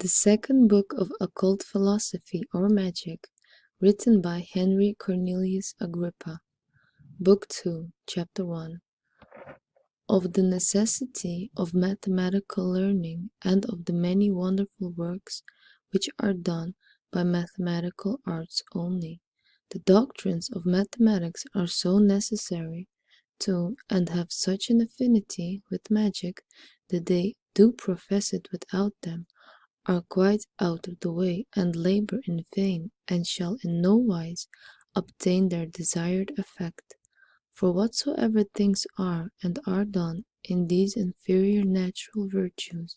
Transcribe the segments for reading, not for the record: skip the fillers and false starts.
The second book of Occult Philosophy or Magic, written by Henry Cornelius Agrippa. Book 2, Chapter 1. Of the necessity of mathematical learning and of the many wonderful works which are done by mathematical arts only. The doctrines of mathematics are so necessary to and have such an affinity with magic that they do profess it without them, are quite out of the way, and labor in vain, and shall in no wise obtain their desired effect. For whatsoever things are and are done in these inferior natural virtues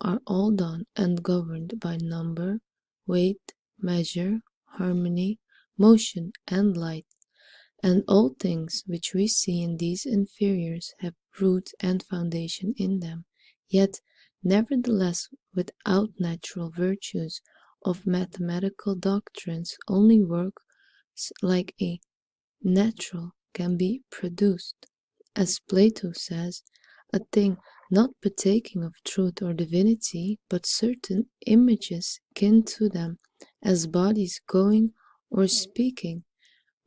are all done and governed by number, weight, measure, harmony, motion, and light, and all things which we see in these inferiors have root and foundation in them, yet nevertheless without natural virtues of mathematical doctrines only works like a natural can be produced. As Plato says, a thing not partaking of truth or divinity, but certain images kin to them, as bodies going or speaking,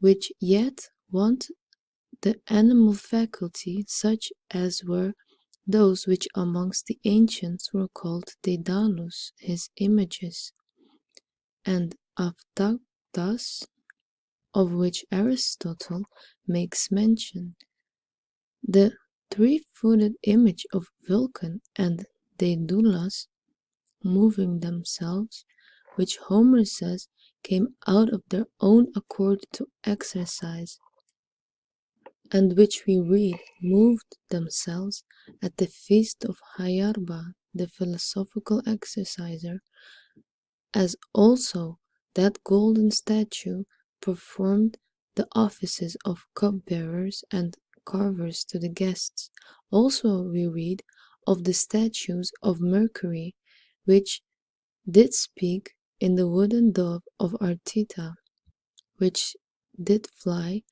which yet want the animal faculty, such as were those which amongst the ancients were called Daedalus, his images, and Aphthous, of which Aristotle makes mention, the three-footed image of Vulcan, and Daedalus moving themselves, which Homer says came out of their own accord to exercise, and which we read moved themselves at the feast of Hyarba, the philosophical exerciser, as also that golden statue performed the offices of cupbearers and carvers to the guests. Also we read of the statues of Mercury, which did speak in the wooden dove of Arteta, which did fly,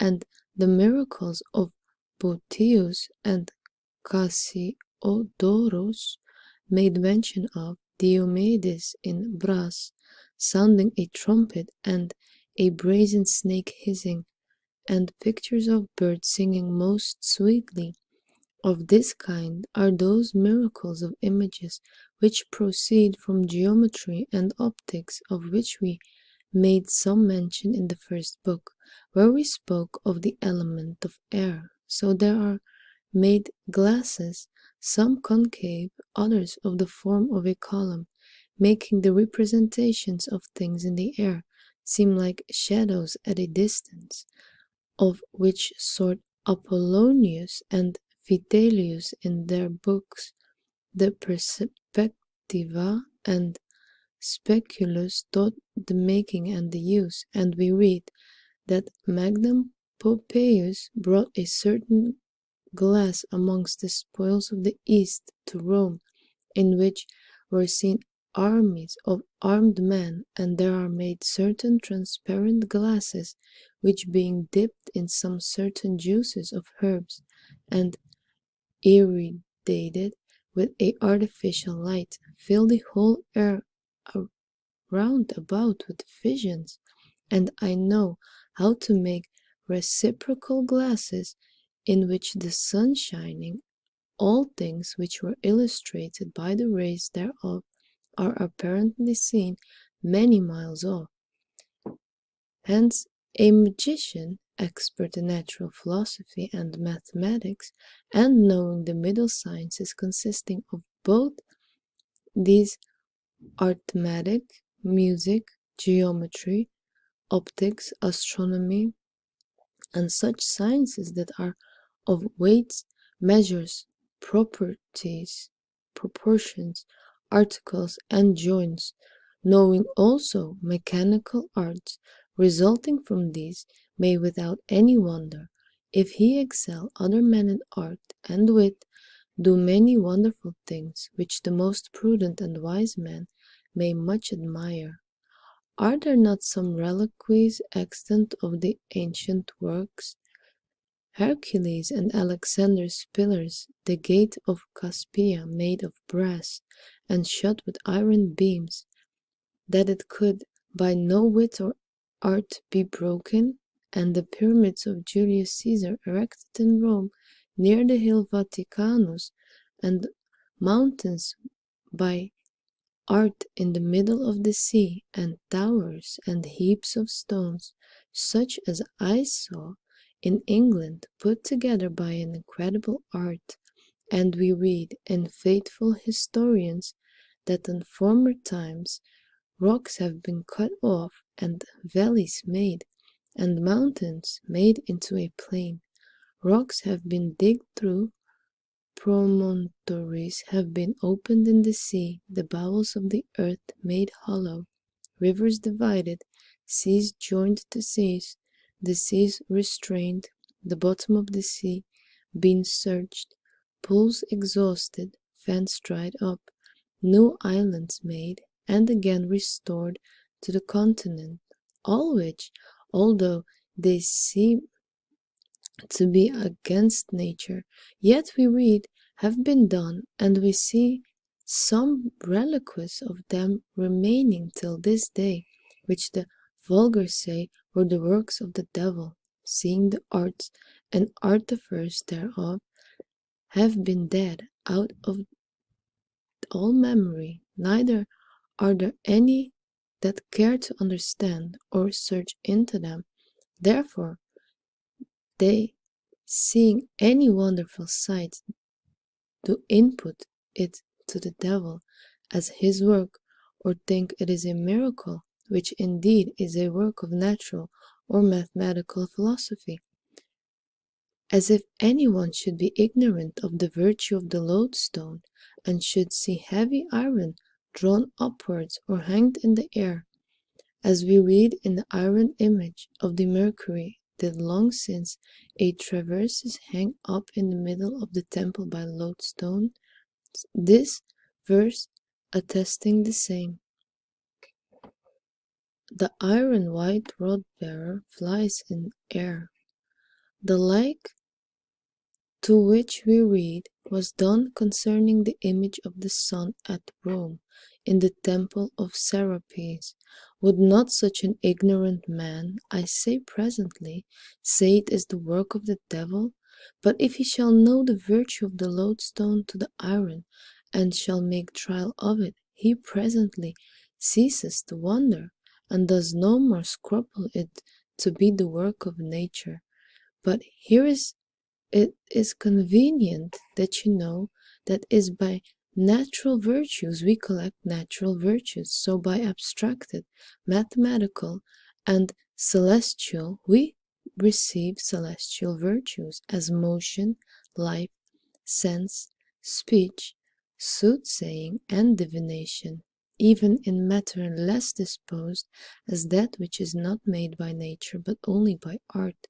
and the miracles of Boetius and Cassiodorus made mention of, Diomedes in brass, sounding a trumpet, and a brazen snake hissing, and pictures of birds singing most sweetly. Of this kind are those miracles of images which proceed from geometry and optics, of which we made some mention in the first book, where we spoke of the element of air. So there are made glasses, some concave, others of the form of a column, making the representations of things in the air seem like shadows at a distance, of which sort Apollonius and Vitellius in their books De Perspectiva and Speculus taught the making and the use, and we read that Magnum Pompeius brought a certain glass amongst the spoils of the East to Rome, in which were seen armies of armed men, and there are made certain transparent glasses, which being dipped in some certain juices of herbs, and irradiated with a artificial light, fill the whole air round about with visions. And I know how to make reciprocal glasses, in which the sun shining, all things which were illustrated by the rays thereof are apparently seen many miles off. Hence a magician, expert in natural philosophy and mathematics, and knowing the middle sciences consisting of both these arithmetic, music, geometry, optics, astronomy, and such sciences that are of weights, measures, properties, proportions, articles, and joints, knowing also mechanical arts resulting from these, may without any wonder, if he excel other men in art and wit, do many wonderful things, which the most prudent and wise man may much admire. Are there not some reliques extant of the ancient works, Hercules and Alexander's pillars, the gate of Caspia made of brass, and shut with iron beams, that it could by no wit or art be broken, and the pyramids of Julius Caesar erected in Rome near the hill Vaticanus, and mountains by art in the middle of the sea, and towers and heaps of stones, such as I saw in England, put together by an incredible art. And we read in faithful historians that in former times rocks have been cut off, and valleys made, and mountains made into a plain. Rocks have been digged through, promontories have been opened in the sea, the bowels of the earth made hollow, rivers divided, seas joined to seas, the seas restrained, the bottom of the sea been searched, pools exhausted, fens dried up, new islands made, and again restored to the continent, all which, although they seem to be against nature, yet we read have been done, and we see some relics of them remaining till this day, which the vulgar say were the works of the devil, seeing the arts and artificers thereof have been dead out of all memory, neither are there any that care to understand or search into them. Therefore, they, seeing any wonderful sight, do input it to the devil as his work, or think it is a miracle, which indeed is a work of natural or mathematical philosophy. As if any one should be ignorant of the virtue of the lodestone, and should see heavy iron drawn upwards or hanged in the air, as we read in the iron image of the Mercury did long since a traverses hang up in the middle of the temple by lodestone, this verse attesting the same. The iron white rod bearer flies in air. The like to which we read was done concerning the image of the sun at Rome, in the temple of Serapis. Would not such an ignorant man, I say presently, say it is the work of the devil? But if he shall know the virtue of the lodestone to the iron, and shall make trial of it, he presently ceases to wonder, and does no more scruple it to be the work of nature. But here it is convenient that you know that is by natural virtues we collect natural virtues, so by abstracted, mathematical, and celestial we receive celestial virtues, as motion, life, sense, speech, soothsaying, and divination, even in matter less disposed as that which is not made by nature but only by art.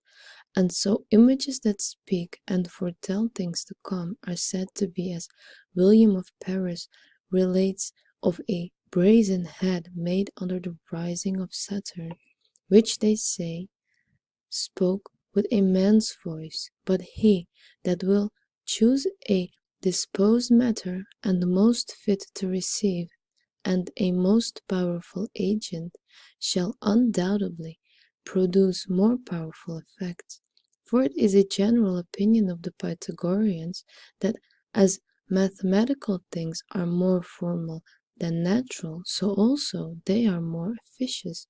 And so images that speak and foretell things to come are said to be, as William of Paris relates, of a brazen head made under the rising of Saturn, which they say spoke with a man's voice. But he that will choose a disposed matter and the most fit to receive, and a most powerful agent, shall undoubtedly produce more powerful effects. For it is a general opinion of the Pythagoreans that as mathematical things are more formal than natural, so also they are more efficacious.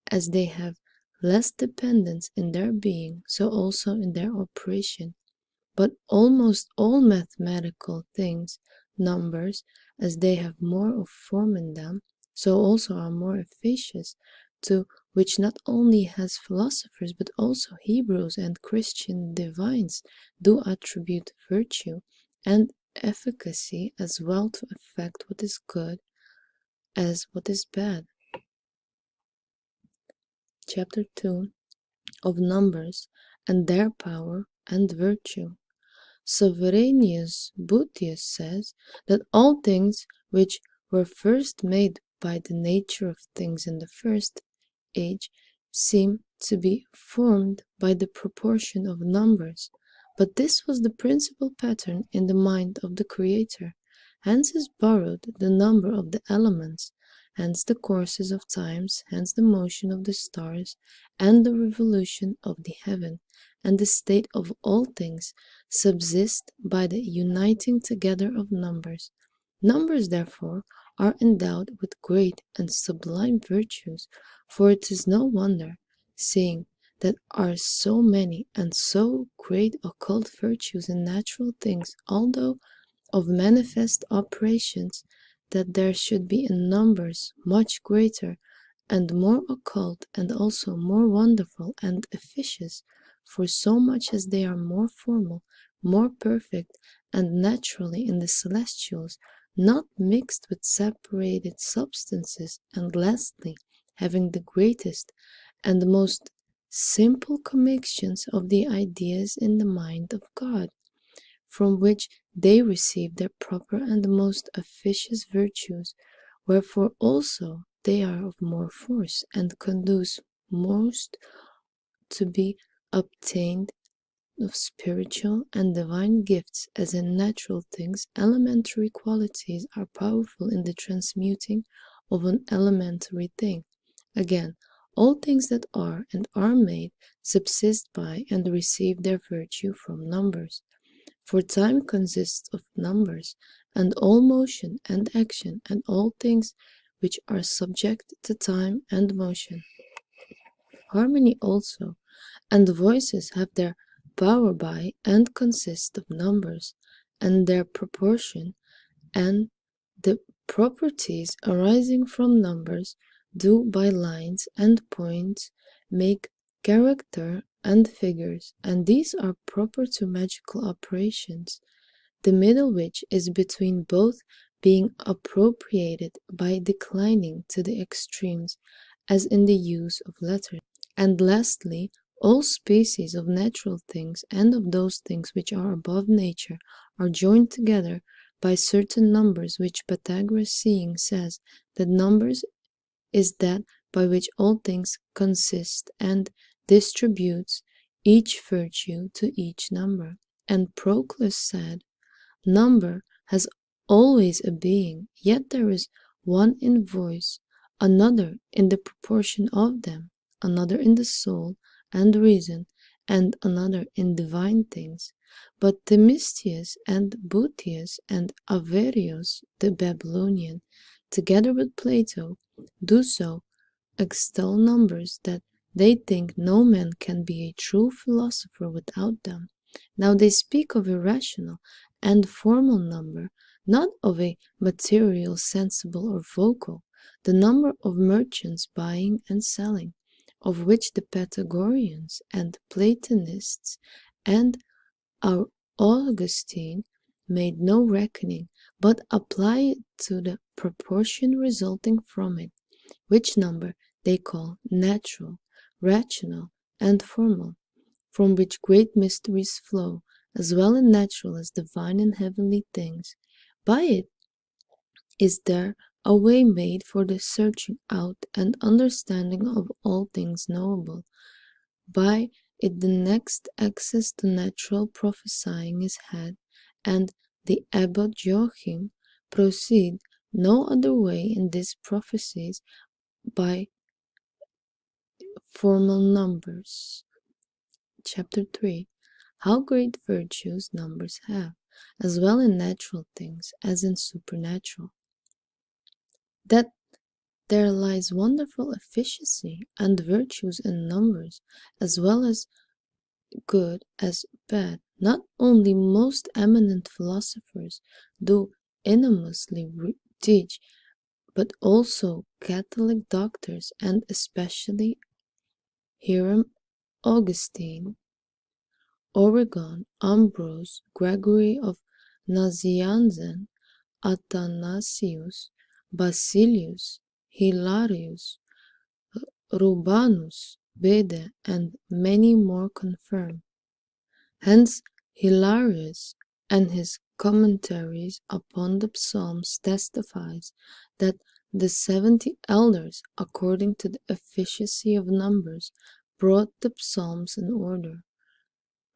As they have less dependence in their being, so also in their operation. But almost all mathematical things, numbers, as they have more of form in them, so also are more efficacious, to which not only has philosophers, but also Hebrews and Christian divines do attribute virtue and efficacy as well to effect what is good as what is bad. Chapter 2 of Numbers and their power and virtue. Sovereignius Boetius says that all things which were first made by the nature of things in the first age seem to be formed by the proportion of numbers, but this was the principal pattern in the mind of the Creator. Hence is borrowed the number of the elements, hence the courses of times, hence the motion of the stars, and the revolution of the heaven, and the state of all things subsist by the uniting together of numbers. Numbers, therefore, are endowed with great and sublime virtues, for it is no wonder, seeing that are so many and so great occult virtues in natural things, although of manifest operations, that there should be in numbers much greater and more occult, and also more wonderful and efficacious, for so much as they are more formal, more perfect, and naturally in the celestials, not mixed with separated substances, and lastly, having the greatest and the most simple commixtions of the ideas in the mind of God, from which they receive their proper and most efficacious virtues, wherefore also they are of more force, and conduce most to be obtained of spiritual and divine gifts, as in natural things elementary qualities are powerful in the transmuting of an elementary thing. Again, all things that are and are made subsist by and receive their virtue from numbers. For time consists of numbers, and all motion and action, and all things which are subject to time and motion. Harmony also, and the voices have their power by and consist of numbers, and their proportion, and the properties arising from numbers do by lines and points make character and figures, and these are proper to magical operations, the middle which is between both being appropriated by declining to the extremes, as in the use of letters. And lastly, all species of natural things and of those things which are above nature are joined together by certain numbers, which Pythagoras seeing says that numbers is that by which all things consist, and distributes each virtue to each number. And Proclus said, number has always a being, yet there is one in voice, another in the proportion of them, another in the soul and reason, and another in divine things. But Themistius and Boethius and Averius the Babylonian, together with Plato, do so extol numbers that they think no man can be a true philosopher without them. Now they speak of irrational and formal number, not of a material, sensible, or vocal, the number of merchants buying and selling, of which the Pythagoreans and Platonists and our Augustine made no reckoning, but apply it to the proportion resulting from it, which number they call natural, rational, and formal, from which great mysteries flow, as well in natural as divine and heavenly things. By it is there a way made for the searching out and understanding of all things knowable. By it the next access to natural prophesying is had, and the abbot Joachim proceed no other way in these prophecies by formal numbers. Chapter 3. How great virtues numbers have, as well in natural things as in supernatural. That there lies wonderful efficacy and virtues in numbers, as well as good as bad. Not only most eminent philosophers do infamously teach, but also Catholic doctors, and especially Hierom Augustine, Origen, Ambrose, Gregory of Nazianzen, Athanasius, Basilius, Hilarius, Rubanus, Bede, and many more confirm. Hence Hilarius and his commentaries upon the Psalms testifies that the 70 elders, according to the efficacy of numbers, brought the psalms in order.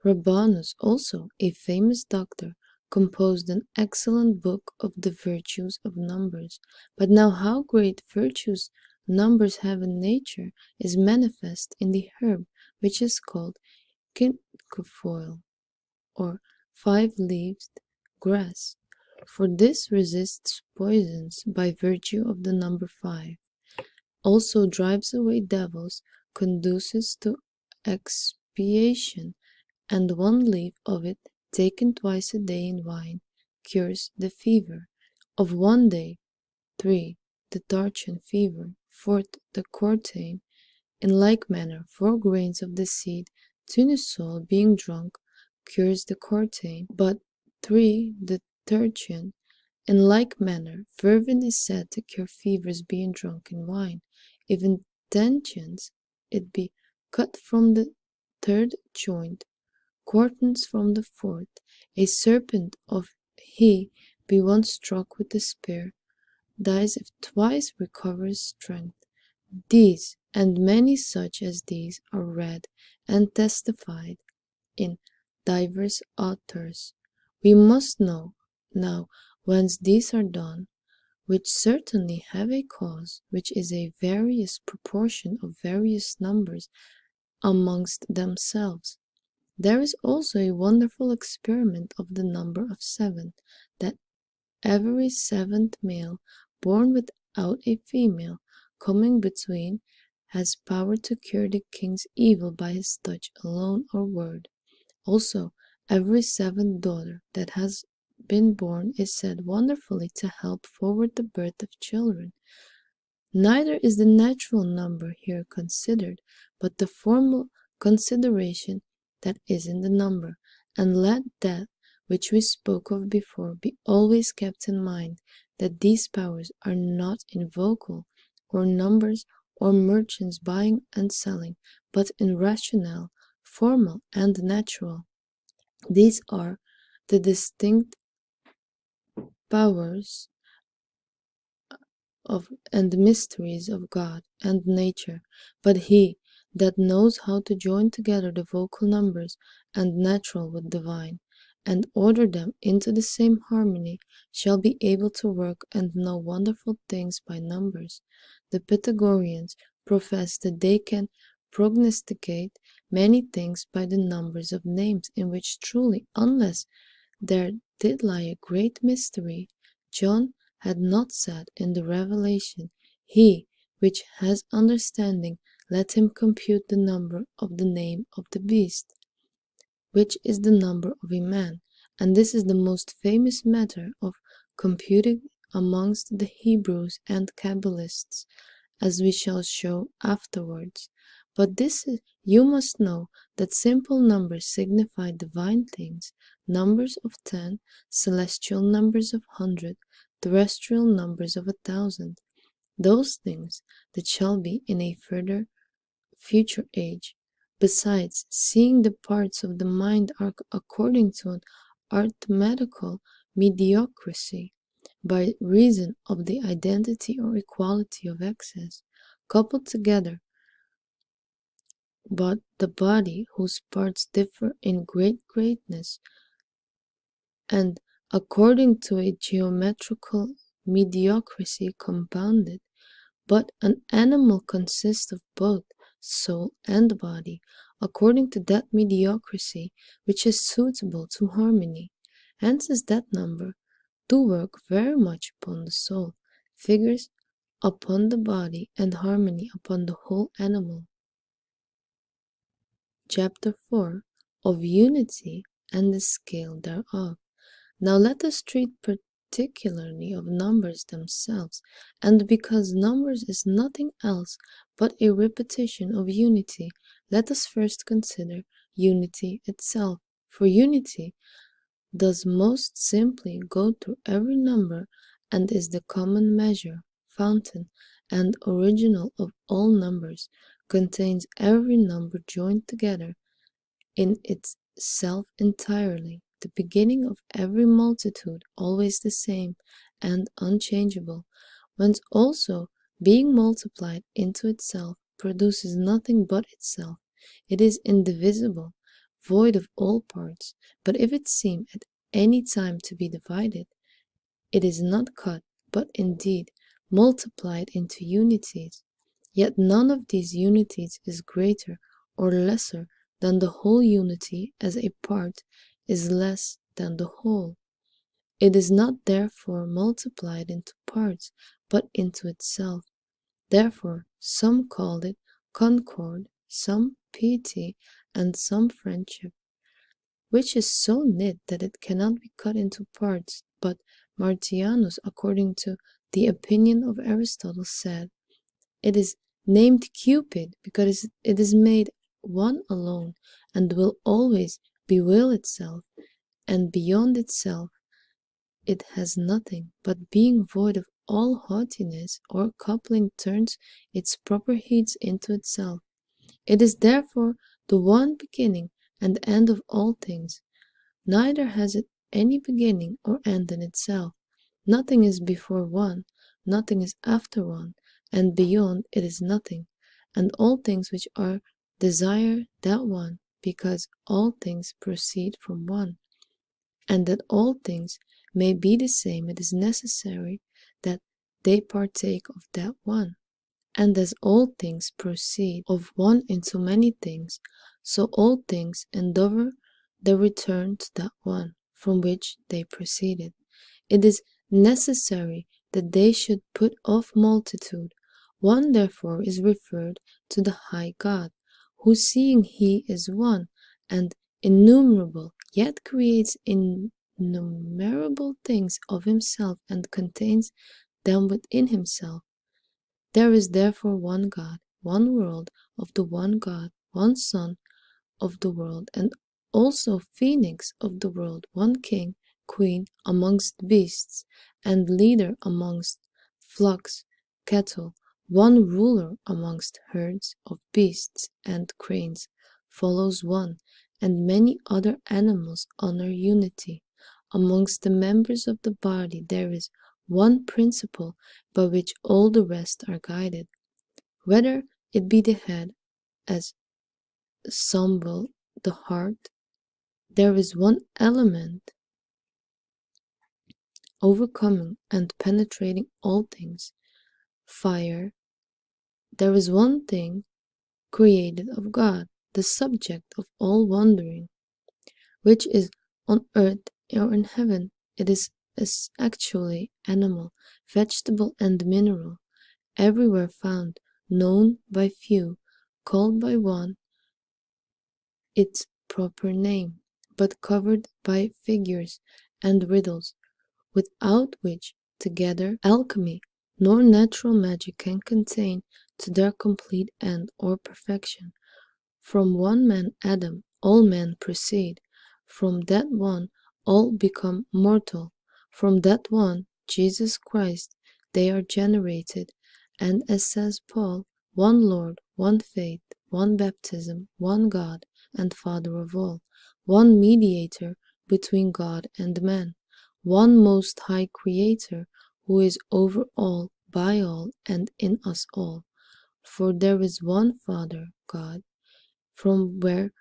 Rabanus, also a famous doctor, composed an excellent book of the virtues of numbers. But now how great virtues numbers have in nature is manifest in the herb which is called cinquefoil, or five-leaved grass, for this resists poisons by virtue of the number 5, also drives away devils, conduces to expiation, and one leaf of it, taken twice a day in wine, cures the fever of one day. 3. The Tarchon fever. 4th, the Quartane. In like manner, 4 grains of the seed tunisol being drunk cures the Quartane. But 3. The Tertian. In like manner, vervin is said to cure fevers being drunk in wine. If intentions it be cut from the 3rd joint, quartans from the 4th, a serpent of he be once struck with a spear, dies if twice recovers strength. These, and many such as these, are read and testified in divers authors. We must know now whence these are done, which certainly have a cause, which is a various proportion of various numbers amongst themselves. There is also a wonderful experiment of the number of 7, that every 7th male born without a female coming between has power to cure the king's evil by his touch alone or word. Also, every 7th daughter that has been born is said wonderfully to help forward the birth of children. Neither is the natural number here considered, but the formal consideration that is in the number, and let that which we spoke of before be always kept in mind, that these powers are not in vocal, or numbers, or merchants buying and selling, but in rational, formal, and natural. These are the distinct powers of and mysteries of God and nature, but he that knows how to join together the vocal numbers and natural with divine, and order them into the same harmony, shall be able to work and know wonderful things by numbers. The Pythagoreans profess that they can prognosticate many things by the numbers of names, in which truly, unless there did lie a great mystery, John had not said in the Revelation, He which has understanding, let him compute the number of the name of the beast, which is the number of a man. And this is the most famous matter of computing amongst the Hebrews and Kabbalists, as we shall show afterwards. But this is, you must know that simple numbers signify divine things, numbers of 10, celestial numbers of 100, terrestrial numbers of 1,000, those things that shall be in a further future age. Besides, seeing the parts of the mind are according to an arithmetical mediocrity, by reason of the identity or equality of excess, coupled together, but the body, whose parts differ in greatness, and according to a geometrical mediocrity compounded, but an animal consists of both soul and body, according to that mediocrity which is suitable to harmony. Hence is that number do work very much upon the soul, figures upon the body, and harmony upon the whole animal. Chapter 4. Of Unity and the Scale thereof. Now let us treat particularly of numbers themselves, and because numbers is nothing else but a repetition of unity, let us first consider unity itself. For unity does most simply go through every number, and is the common measure, fountain, and original of all numbers, contains every number joined together in itself entirely, the beginning of every multitude always the same and unchangeable, whence also being multiplied into itself produces nothing but itself, it is indivisible, void of all parts. But if it seem at any time to be divided, it is not cut, but indeed multiplied into unities. Yet none of these unities is greater or lesser than the whole unity, as a part is less than the whole. It is not therefore multiplied into parts, but into itself. Therefore some called it concord, some piety, and some friendship, which is so knit that it cannot be cut into parts. But Martianus, according to the opinion of Aristotle, said, it is named Cupid because it is made one alone, and will always bewail itself, and beyond itself it has nothing, but being void of all haughtiness or coupling turns its proper heats into itself. It is therefore the one beginning and end of all things, neither has it any beginning or end in itself. Nothing is before one, nothing is after one, and beyond it is nothing. And all things which are desire that one, because all things proceed from one. And that all things may be the same, it is necessary that they partake of that one. And as all things proceed of one into many things, so all things endeavor the return to that one from which they proceeded. It is necessary that they should put off multitude. One therefore is referred to the high God, who, seeing he is one and innumerable, yet creates innumerable things of himself and contains them within himself. There is therefore one God, one world of the one God, one Son of the world, and also Phoenix of the world, one king, queen amongst beasts, and leader amongst flocks, cattle, one ruler amongst herds of beasts and cranes, follows one, and many other animals honor unity. Amongst the members of the body there is one principle by which all the rest are guided, whether it be the head, as some will the heart. There is one element overcoming and penetrating all things, fire. There is one thing created of God, the subject of all wondering, which is on earth or in heaven. It is actually animal, vegetable, and mineral, everywhere found, known by few, called by one its proper name, but covered by figures and riddles, without which together alchemy nor natural magic can contain to their complete end or perfection. From one man Adam all men proceed, from that one all become mortal, from that one Jesus Christ they are generated, and as says Paul, one Lord, one faith, one baptism, one God and Father of all, one mediator between God and man, one most high creator, who is over all, by all, and in us all. For there is one Father, God, from where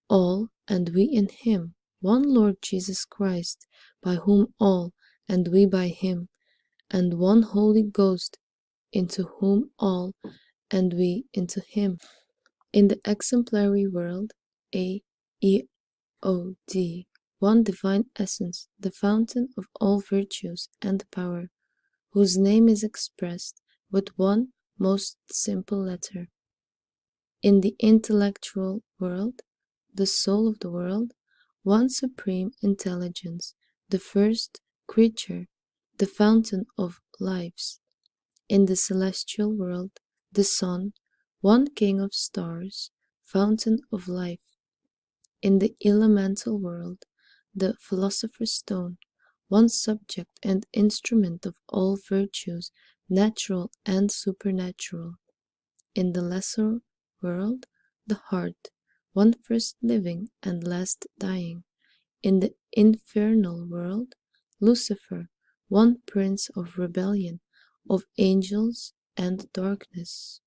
all, and we in him, one Lord Jesus Christ, by whom all, and we by him, and one Holy Ghost, into whom all, and we into him. In the exemplary world, A-E-O-D, one divine essence, the fountain of all virtues and power, whose name is expressed with one most simple letter. In the intellectual world, the soul of the world, one supreme intelligence, the first creature, the fountain of lives. In the celestial world, the sun, one king of stars, fountain of life. In the elemental world, the philosopher's stone, one subject and instrument of all virtues, natural and supernatural. In the lesser world, the heart, one first living and last dying. In the infernal world, Lucifer, one prince of rebellion, of angels and darkness.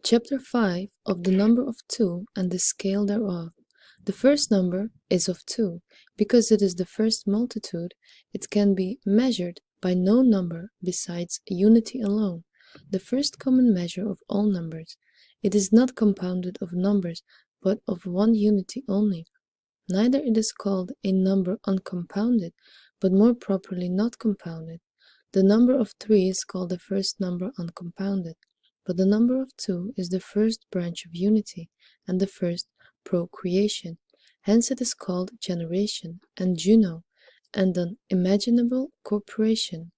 Chapter 5 of the number of 2 and the scale thereof. The first number is of 2. Because it is the first multitude, it can be measured by no number besides unity alone, the first common measure of all numbers. It is not compounded of numbers, but of one unity only. Neither it is called a number uncompounded, but more properly not compounded. The number of 3 is called the first number uncompounded, but the number of 2 is the first branch of unity, and the first procreation. Hence it is called generation, and Juno, and an imaginable corporation.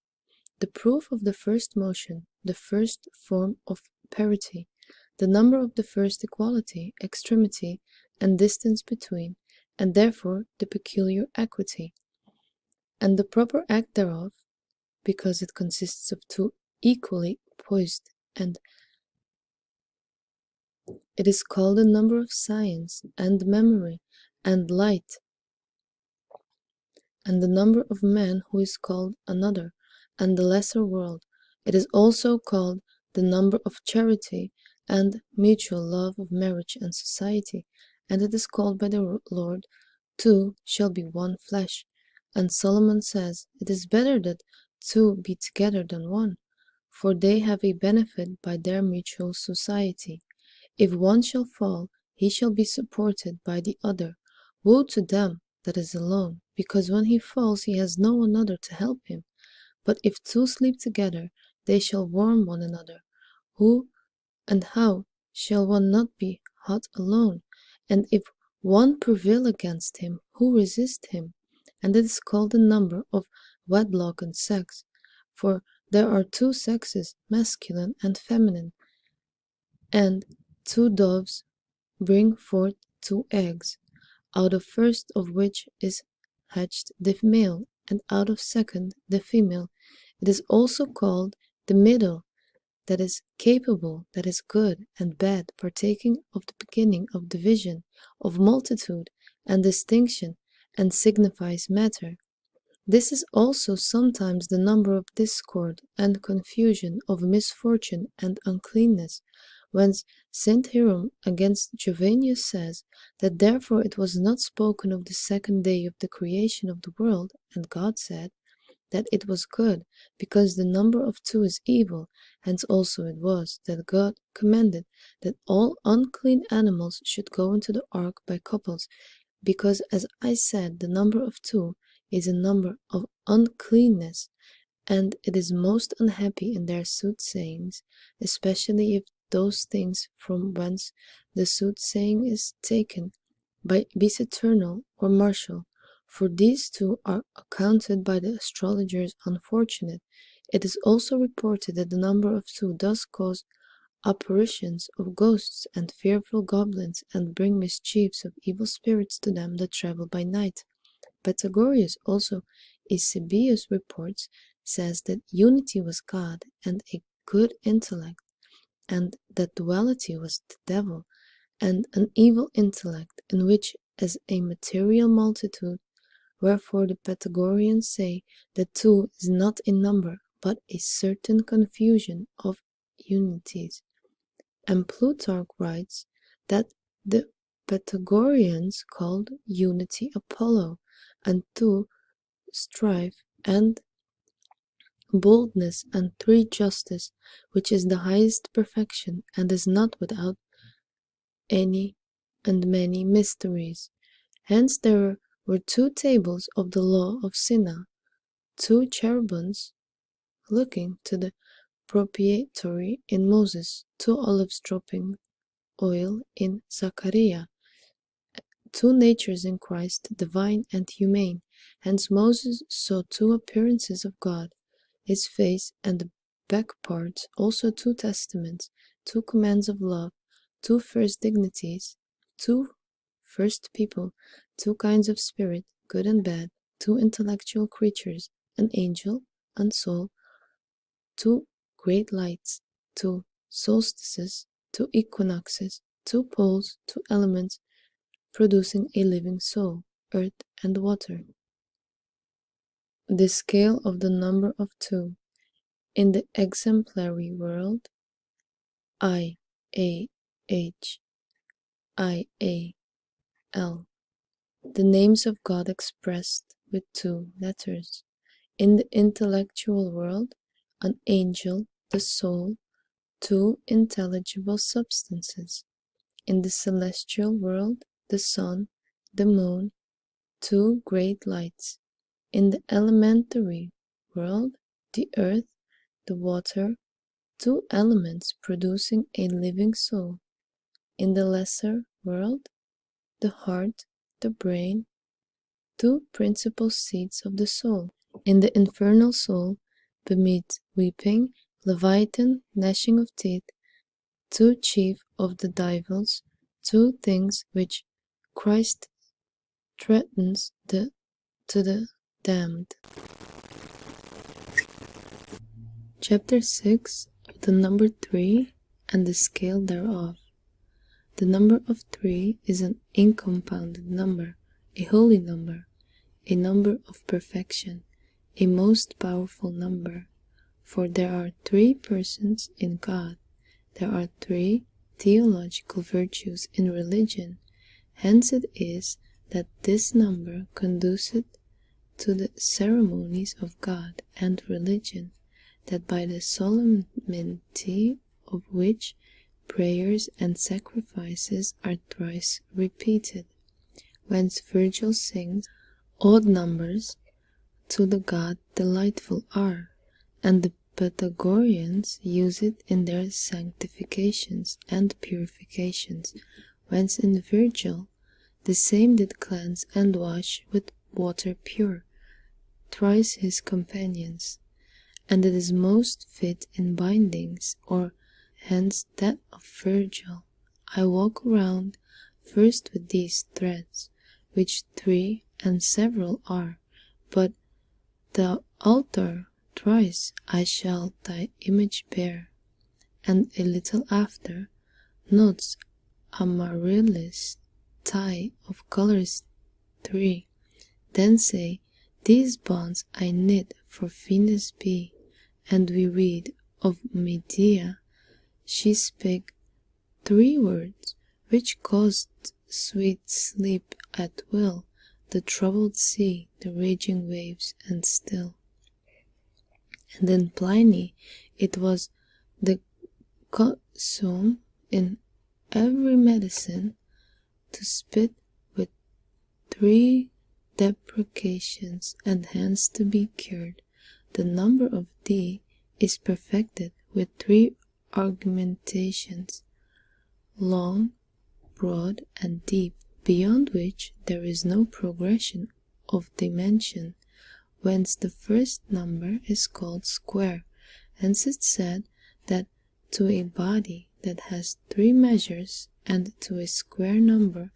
The proof of the first motion, the first form of parity, the number of the first equality, extremity, and distance between, and therefore the peculiar equity, and the proper act thereof, because it consists of 2 equally poised, and it is called the number of science, and memory, and light, and the number of man who is called another, and the lesser world. It is also called the number of charity, and mutual love of marriage and society, and it is called by the Lord, 2 shall be one flesh. And Solomon says, it is better that 2 be together than 1, for they have a benefit by their mutual society. If one shall fall, he shall be supported by the other. Woe to them that is alone, because when he falls he has no another to help him. But if 2 sleep together, they shall warm one another. Who and how shall one not be hot alone? And if one prevail against him, who resist him? And it is called the number of wedlock and sex, for there are 2 sexes, masculine and feminine, and 2 doves bring forth 2 eggs, out of first of which is hatched the male, and out of second the female. It is also called the middle, that is capable, that is good and bad, partaking of the beginning of division, of multitude and distinction, and signifies matter. This is also sometimes the number of discord and confusion, of misfortune and uncleanness, whence St. Hierom against Jovenius says, that therefore it was not spoken of the second day of the creation of the world, and God said, that it was good, because the number of 2 is evil. Hence also it was, that God commanded that all unclean animals should go into the ark by couples, because, as I said, the number of 2 is a number of uncleanness, and it is most unhappy in their soothsayings, especially if those things from whence the soothsaying is taken be eternal or martial, for these 2 are accounted by the astrologers unfortunate. It is also reported that the number of 2 does cause apparitions of ghosts and fearful goblins, and bring mischiefs of evil spirits to them that travel by night. Pythagoras also, Eusebius reports, says that unity was God and a good intellect, and that duality was the devil and an evil intellect, in which as a material multitude. Wherefore the Pythagoreans say that 2 is not a number, but a certain confusion of unities. And Plutarch writes that the Pythagoreans called unity Apollo, and 2 strife, and boldness, and 3 justice, which is the highest perfection, and is not without any and many mysteries. Hence there were 2 tables of the law of Sinai, 2 cherubims looking to the propitiatory in Moses, 2 olives dropping oil in Zachariah, 2 natures in Christ, divine and humane. Hence Moses saw 2 appearances of God, his face and the back parts, also 2 testaments, 2 commands of love, 2 first dignities, 2 first people, 2 kinds of spirit, good and bad, 2 intellectual creatures, an angel and soul, 2 great lights, 2 solstices, 2 equinoxes, 2 poles, 2 elements, producing a living soul, earth and water. The scale of the number of 2. In the exemplary world, I, A-H-I-A-L. The names of God expressed with two letters. In the intellectual world, an angel, the soul, two intelligible substances. In the celestial world, the sun, the moon, two great lights. In the elementary world, the earth, the water, two elements producing a living soul. In the lesser world, the heart, the brain, two principal seats of the soul. In the infernal soul, beneath weeping, Leviathan, gnashing of teeth, two chief of the devils, two things which Christ threatens to the damned. Chapter 6 of the number 3 and the scale thereof. The number of 3 is an incompounded number, a holy number, a number of perfection, a most powerful number. For there are 3 persons in God. There are 3 theological virtues in religion. Hence it is that this number conduceth to the ceremonies of God and religion, that by the solemnity of which prayers and sacrifices are thrice repeated. Whence Virgil sings, odd numbers to the God delightful are, and the Pythagoreans use it in their sanctifications and purifications, whence in Virgil the same did cleanse and wash with water pure, thrice his companions, and it is most fit in bindings, or hence that of Virgil. I walk around first with these threads, which 3 and several are, but the altar thrice I shall thy image bear, and a little after, notes amaryllis, tie of colors 3, then say, these bonds I knit for Venus be, and we read of Medea, she spake 3 words, which caused sweet sleep at will, the troubled sea, the raging waves, and still. And in Pliny it was the custom in every medicine to spit with 3 deprecations, and hence to be cured. The number of D is perfected with 3 argumentations, long, broad, and deep, beyond which there is no progression of dimension, whence the first number is called square. Hence it said that to a body that has 3 measures and to a square number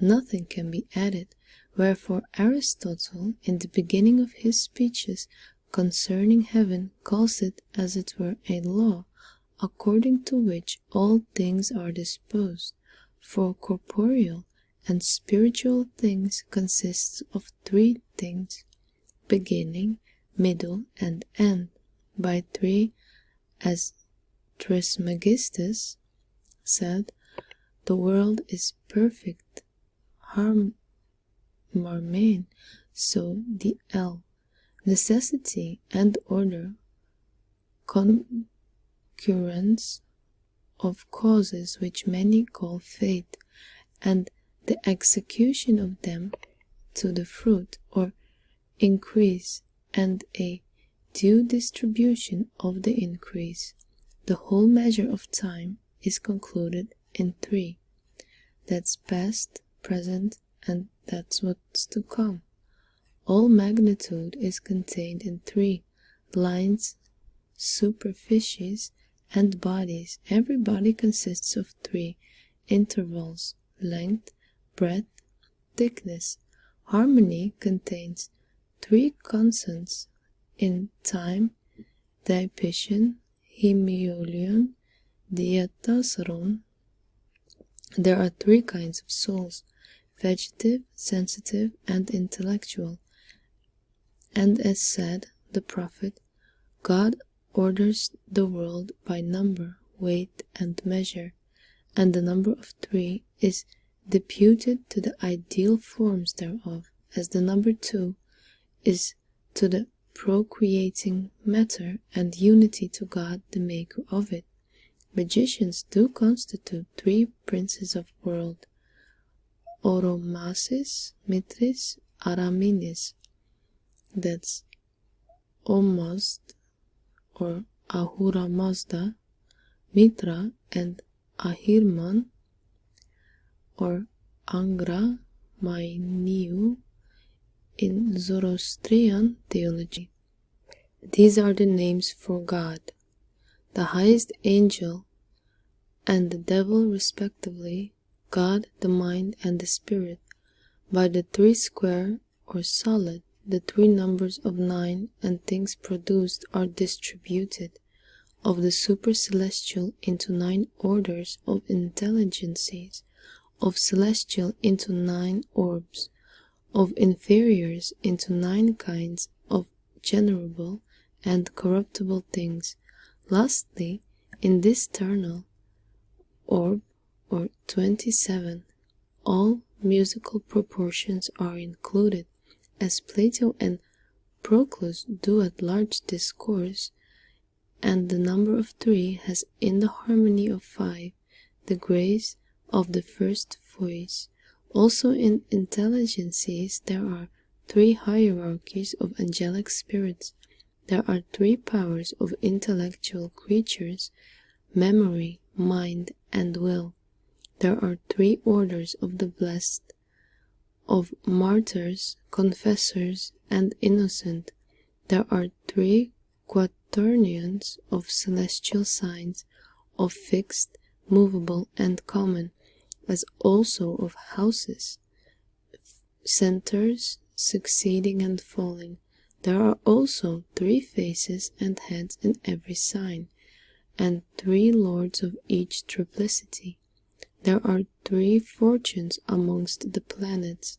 nothing can be added, wherefore Aristotle in the beginning of his speeches concerning heaven calls it as it were a law, according to which all things are disposed, for corporeal and spiritual things consist of 3 things, beginning, middle, and end, by 3, as Trismegistus said, the world is perfect harmony, so the L, necessity and order, concurrence of causes which many call fate, and the execution of them to the fruit or increase, and a due distribution of the increase. The whole measure of time is concluded in 3. That's past, present, and that's what's to come. All magnitude is contained in 3 lines, superficies, and bodies. Every body consists of 3 intervals, length, breadth, thickness. Harmony contains 3 constants in time, diapation, hemioleon, diapason. There are 3 kinds of souls, vegetative, sensitive, and intellectual. And as said the prophet, God orders the world by number, weight, and measure. and the number of 3 is deputed to the ideal forms thereof, as the number 2 is to the procreating matter, and unity to God the maker of it. Magicians do constitute 3 princes of world, Oromasis, Mithris, Araminis. That's Omazd or Ahura Mazda, Mitra, and Ahirman or Angra Mainyu in Zoroastrian theology. These are the names for God, the highest angel, and the devil respectively, God, the mind, and the spirit. By the 3 square or solid, the 3 numbers of 9 and things produced are distributed of the supercelestial into 9 orders of intelligences, of celestial into 9 orbs, of inferiors into 9 kinds of generable and corruptible things. Lastly, in this eternal orb, or 27, all musical proportions are included, as Plato and Proclus do at large discourse, and the number of 3 has in the harmony of 5 the grace of the first voice. Also in intelligences there are 3 hierarchies of angelic spirits. There are 3 powers of intellectual creatures, memory, mind, and will. There are 3 orders of the blessed, of martyrs, confessors, and innocent. There are 3 quaternions of celestial signs, of fixed, movable, and common, as also of houses, centers, succeeding and falling. There are also 3 faces and heads in every sign, and 3 lords of each triplicity. There are 3 fortunes amongst the planets,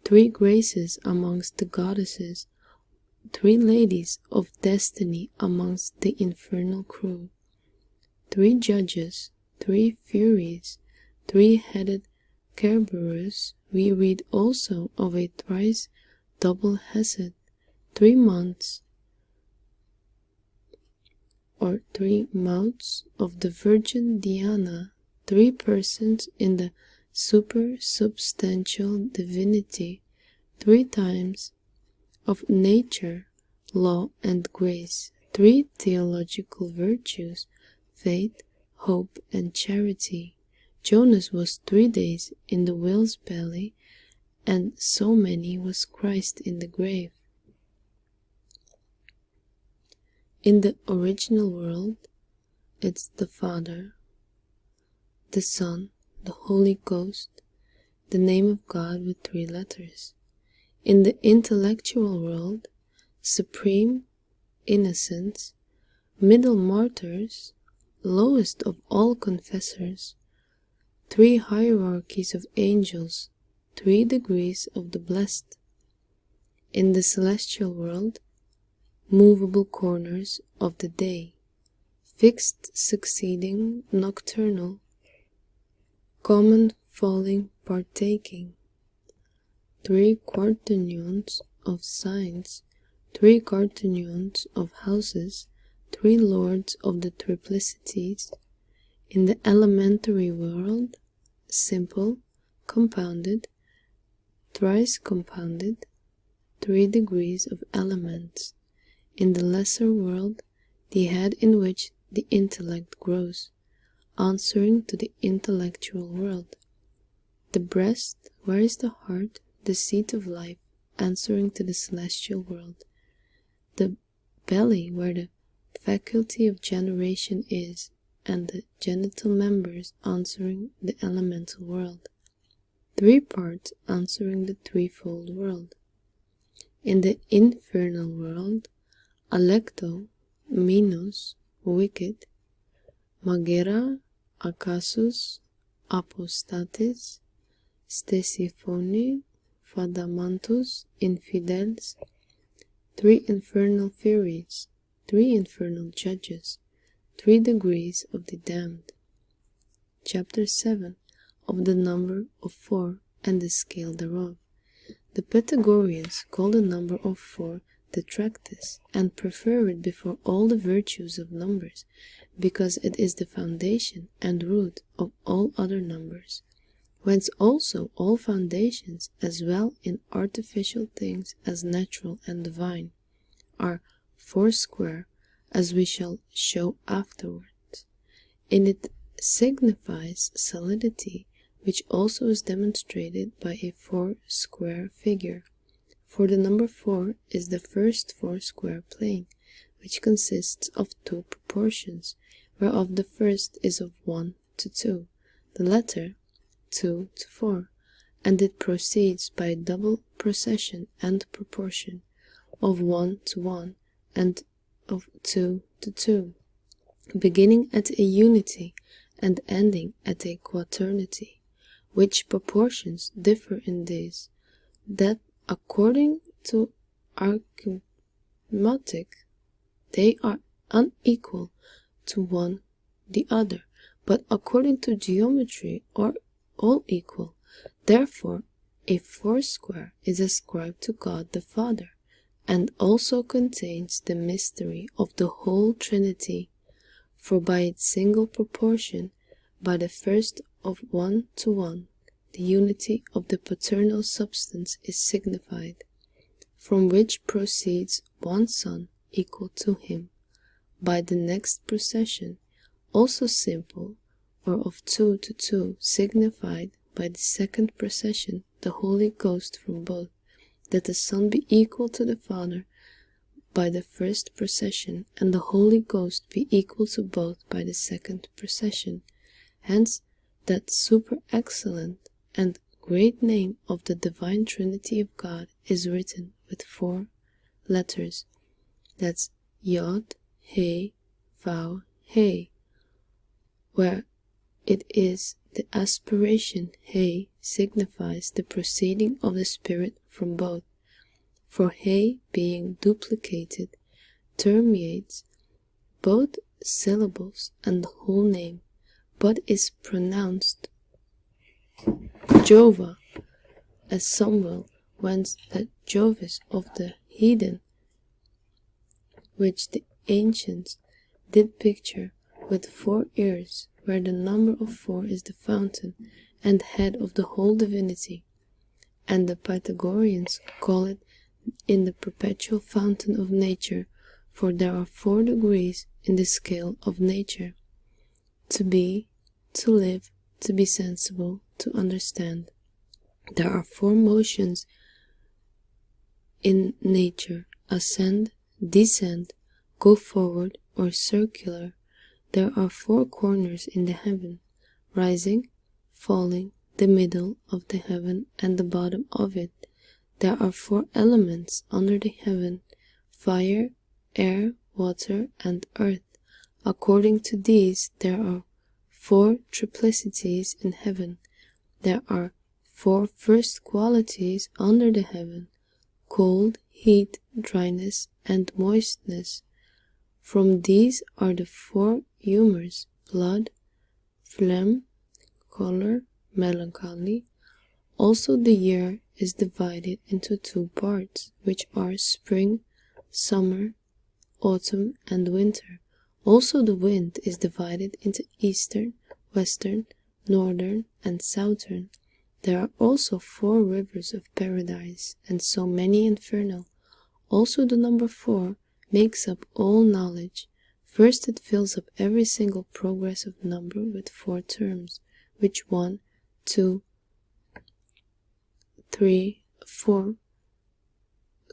3 graces amongst the goddesses, 3 ladies of destiny amongst the infernal crew, 3 judges, 3 furies, 3-headed Kerberos. We read also of a thrice double Hesed, 3 months or 3 mouths of the Virgin Diana, 3 persons in the supersubstantial divinity, 3 times of nature, law, and grace, 3 theological virtues, faith, hope, and charity. Jonas was 3 days in the whale's belly, and so many was Christ in the grave. In the original world, it's the Father, the Son, the Holy Ghost, the name of God with 3 letters. In the intellectual world, supreme innocence, middle martyrs, lowest of all confessors, 3 hierarchies of angels, 3 degrees of the blessed. In the celestial world, movable corners of the day, fixed, succeeding, nocturnal, common, falling, partaking, 3 quaternions of signs, 3 quaternions of houses, 3 lords of the triplicities. In the elementary world, simple, compounded, thrice compounded, 3 degrees of elements. In the lesser world, the head in which the intellect grows, answering to the intellectual world. The breast, where is the heart, the seat of life, answering to the celestial world. The belly, where the faculty of generation is, and the genital members answering the elemental world. 3 parts answering the threefold world. In the infernal world, Alecto, Minos, wicked, Magera, Acasus, Apostates, Stesiphoni, Fadamantus, infidels, 3 infernal furies, 3 infernal judges, 3 degrees of the damned. chapter 7, of the number of 4 and the scale thereof. The Pythagoreans call the number of 4 Tetractys, and prefer it before all the virtues of numbers, because it is the foundation and root of all other numbers, whence also all foundations, as well in artificial things as natural and divine, are foursquare, as we shall show afterwards. And it signifies solidity, which also is demonstrated by a 4-square figure. For the number 4 is the first 4-square plane, which consists of 2 proportions, whereof the first is of 1 to 2, the latter 2 to 4, and it proceeds by a double procession and proportion, of 1 to 1 and of 2 to 2, beginning at a unity and ending at a quaternity, which proportions differ in this, that according to arithmetic they are unequal to one the other, but according to geometry are all equal. Therefore a 4-square is ascribed to God the Father, and also contains the mystery of the whole Trinity, for by its single proportion, by the first of 1 to 1, the unity of the paternal substance is signified, from which proceeds one Son equal to him. By the next procession, also simple, or of 2 to 2, signified by the second procession the Holy Ghost from both, that the Son be equal to the Father by the first procession, and the Holy Ghost be equal to both by the second procession. Hence that super excellent and great name of the divine Trinity of God is written with 4 letters. That's Yod, He, Vav, He, where it is the aspiration He signifies the proceeding of the Spirit from both. For He, being duplicated, terminates both syllables and the whole name, but is pronounced Jova, as Samuel, whence the Jovis of the heathen, which the ancients did picture with 4 ears, where the number of 4 is the fountain and head of the whole divinity, and the Pythagoreans call it in the perpetual fountain of nature, for there are 4 degrees in the scale of nature: to be, to live, to be sensible, to understand. There are 4 motions in nature: ascend, descend, go forward, or circular. There are 4 corners in the heaven: rising, falling, the middle of the heaven, and the bottom of it. There are 4 elements under the heaven: fire, air, water, and earth. According to these, there are 4 triplicities in heaven. There are 4 first qualities under the heaven: cold, heat, dryness, and moistness. From these are the 4 humors: blood, phlegm, color, melancholy. Also the year is divided into 2 parts, which are spring, summer, autumn, and winter. Also the wind is divided into eastern, western, northern, and southern. There are also 4 rivers of paradise, and so many infernal. Also the number 4 makes up all knowledge. First it fills up every single progressive number with 4 terms, which 1, 2, 3, 4,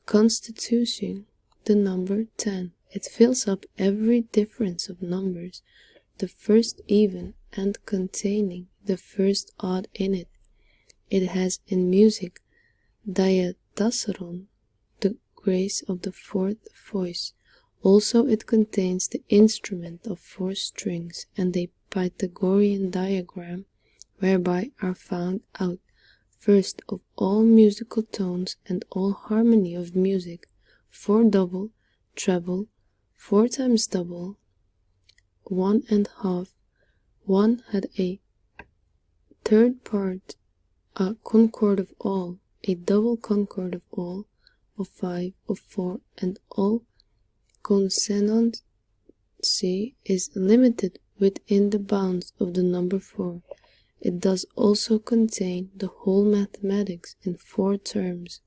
constituting the number 10. It fills up every difference of numbers, the first even, and containing the first odd in it. It has in music diatessaron, the grace of the 4th voice. Also it contains the instrument of 4 strings, and a Pythagorean diagram, whereby are found out, first of all musical tones and all harmony of music, 4 double, treble, 4 times double, 1 and half. One had a third part, a concord of all, a double concord of all, of 5, of 4, and all consonancy is limited within the bounds of the number 4. It does also contain the whole mathematics in 4 terms: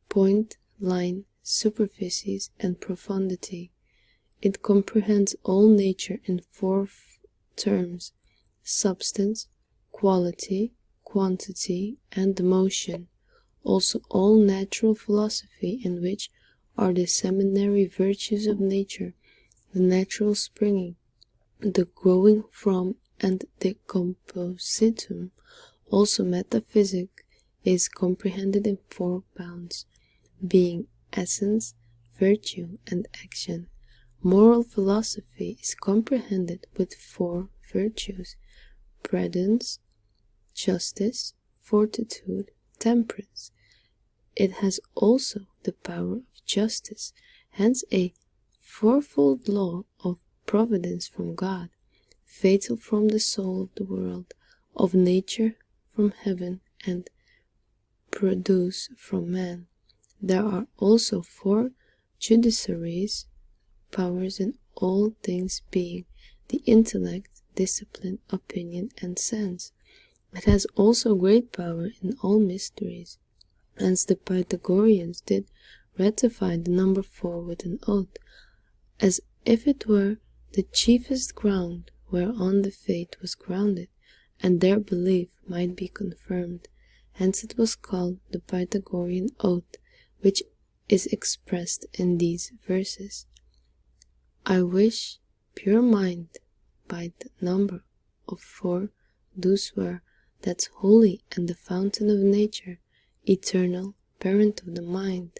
point, line, superficies, and profundity. It comprehends all nature in 4 terms: substance, quality, quantity, and motion. Also all natural philosophy, in which are the seminary virtues of nature, the natural springing, the growing from, and the compositum. Also metaphysic is comprehended in 4 bounds, being essence, virtue, and action. Moral philosophy is comprehended with 4 virtues: prudence, justice, fortitude, temperance. It has also the power of justice, hence a fourfold law of providence from God, fatal from the soul of the world, of nature from heaven, and produce from man. There are also 4 judiciaries, powers in all things, being the intellect, discipline, opinion, and sense. It has also great power in all mysteries. Hence the Pythagoreans did ratify the number 4 with an oath, as if it were the chiefest ground whereon the faith was grounded, and their belief might be confirmed. Hence it was called the Pythagorean oath, which is expressed in these verses: I wish pure mind by the number of 4 do swear, that's holy and the fountain of nature, eternal, parent of the mind.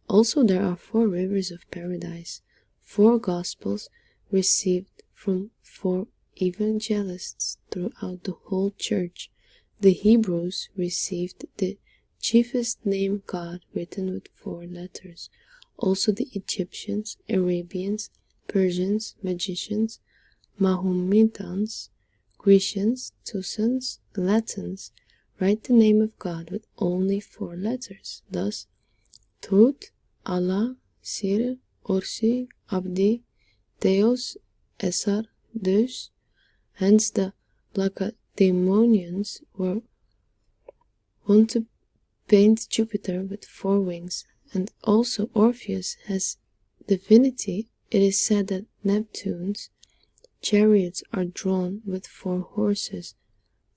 Also there are 4 rivers of paradise, 4 gospels received from 4 evangelists throughout the whole church. The Hebrews received the chiefest name God written with 4 letters. Also the Egyptians, Arabians, Persians, magicians, Mahometans, Grecians, Tusans, Latins write the name of God with only 4 letters. Thus, Tut, Allah, Sir, Orsi, Abdi, Theos, Esar, Deus. Hence the Lacedaemonians were wont to paint Jupiter with 4 wings, and also Orpheus has divinity. It is said that Neptune's chariots are drawn with 4 horses.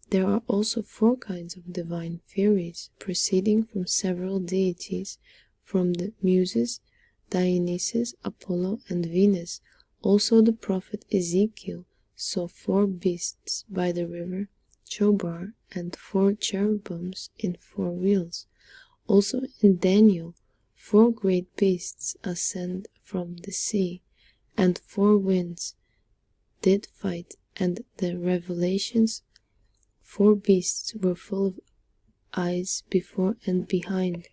There are also 4 kinds of divine furies, proceeding from several deities, from the Muses, Dionysus, Apollo, and Venus. Also the prophet Ezekiel saw 4 beasts by the river Chobar, and 4 cherubims in 4 wheels. Also in Daniel 4 great beasts ascend from the sea, and 4 winds did fight, and the Revelations 4 beasts were full of eyes before and behind,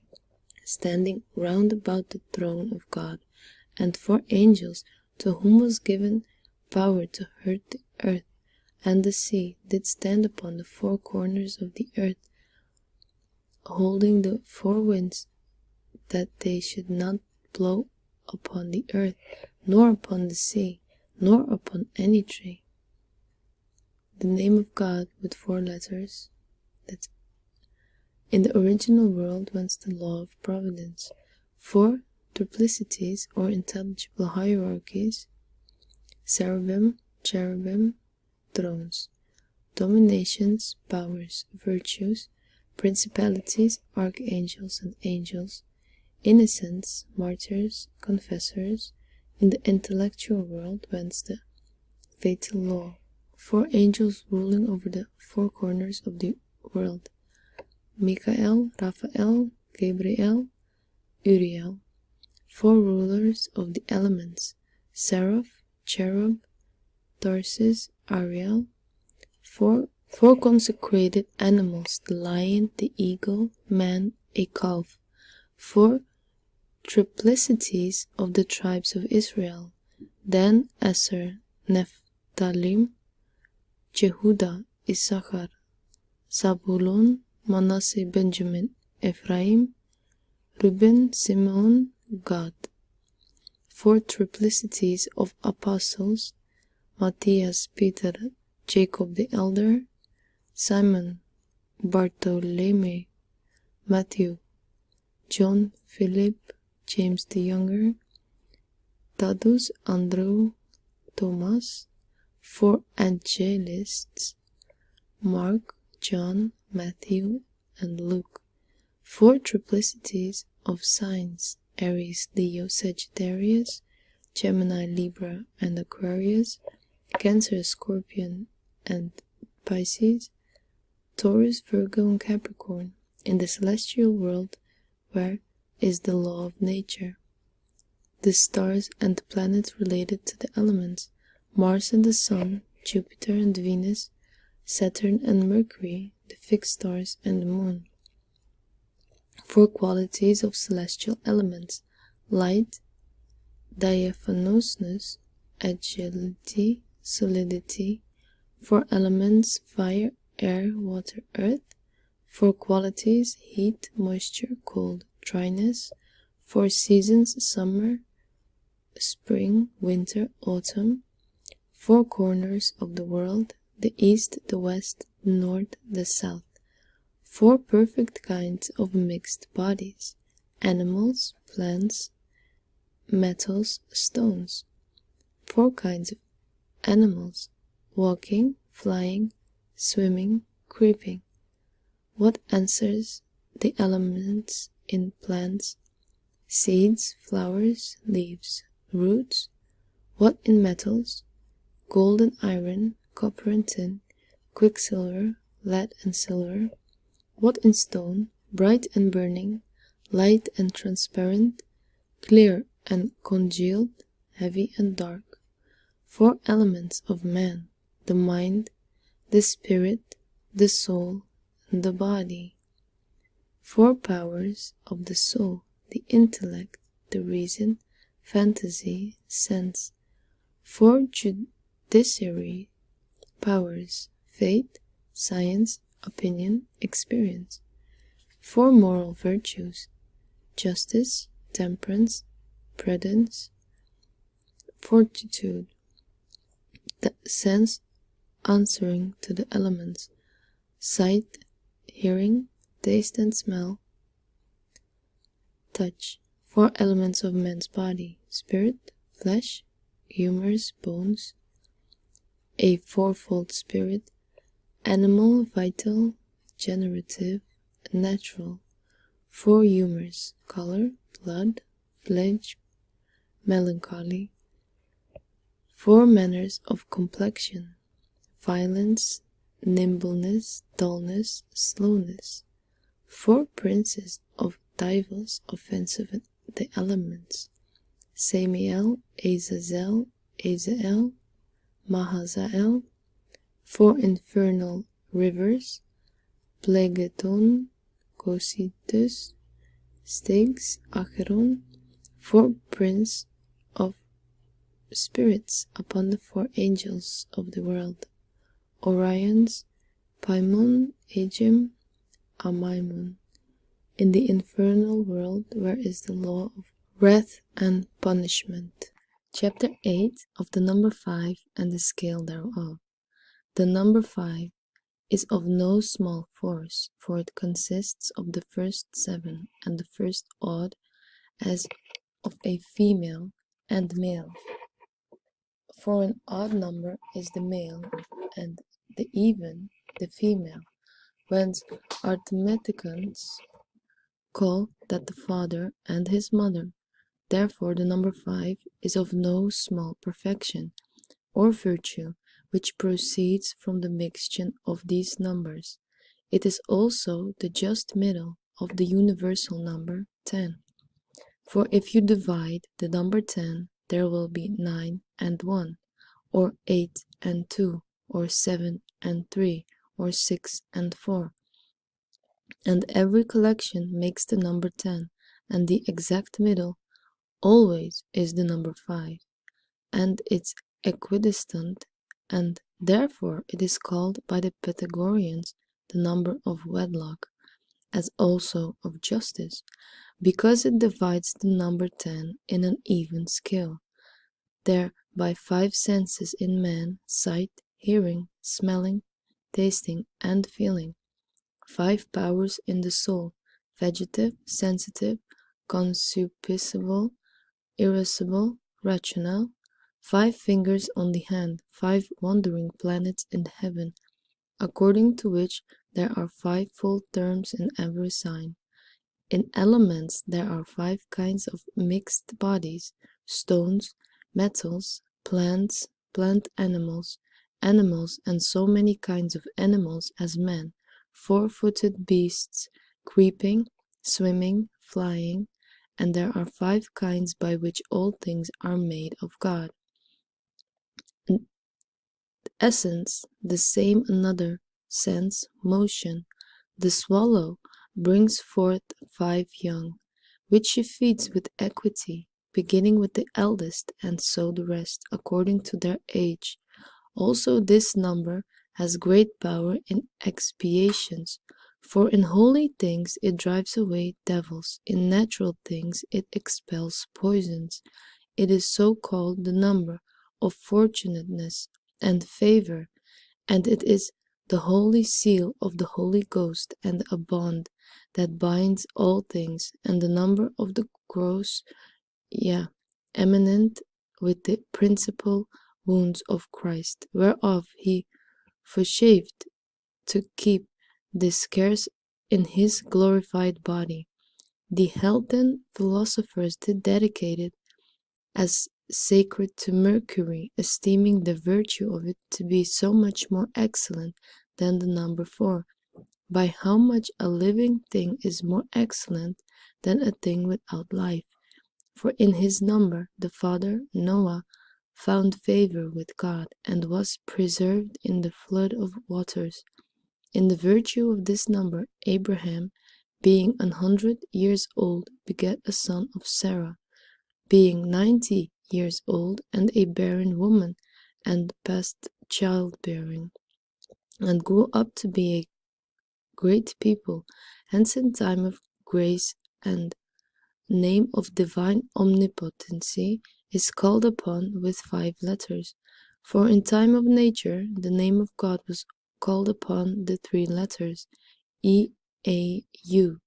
standing round about the throne of God, and 4 angels, to whom was given power to hurt the earth and the sea, did stand upon the 4 corners of the earth, holding the 4 winds, that they should not blow upon the earth, nor upon the sea, nor upon any tree. The name of God with 4 letters, that's in the original world whence the law of providence. 4 triplicities or intelligible hierarchies: cherubim, thrones, dominations, powers, virtues, principalities, archangels and angels, innocents, martyrs, confessors. In the intellectual world whence the fatal law. 4 angels ruling over the 4 corners of the world: Michael, Raphael, Gabriel, Uriel. 4 rulers of the elements: Seraph, Cherub, Tarsus, Ariel. 4 consecrated animals: the lion, the eagle, man, a calf. 4 triplicities of the tribes of Israel: Dan, Asher, Nephthalim, Jehudah, Issachar, Zabulon, Manasseh, Benjamin, Ephraim, Reuben, Simeon, Gad. 4 triplicities of apostles: Matthias, Peter, Jacob the elder, Simon, Bartholomew, Matthew, John, Philip, James the younger, Thaddeus, Andrew, Thomas. 4 evangelists: Mark, John, Matthew, and Luke. 4 triplicities of signs: Aries, Leo, Sagittarius, Gemini, Libra, and Aquarius, Cancer, Scorpion, and Pisces, Taurus, Virgo, and Capricorn. In the celestial world, where is the law of nature? The stars and the planets related to the elements: Mars and the Sun, Jupiter and Venus, Saturn and Mercury, the fixed stars and the moon. 4 qualities of celestial elements: light, diaphanousness, agility, solidity. 4 elements: fire, air, water, earth. 4 qualities: heat, moisture, cold, dryness. 4 seasons: summer, spring, winter, autumn. 4 corners of the world: the east, the west, the north, the south. 4 perfect kinds of mixed bodies: animals, plants, metals, stones. 4 kinds of animals: walking, flying, swimming, creeping. What answers the elements in plants: seeds, flowers, leaves, roots. What in metals: gold and iron, copper and tin, quicksilver, lead and silver. What in stone: bright and burning, light and transparent, clear and congealed, heavy and dark. 4 elements of man: the mind, the spirit, the soul, and the body. 4 powers of the soul: the intellect, the reason, fantasy, sense. 4 judiciary powers: faith, science, opinion, experience. 4 moral virtues: justice, temperance, prudence, fortitude. The sense answering to the elements: sight, hearing, taste and smell, touch. 4 elements of man's body: spirit, flesh, humors, bones. A fourfold spirit: animal, vital, generative, natural. 4 humors: color, blood, flesh, melancholy. 4 manners of complexion: violence, nimbleness, dullness, slowness. 4 princes of divers offensive the elements: Samiel, Azazel, Azael, Mahazael. 4 infernal rivers: Phlegeton, Cocytus, Styx, Acheron. 4 prince of spirits upon the 4 angels of the world: Orions, Paimon, Agim, Amaimon. In the infernal world, where is the law of wrath and punishment? Chapter 8 of the number 5 and the scale thereof. The number 5 is of no small force, for it consists of the first 7 and the first odd, as of a female and male. For an odd number is the male, and the even the female, whence arithmeticians call that the father and his mother. Therefore the number 5 is of no small perfection or virtue, which proceeds from the mixture of these numbers. It is also the just middle of the universal number 10. For if you divide the number 10, there will be 9 and 1, or 8 and 2, or 7 and 3, or 6 and 4. And every collection makes the number 10, and the exact middle always is the number 5, and its equidistant, and therefore it is called by the Pythagoreans the number of wedlock, as also of justice, because it divides the number 10 in an even scale. There by 5 senses in man: sight, hearing, smelling, tasting, and feeling. 5 powers in the soul: vegetative, sensitive, concupiscible, irascible, rational. 5 fingers on the hand, 5 wandering planets in heaven, according to which there are 5 full terms in every sign. In elements there are 5 kinds of mixed bodies: stones, metals, plants, plant animals, and so many kinds of animals as men, 4-footed beasts, creeping, swimming, flying, and there are 5 kinds by which all things are made of God. Essence, the same. Another sense, motion. The swallow brings forth 5 young, which she feeds with equity, beginning with the eldest, and so the rest, according to their age. Also this number has great power in expiations, for in holy things it drives away devils, in natural things it expels poisons. It is so called the number of fortunateness and favor, and it is the holy seal of the Holy Ghost, and a bond that binds all things, and the number of the cross, eminent with the principal wounds of Christ, whereof he vouchsafed to keep the scarce in his glorified body. The heathen philosophers did dedicate it as sacred to Mercury, esteeming the virtue of it to be so much more excellent than the number 4. By how much a living thing is more excellent than a thing without life. For in his number the father Noah found favor with God, and was preserved in the flood of waters. In the virtue of this number Abraham, being 100 years old, begat a son of Sarah, being 90 years old, and a barren woman, and past childbearing, and grew up to be a great people. Hence in time of grace and name of divine omnipotency is called upon with 5 letters. For in time of nature the name of God was called upon the 3 letters E-A-U.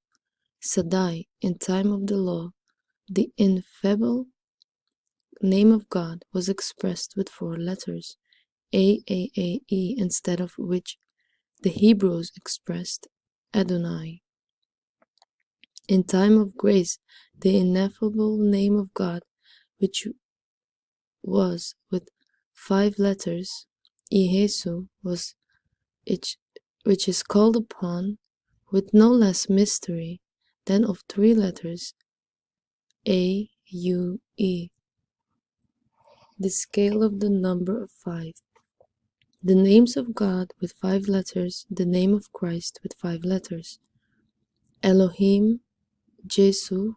Sadai, in time of the law, the ineffable name of God was expressed with 4 letters, A-A-A-E, instead of which the Hebrews expressed Adonai. In time of grace, the ineffable name of God, which was with 5 letters, Jesu, which is called upon with no less mystery than of 3 letters, A-U-E. The scale of the number of 5. The names of God with 5 letters, the name of Christ with 5 letters. Elohim, Jesu,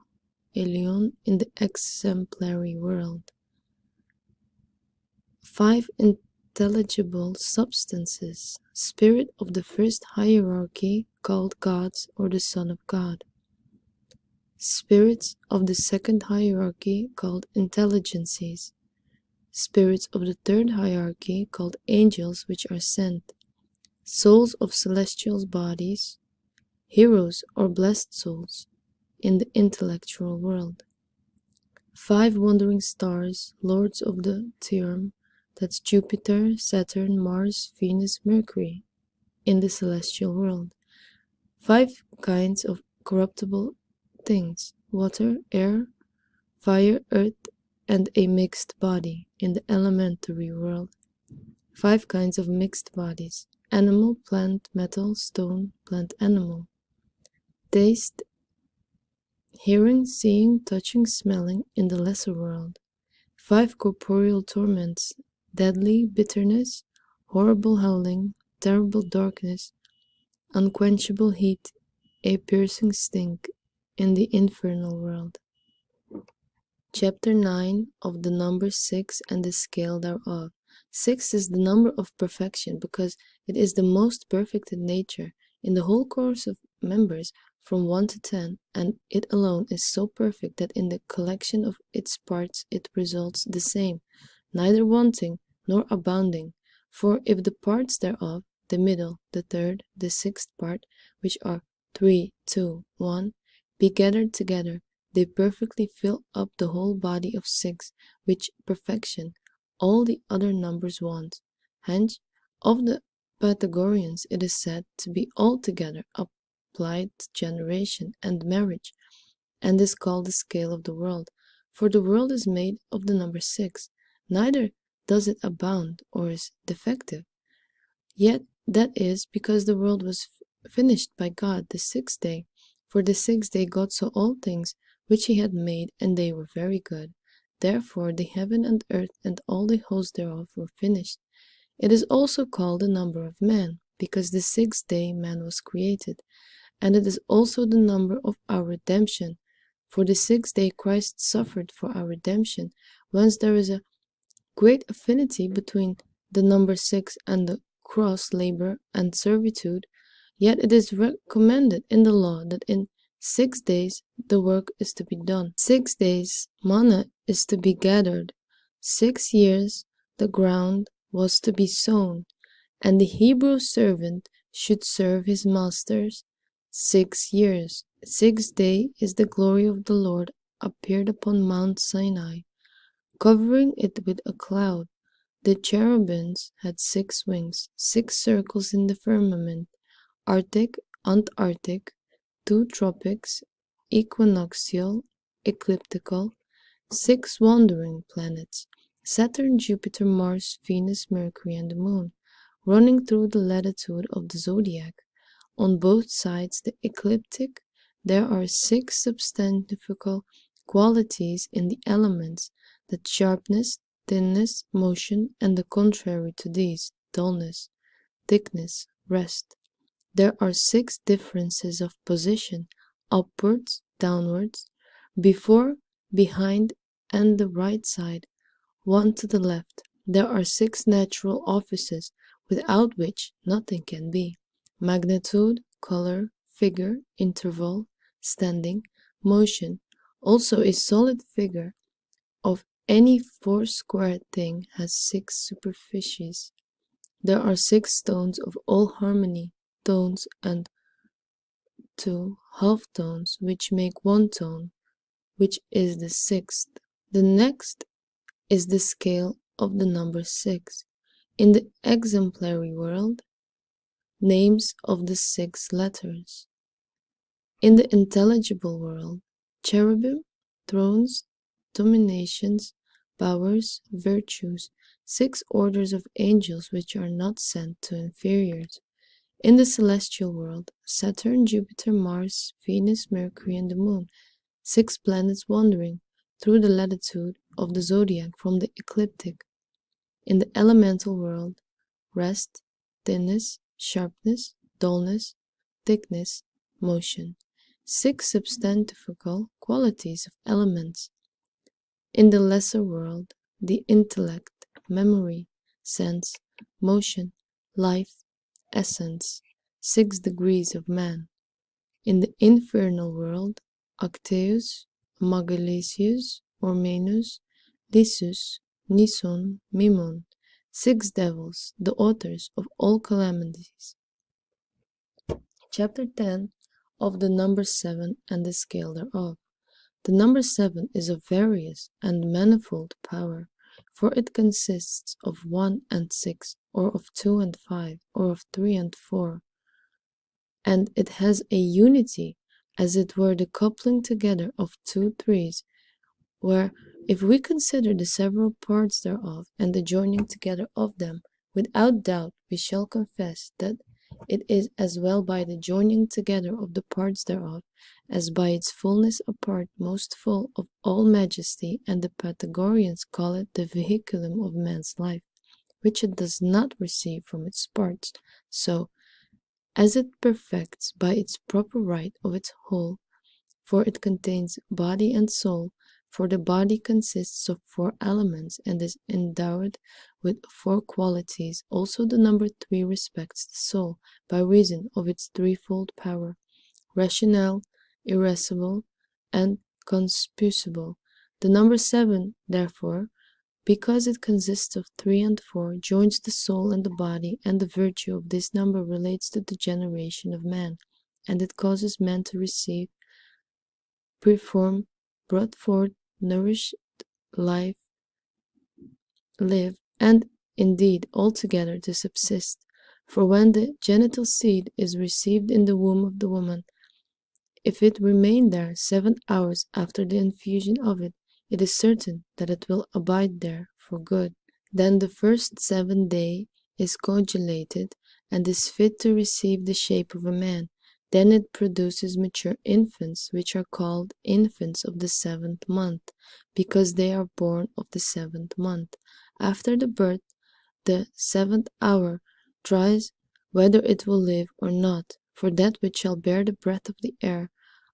Elion in the exemplary world. 5 intelligible substances. Spirit of the first hierarchy called gods or the Son of God. Spirits of the second hierarchy called intelligences. Spirits of the third hierarchy called angels which are sent. Souls of celestial bodies. Heroes or blessed souls in the intellectual world. 5 wandering stars, lords of the term, that's Jupiter, Saturn, Mars, Venus, Mercury, in the celestial world. 5 kinds of corruptible things: water, air, fire, earth, and a mixed body, in the elementary world. 5 kinds of mixed bodies: animal, plant, metal, stone, plant, animal. Taste, hearing, seeing, touching, smelling, in the lesser world. 5 corporeal torments: deadly bitterness, horrible howling, terrible darkness, unquenchable heat, a piercing stink, in the infernal world. Chapter 9 of the number 6 and the scale thereof. 6 is the number of perfection, because it is the most perfect in nature. in the whole course of members from 1 to 10, and it alone is so perfect that in the collection of its parts it results the same, neither wanting nor abounding. For if the parts thereof, the middle, the third, the sixth part, which are 3, 2, 1, be gathered together, they perfectly fill up the whole body of 6, which perfection all the other numbers want. Hence, of the Pythagoreans it is said to be altogether applied to generation and marriage, and is called the scale of the world. For the world is made of the number 6, neither does it abound or is defective. Yet that is because the world was finished by God the sixth day. For the sixth day God saw all things which he had made, and they were very good. Therefore the heaven and earth and all the hosts thereof were finished. It is also called the number of man, because the sixth day man was created. And it is also the number of our redemption. For the sixth day Christ suffered for our redemption, whence there is a great affinity between the number 6 and the cross labor and servitude. Yet it is recommended in the law that in 6 days the work is to be done. 6 days manna is to be gathered. 6 years the ground was to be sown, and the Hebrew servant should serve his masters 6 years. 6th day is the glory of the Lord appeared upon Mount Sinai, covering it with a cloud. The cherubims had 6 wings, 6 circles in the firmament, Arctic, Antarctic, 2 tropics, equinoctial, ecliptical, 6 wandering planets, Saturn, Jupiter, Mars, Venus, Mercury, and the Moon, running through the latitude of the zodiac. On both sides the ecliptic there are 6 substantifical qualities in the elements, that sharpness, thinness, motion, and the contrary to these, dullness, thickness, rest. There are 6 differences of position, upwards, downwards, before, behind, and the right side, one to the left. There are 6 natural offices, without which nothing can be: magnitude, color, figure, interval, standing, motion. Also a solid figure of any 4-square thing has 6 superficies. There are 6 tones of all harmony, tones, and 2 half-tones, which make 1 tone, which is the 6th. The next is the scale of the number 6. In the exemplary world, names of the 6 letters. In the intelligible world, cherubim, thrones, dominations, powers, virtues, 6 orders of angels which are not sent to inferiors. In the celestial world, Saturn, Jupiter, Mars, Venus, Mercury, and the Moon, 6 planets wandering through the latitude of the zodiac from the ecliptic. In the elemental world, rest, thinness, sharpness, dullness, thickness, motion, 6 substantifical qualities of elements. In the lesser world, the intellect, memory, sense, motion, life, essence, 6 degrees of man. In the infernal world, Acteus, Magalesius, Ormenus, Lysus, Nison, Mimon, 6 devils, the authors of all calamities. Chapter 10 of the number 7 and the scale thereof. The number 7 is of various and manifold power, for it consists of 1 and 6, or of 2 and 5, or of 3 and 4, and it has a unity, as it were the coupling together of 2 threes, where, if we consider the several parts thereof, and the joining together of them, without doubt we shall confess that it is as well by the joining together of the parts thereof, as by its fullness apart most full of all majesty, and the Pythagoreans call it the vehiculum of man's life, which it does not receive from its parts, so as it perfects by its proper right of its whole, for it contains body and soul, For the body consists of 4 elements and is endowed with 4 qualities. Also the number 3 respects the soul by reason of its threefold power: rational, irascible, and concupiscible. The number 7, therefore, because it consists of 3 and 4, joins the soul and the body, and the virtue of this number relates to the generation of man, and it causes man to receive, perform, brought forth, nourished, life, live, and indeed altogether to subsist. For when the genital seed is received in the womb of the woman, if it remain there 7 hours after the infusion of it, it is certain that it will abide there for good. Then the first 7th day is congelated and is fit to receive the shape of a man. Then it produces mature infants, which are called infants of the 7th month, because they are born of the 7th month. After the birth, the 7th hour tries whether it will live or not, for that which shall bear the breath of the air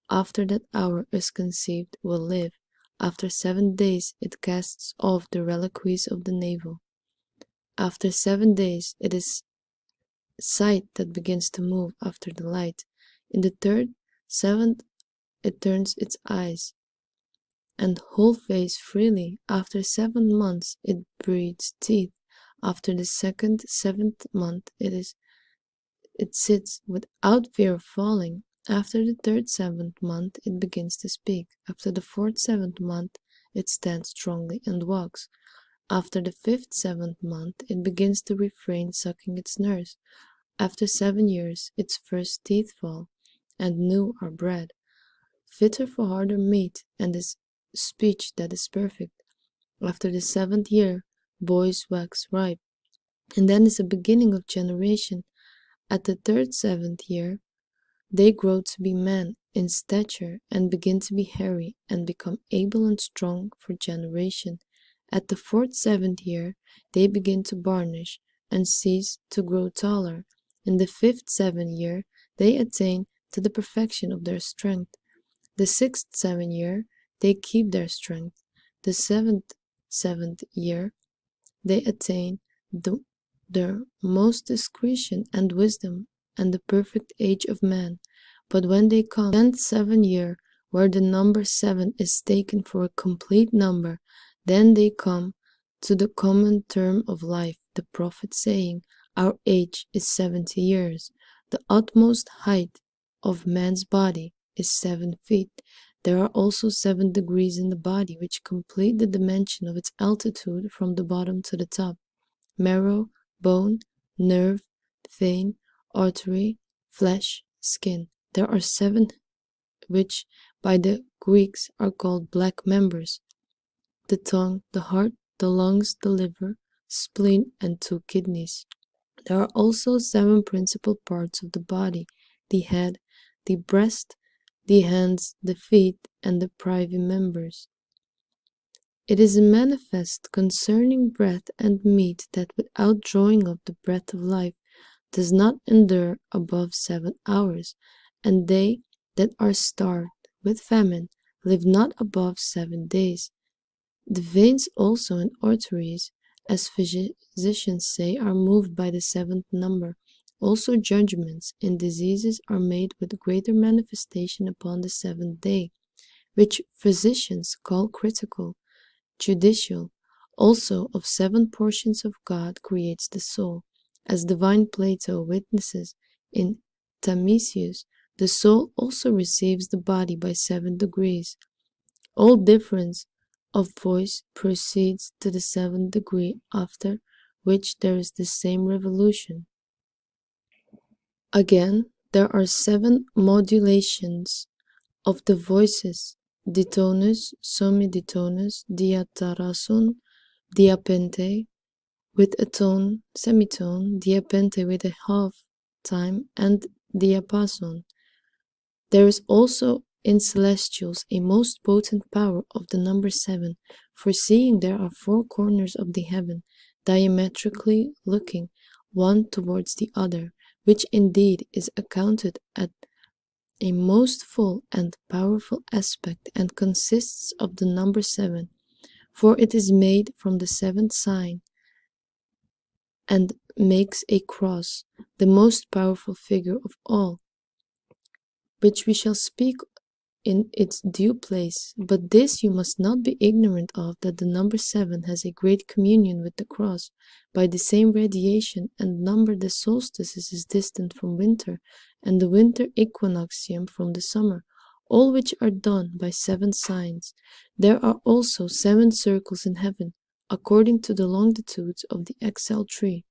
after that hour is conceived will live. After 7 days it casts off the reliquaries of the navel. After 7 days it is sight that begins to move after the light. In the third 7th it turns its eyes and whole face freely. After 7 months it breeds teeth. After the second 7th month it sits without fear of falling. After the third 7th month it begins to speak. After the fourth 7th month it stands strongly and walks. After the fifth 7th month it begins to refrain sucking its nurse. After 7 years its first teeth fall, and new are bred, fitter for harder meat, and is speech that is perfect. After the 7th year boys wax ripe, and then is a beginning of generation. At the third 7th year they grow to be men in stature, and begin to be hairy, and become able and strong for generation. At the fourth 7th year they begin to varnish, and cease to grow taller. In the fifth 7th year they attain to the perfection of their strength. The sixth 7th year they keep their strength. The 7th year they attain their most discretion and wisdom, and the perfect age of man. But when they come to the 10th 7th year, where the number 7 is taken for a complete number, then they come to the common term of life, the prophet saying, "Our age is 70 years." The utmost height of man's body is 7 feet. There are also 7 degrees in the body, which complete the dimension of its altitude from the bottom to the top: marrow, bone, nerve, vein, artery, flesh, skin. There are 7 which by the Greeks are called black members: the tongue, the heart, the lungs, the liver, spleen, and 2 kidneys. There are also 7 principal parts of the body: the head, the breast, the hands, the feet, and the privy members. It is manifest concerning breath and meat that without drawing up the breath of life does not endure above 7 hours, and they that are starved with famine live not above 7 days. The veins also and arteries, as physicians say, are moved by the 7th number. Also judgments in diseases are made with greater manifestation upon the 7th day, which physicians call critical. Judicial also of 7 portions of God creates the soul. As divine Plato witnesses in Tamisius, the soul also receives the body by 7 degrees. All difference of voice proceeds to the 7th degree, after which there is the same revolution. Again, there are 7 modulations of the voices: ditonus, semiditonus, diatarason, diapente with a tone, semitone, diapente with a half time, and diapason. There is also in celestials a most potent power of the number 7, for seeing there are 4 corners of the heaven, diametrically looking one towards the other, which indeed is accounted at a most full and powerful aspect, and consists of the number 7, for it is made from the seventh sign, and makes a cross, the most powerful figure of all, which we shall speak in its due place. But this you must not be ignorant of, that the number 7 has a great communion with the cross, by the same radiation and number. The solstices is distant from winter, and the winter equinoxium from the summer, all which are done by 7 signs. There are also 7 circles in heaven, according to the longitudes of the exile tree.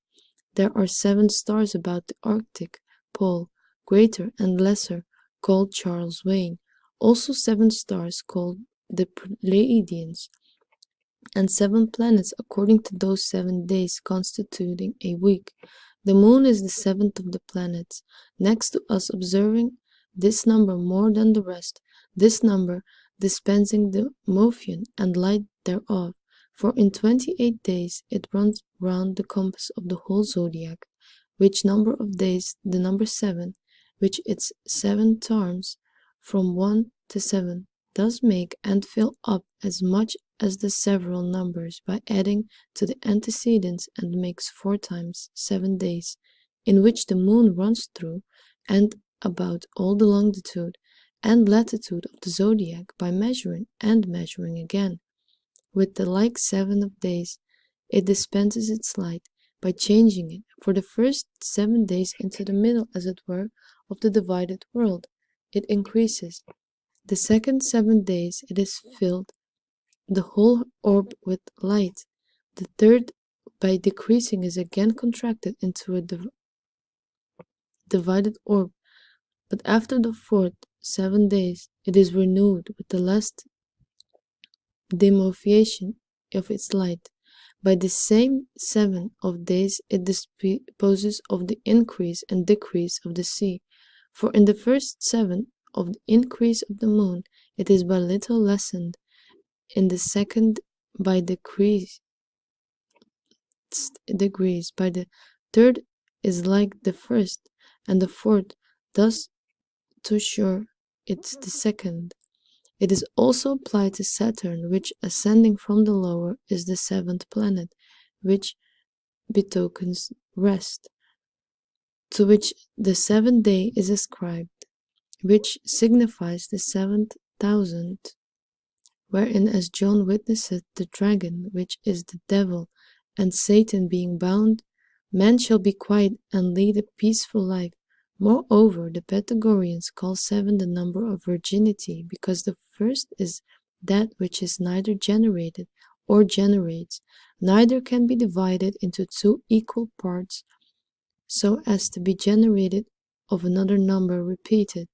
There are 7 stars about the Arctic pole, greater and lesser, called Charles Wain, also 7 stars called the Pleiadians, and 7 planets according to those 7 days constituting a week. The moon is the 7th of the planets. Next to us, observing this number more than the rest, this number dispensing the motion and light thereof, for in 28 days it runs round the compass of the whole zodiac, which number of days the number 7, which its 7 terms from 1 to 7, does make and fill up as much as the several numbers by adding to the antecedents, and makes 4 times 7 days, in which the moon runs through and about all the longitude and latitude of the zodiac by measuring and measuring again. With the like 7 of days, it dispenses its light by changing it for the first 7 days into the middle, as it were, of the divided world. It increases. The second 7 days it is filled the whole orb with light. The third, by decreasing, is again contracted into a divided orb. But after the fourth 7 days it is renewed with the last diminution of its light. By the same 7 of days it disposes of the increase and decrease of the sea. For in the first 7 of the increase of the moon it is but little lessened, in the second by degrees, by the third is like the first, and the fourth thus to sure it's the second. It is also applied to Saturn, which, ascending from the lower, is the 7th planet, which betokens rest, to which the 7th day is ascribed, which signifies the 7,000, wherein, as John witnesseth, the dragon, which is the devil, and Satan being bound, man shall be quiet and lead a peaceful life. Moreover, the Pythagoreans call 7 the number of virginity, because the first is that which is neither generated or generates, neither can be divided into 2 equal parts, so as to be generated of another number repeated,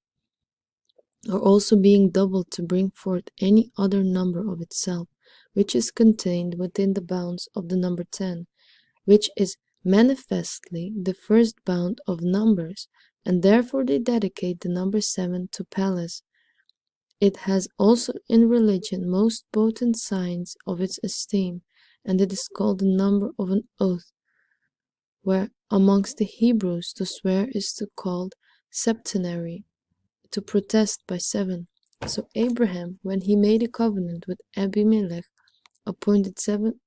or also being doubled to bring forth any other number of itself, which is contained within the bounds of the number 10, which is manifestly the first bound of numbers, and therefore they dedicate the number 7 to Pallas. It has also in religion most potent signs of its esteem, and it is called the number of an oath, where amongst the Hebrews to swear is called septenary, to protest by 7. So Abraham, when he made a covenant with Abimelech, appointed 7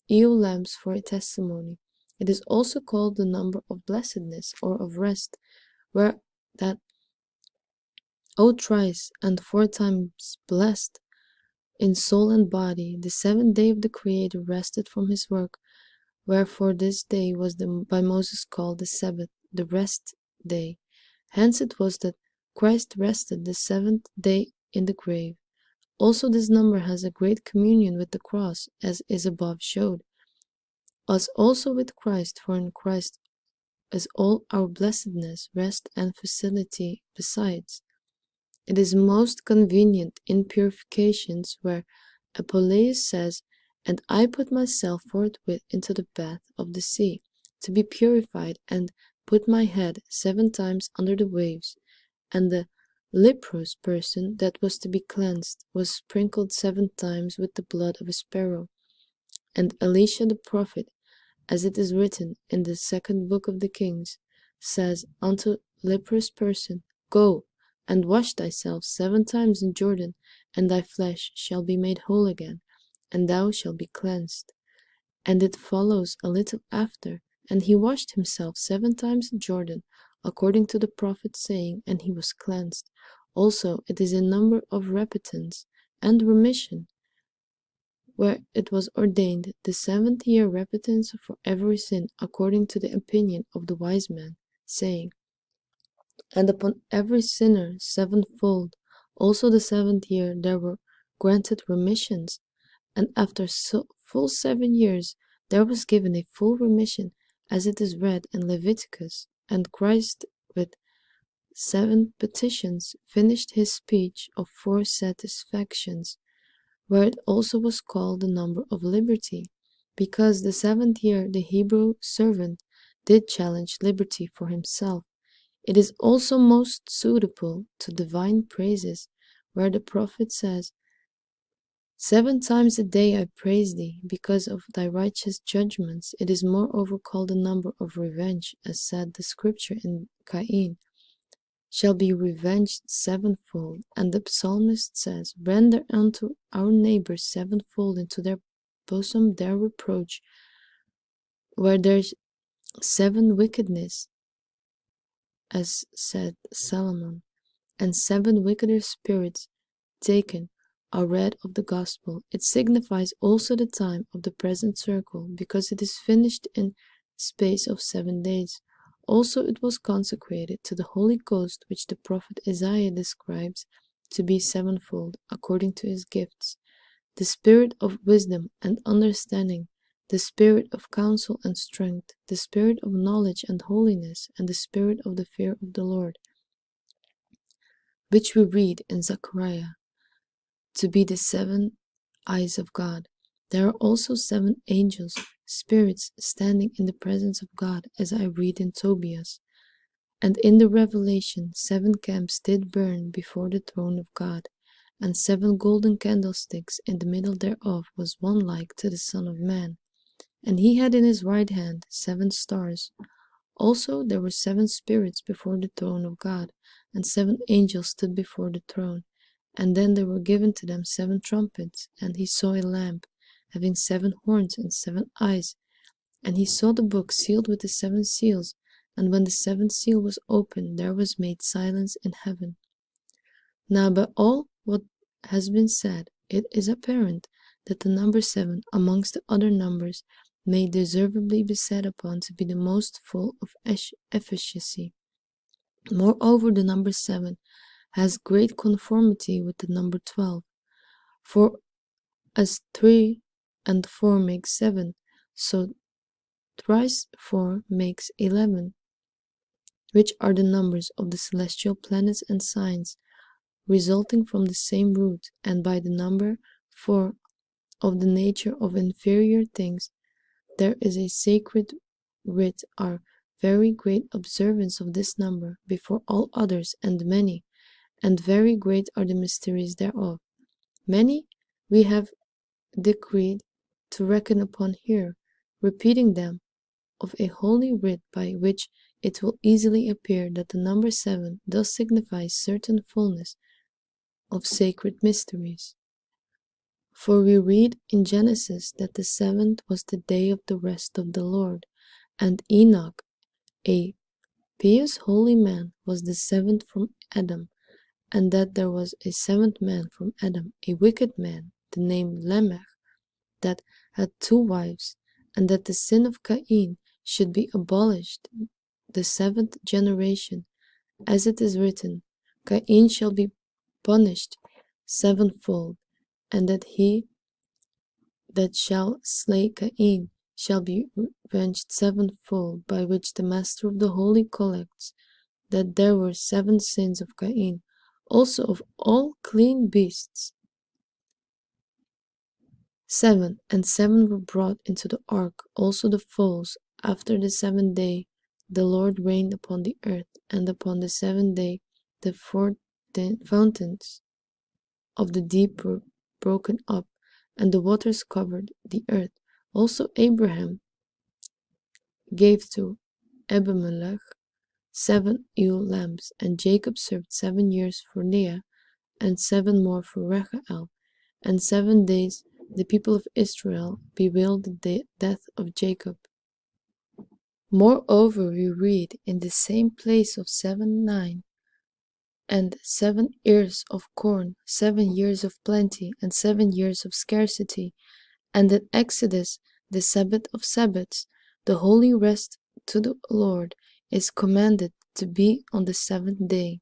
ewe lambs for a testimony. It is also called the number of blessedness or of rest, where that O thrice and 4 times blessed in soul and body, the 7th day of the Creator rested from his work, wherefore this day was by Moses called the Sabbath, the rest day. Hence it was that Christ rested the 7th day in the grave. Also this number has a great communion with the cross, as is above showed. Us also with Christ, for in Christ is all our blessedness, rest, and facility besides. It is most convenient in purifications, where Apuleius says, "And I put myself forthwith into the bath of the sea, to be purified, and put my head 7 times under the waves." And the leprous person that was to be cleansed was sprinkled 7 times with the blood of a sparrow. And Elisha the prophet, as it is written in the 2nd book of the Kings, says unto leprous person, "Go, and wash thyself 7 times in Jordan, and thy flesh shall be made whole again, and thou shalt be cleansed. And it follows a little after, and he washed himself 7 times in Jordan, according to the prophet saying, and he was cleansed. Also it is a number of repentance and remission, where it was ordained the 7th year repentance for every sin, according to the opinion of the wise man, saying, and upon every sinner sevenfold. Also the 7th year there were granted remissions, and after full 7 years there was given a full remission, as it is read in Leviticus. And Christ with 7 petitions finished his speech of 4 satisfactions, where it also was called the number of liberty, because the 7th year the Hebrew servant did challenge liberty for himself. It is also most suitable to divine praises, where the prophet says, 7 times a day I praise thee, because of thy righteous judgments. It is moreover called the number of revenge, as said the scripture in Cain, shall be revenged sevenfold. And the psalmist says, render unto our neighbors sevenfold into their bosom their reproach, where there's 7 wickedness, as said Solomon, and 7 wickeder spirits taken are read of the gospel. It signifies also the time of the present circle, because it is finished in space of 7 days. Also it was consecrated to the Holy Ghost, which the prophet Isaiah describes to be sevenfold, according to his gifts: the spirit of wisdom and understanding, the spirit of counsel and strength, the spirit of knowledge and holiness, and the spirit of the fear of the Lord, which we read in Zechariah to be the 7 eyes of God. There are also 7 angels, spirits standing in the presence of God, as I read in Tobias. And in the Revelation 7 camps did burn before the throne of God, and 7 golden candlesticks, in the middle thereof was one like to the Son of Man. And he had in his right hand 7 stars. Also there were 7 spirits before the throne of God, and 7 angels stood before the throne. And then there were given to them 7 trumpets, and he saw a lamp, having 7 horns and 7 eyes. And he saw the book sealed with the 7 seals, and when the 7th seal was opened, there was made silence in heaven. Now by all what has been said, it is apparent that the number 7, amongst the other numbers, may deservedly be set upon to be the most full of efficacy. Moreover, the number 7 has great conformity with the number 12. For as 3 and 4 make 7, so thrice 4 makes 11, which are the numbers of the celestial planets and signs, resulting from the same root, and by the number 4 of the nature of inferior things, there is a sacred writ, our very great observance of this number before all others, and many, and very great are the mysteries thereof. Many we have decreed to reckon upon here, repeating them of a holy writ, by which it will easily appear that the number 7 does signify certain fullness of sacred mysteries. For we read in Genesis that the 7th was the day of the rest of the Lord, and Enoch, a pious holy man, was the 7th from Adam, and that there was a 7th man from Adam, a wicked man, the name Lamech, that had 2 wives, and that the sin of Cain should be abolished, the 7th generation, as it is written, Cain shall be punished sevenfold, and that he that shall slay Cain shall be revenged sevenfold, by which the Master of the Holy collects that there were 7 sins of Cain, also of all clean beasts 7, and 7 were brought into the ark, also the foals. After the 7th day the Lord rained upon the earth, and upon the 7th day the fountains of the deep were broken up, and the waters covered the earth. Also Abraham gave to Abimelech 7 ewe lambs. And Jacob served 7 years for Leah, and 7 more for Rachel. And 7 days the people of Israel bewailed the death of Jacob. Moreover, we read in the same place of 7:9, and 7 ears of corn, 7 years of plenty, and 7 years of scarcity. And in Exodus, the Sabbath of Sabbaths, the holy rest to the Lord, is commanded to be on the 7th day.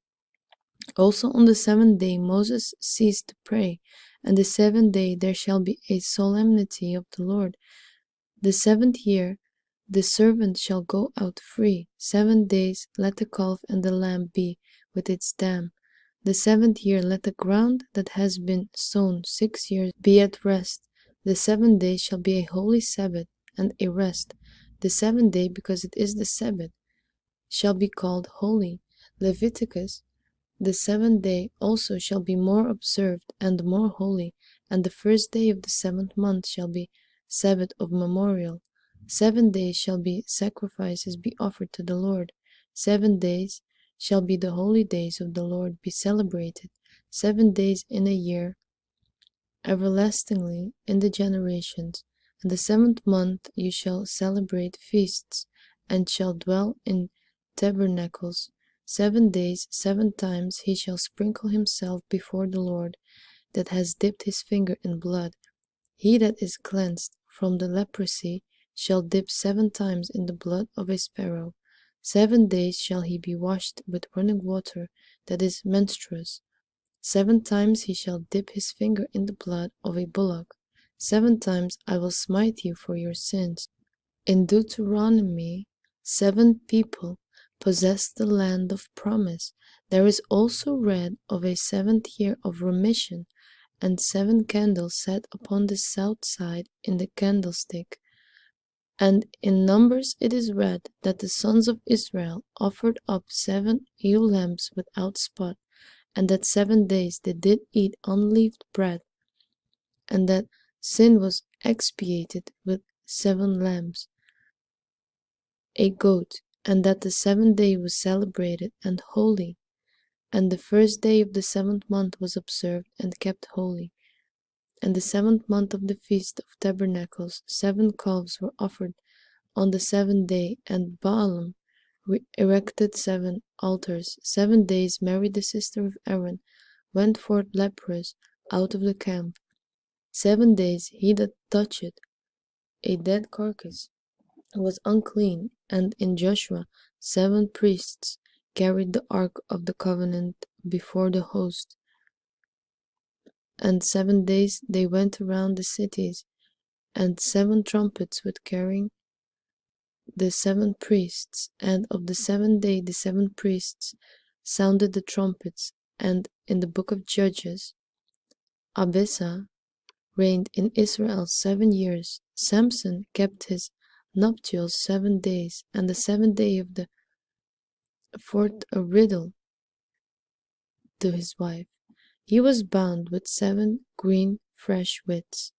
Also on the 7th day Moses ceased to pray, and the 7th day there shall be a solemnity of the Lord. The 7th year the servant shall go out free. 7 days let the calf and the lamb be with its dam. The 7th year let the ground that has been sown 6 years be at rest. The 7th day shall be a holy Sabbath and a rest. The 7th day, because it is the Sabbath, shall be called holy. Leviticus. The 7th day also shall be more observed and more holy, and the 1st day of the 7th month shall be Sabbath of memorial. 7 days shall be sacrifices be offered to the Lord. 7 days shall be the holy days of the Lord be celebrated. 7 days in a year, everlastingly in the generations. And the 7th month you shall celebrate feasts, and shall dwell in tabernacles. 7 days, 7 times he shall sprinkle himself before the Lord, that has dipped his finger in blood. He that is cleansed from the leprosy shall dip 7 times in the blood of a sparrow. 7 days shall he be washed with running water that is menstruous. 7 times he shall dip his finger in the blood of a bullock. 7 times I will smite you for your sins. In Deuteronomy, 7 people possessed the land of promise. There is also read of a 7th year of remission, and 7 candles set upon the south side in the candlestick. And in Numbers it is read that the sons of Israel offered up 7 ewe lambs without spot, and that 7 days they did eat unleavened bread, and that sin was expiated with 7 lambs, a goat, and that the 7th day was celebrated and holy, and the 1st day of the 7th month was observed and kept holy. And the 7th month of the Feast of Tabernacles, 7 calves were offered on the 7th day, and Balaam erected 7 altars. 7 days Mary the sister of Aaron went forth leprous out of the camp. 7 days he that touched a dead carcass was unclean. And in Joshua 7 priests carried the ark of the covenant before the host. And 7 days they went around the cities, and 7 trumpets with carrying the 7 priests. And of the 7th day the 7 priests sounded the trumpets. And in the book of Judges, Abessa reigned in Israel 7 years. Samson kept his nuptials 7 days, and the 7th day of the 4th a riddle to his wife. He was bound with 7 green fresh withs,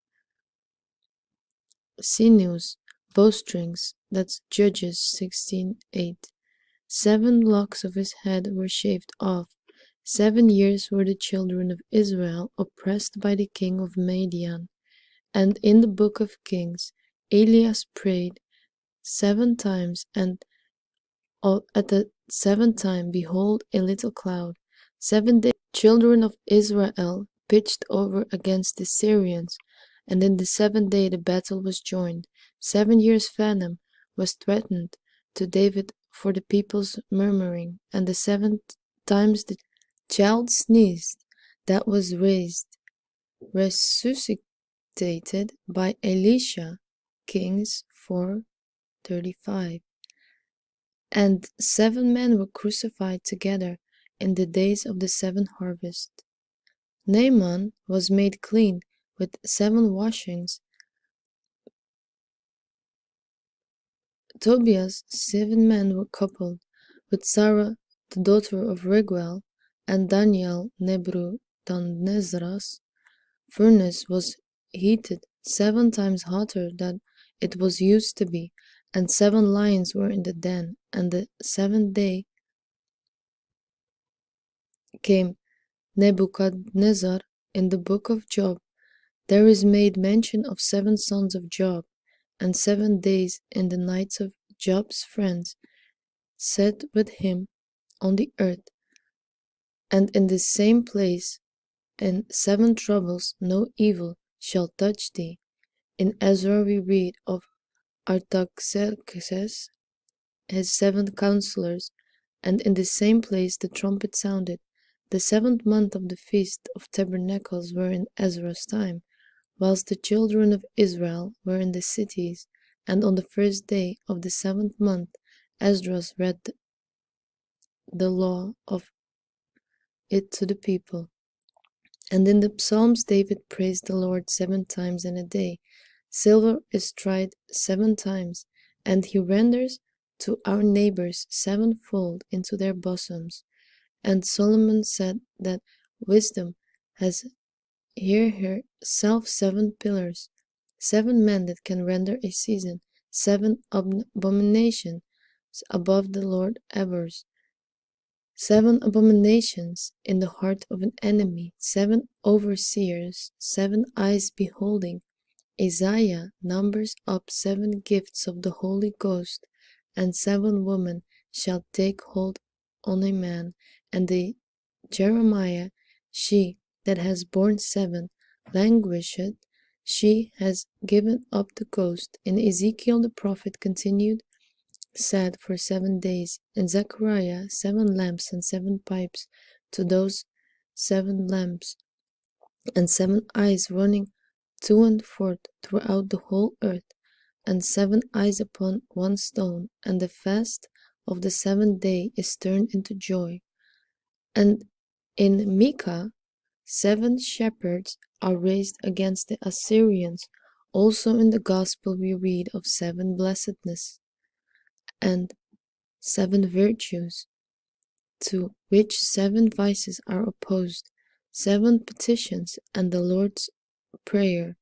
sinews, bowstrings. That's Judges 16:8. 7 locks of his head were shaved off. 7 years were the children of Israel oppressed by the king of Midian. And in the book of Kings, Elias prayed 7 times, and at the 7th time, behold, a little cloud. 7 days the children of Israel pitched over against the Syrians, and in the 7th day the battle was joined. 7 years famine was threatened to David for the people's murmuring, and the 7th times the child sneezed that was resuscitated by Elisha. Kings 4:35. And 7 men were crucified together in the days of the 7th harvest. Naaman was made clean with 7 washings. Tobias 7 men were coupled with Sarah the daughter of Riguel, and Daniel Nebuchadnezzar's furnace was heated 7 times hotter than it was used to be, and 7 lions were in the den. And the 7th day came Nebuchadnezzar in the book of Job, there is made mention of 7 sons of Job, and 7 days and the nights of Job's friends sat with him on the earth, and in the same place, and 7 troubles, no evil shall touch thee. In Ezra we read of Artaxerxes, his 7 counselors, and in the same place the trumpet sounded. The 7th month of the feast of tabernacles were in Ezra's time, whilst the children of Israel were in the cities, and on the first day of the 7th month Esdras read the law of it to the people. And in the Psalms David praised the Lord 7 times in a day. Silver is tried 7 times, and he renders to our neighbors 7-fold into their bosoms. And Solomon said that wisdom has here herself 7 pillars, 7 men that can render a season, 7 abominations above the Lord abhors, 7 abominations in the heart of an enemy, 7 overseers, 7 eyes beholding. Isaiah numbers up 7 gifts of the Holy Ghost, and 7 women shall take hold on a man, and the Jeremiah, she that has borne 7, languisheth, she has given up the ghost. In Ezekiel the prophet continued sad for 7 days. In Zechariah 7 lamps and 7 pipes to those 7 lamps, and 7 eyes running to and forth throughout the whole earth, and 7 eyes upon one stone, and the fast of the 7th day is turned into joy. And in Micah 7 shepherds are raised against the Assyrians. Also in the Gospel we read of 7 blessedness and 7 virtues, to which 7 vices are opposed, 7 petitions and the Lord's Prayer,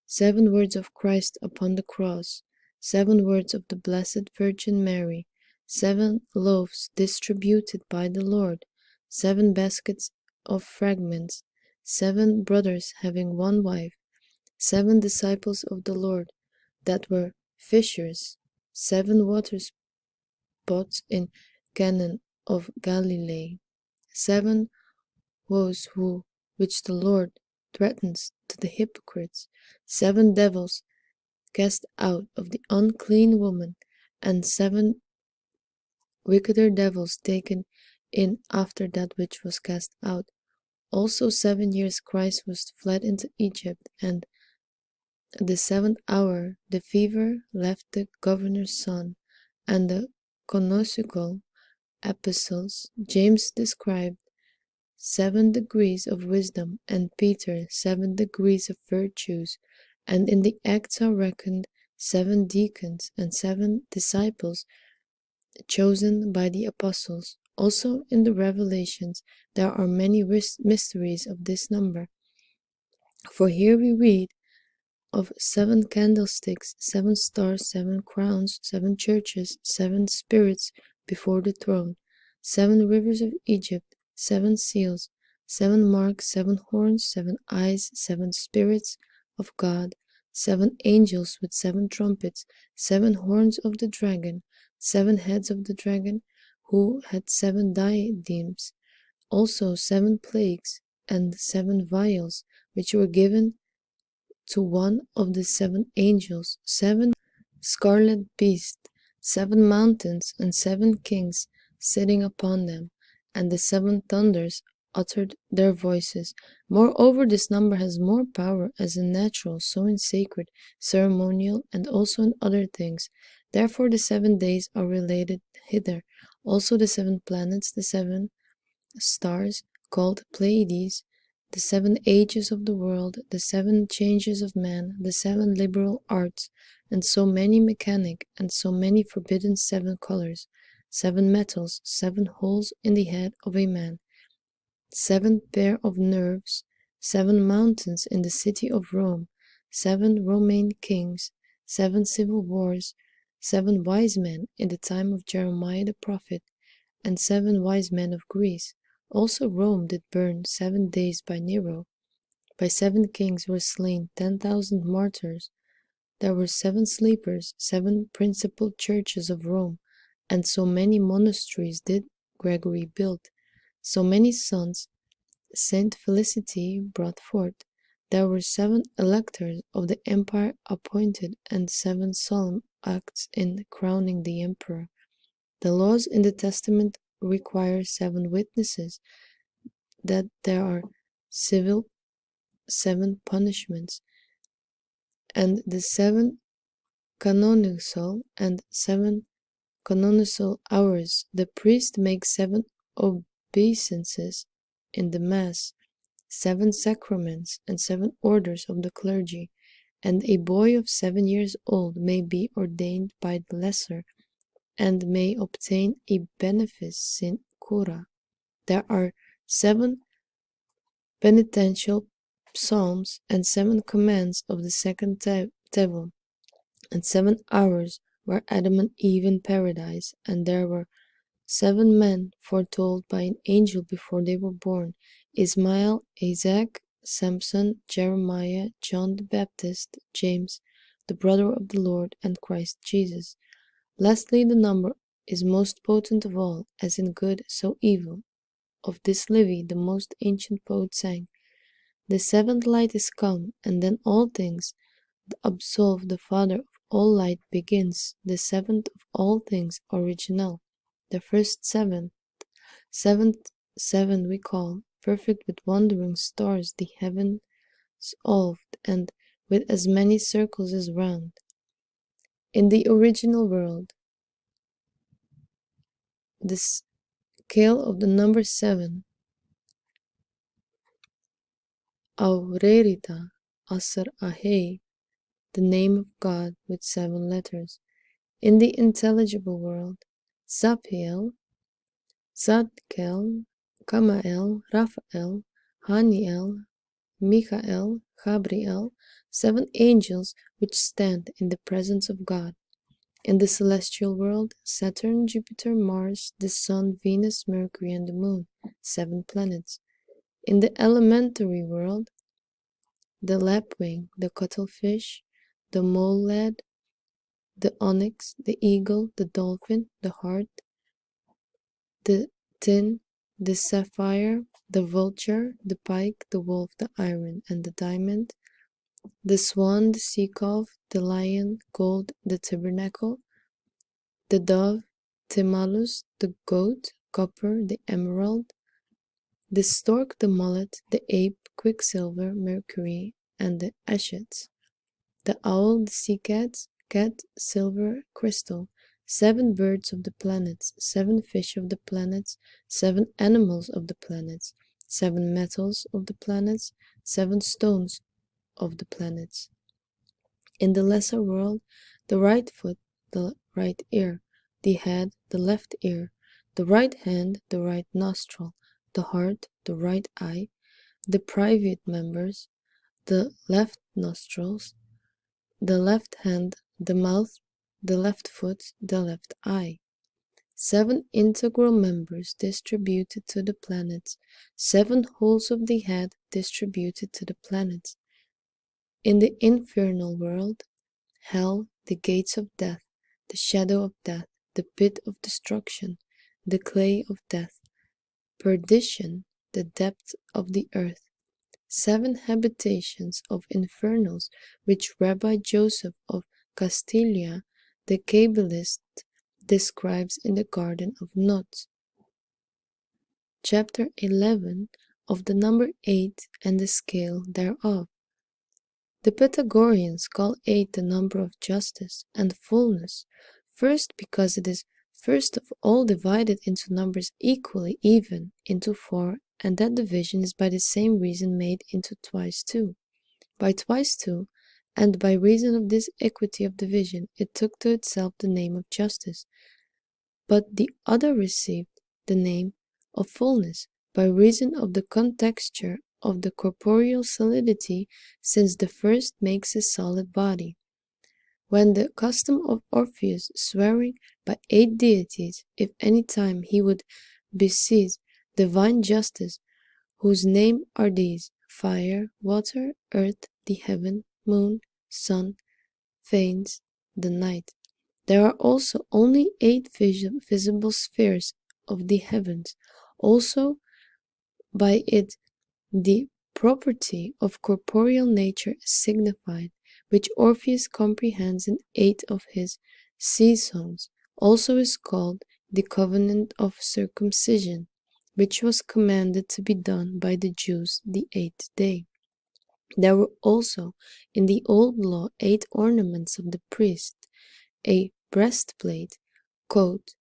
7 words of Christ upon the cross, 7 words of the Blessed Virgin Mary, 7 loaves distributed by the Lord, 7 baskets of fragments, 7 brothers having 1 wife, 7 disciples of the Lord that were fishers, 7 water spots in Canaan of Galilee, 7 woes which the Lord threatens to the hypocrites, 7 devils cast out of the unclean woman, and 7 wickeder devils taken in after that which was cast out. Also 7 years Christ was fled into Egypt, and the 7th hour the fever left the governor's son. And the canonical epistles James described 7 degrees of wisdom, and Peter 7 degrees of virtues, and in the Acts are reckoned 7 deacons and 7 disciples chosen by the apostles. Also in the Revelations there are many mysteries of this number. For here we read of 7 candlesticks, 7 stars, 7 crowns, 7 churches, 7 spirits before the throne, 7 rivers of Egypt, 7 seals, 7 marks, 7 horns, 7 eyes, 7 spirits of God, 7 angels with 7 trumpets, 7 horns of the dragon, 7 heads of the dragon, who had 7 diadems, also 7 plagues, and 7 vials, which were given to one of the 7 angels, 7 scarlet beasts, 7 mountains, and 7 kings sitting upon them, and the 7 thunders uttered their voices. Moreover, this number has more power as in natural, so in sacred, ceremonial, and also in other things. Therefore the 7 days are related hither. Also the 7 planets, the 7 stars, called Pleiades, the 7 ages of the world, the 7 changes of man, the 7 liberal arts, and so many mechanic, and so many forbidden 7 colors, 7 metals, 7 holes in the head of a man, 7 pair of nerves, 7 mountains in the city of Rome, 7 Roman kings, 7 civil wars, 7 wise men in the time of Jeremiah the prophet, and 7 wise men of Greece. Also Rome did burn 7 days by Nero. By 7 kings were slain 10,000 martyrs. There were 7 sleepers, 7 principal churches of Rome, and so many monasteries did Gregory build. So many sons Saint Felicity brought forth. There were 7 electors of the empire appointed, and 7 solemn acts in crowning the emperor. The laws in the Testament require 7 witnesses, that there are civil 7 punishments, and the 7 canonical and 7 canonical hours. The priest makes 7 obeisances in the Mass, 7 sacraments, and 7 orders of the clergy, and a boy of 7 years old may be ordained by the lesser, and may obtain a benefice sin cura. There are 7 penitential psalms, and 7 commands of the second table, and 7 hours were Adam and Eve in paradise, and there were 7 men foretold by an angel before they were born: Ismael, Isaac, Samson, Jeremiah, John the Baptist, James, the brother of the Lord, and Christ Jesus. Lastly, the number is most potent of all, as in good, so evil. Of this Livy the most ancient poet sang: the 7th light is come, and then all things absolve. The Father of all light begins, the 7th of all things original. The first 7th 7 we call, perfect with wandering stars, the heavens solved, and with as many circles as round. In the original world, the scale of the number 7, Aurerita, Asar Ahei, the name of God with 7 letters. In the intelligible world, Zapiel, Zadkel, Kamael, Raphael, Haniel, Michael, Gabriel, 7 angels which stand in the presence of God. In the celestial world, Saturn, Jupiter, Mars, the Sun, Venus, Mercury, and the Moon, 7 planets. In the elementary world, the lapwing, the cuttlefish, the mole lad, the onyx, the eagle, the dolphin, the hart, the tin, the sapphire, the vulture, the pike, the wolf, the iron, and the diamond, the swan, the sea calf, the lion, gold, the tabernacle, the dove, Timalus, the goat, copper, the emerald, the stork, the mullet, the ape, quicksilver, mercury, and the ashets, the owl, the sea cat, silver, crystal, 7 birds of the planets, 7 fish of the planets, 7 animals of the planets, 7 metals of the planets, 7 stones of the planets. In the lesser world, the right foot, the right ear, the head, the left ear, the right hand, the right nostril, the heart, the right eye, the private members, the left nostrils, the left hand, the mouth, the left foot, the left eye. 7 integral members distributed to the planets, 7 holes of the head distributed to the planets. In the infernal world, hell, the gates of death, the shadow of death, the pit of destruction, the clay of death, perdition, the depth of the earth, 7 habitations of infernals which Rabbi Joseph of Castilia, the Kabbalist, describes in the Garden of Nod. Chapter 11 of the number 8 and the scale thereof. The Pythagoreans call 8 the number of justice and fullness, first because it is first of all divided into numbers equally even into 4, and that division is by the same reason made into twice 2. By twice 2, and by reason of this equity of division, it took to itself the name of justice, but the other received the name of fullness, by reason of the contexture of the corporeal solidity, since the first makes a solid body. When the custom of Orpheus, swearing by 8 deities, if any time he would beseech divine justice, whose name are these: fire, water, earth, the heaven, moon, sun, veins, the night. There are also only 8 visible spheres of the heavens. Also, by it the property of corporeal nature is signified, which Orpheus comprehends in 8 of his sea songs. Also is called the covenant of circumcision, which was commanded to be done by the Jews the 8th day. There were also in the old law 8 ornaments of the priest: a breastplate, coat,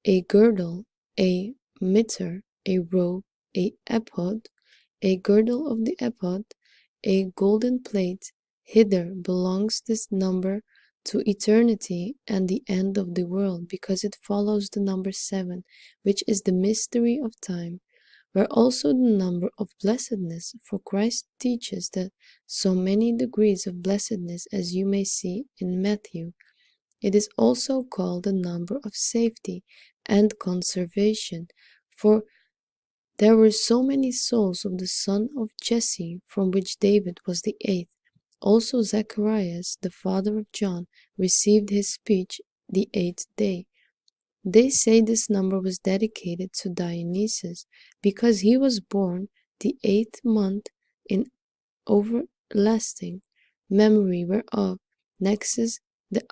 a girdle, a mitre, a robe, a ephod, a girdle of the ephod, a golden plate. Hither belongs this number to eternity and the end of the world, because it follows the number 7, which is the mystery of time, where also the number of blessedness, for Christ teaches that so many degrees of blessedness as you may see in Matthew. It is also called the number of safety and conservation, for there were so many souls of the son of Jesse, from which David was the 8th. Also Zacharias, the father of John, received his speech the 8th day. They say this number was dedicated to Dionysus, because he was born the 8th month, in everlasting memory whereof Naxos the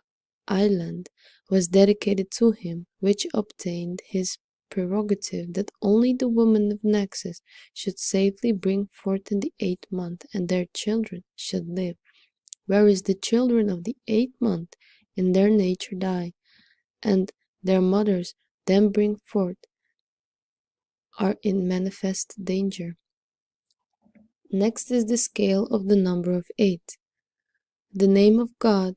island was dedicated to him, which obtained his prerogative that only the women of Naxos should safely bring forth in the 8th month, and their children should live, whereas the children of the 8th month in their nature die, and their mothers then bring forth are in manifest danger. Next is the scale of the number of 8. The name of God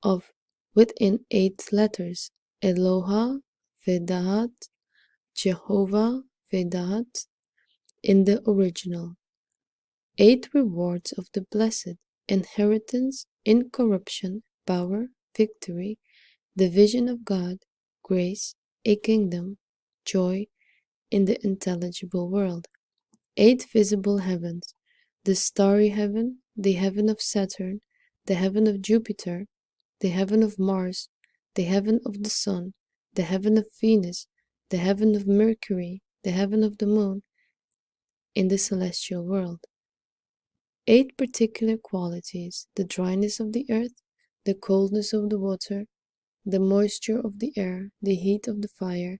of within 8 letters: Eloha, Vedahat, Jehovah, Vedahat, in the original. 8 rewards of the blessed: inheritance, incorruption, power, victory, the vision of God, grace, a kingdom, joy in the intelligible world. 8 visible heavens: the starry heaven, the heaven of Saturn, the heaven of Jupiter, the heaven of Mars, the heaven of the Sun, the heaven of Venus, the heaven of Mercury, the heaven of the Moon, in the celestial world. 8 particular qualities: the dryness of the earth, the coldness of the water, the moisture of the air, the heat of the fire,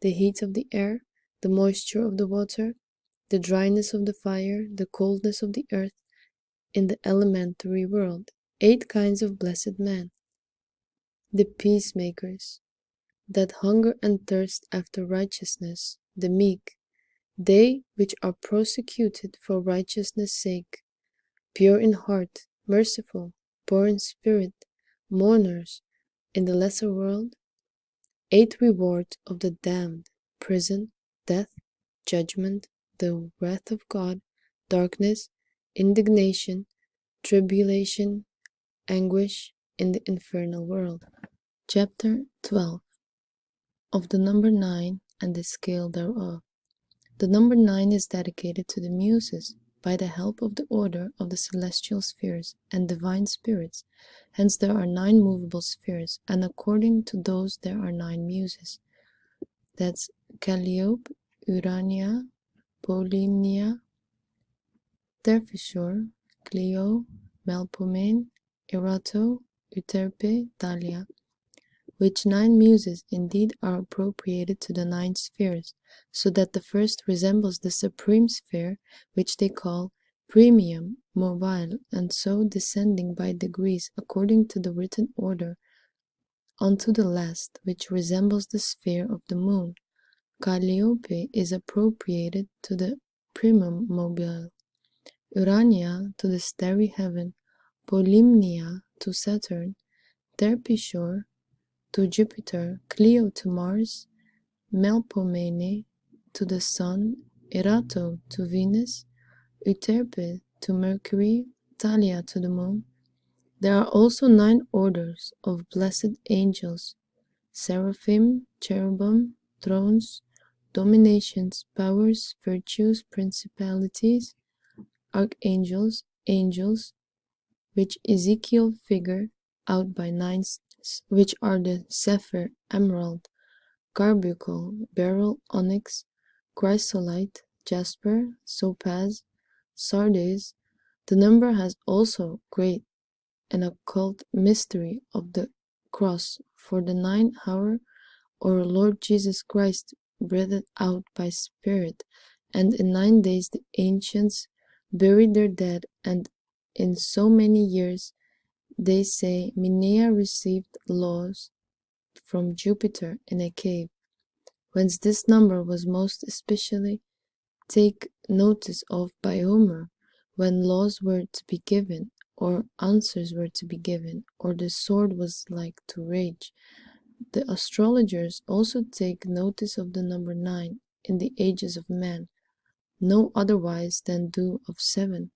the heat of the air, the moisture of the water, the dryness of the fire, the coldness of the earth, in the elementary world. 8 kinds of blessed men: the peacemakers, that hunger and thirst after righteousness, the meek, they which are persecuted for righteousness' sake, pure in heart, merciful, poor in spirit, mourners, in the lesser world. 8 rewards of the damned: prison, death, judgment, the wrath of God, darkness, indignation, tribulation, anguish in the infernal world. Chapter 12. Of the number 9 and the scale thereof. The number 9 is dedicated to the Muses, by the help of the order of the celestial spheres and divine spirits. Hence there are 9 movable spheres, and according to those there are 9 Muses. That's Calliope, Urania, Polymnia, Terpsichore, Clio, Melpomene, Erato, Euterpe, Thalia, which 9 Muses indeed are appropriated to the 9 spheres, so that the first resembles the supreme sphere, which they call premium mobile, and so descending by degrees according to the written order unto the last, which resembles the sphere of the moon. Calliope is appropriated to the primum mobile, Urania to the starry heaven, Polymnia to Saturn, Terpsichore to Jupiter, Clio to Mars, Melpomene to the Sun, Erato to Venus, Euterpe to Mercury, Thalia to the Moon. There are also 9 orders of blessed angels: seraphim, cherubim, thrones, dominations, powers, virtues, principalities, archangels, angels, which Ezekiel figure out by nine, which are the sapphire, emerald, carbuncle, beryl, onyx, chrysolite, jasper, topaz, sardius. The number has also great and occult mystery of the cross, for the 9th hour, our Lord Jesus Christ breathed out by Spirit, and in 9 days the ancients buried their dead, and in so many years, they say, Minea received laws from Jupiter in a cave, whence this number was most especially take notice of by Homer, when laws were to be given, or answers were to be given, or the sword was like to rage. The astrologers also take notice of the number 9 in the ages of man, no otherwise than do of 7,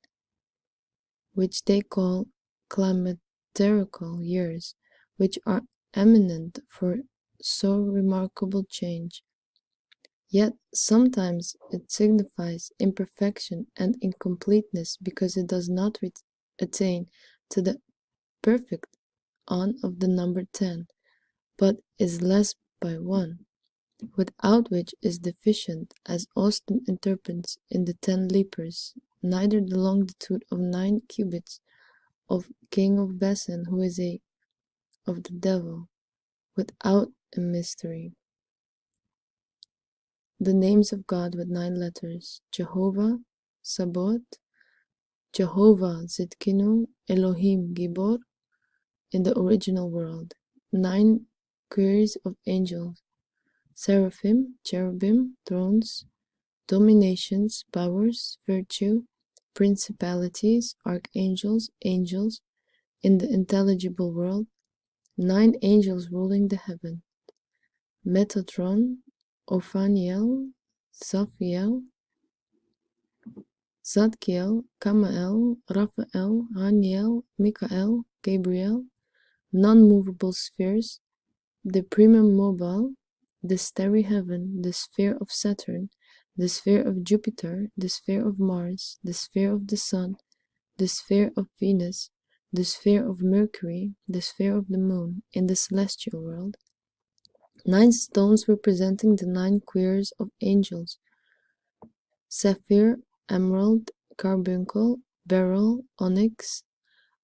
which they call climacterical years, which are eminent for so remarkable change. Yet sometimes it signifies imperfection and incompleteness, because it does not attain to the perfect on of the number 10, but is less by 1, without which is deficient, as Austin interprets in the 10 lepers, neither the longitude of 9 cubits of king of Bashan, who is a of the devil, without a mystery. The names of God with 9 letters: Jehovah, Sabaoth, Jehovah Zidkenu, Elohim Gibor, in the original world. 9 queries of angels: seraphim, cherubim, thrones, dominations, powers, virtue, principalities, archangels, angels, in the intelligible world. 9 angels ruling the heaven: Metatron, Ophaniel, Zaphiel, Zadkiel, Kamael, Raphael, Haniel, Michael, Gabriel. Non-movable spheres: the primum mobile, the starry heaven, the sphere of Saturn, the sphere of Jupiter, the sphere of Mars, the sphere of the Sun, the sphere of Venus, the sphere of Mercury, the sphere of the Moon, in the celestial world. 9 stones representing the 9 queers of angels: sapphire, emerald, carbuncle, beryl, onyx,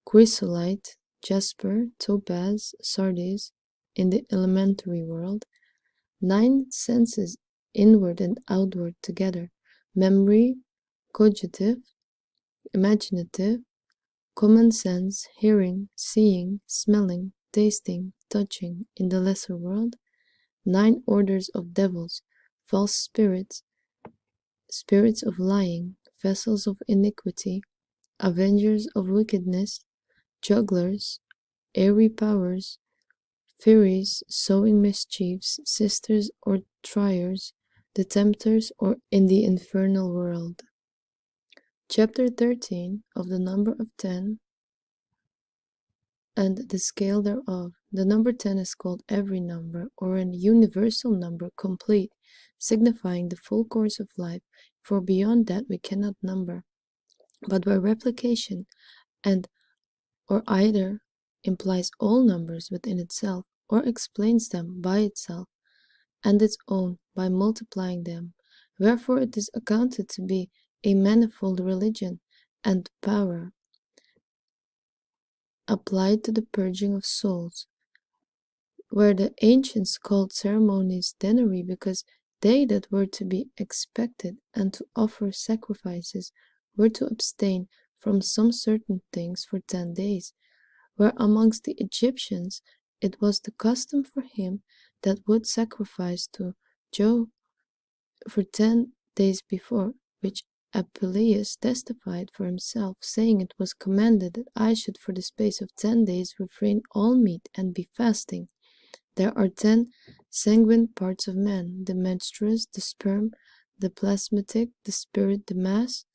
chrysolite, jasper, topaz, sardius, in the elementary world. 9 senses, inward and outward together: memory, cognitive, imaginative, common sense, hearing, seeing, smelling, tasting, touching, in the lesser world. 9 orders of devils: false spirits, spirits of lying, vessels of iniquity, avengers of wickedness, jugglers, airy powers, furies, sowing mischiefs, sisters or triers, the tempters, or in the infernal world. Chapter 13 of the number of 10 and the scale thereof. The number 10 is called every number, or an universal number, complete, signifying the full course of life, for beyond that we cannot number, but by replication, and or either implies all numbers within itself, or explains them by itself and its own by multiplying them. Wherefore it is accounted to be a manifold religion and power, applied to the purging of souls, where the ancients called ceremonies denarii, because they that were to be expected and to offer sacrifices were to abstain from some certain things for 10 days, where amongst the Egyptians it was the custom for him that would sacrifice to Jove for 10 days before, which Apuleius testified for himself, saying, it was commanded that I should for the space of 10 days refrain all meat and be fasting. There are 10 sanguine parts of man: the menstruous, the sperm, the plasmatic, the spirit, the mass,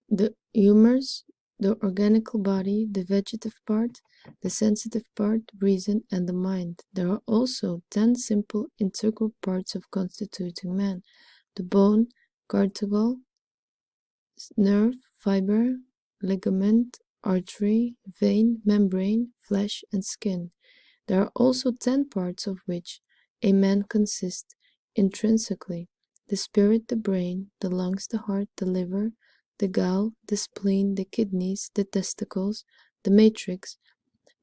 the humors, the organical body, the vegetative part, the sensitive part, reason, and the mind. There are also 10 simple integral parts of constituting man: the bone, cartilage, nerve, fiber, ligament, artery, vein, membrane, flesh, and skin. There are also 10 parts of which a man consists intrinsically: the spirit, the brain, the lungs, the heart, the liver, the gall, the spleen, the kidneys, the testicles, the matrix.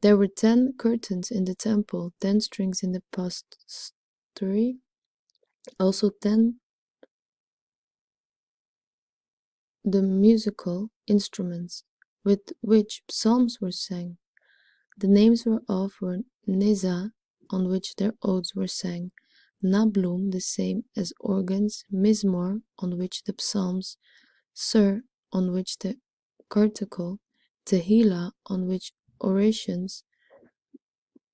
There were 10 curtains in the temple, 10 strings in the psaltery, also 10 the musical instruments with which psalms were sang. The names whereof were Neza, on which their odes were sang; Nablum, the same as organs; Mizmor, on which the psalms; Sur, on which the canticle; Tehillah, on which orations;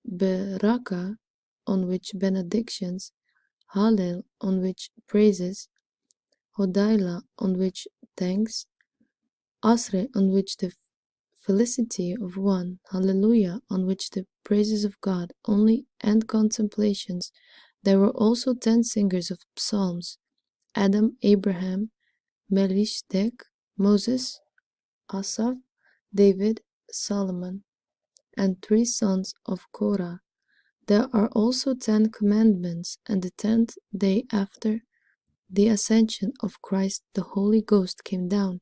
Beraka, on which benedictions; Hallel, on which praises; Hodailah, on which thanks; Asre, on which the felicity of one; Hallelujah, on which the praises of God only; and contemplations. There were also 10 singers of psalms: Adam, Abraham, Melchizedek, Moses, Asaph, David, Solomon, and 3 sons of Korah. There are also 10 commandments, and the 10th day after the ascension of Christ the Holy Ghost came down.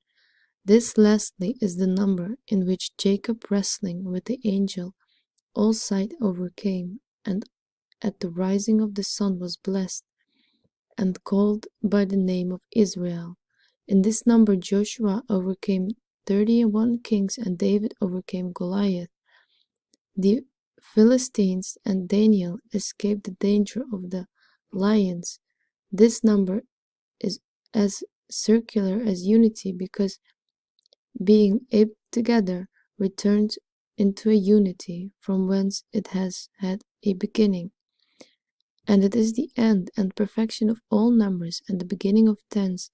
This lastly is the number in which Jacob, wrestling with the angel, all sight overcame, and at the rising of the sun was blessed, and called by the name of Israel. In this number Joshua overcame 31 kings, and David overcame Goliath. The Philistines and Daniel escaped the danger of the lions. This number is as circular as unity, because being aped together, returns into a unity from whence it has had a beginning. And it is the end and perfection of all numbers, and the beginning of tens,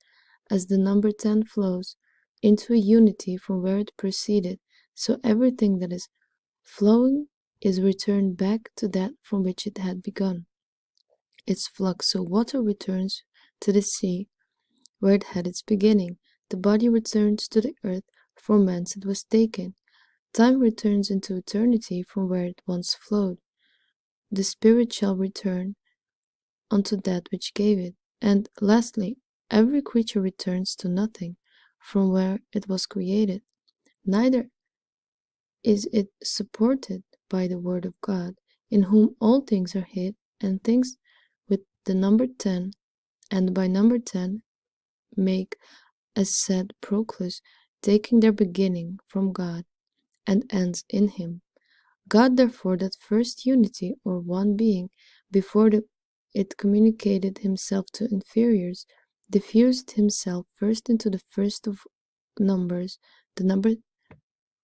as the number 10 flows into a unity from where it proceeded, so everything that is flowing is returned back to that from which it had begun. Its flux, so water returns to the sea where it had its beginning. The body returns to the earth from whence it was taken. Time returns into eternity from where it once flowed. The spirit shall return unto that which gave it. And lastly, every creature returns to nothing from where it was created. Neither is it supported by the word of God, in whom all things are hid, and things with the number 10, and by number 10 make, as said Proclus, taking their beginning from God, and ends in him. God therefore, that first unity, or one being, before it communicated himself to inferiors, diffused himself first into the first of numbers, the number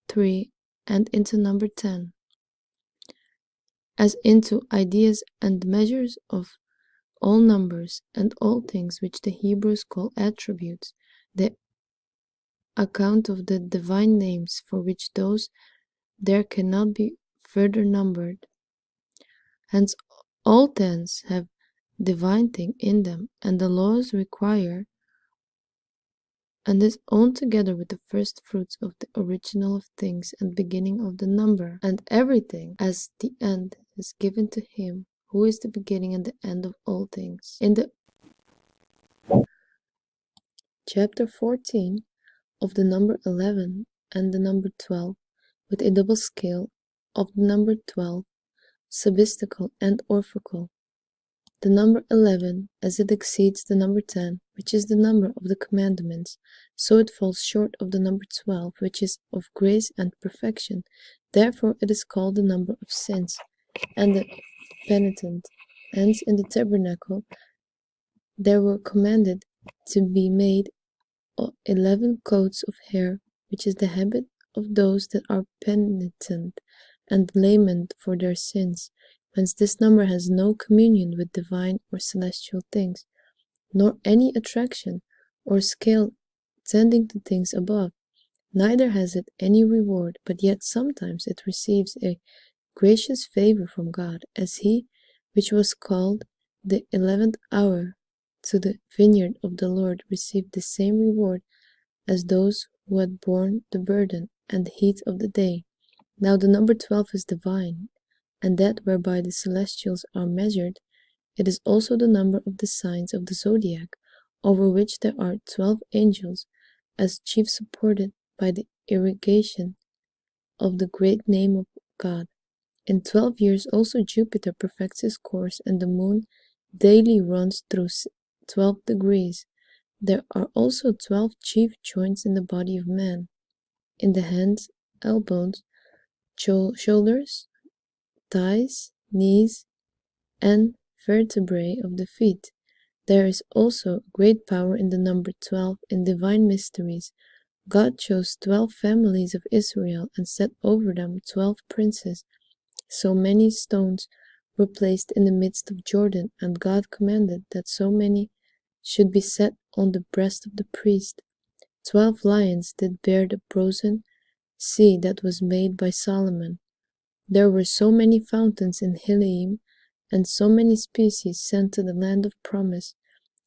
3, and into number 10, as into ideas and measures of all numbers and all things which the Hebrews call attributes, the account of the divine names, for which those there cannot be further numbered. Hence all tens have divine thing in them, and the laws require, and is owned together with the first fruits of the original of things and beginning of the number, and everything as the end is given to him who is the beginning and the end of all things. In the chapter 14 of the number 11 and the number 12, with a double scale of the number 12, sabistical and orphical, the number 11, as it exceeds the number 10, which is the number of the commandments, so it falls short of the number 12, which is of grace and perfection. Therefore it is called the number of sins, and the penitent. Hence in the tabernacle there were commanded to be made 11 coats of hair, which is the habit of those that are penitent and lament for their sins. Hence this number has no communion with divine or celestial things, nor any attraction or scale tending to things above. neither has it any reward, but yet sometimes it receives a gracious favor from God, as he which was called the 11th hour to the vineyard of the Lord received the same reward as those who had borne the burden and the heat of the day. Now the number 12 is divine, and that whereby the celestials are measured. It is also the number of the signs of the zodiac, over which there are 12 angels, as chief supported by the irrigation of the great name of God. In 12 years also Jupiter perfects his course, and the moon daily runs through 12 degrees. There are also 12 chief joints in the body of man, in the hands, elbows, shoulders, thighs, knees, and vertebrae of the feet. There is also great power in the number 12 in divine mysteries. God chose 12 families of Israel and set over them 12 princes. So many stones were placed in the midst of Jordan, and God commanded that so many should be set on the breast of the priest. 12 lions did bear the brazen sea that was made by Solomon. There were so many fountains in Hilaim, and so many species sent to the land of promise,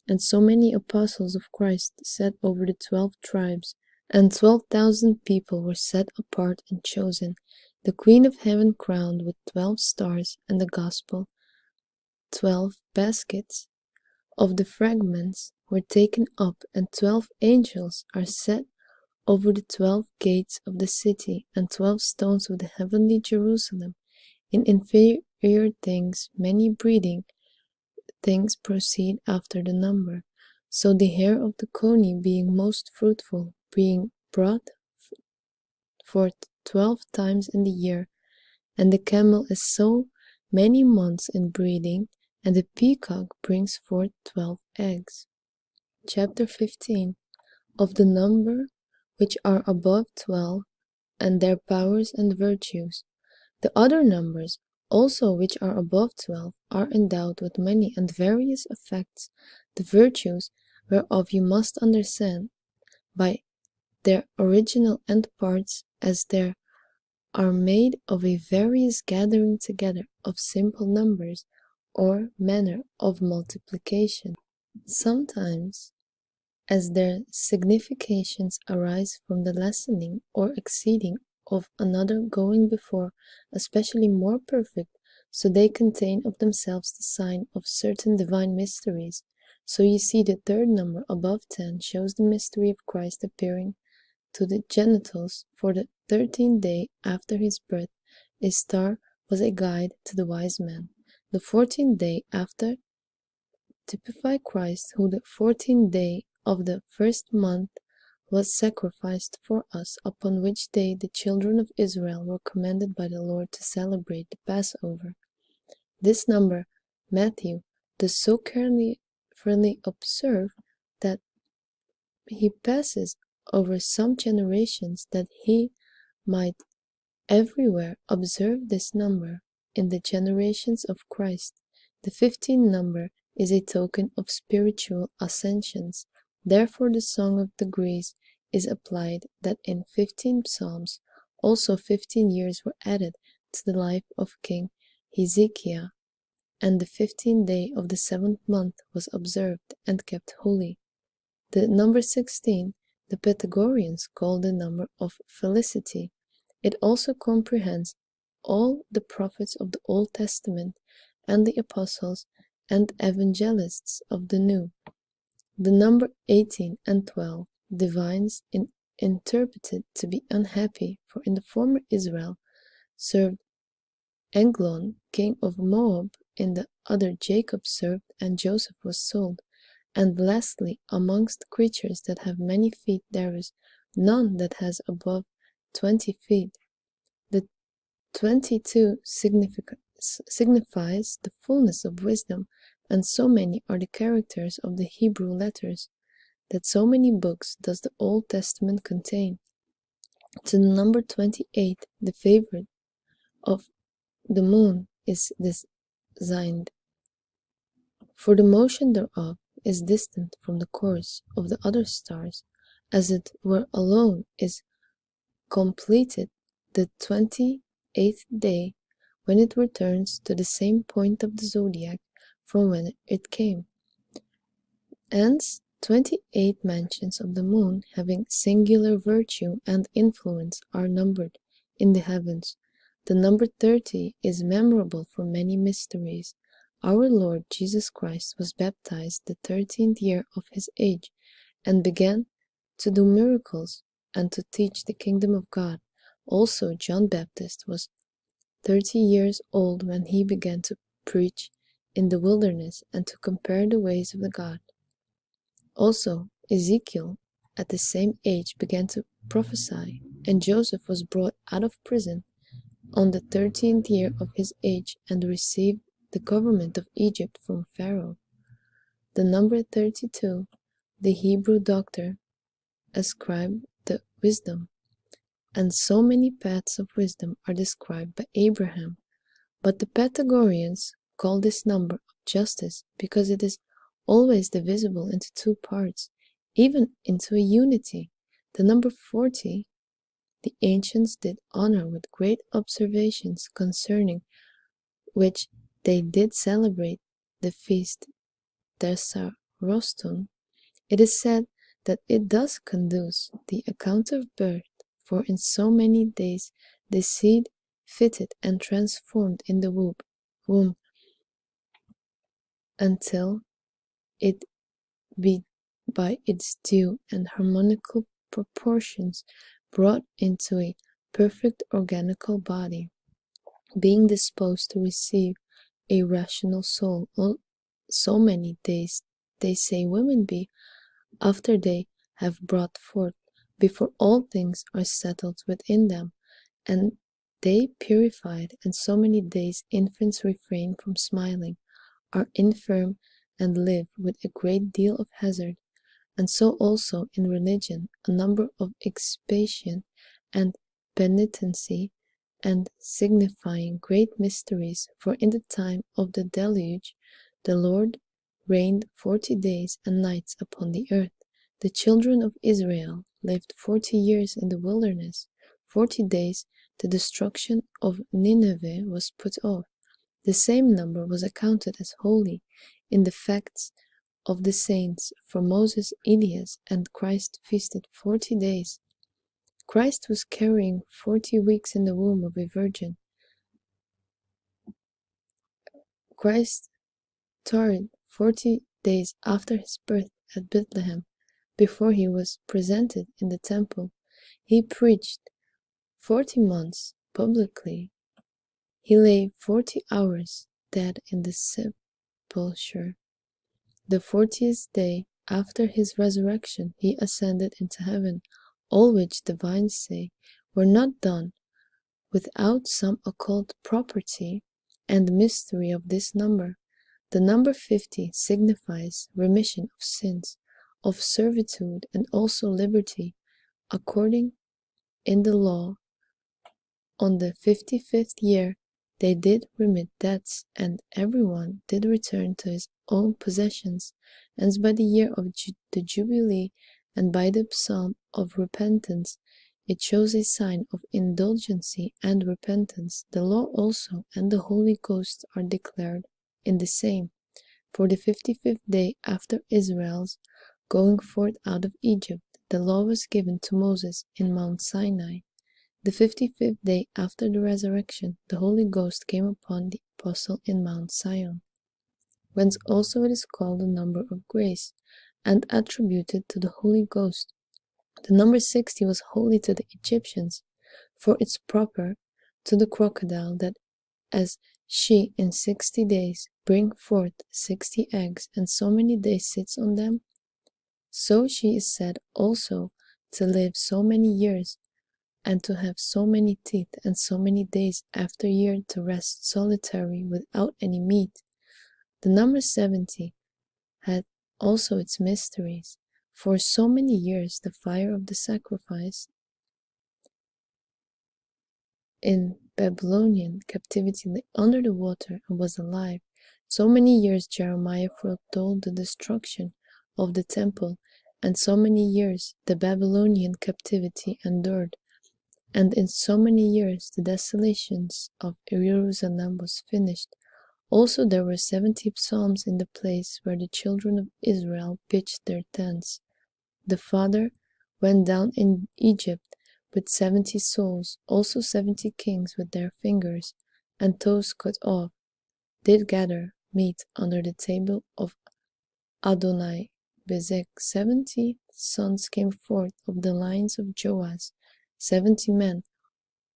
and so many apostles of Christ set over the 12 tribes, and 12,000 people were set apart and chosen. The Queen of Heaven crowned with 12 stars, and the gospel, 12 baskets of the fragments were taken up, and 12 angels are set over the 12 gates of the city, and 12 stones of the heavenly Jerusalem. In inferior things many breeding things proceed after the number. So the hair of the coney being most fruitful, being brought forth 12 times in the year, and the camel is so many months in breeding, and the peacock brings forth 12 eggs. Chapter 15. Of the number which are above 12, and their powers and virtues. The other numbers also which are above 12 are endowed with many and various effects, the virtues whereof you must understand by their original end parts, as there are made of a various gathering together of simple numbers, or manner of multiplication. Sometimes, as their significations arise from the lessening or exceeding of another going before, especially more perfect, so they contain of themselves the sign of certain divine mysteries. So you see the third number above 10 shows the mystery of Christ appearing to the genitals for the 13th day after his birth. A star was a guide to the wise man. The 14th day after typified Christ, who the 14th day of the first month was sacrificed for us, upon which day the children of Israel were commanded by the Lord to celebrate the Passover. This number Matthew does so carefully observe that he passes over some generations, that he might everywhere observe this number in the generations of Christ. The 15th number is a token of spiritual ascensions. Therefore the Song of Degrees is applied, that in 15 psalms also 15 years were added to the life of King Hezekiah, and the 15th day of the 7th month was observed and kept holy. The number 16 the Pythagoreans call the number of felicity. It also comprehends all the prophets of the Old Testament and the apostles and evangelists of the New. The number 18 and 12 divines interpreted to be unhappy, for in the former Israel served Eglon, king of Moab, in the other Jacob served, and Joseph was sold. And lastly, amongst creatures that have many feet there is none that has above 20 feet. The 22 signifies the fullness of wisdom, and so many are the characters of the Hebrew letters, that so many books does the Old Testament contain. To the number 28, the favorite of the moon is designed, for the motion thereof is distant from the course of the other stars, as it were alone is completed the 28th day, when it returns to the same point of the zodiac from when it came. Hence, 28 mansions of the moon, having singular virtue and influence, are numbered in the heavens. The number 30 is memorable for many mysteries. Our Lord Jesus Christ was baptized the 13th year of his age, and began to do miracles and to teach the kingdom of God. Also, John Baptist was 30 years old when he began to preach in the wilderness and to compare the ways of the God. Also, Ezekiel at the same age began to prophesy, and Joseph was brought out of prison on the 13th year of his age and received the government of Egypt from Pharaoh. The number 32, the Hebrew doctor, ascribed the wisdom, and so many paths of wisdom are described by Abraham. But the Pythagoreans call this number of justice because it is always divisible into two parts, even into a unity. The number 40 the ancients did honor with great observations, concerning which they did celebrate the feast Tersarostum. It is said that it does conduce the account of birth, for in so many days the seed fitted and transformed in the womb until it be by its due and harmonical proportions brought into a perfect organical body, being disposed to receive a rational soul. So many days they say women be, after they have brought forth, before all things are settled within them, and they purified, and so many days infants refrain from smiling, are infirm, and live with a great deal of hazard. And so also in religion, a number of expiation and penitency, and signifying great mysteries. For in the time of the deluge, the Lord reigned 40 days and nights upon the earth. The children of Israel lived 40 years in the wilderness. 40 days the destruction of Nineveh was put off. The same number was accounted as holy in the facts of the saints, for Moses, Elias, and Christ feasted 40 days. Christ was carrying 40 weeks in the womb of a virgin. Christ tarried 40 days after his birth at Bethlehem, before he was presented in the temple. He preached 40 months publicly. He lay 40 hours dead in the sepulchre. The 40th day after his resurrection he ascended into heaven, all which divines say were not done without some occult property and mystery of this number. The number 50 signifies remission of sins, of servitude, and also liberty. According in the law, on the 55th year they did remit debts, and everyone did return to his own possessions. Hence by the year of the Jubilee, and by the psalm of repentance, it shows a sign of indulgency and repentance. The law also and the Holy Ghost are declared in the same. For the 55th day after Israel's going forth out of Egypt, the law was given to Moses in Mount Sinai. The 55th day after the resurrection, the Holy Ghost came upon the apostle in Mount Sion, whence also it is called the number of grace, and attributed to the Holy Ghost. The number 60 was holy to the Egyptians, for it's proper to the crocodile that as she in 60 days bring forth 60 eggs, and so many days sits on them, so she is said also to live so many years, and to have so many teeth, and so many days after year to rest solitary without any meat. The number 70 had also its mysteries. For so many years the fire of the sacrifice in Babylonian captivity lay under the water and was alive. So many years Jeremiah foretold the destruction of the temple, and so many years the Babylonian captivity endured. And in so many years the desolations of Jerusalem was finished. Also there were 70 psalms in the place where the children of Israel pitched their tents. The Father went down in Egypt with 70 souls, also 70 kings with their fingers and toes cut off, did gather meat under the table of Adonai Bezek. 70 sons came forth of the lines of Joas, 70 men,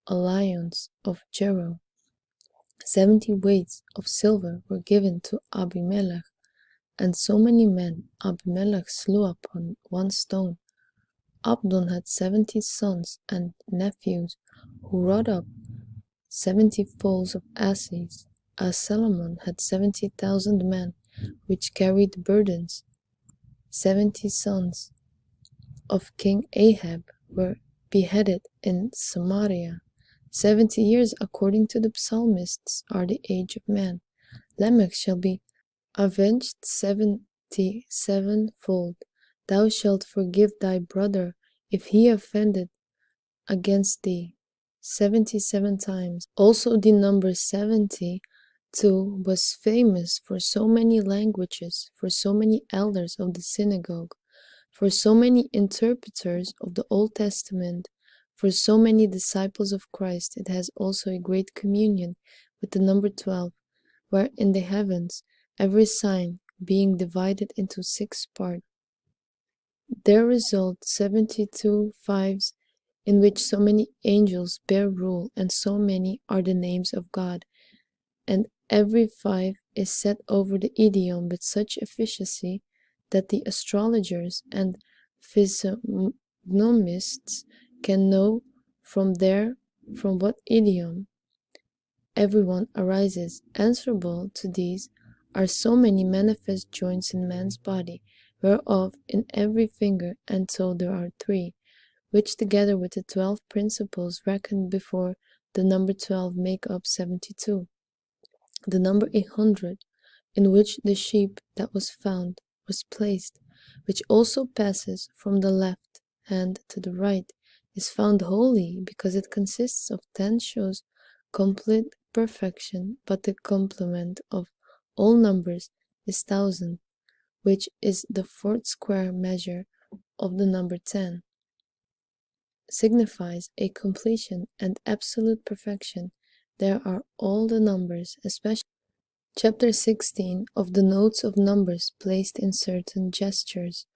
lions of Jero. 70 weights of silver were given to Abimelech, and so many men Abimelech slew upon one stone. Abdon had 70 sons and nephews, who wrought up 70 foals of asses. As Solomon had 70,000 men, which carried burdens. 70 sons of King Ahab were beheaded in Samaria. 70 years, according to the psalmists, are the age of man. Lamech shall be avenged 77-fold. Thou shalt forgive thy brother if he offended against thee 77 times. Also the number 72 was famous for so many languages, for so many elders of the synagogue, for so many interpreters of the Old Testament, for so many disciples of Christ. It has also a great communion with the number 12, where in the heavens every sign being divided into 6 parts, there result 72 fives, in which so many angels bear rule, and so many are the names of God, and every 5 is set over the idiom with such efficacy that the astrologers and physiognomists can know from what idiom everyone arises. Answerable to these are so many manifest joints in man's body, whereof in every finger and toe there are 3, which together with the 12 principles reckoned before the number 12 make up 72. The number 100, in which the sheep that was found was placed, which also passes from the left hand to the right, is found holy, because it consists of 10 shows complete perfection, but the complement of all numbers is 1000, which is the 4th square measure of the number 10, signifies a completion and absolute perfection. There are all the numbers, especially Chapter 16 of the Notes of Numbers placed in certain gestures.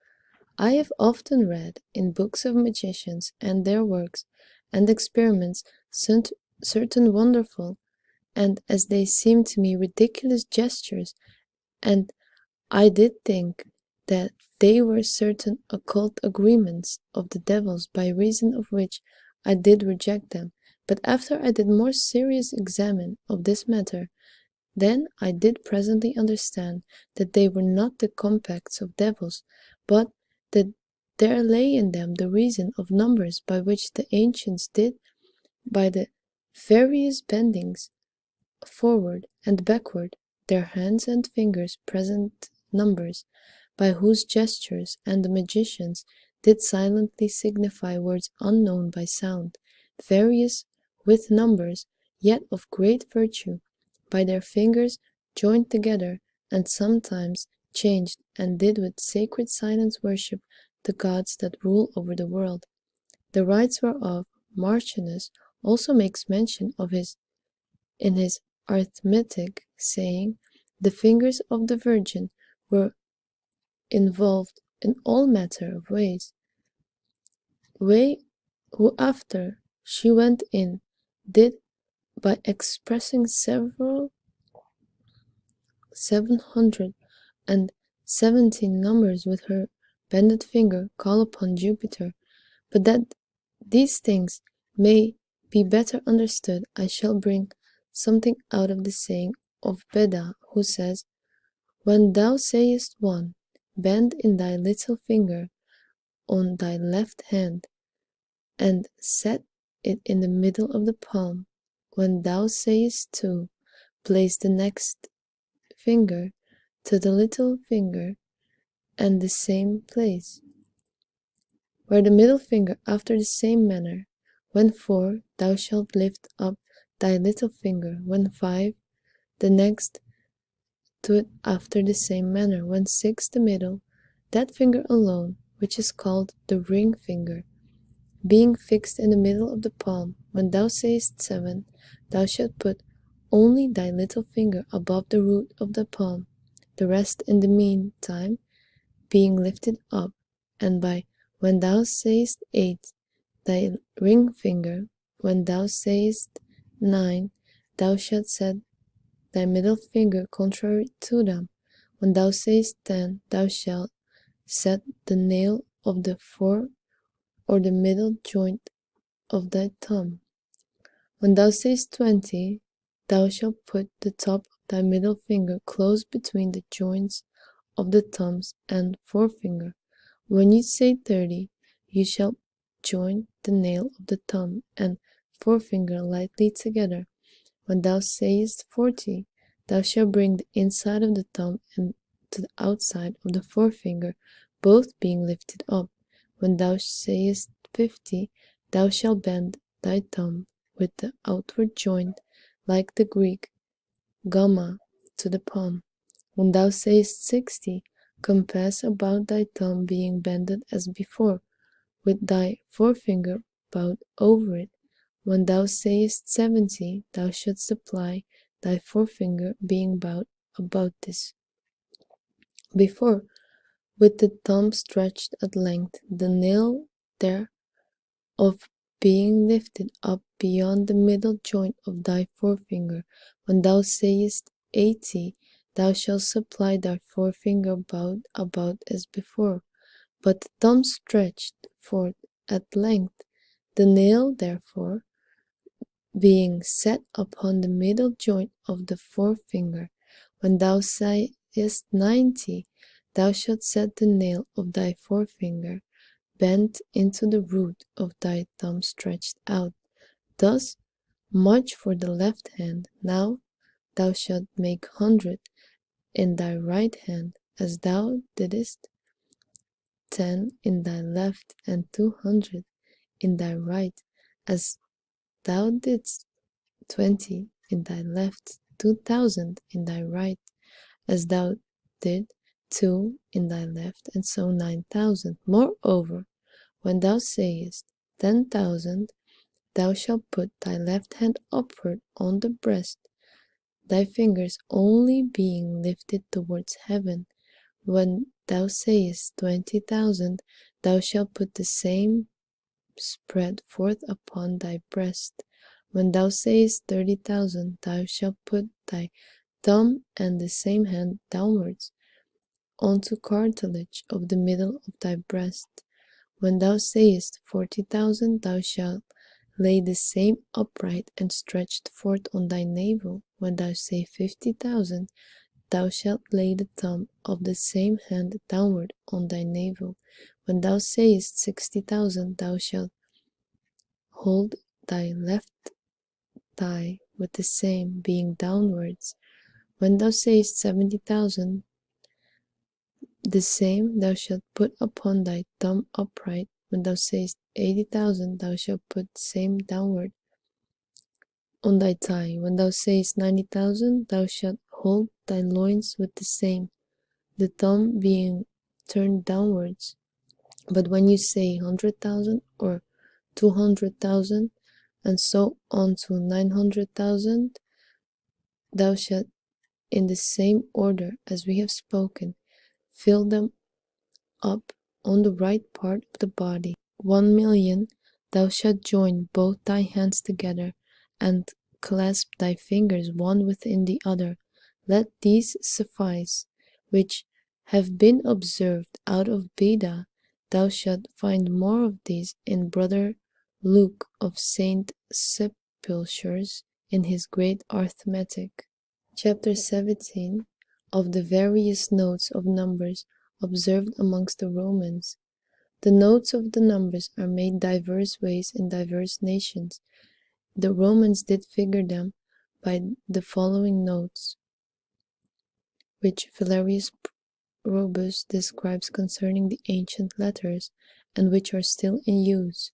I have often read in books of magicians and their works and experiments certain wonderful, and as they seem to me ridiculous gestures, and I did think that they were certain occult agreements of the devils, by reason of which I did reject them. But after I did more serious examine of this matter, then I did presently understand that they were not the compacts of devils, but that there lay in them the reason of numbers, by which the ancients did, by the various bendings forward and backward, their hands and fingers present numbers, by whose gestures and the magicians did silently signify words unknown by sound, various with numbers, yet of great virtue, by their fingers joined together, and sometimes changed, and did with sacred silence worship the gods that rule over the world. The rites whereof Martianus also makes mention of in his arithmetic, saying, the fingers of the Virgin were involved in all manner of ways, who after she went in did, by expressing 717 numbers with her bended finger, call upon Jupiter. But that these things may be better understood, I shall bring something out of the saying of Beda, who says, when thou sayest 1, bend in thy little finger on thy left hand, and set it in the middle of the palm. When thou sayest 2, place the next finger to the little finger and the same place, where the middle finger after the same manner. When 4, thou shalt lift up thy little finger. When 5, the next to it after the same manner. When 6, the middle, that finger alone, which is called the ring finger, being fixed in the middle of the palm. When thou sayest 7, thou shalt put only thy little finger above the root of the palm, the rest in the meantime being lifted up. And by when thou sayest 8, thy ring finger. When thou sayest 9, thou shalt set thy middle finger contrary to them. When thou sayest 10, thou shalt set the nail of the fore or the middle joint of thy thumb. When thou sayest 20, thou shalt put the top of thy middle finger close between the joints of the thumbs and forefinger. When you say 30, you shall join the nail of the thumb and forefinger lightly together. When thou sayest 40, thou shalt bring the inside of the thumb and to the outside of the forefinger, both being lifted up. When thou sayest 50, thou shalt bend thy thumb with the outward joint, like the Greek gamma, to the palm. When thou sayest 60, compass about thy thumb being bended as before, with thy forefinger bowed over it. When thou sayest 70, thou shalt apply thy forefinger being bowed about this before, with the thumb stretched at length, the nail thereof being lifted up beyond the middle joint of thy forefinger. When thou sayest 80, thou shalt apply thy forefinger bowed about as before, but the thumb stretched forth at length, the nail therefore being set upon the middle joint of the forefinger. When thou sayest 90, thou shalt set the nail of thy forefinger bent into the root of thy thumb stretched out. Thus much for the left hand. Now thou shalt make 100 in thy right hand, as thou didst 10 in thy left, and 200 in thy right, as thou didst 20 in thy left, 2000 in thy right, as thou did 2 in thy left, and so 9,000. Moreover, when thou sayest 10,000, thou shalt put thy left hand upward on the breast, thy fingers only being lifted towards heaven. When thou sayest 20,000, thou shalt put the same spread forth upon thy breast. When thou sayest 30,000, thou shalt put thy thumb and the same hand downwards onto cartilage of the middle of thy breast. When thou sayest 40,000, thou shalt lay the same upright and stretched forth on thy navel. When thou say 50,000, thou shalt lay the thumb of the same hand downward on thy navel. When thou sayest 60,000, thou shalt hold thy left thigh with the same being downwards. When thou sayest 70,000, the same thou shalt put upon thy thumb upright. When thou sayest 80,000, thou shalt put the same downward on thy thigh. When thou sayest 90,000, thou shalt hold thy loins with the same, the thumb being turned downwards. But when you say 100,000 or 200,000, and so on to 900,000, thou shalt, in the same order as we have spoken, fill them up on the right part of the body. 1,000,000, thou shalt join both thy hands together, and clasp thy fingers one within the other. Let these suffice, which have been observed out of Beda. Thou shalt find more of these in Brother Luke of Saint Sepulchre's in his great arithmetic. Chapter 17 of the various notes of numbers observed amongst the Romans. The notes of the numbers are made diverse ways in diverse nations. The Romans did figure them by the following notes, which Valerius Probus describes concerning the ancient letters, and which are still in use.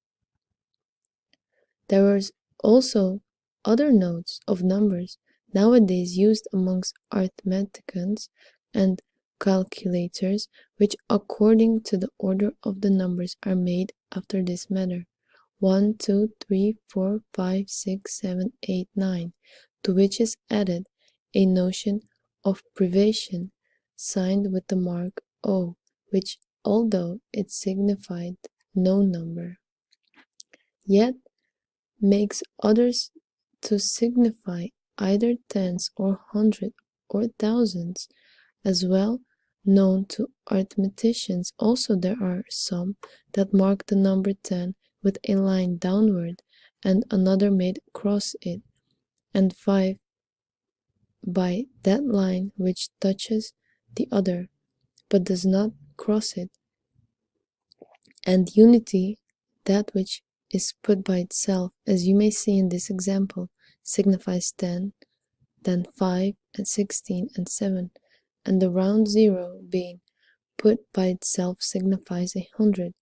There are also other notes of numbers nowadays used amongst arithmeticians and calculators, which according to the order of the numbers are made after this manner: 1, 2, 3, 4, 5, 6, 7, 8, 9, to which is added a notion of privation signed with the mark O, which, although it signified no number, yet makes others to signify either tens or hundreds or thousands, as well known to arithmeticians. Also there are some that mark the number 10 with a line downward, and another made across it, and 5 by that line which touches the other, but does not cross it, and unity, that which is put by itself, as you may see in this example, signifies 10, then 5 and 16 and 7, and the round 0 being put by itself signifies 100,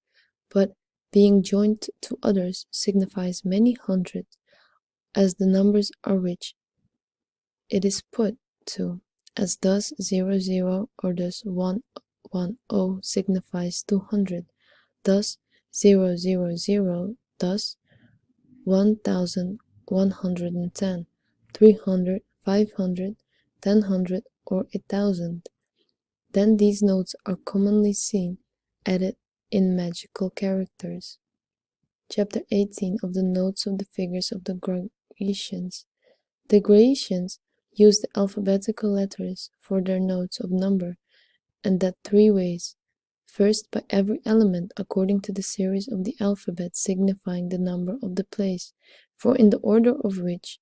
but being joined to others signifies many hundreds, as the numbers are which it is put to, as thus 00 or thus 110 signifies 200, thus 000, thus 1110, 300, 500, 1000, or 1000. Then these notes are commonly seen added in magical characters. Chapter 18 of the Notes of the Figures of the Grecians. The Grecians used the alphabetical letters for their notes of number, and that three ways. First, by every element according to the series of the alphabet signifying the number of the place, for in the order of which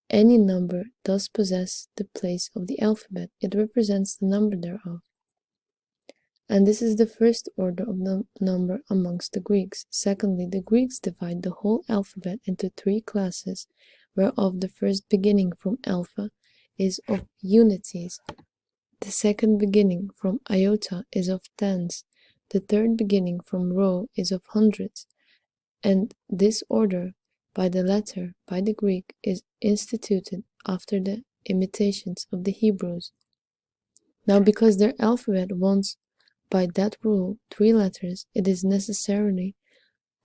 any number does possess the place of the alphabet, it represents the number thereof. And this is the first order of the number amongst the Greeks. Secondly, the Greeks divide the whole alphabet into three classes, whereof the first beginning from alpha is of unities, the second beginning from iota is of tens, the third beginning from rho is of hundreds, and this order, by the letter, by the Greek, is instituted after the imitations of the Hebrews. Now, because their alphabet wants by that rule three letters, it is necessary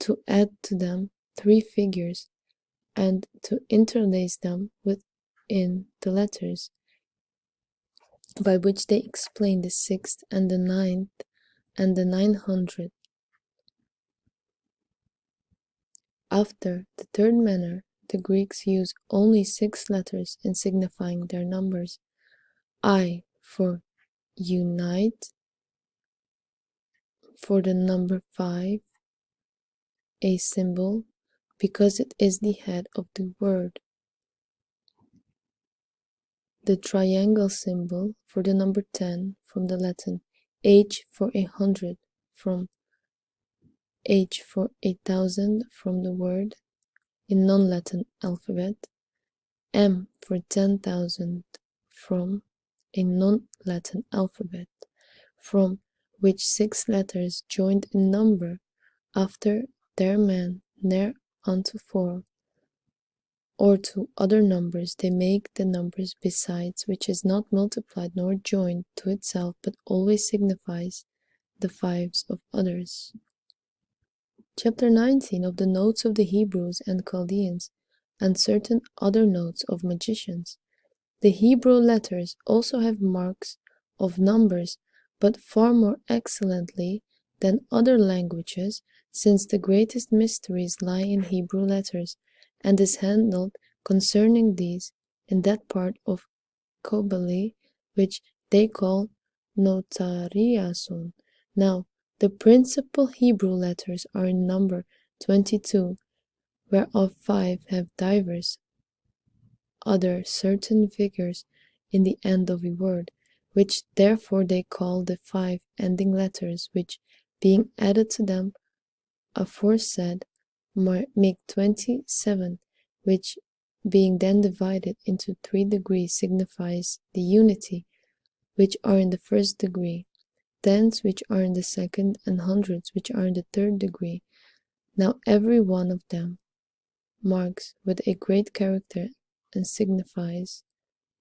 to add to them three figures, and to interlace them within the letters, by which they explain the sixth and the ninth and the 900. After the third manner, the Greeks use only 6 letters in signifying their numbers: I for unite, for the number 5, a symbol, because it is the head of the word; the triangle symbol for the number 10, from the Latin; H for 100, from H for 1000, from the word in non-Latin alphabet; M for 10,000, from a non-Latin alphabet, from which 6 letters joined in number after their man near unto 4, or to other numbers they make the numbers besides, which is not multiplied nor joined to itself, but always signifies the fives of others. Chapter 19 of the Notes of the Hebrews and Chaldeans, and certain other notes of magicians. The Hebrew letters also have marks of numbers, but far more excellently than other languages, since the greatest mysteries lie in Hebrew letters, and is handled concerning these in that part of Kobali which they call notariason. Now, the principal Hebrew letters are in number 22, whereof 5 have divers other certain figures in the end of a word, which therefore they call the 5 ending letters, which, being added to them aforesaid, make 27, which, being then divided into 3 degrees, signifies the unity, which are in the first degree, tens which are in the second, and hundreds which are in the third degree. Now every one of them marks with a great character and signifies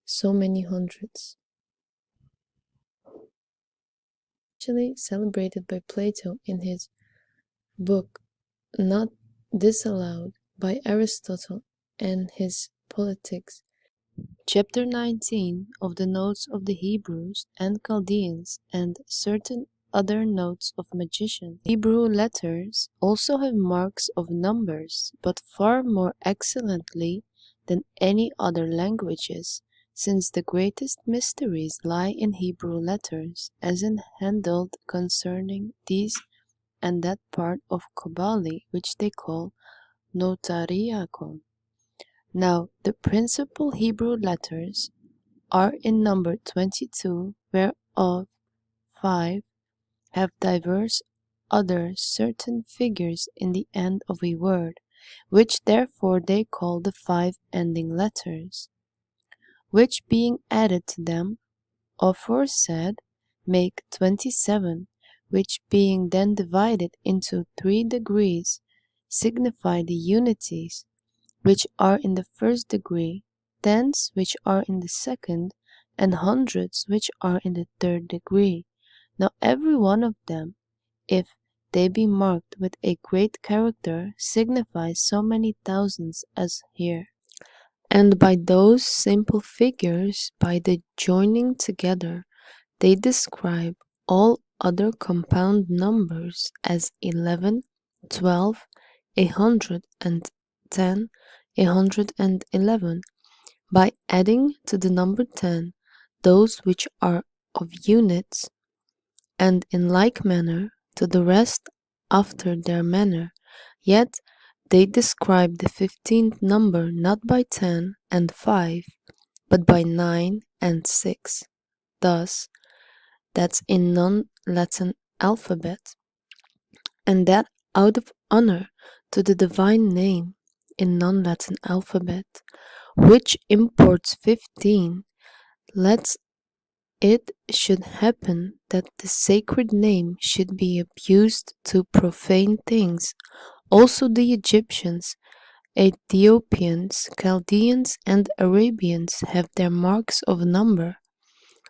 so many hundreds. Actually celebrated by Plato in his book, not disallowed by Aristotle and his Politics. Chapter 19 of the Notes of the Hebrews and Chaldeans and certain other notes of magicians. Hebrew letters also have marks of numbers, but far more excellently than any other languages, since the greatest mysteries lie in Hebrew letters, as in handled concerning these and that part of Kabbalah which they call Notariakon. Now, the principal Hebrew letters are in number 22, whereof 5 have divers other certain figures in the end of a word, which therefore they call the 5 ending letters, which being added to them aforesaid make 27, which being then divided into 3 degrees signify the unities which are in the first degree, tens which are in the second, and hundreds which are in the third degree. Now every one of them, if they be marked with a great character, signifies so many thousands as here. And by those simple figures, by the joining together, they describe all other compound numbers as 11, 12, 110, 111, by adding to the number 10 those which are of units, and in like manner to the rest after their manner. Yet they describe the 15th number not by 10 and 5, but by 9 and 6. Thus, that's in non-Latin alphabet, and that out of honor to the divine name in non-Latin alphabet, which imports 15, lest it should happen that the sacred name should be abused to profane things. Also the Egyptians, Ethiopians, Chaldeans, and Arabians have their marks of number,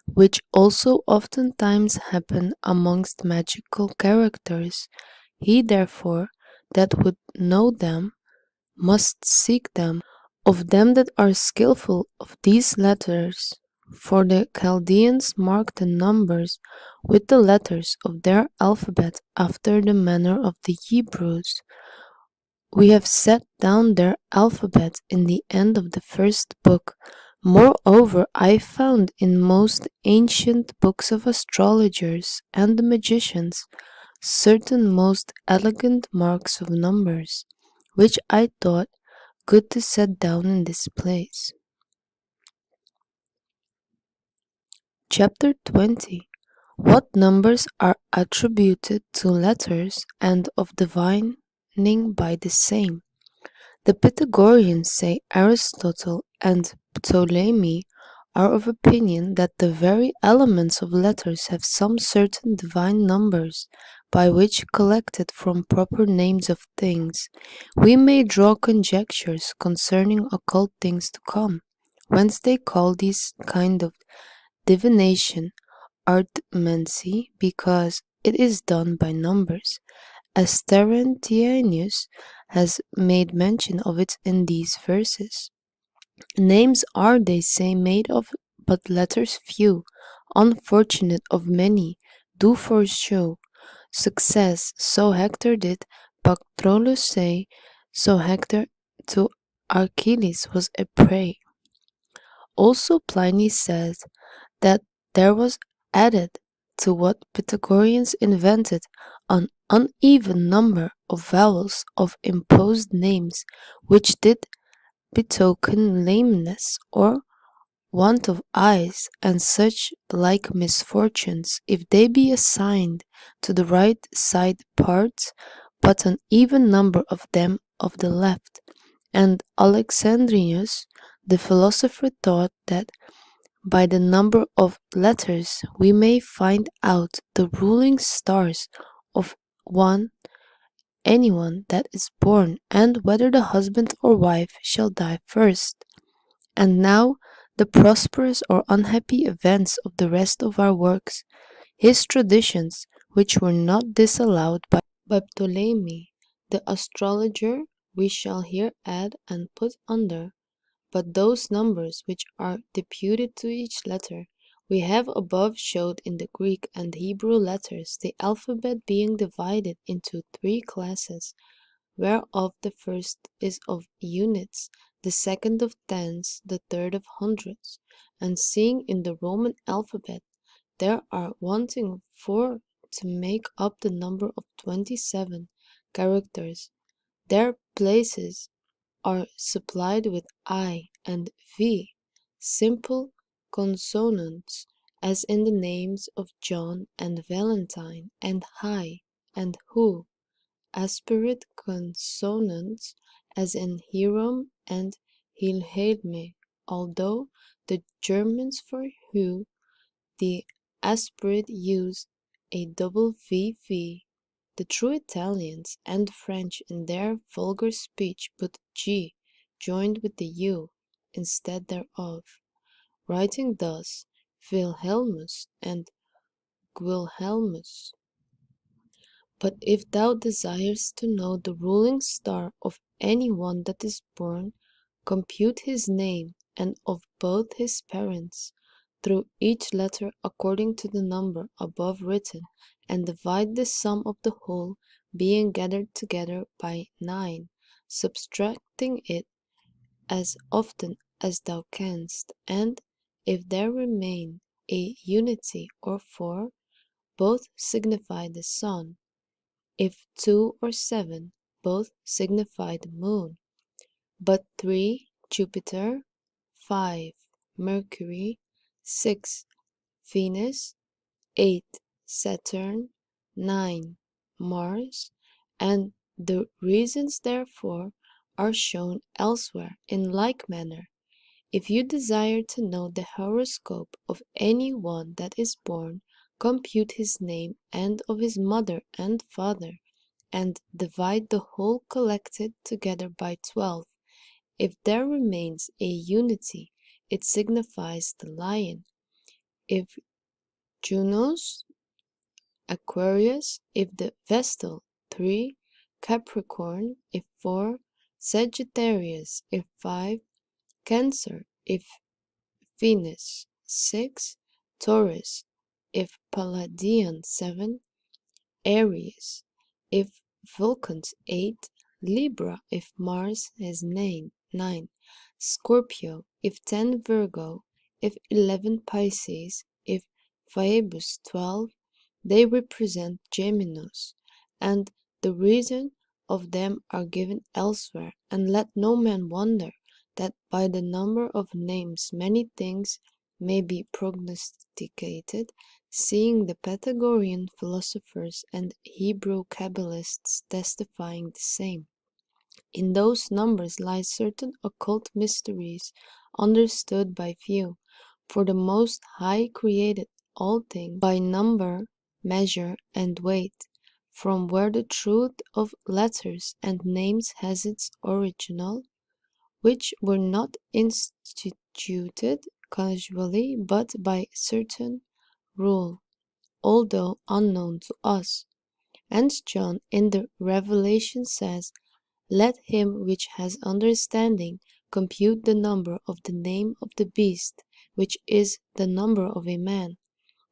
which also oftentimes happen amongst magical characters. He therefore that would know them must seek them of them that are skillful of these letters, for the Chaldeans mark the numbers with the letters of their alphabet after the manner of the Hebrews. We have set down their alphabet in the end of the first book. Moreover, I found in most ancient books of astrologers and the magicians certain most elegant marks of numbers, which I thought good to set down in this place. Chapter 20. What numbers are attributed to letters and of divining by the same. The Pythagoreans say Aristotle and Ptolemy are of opinion that the very elements of letters have some certain divine numbers, by which, collected from proper names of things, we may draw conjectures concerning occult things to come, whence they call this kind of divination artmancy, because it is done by numbers, as Terentianus has made mention of it in these verses. Names are, they say, made of but letters few, unfortunate of many, do foreshow success. So Hector did, Patroclus say, so Hector to Achilles was a prey. Also Pliny says that there was added to what Pythagoreans invented an uneven number of vowels of imposed names, which did betoken lameness or want of eyes, and such like misfortunes, if they be assigned to the right side parts, but an even number of them of the left. And Alexandrinus, the philosopher, thought that by the number of letters we may find out the ruling stars of one anyone that is born, and whether the husband or wife shall die first. And now the prosperous or unhappy events of the rest of our works, his traditions, which were not disallowed by Ptolemy, the astrologer, we shall here add and put under, but those numbers which are deputed to each letter, we have above showed in the Greek and Hebrew letters, the alphabet being divided into three classes, whereof the first is of units, the second of tens, the third of hundreds. And seeing in the Roman alphabet there are wanting 4 to make up the number of 27 characters, their places are supplied with I and V, simple consonants, as in the names of John and Valentine, and Hi and Hu, aspirate consonants, as in Hiram and Wilhelme, although the Germans for Hu, the aspirate use a double VV. The true Italians and French in their vulgar speech put G joined with the U instead thereof, writing thus Wilhelmus and Guilhelmus. But if thou desirest to know the ruling star of any one that is born, compute his name and of both his parents, through each letter according to the number above written, and divide the sum of the whole, being gathered together by 9, subtracting it as often as thou canst, and if there remain a unity or 4, both signify the sun. If 2 or 7, both signify the moon. But 3, Jupiter; 5, Mercury; 6, Venus; 8, Saturn; 9, Mars; and the reasons therefore are shown elsewhere in like manner. If you desire to know the horoscope of any one that is born, compute his name and of his mother and father, and divide the whole collected together by 12. If there remains a unity, it signifies the lion. If Junos, Aquarius; if the Vestal, 3, Capricorn; if 4, Sagittarius; if 5, Cancer; if Venus, 6, Taurus; if Palladian, 7, Aries; if Vulcans, 8, Libra; if Mars has 9, Scorpio; if 10, Virgo; if 11, Pisces; if Phoebus, 12, they represent Geminos, and the reason of them are given elsewhere. And let no man wonder that by the number of names many things may be prognosticated, seeing the Pythagorean philosophers and Hebrew Kabbalists testifying the same. In those numbers lie certain occult mysteries understood by few, for the Most High created all things by number, measure, and weight, from where the truth of letters and names has its original, which were not instituted casually, but by certain rule, although unknown to us. And John in the Revelation says, let him which has understanding compute the number of the name of the beast, which is the number of a man.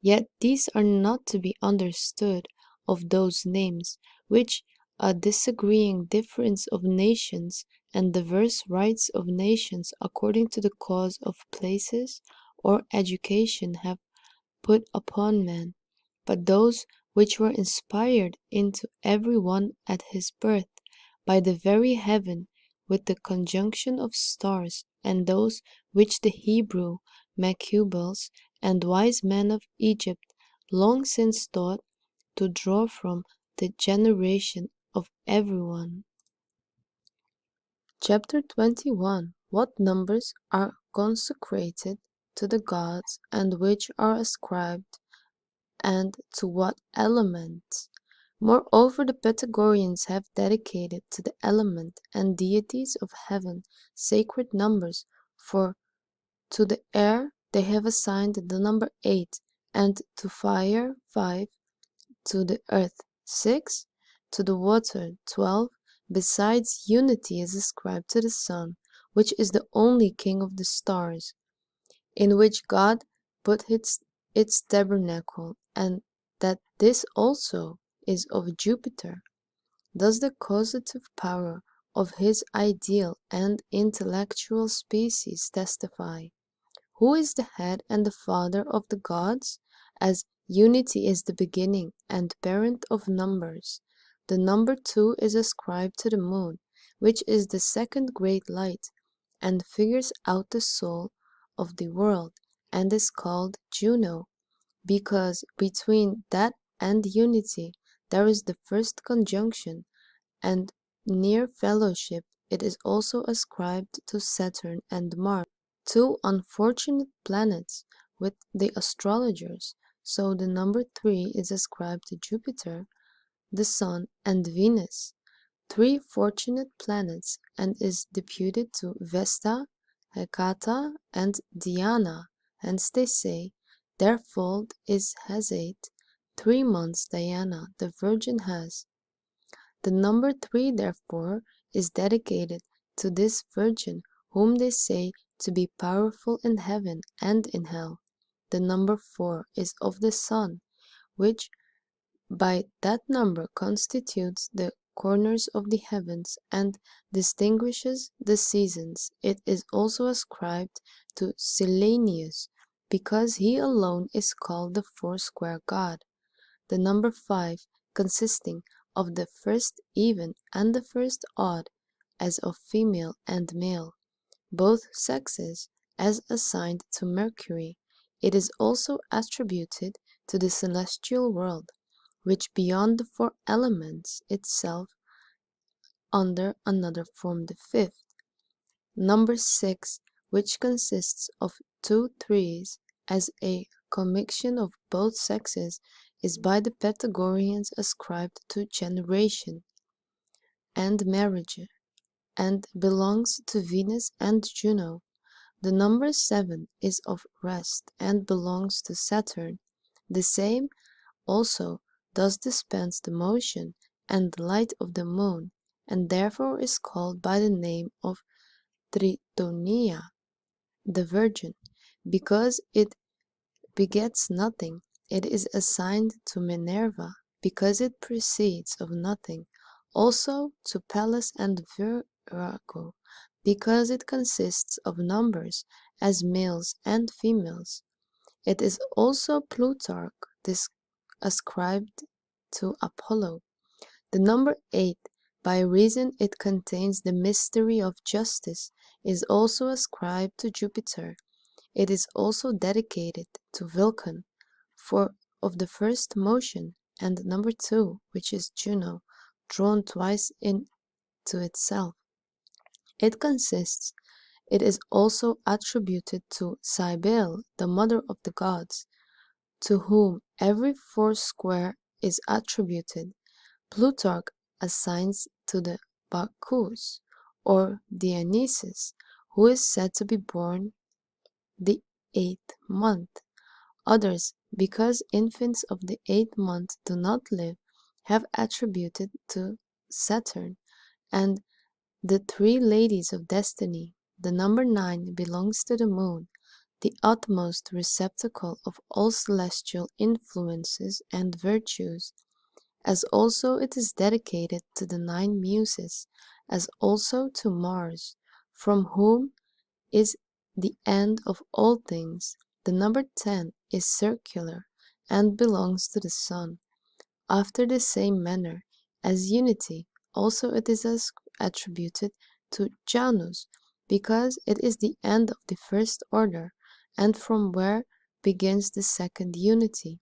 Yet these are not to be understood of those names, which a disagreeing difference of nations and diverse rights of nations according to the cause of places or education have put upon man, but those which were inspired into every one at his birth by the very heaven with the conjunction of stars, and those which the Hebrew Macubals and wise men of Egypt long since thought to draw from the generation of everyone. Chapter 21. What numbers are consecrated to the gods, and which are ascribed, and to what elements? Moreover, the Pythagoreans have dedicated to the element and deities of heaven sacred numbers, for to the air they have assigned the number 8, and to fire 5, to the earth 6, to the water 12. Besides, unity is ascribed to the sun, which is the only king of the stars, in which God put its tabernacle, and that this also is of Jupiter. Thus the causative power of his ideal and intellectual species testify. Who is the head and the father of the gods? As unity is the beginning and parent of numbers, the number 2 is ascribed to the moon, which is the second great light, and figures out the soul of the world, and is called Juno, because between that and unity there is the first conjunction, and near fellowship. It is also ascribed to Saturn and Mars, two unfortunate planets with the astrologers, so the number 3 is ascribed to Jupiter, the Sun, and Venus, three fortunate planets, and is deputed to Vesta, Hecata, and Diana. Hence they say, their fault has 8, 3 months Diana, the Virgin, has. The number 3, therefore, is dedicated to this Virgin, whom they say to be powerful in heaven and in hell. The number 4 is of the Sun, which by that number constitutes the corners of the heavens and distinguishes the seasons. It is also ascribed to Silenius, because he alone is called the foursquare god. The number 5, consisting of the first even and the first odd, as of female and male, both sexes, as assigned to Mercury. It is also attributed to the celestial world, which beyond the 4 elements itself under another form the 5th. Number 6, which consists of 2 threes, as a commixtion of both sexes, is by the Pythagoreans ascribed to generation and marriage, and belongs to Venus and Juno. The number 7 is of rest and belongs to Saturn. The same also does dispense the motion and the light of the moon, and therefore is called by the name of Tritonia, the Virgin, because it begets nothing. It is assigned to Minerva, because it proceeds of nothing, also to Pallas and Virgo, because it consists of numbers, as males and females. It is also Plutarch ascribed to Apollo. The number 8, by reason it contains the mystery of justice, is also ascribed to Jupiter. It is also dedicated to Vulcan, for of the first motion, and number 2, which is Juno, drawn twice into itself. It is also attributed to Cybele, the mother of the gods, to whom every foursquare is attributed. Plutarch assigns to the Bacchus, or Dionysus, who is said to be born the 8th month. Others, because infants of the 8th month do not live, have attributed to Saturn and the 3 ladies of destiny. The number 9 belongs to the moon, the utmost receptacle of all celestial influences and virtues, as also it is dedicated to the 9 muses, as also to Mars, from whom is the end of all things. The number 10 is circular and belongs to the sun. After the same manner as unity, also it is attributed to Janus, because it is the end of the first order, and from where begins the second unity.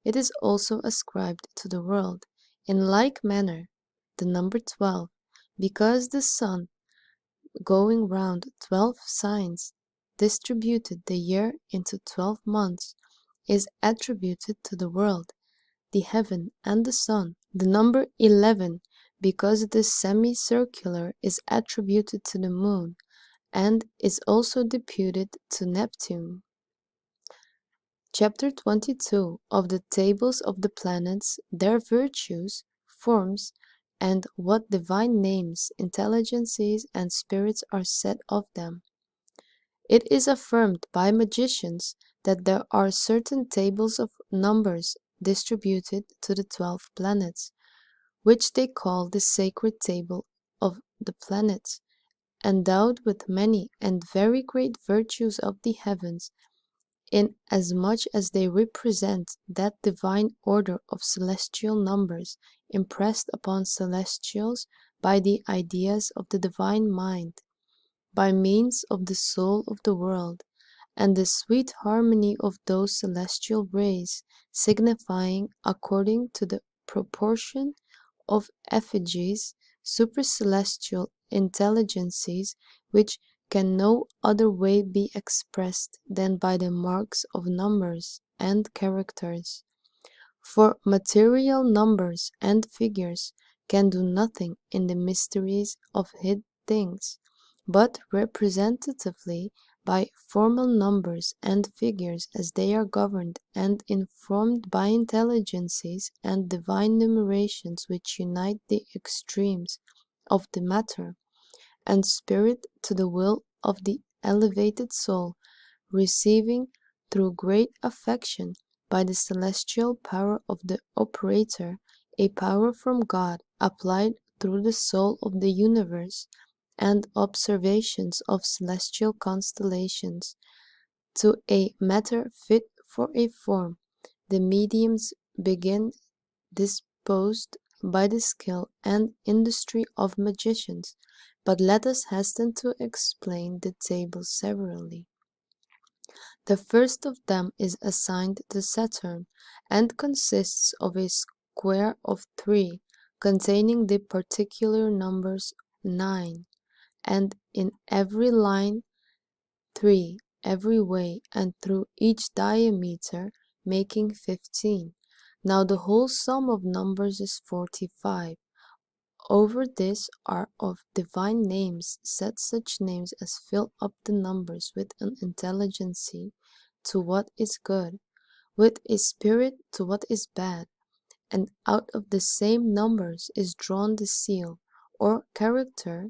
It is also ascribed to the world. In like manner, the number 12, because the sun, going round 12 signs, distributed the year into 12 months, is attributed to the world, the heaven, and the sun. The number 11, because it is semicircular, is attributed to the moon, and is also deputed to Neptune. Chapter 22 of the Tables of the Planets, their virtues, forms, and what divine names, intelligences, and spirits are said of them. It is affirmed by magicians that there are certain tables of numbers distributed to the 12 planets, which they call the sacred table of the planets, endowed with many and very great virtues of the heavens, inasmuch as they represent that divine order of celestial numbers impressed upon celestials by the ideas of the divine mind, by means of the soul of the world, and the sweet harmony of those celestial rays, signifying, according to the proportion of effigies, supercelestial intelligences, which can no other way be expressed than by the marks of numbers and characters. For material numbers and figures can do nothing in the mysteries of hid things, but representatively by formal numbers and figures as they are governed and informed by intelligences and divine numerations which unite the extremes of the matter and spirit to the will of the elevated soul, receiving through great affection by the celestial power of the operator a power from God applied through the soul of the universe and observations of celestial constellations to a matter fit for a form. The mediums begin disposed by the skill and industry of magicians, but let us hasten to explain the tables severally. The first of them is assigned to Saturn, and consists of a square of 3, containing the particular numbers 9, and in every line 3, every way, and through each diameter, making 15. Now the whole sum of numbers is 45. Over this are of divine names set such names as fill up the numbers with an intelligency to what is good, with a spirit to what is bad, and out of the same numbers is drawn the seal, or character,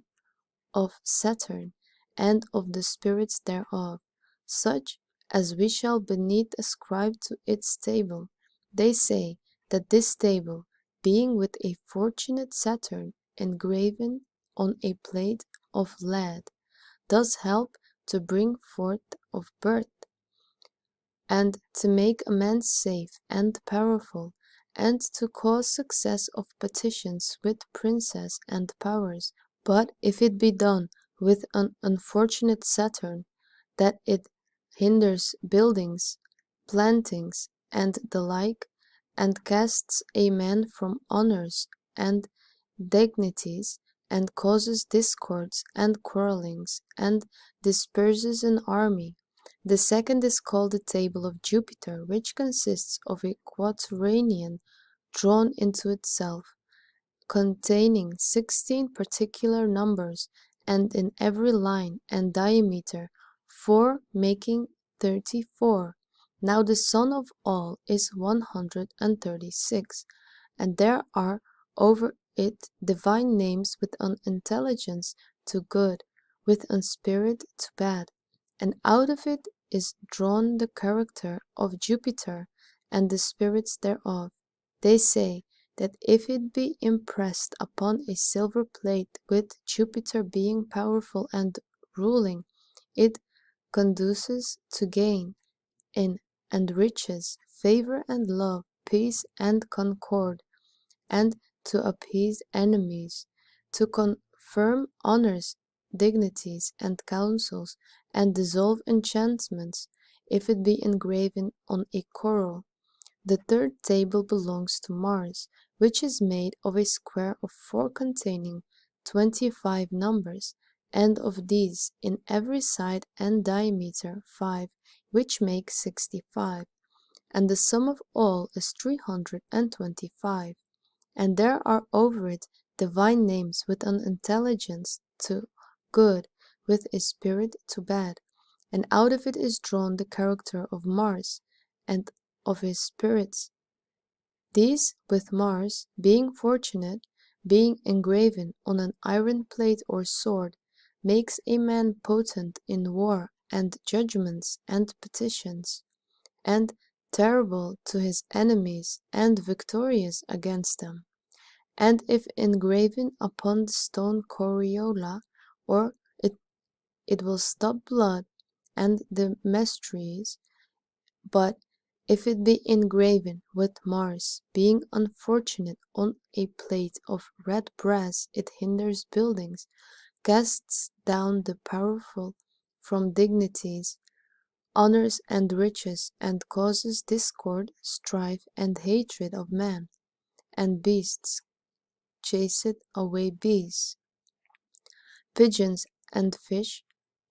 of Saturn, and of the spirits thereof, such as we shall beneath ascribe to its table. They say that this table, being with a fortunate Saturn engraven on a plate of lead, does help to bring forth of birth, and to make a man safe and powerful, and to cause success of petitions with princes and powers. But if it be done with an unfortunate Saturn, that it hinders buildings, plantings, and the like, and casts a man from honors and dignities, and causes discords and quarrelings, and disperses an army. The second is called the table of Jupiter, which consists of a quaternion drawn into itself, containing 16 particular numbers, and in every line and diameter 4, making 34. Now the sum of all is 136, and there are over it divine names with an intelligence to good, with an spirit to bad, and out of it is drawn the character of Jupiter and the spirits thereof. They say that if it be impressed upon a silver plate with Jupiter being powerful and ruling, it conduces to gain in and riches, favor and love, peace and concord, and to appease enemies, to confirm honors, dignities, and counsels, and dissolve enchantments, if it be engraven on a coral. The third table belongs to Mars, which is made of a square of 4 containing 25 numbers, and of these in every side and diameter 5, which make 65. and the sum of all is 325. And there are over it divine names with an intelligence to good, with a spirit to bad, and out of it is drawn the character of Mars, and of his spirits. These, with Mars, being fortunate, being engraven on an iron plate or sword, makes a man potent in war and judgments and petitions, and terrible to his enemies and victorious against them. And if engraven upon the stone Coriola, or it will stop blood and the mysteries. But if it be engraven with Mars, being unfortunate on a plate of red brass, it hinders buildings, casts down the powerful from dignities, honors and riches, and causes discord, strife, and hatred of man and beasts, chaseth away bees, pigeons, and fish,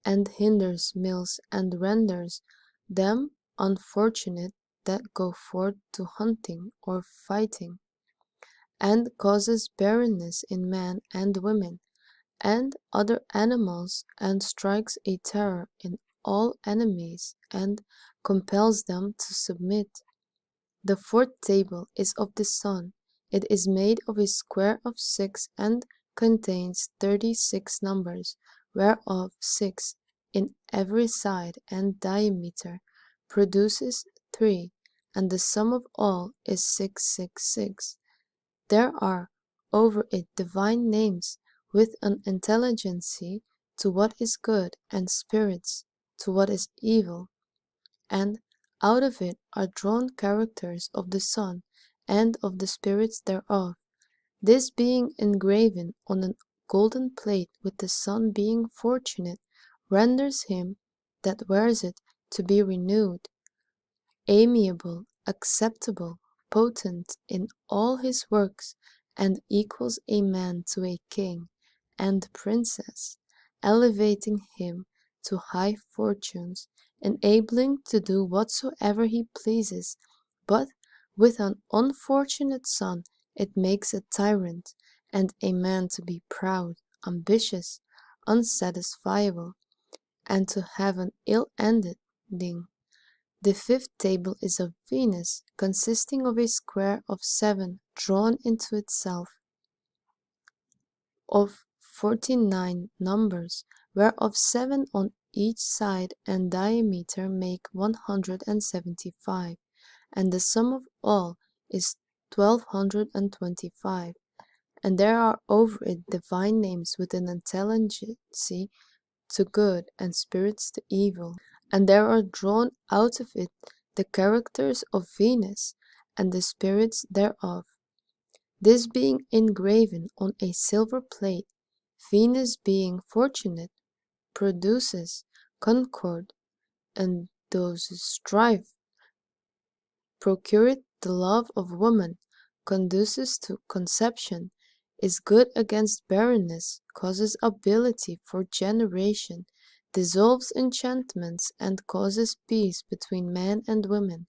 and hinders mills, and renders them unfortunate that go forth to hunting or fighting, and causes barrenness in man and women, and other animals, and strikes a terror in all enemies, and compels them to submit. The fourth table is of the sun. It is made of a square of 6, and contains 36 numbers, whereof 6 in every side, and diameter produces 3, and the sum of all is 666. There are over it divine names with an intelligency to what is good, and spirits to what is evil, and out of it are drawn characters of the sun and of the spirits thereof. This being engraven on a golden plate, with the sun being fortunate, renders him that wears it to be renewed, amiable, acceptable, potent in all his works, and equals a man to a king and princess, elevating him to high fortunes, enabling to do whatsoever he pleases. But with an unfortunate son it makes a tyrant, and a man to be proud, ambitious, unsatisfiable, and to have an ill ending. The fifth table is of Venus, consisting of a square of 7 drawn into itself, of 49 numbers, whereof 7 on each side, and diameter make 175, and the sum of all is 1225. And there are over it divine names with an intelligency to good, and spirits to evil, and there are drawn out of it the characters of Venus, and the spirits thereof. This being engraven on a silver plate, Venus being fortunate, produces concord, and those strife, procureth the love of woman, conduces to conception, is good against barrenness, causes ability for generation, dissolves enchantments, and causes peace between man and women,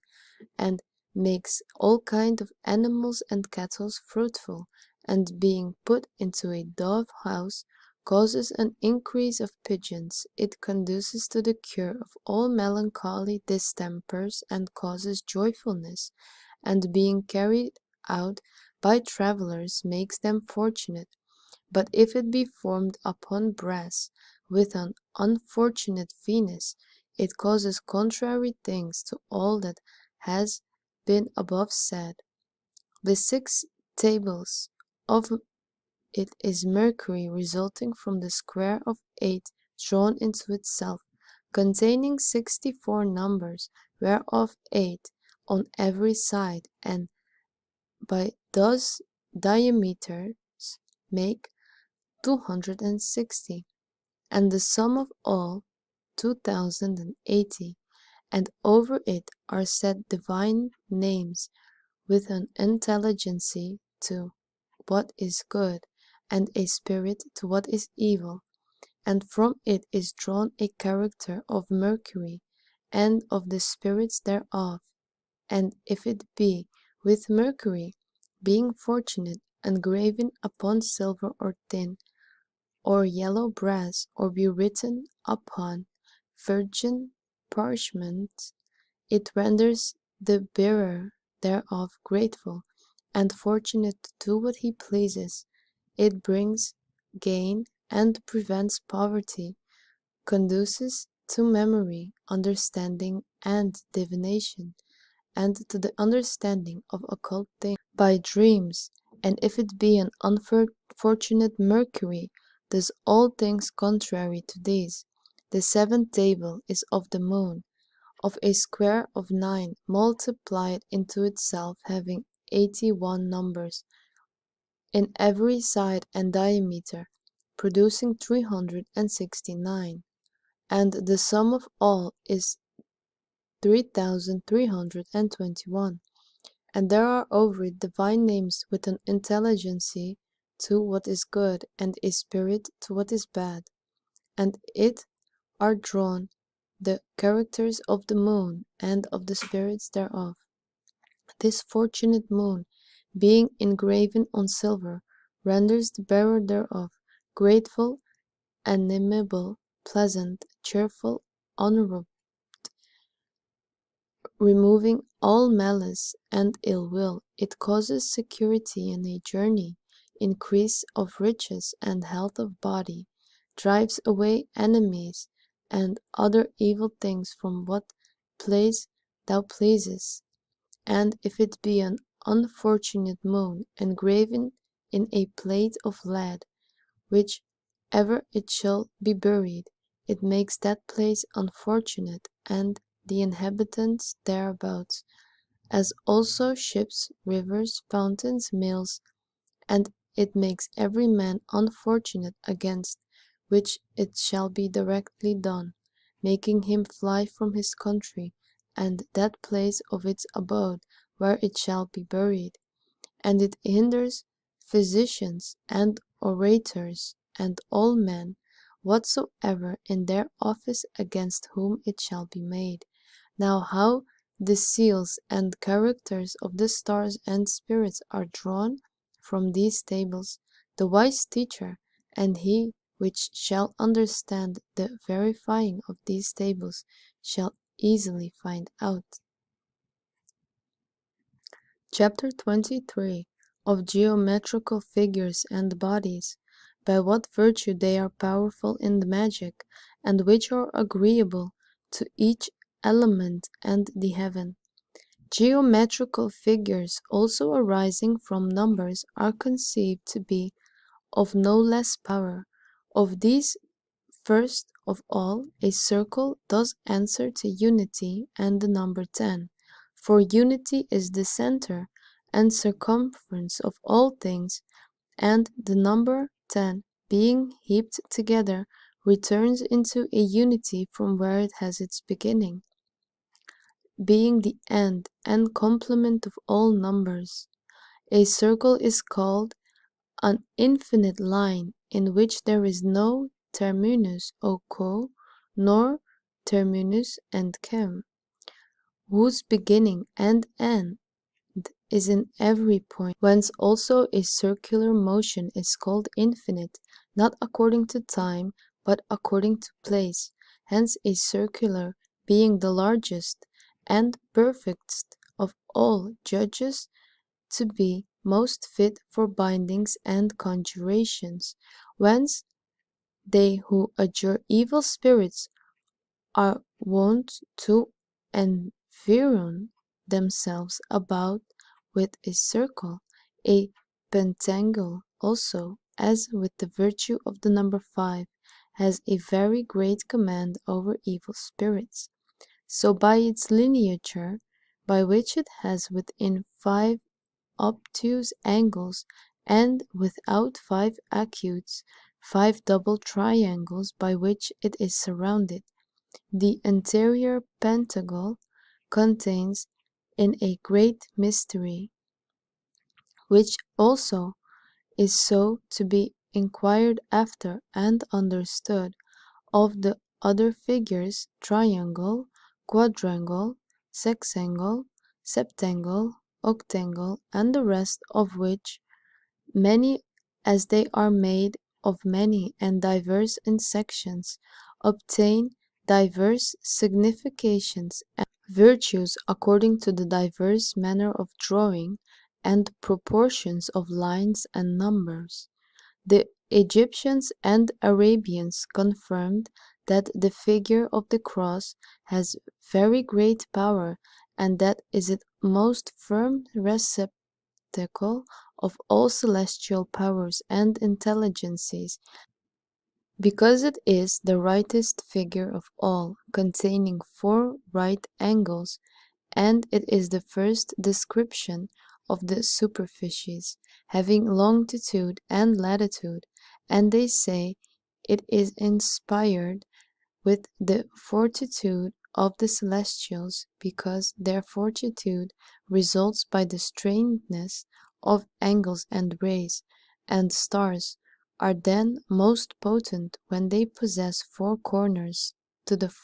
and makes all kind of animals and cattle fruitful, and being put into a dove house, causes an increase of pigeons. It conduces to the cure of all melancholy distempers, and causes joyfulness, and being carried out by travelers makes them fortunate. But if it be formed upon brass with an unfortunate Venus, it causes contrary things to all that has been above said. The 6 tables of it is Mercury, resulting from the square of 8 drawn into itself, containing 64 numbers, whereof 8 on every side, and by those diameters make 260, and the sum of all 2080, and over it are set divine names with an intelligency to what is good, and a spirit to what is evil, and from it is drawn a character of Mercury, and of the spirits thereof, and if it be with Mercury, being fortunate, engraven upon silver or tin, or yellow brass, or be written upon virgin parchment, it renders the bearer thereof grateful and fortunate to do what he pleases. It brings gain and prevents poverty, conduces to memory, understanding, and divination, and to the understanding of occult things by dreams, and if it be an unfortunate Mercury, does all things contrary to these. The seventh table is of the moon, of a square of 9 multiplied into itself, having 81 numbers in every side and diameter, producing 369, and the sum of all is 3321. And there are over it divine names with an intelligency to what is good, and a spirit to what is bad, and it are drawn the characters of the moon and of the spirits thereof. This fortunate moon, being engraven on silver, renders the bearer thereof grateful, amiable, pleasant, cheerful, honorable, removing all malice and ill will. It causes security in a journey, increase of riches and health of body, drives away enemies and other evil things from what place thou pleasest. And if it be an unfortunate moon, engraven in a plate of lead, which ever it shall be buried, it makes that place unfortunate, and the inhabitants thereabouts, as also ships, rivers, fountains, mills, and it makes every man unfortunate against which it shall be directly done, making him fly from his country and that place of its abode where it shall be buried. And it hinders physicians and orators and all men whatsoever in their office against whom it shall be made. Now how the seals and characters of the stars and spirits are drawn from these tables, the wise teacher and he which shall understand the verifying of these tables shall easily find out. Chapter 23 of Geometrical Figures and Bodies, by what virtue they are powerful in the magic, and which are agreeable to each element and the heaven. Geometrical figures also arising from numbers are conceived to be of no less power. Of these, first of all, a circle does answer to unity and the number 10, for unity is the center and circumference of all things, and the number 10, being heaped together, returns into a unity from where it has its beginning, being the end and complement of all numbers. A circle is called an infinite line in which there is no terminus o co, nor terminus and chem, whose beginning and end is in every point, whence also a circular motion is called infinite, not according to time, but according to place. Hence a circular, being the largest and perfectest of all, judges to be most fit for bindings and conjurations, whence they who adjure evil spirits are wont to environ themselves about with a circle. A pentacle also, as with the virtue of the number 5, has a very great command over evil spirits. So by its lineature, by which it has within 5 obtuse angles, and without 5 acutes, 5 double triangles by which it is surrounded, the interior pentacle contains in a great mystery, which also is so to be inquired after and understood. Of the other figures, triangle, quadrangle, sexangle, septangle, octangle, and the rest of which, many as they are made of many and diverse in sections, obtain diverse significations and virtues according to the diverse manner of drawing and proportions of lines and numbers. The Egyptians and Arabians confirmed that the figure of the cross has very great power, and that is its most firm receptacle of all celestial powers and intelligences, because it is the rightest figure of all, containing 4 right angles, and it is the first description of the superficies, having longitude and latitude, and they say it is inspired with the fortitude of the celestials, because their fortitude results by the straightness of angles and rays, and stars are then most potent when they possess 4 corners to the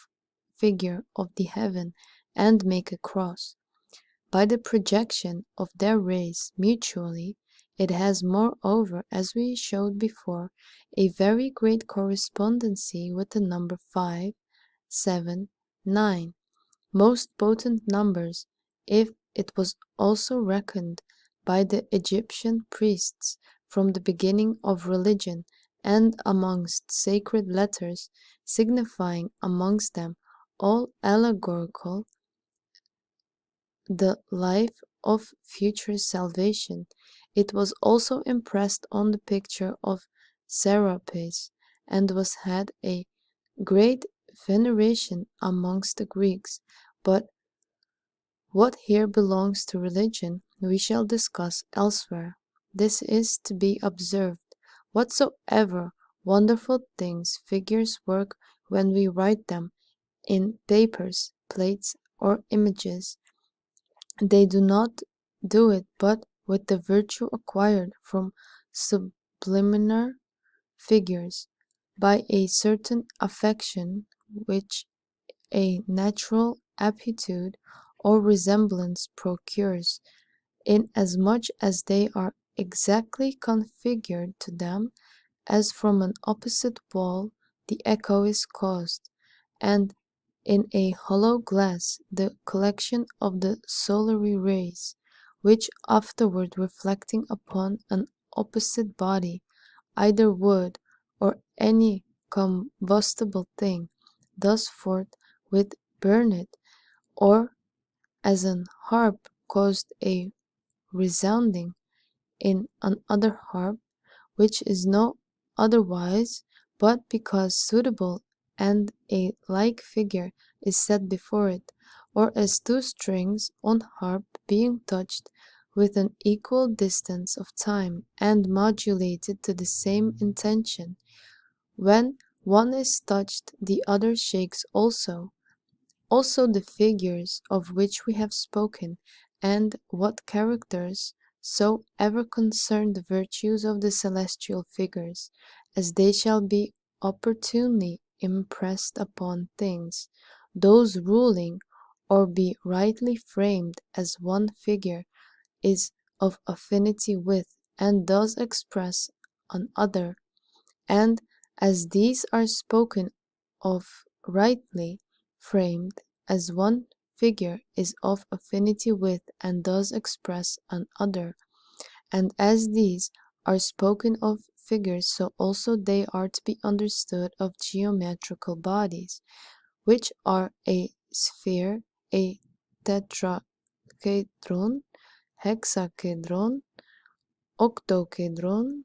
figure of the heaven and make a cross. By the projection of their rays mutually, it has moreover, as we showed before, a very great correspondency with the number 5, 7, 9, most potent numbers, if it was also reckoned by the Egyptian priests from the beginning of religion, and amongst sacred letters, signifying amongst them all allegorical the life of future salvation. It was also impressed on the picture of Serapis, and was had a great veneration amongst the Greeks. But what here belongs to religion we shall discuss elsewhere. This is to be observed: whatsoever wonderful things figures work when we write them in papers, plates, or images, they do not do it but with the virtue acquired from subliminar figures, by a certain affection which a natural aptitude or resemblance procures, inasmuch as they are exactly configured to them, as from an opposite wall the echo is caused, and in a hollow glass the collection of the solary rays, which afterward reflecting upon an opposite body, either wood or any combustible thing, thus forth with burn it, or as an harp caused a resounding in another harp, which is no otherwise but because suitable, and a like figure is set before it, or as 2 strings on harp being touched with an equal distance of time, and modulated to the same intention. When one is touched, the other shakes also. Also the figures of which we have spoken, and what characters soever concern the virtues of the celestial figures, as they shall be opportunely impressed upon things, those ruling, or be rightly framed as one figure is of affinity with, and does express another, and as these are spoken of rightly framed, as one figure is of affinity with and does express another, and as these are spoken of figures, so also they are to be understood of geometrical bodies, which are a sphere, a tetrahedron, hexahedron, octahedron,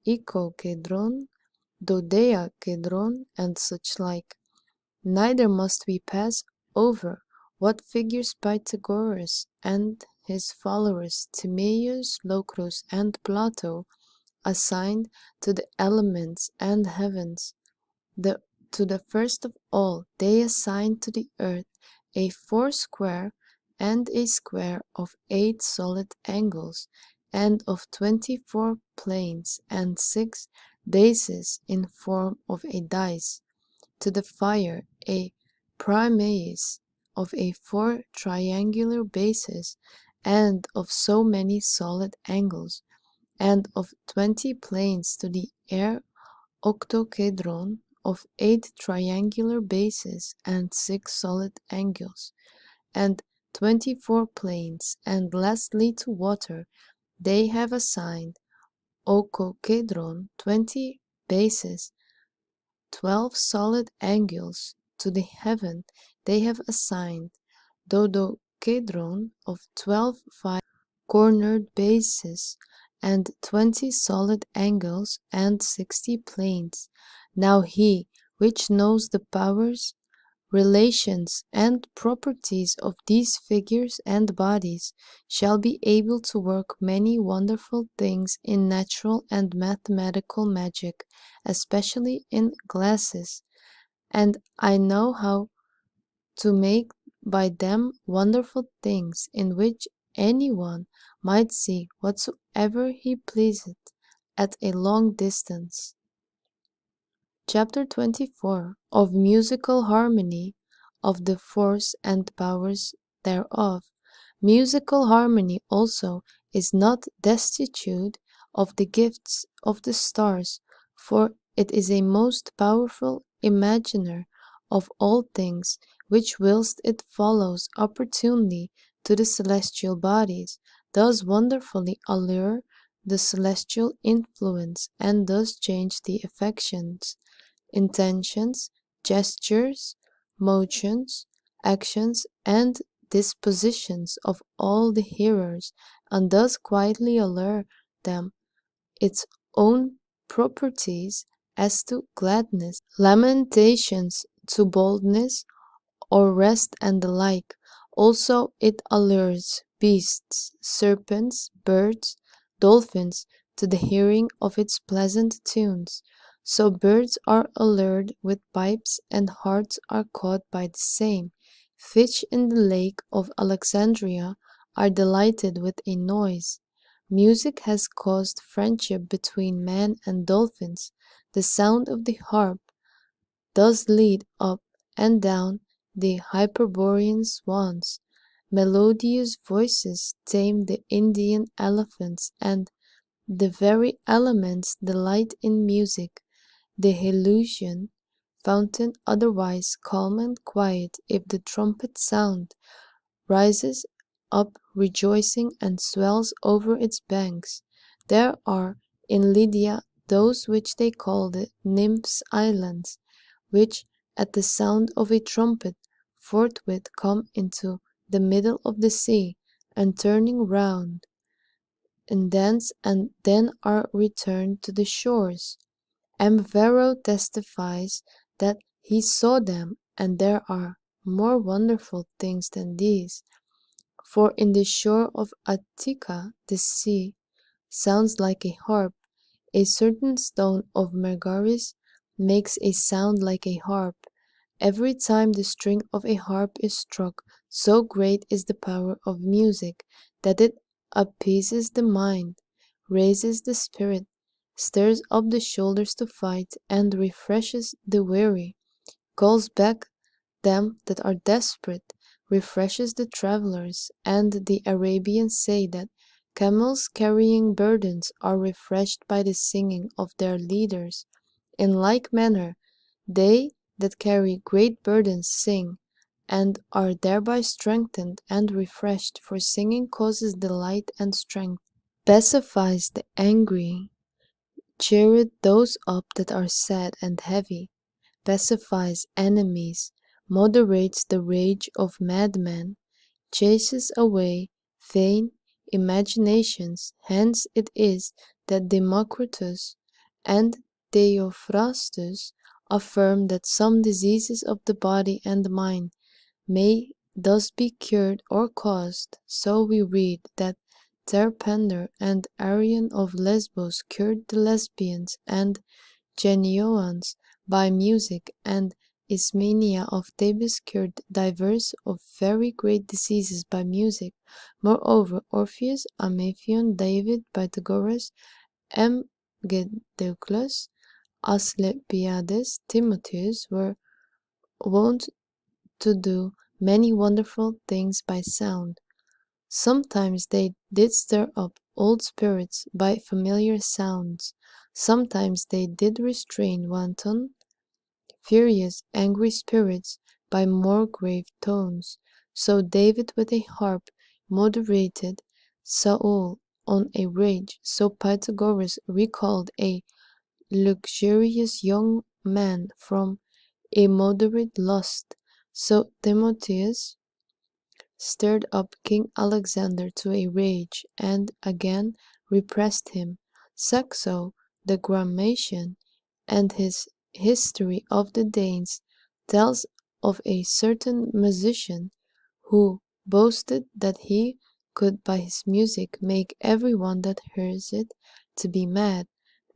icosahedron, dodecahedron, and such like. Neither must we pass over what figures Pythagoras and his followers Timaeus, Locrus, and Plato assigned to the elements and heavens. To the first of all they assigned to the earth a 4 square and a square of 8 solid angles, and of 24 planes, and 6 bases in form of a dice. To the fire a primaeus of a 4 triangular bases, and of so many solid angles, and of 20 planes to the air octohedron of 8 triangular bases and 6 solid angles, and 24 planes, and lastly to water they have assigned octohedron 20 bases, 12 solid angles. To the heaven they have assigned dodecahedron of 12 five-cornered bases, and 20 solid angles, and 60 planes. Now he which knows the powers, relations, and properties of these figures and bodies shall be able to work many wonderful things in natural and mathematical magic, especially in glasses, and I know how to make by them wonderful things, in which any one might see whatsoever he pleaseth at a long distance. Chapter 24. Of musical harmony, of the force and powers thereof. Musical harmony also is not destitute of the gifts of the stars, for it is a most powerful imaginer of all things, which whilst it follows opportunely to the celestial bodies, does wonderfully allure the celestial influence, and does change the affections, intentions, gestures, motions, actions, and dispositions of all the hearers, and thus quietly allure them its own properties as to gladness, lamentations, to boldness, or rest, and the like. Also it allures beasts, serpents, birds, dolphins, to the hearing of its pleasant tunes. So birds are allured with pipes, and hearts are caught by the same. Fish in the lake of Alexandria are delighted with a noise. Music has caused friendship between man and dolphins. The sound of the harp does lead up and down the Hyperborean swans. Melodious voices tame the Indian elephants, and the very elements delight in music. The Helusian fountain, otherwise calm and quiet, if the trumpet sound, rises up rejoicing and swells over its banks. There are in Lydia those which they call the Nymphs' Islands, which at the sound of a trumpet forthwith come into the middle of the sea, and turning round and dance, and then are returned to the shores. M. Varro testifies that he saw them, and there are more wonderful things than these. For in the shore of Attica the sea sounds like a harp. A certain stone of Megaris makes a sound like a harp. Every time the string of a harp is struck, so great is the power of music, that it appeases the mind, raises the spirit, stirs up the shoulders to fight, and refreshes the weary, calls back them that are desperate, refreshes the travelers, and the Arabians say that camels carrying burdens are refreshed by the singing of their leaders. In like manner, they that carry great burdens sing, and are thereby strengthened and refreshed, for singing causes delight and strength, pacifies the angry, cheereth those up that are sad and heavy, pacifies enemies, moderates the rage of madmen, chases away vain imaginations. Hence it is that Democritus and Theophrastus affirm that some diseases of the body and mind may thus be cured or caused. So we read that Terpander and Arion of Lesbos cured the lesbians and Genioans by music, and Ismenia of Thebes cured divers of very great diseases by music. Moreover, Orpheus, Amphion, David, Pythagoras, Empedocles, Asclepiades, Timotheus were wont to do many wonderful things by sound. Sometimes they did stir up old spirits by familiar sounds. Sometimes they did restrain wanton, furious, angry spirits by more grave tones. So David with a harp moderated Saul on a rage. So Pythagoras recalled a luxurious young man from a moderate lust. So Timotheus stirred up King Alexander to a rage, and again repressed him. Saxo the Grammatian, and his history of the Danes, tells of a certain musician who boasted that he could by his music make every one that hears it to be mad,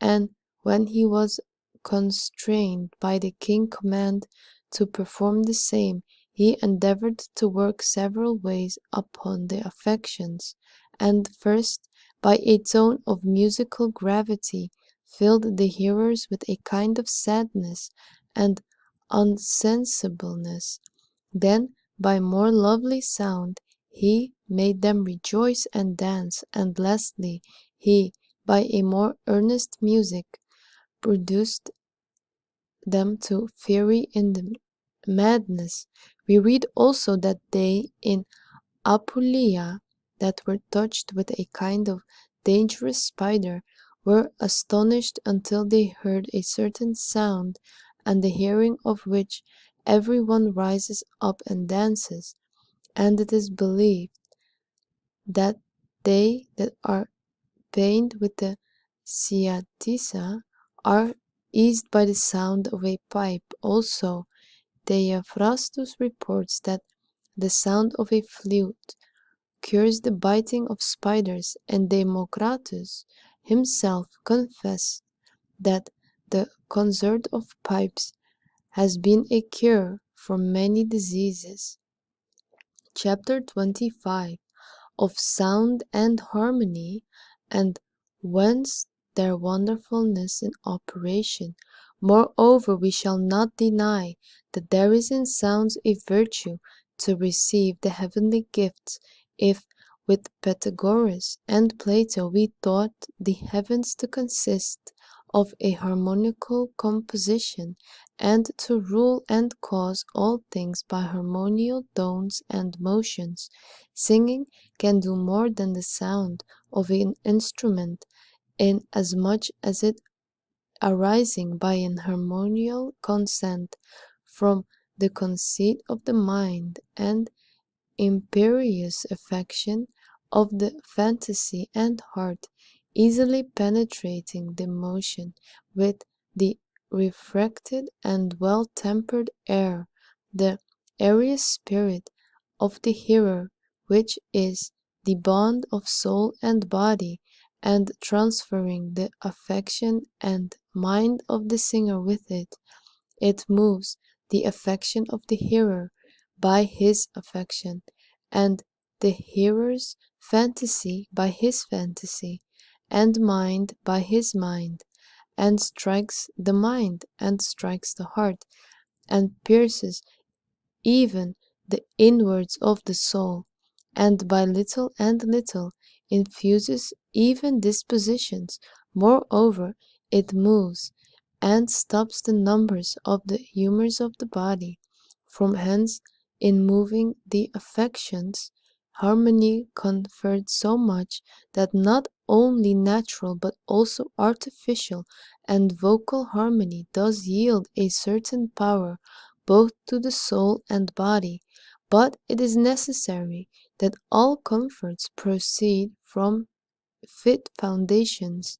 and when he was constrained by the king's command to perform the same, he endeavored to work several ways upon the affections, and first, by a tone of musical gravity, filled the hearers with a kind of sadness and unsensibleness. Then, by more lovely sound, he made them rejoice and dance, and lastly, he, by a more earnest music, produced them to fury in the madness. We read also that they in Apulia, that were touched with a kind of dangerous spider, were astonished until they heard a certain sound, and the hearing of which every one rises up and dances. And it is believed that they that are pained with the sciatica are eased by the sound of a pipe. Also, Theophrastus reports that the sound of a flute cures the biting of spiders, and Democritus himself confessed that the concert of pipes has been a cure for many diseases. Chapter 25 of Sound and Harmony, and whence their wonderfulness in operation. Moreover, we shall not deny that there is in sounds a virtue to receive the heavenly gifts. If with Pythagoras and Plato we thought the heavens to consist of a harmonical composition, and to rule and cause all things by harmonial tones and motions, singing can do more than the sound of an instrument, inasmuch as it arising by an harmonial consent from the conceit of the mind and imperious affection of the fantasy and heart, easily penetrating the motion with the refracted and well-tempered air, the aerious spirit of the hearer, which is the bond of soul and body, and transferring the affection and mind of the singer with it, it moves the affection of the hearer by his affection, and the hearer's fantasy by his fantasy, and mind by his mind, and strikes the mind, and strikes the heart, and pierces even the inwards of the soul, and by little and little infuses even dispositions. Moreover, it moves and stops the numbers of the humours of the body. From hence, in moving the affections, harmony conferred so much that not only natural but also artificial and vocal harmony does yield a certain power both to the soul and body. But it is necessary that all comforts proceed from fit foundations,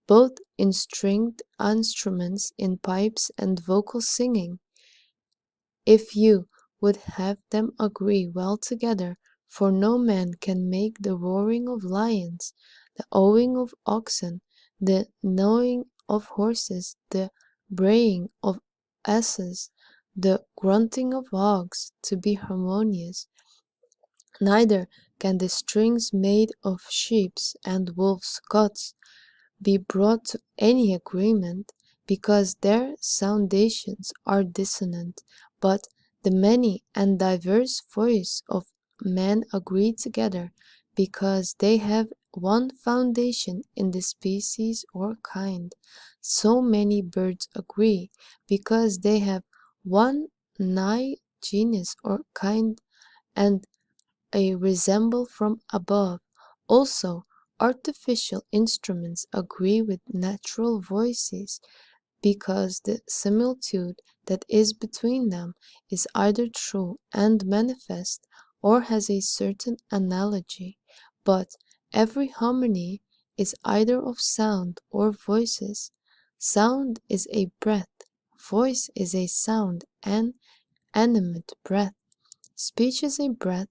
both in stringed instruments, in pipes, and vocal singing, if you would have them agree well together. For no man can make the roaring of lions, the lowing of oxen, the neighing of horses, the braying of asses, the grunting of hogs, to be harmonious. Neither can the strings made of sheep's and wolves' cots be brought to any agreement, because their soundations are dissonant, but The many and diverse voices of men agree together, because they have one foundation in the species or kind. So many birds agree, because they have one nigh genus or kind, and a resemble from above. Also, artificial instruments agree with natural voices, because the similitude that is between them is either true and manifest, or has a certain analogy. But every harmony is either of sound or voices. Sound is a breath, voice is a sound, and animate breath. Speech is a breath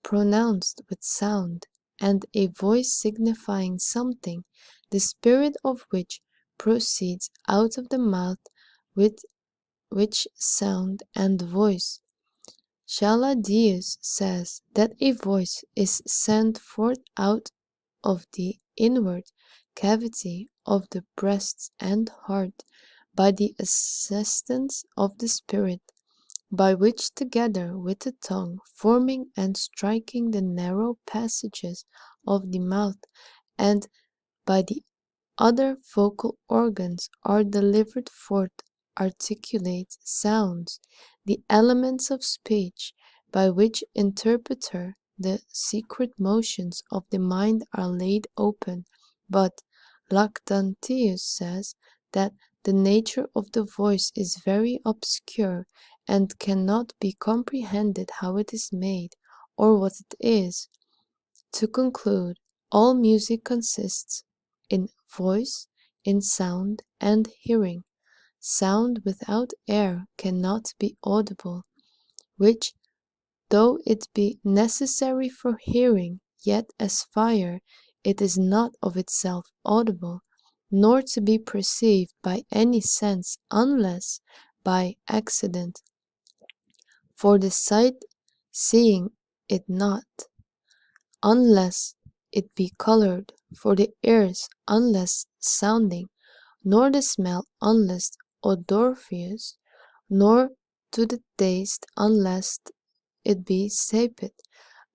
pronounced with sound, and a voice signifying something, the spirit of which proceeds out of the mouth, with which sound and voice. Shaladius says that a voice is sent forth out of the inward cavity of the breast and heart by the assistance of the spirit, by which, together with the tongue, forming and striking the narrow passages of the mouth, and by the other vocal organs, are delivered forth articulate sounds, the elements of speech, by which interpreter the secret motions of the mind are laid open. But Lactantius says that the nature of the voice is very obscure, and cannot be comprehended how it is made, or what it is. To conclude, all music consists in voice, in sound, and hearing. Sound without air cannot be audible, which, though it be necessary for hearing, yet as fire, it is not of itself audible, nor to be perceived by any sense, unless by accident. For the sight seeing it not, unless it be colored; for the ears, unless sounding; nor the smell, unless odoriferous; nor to the taste, unless it be sapid;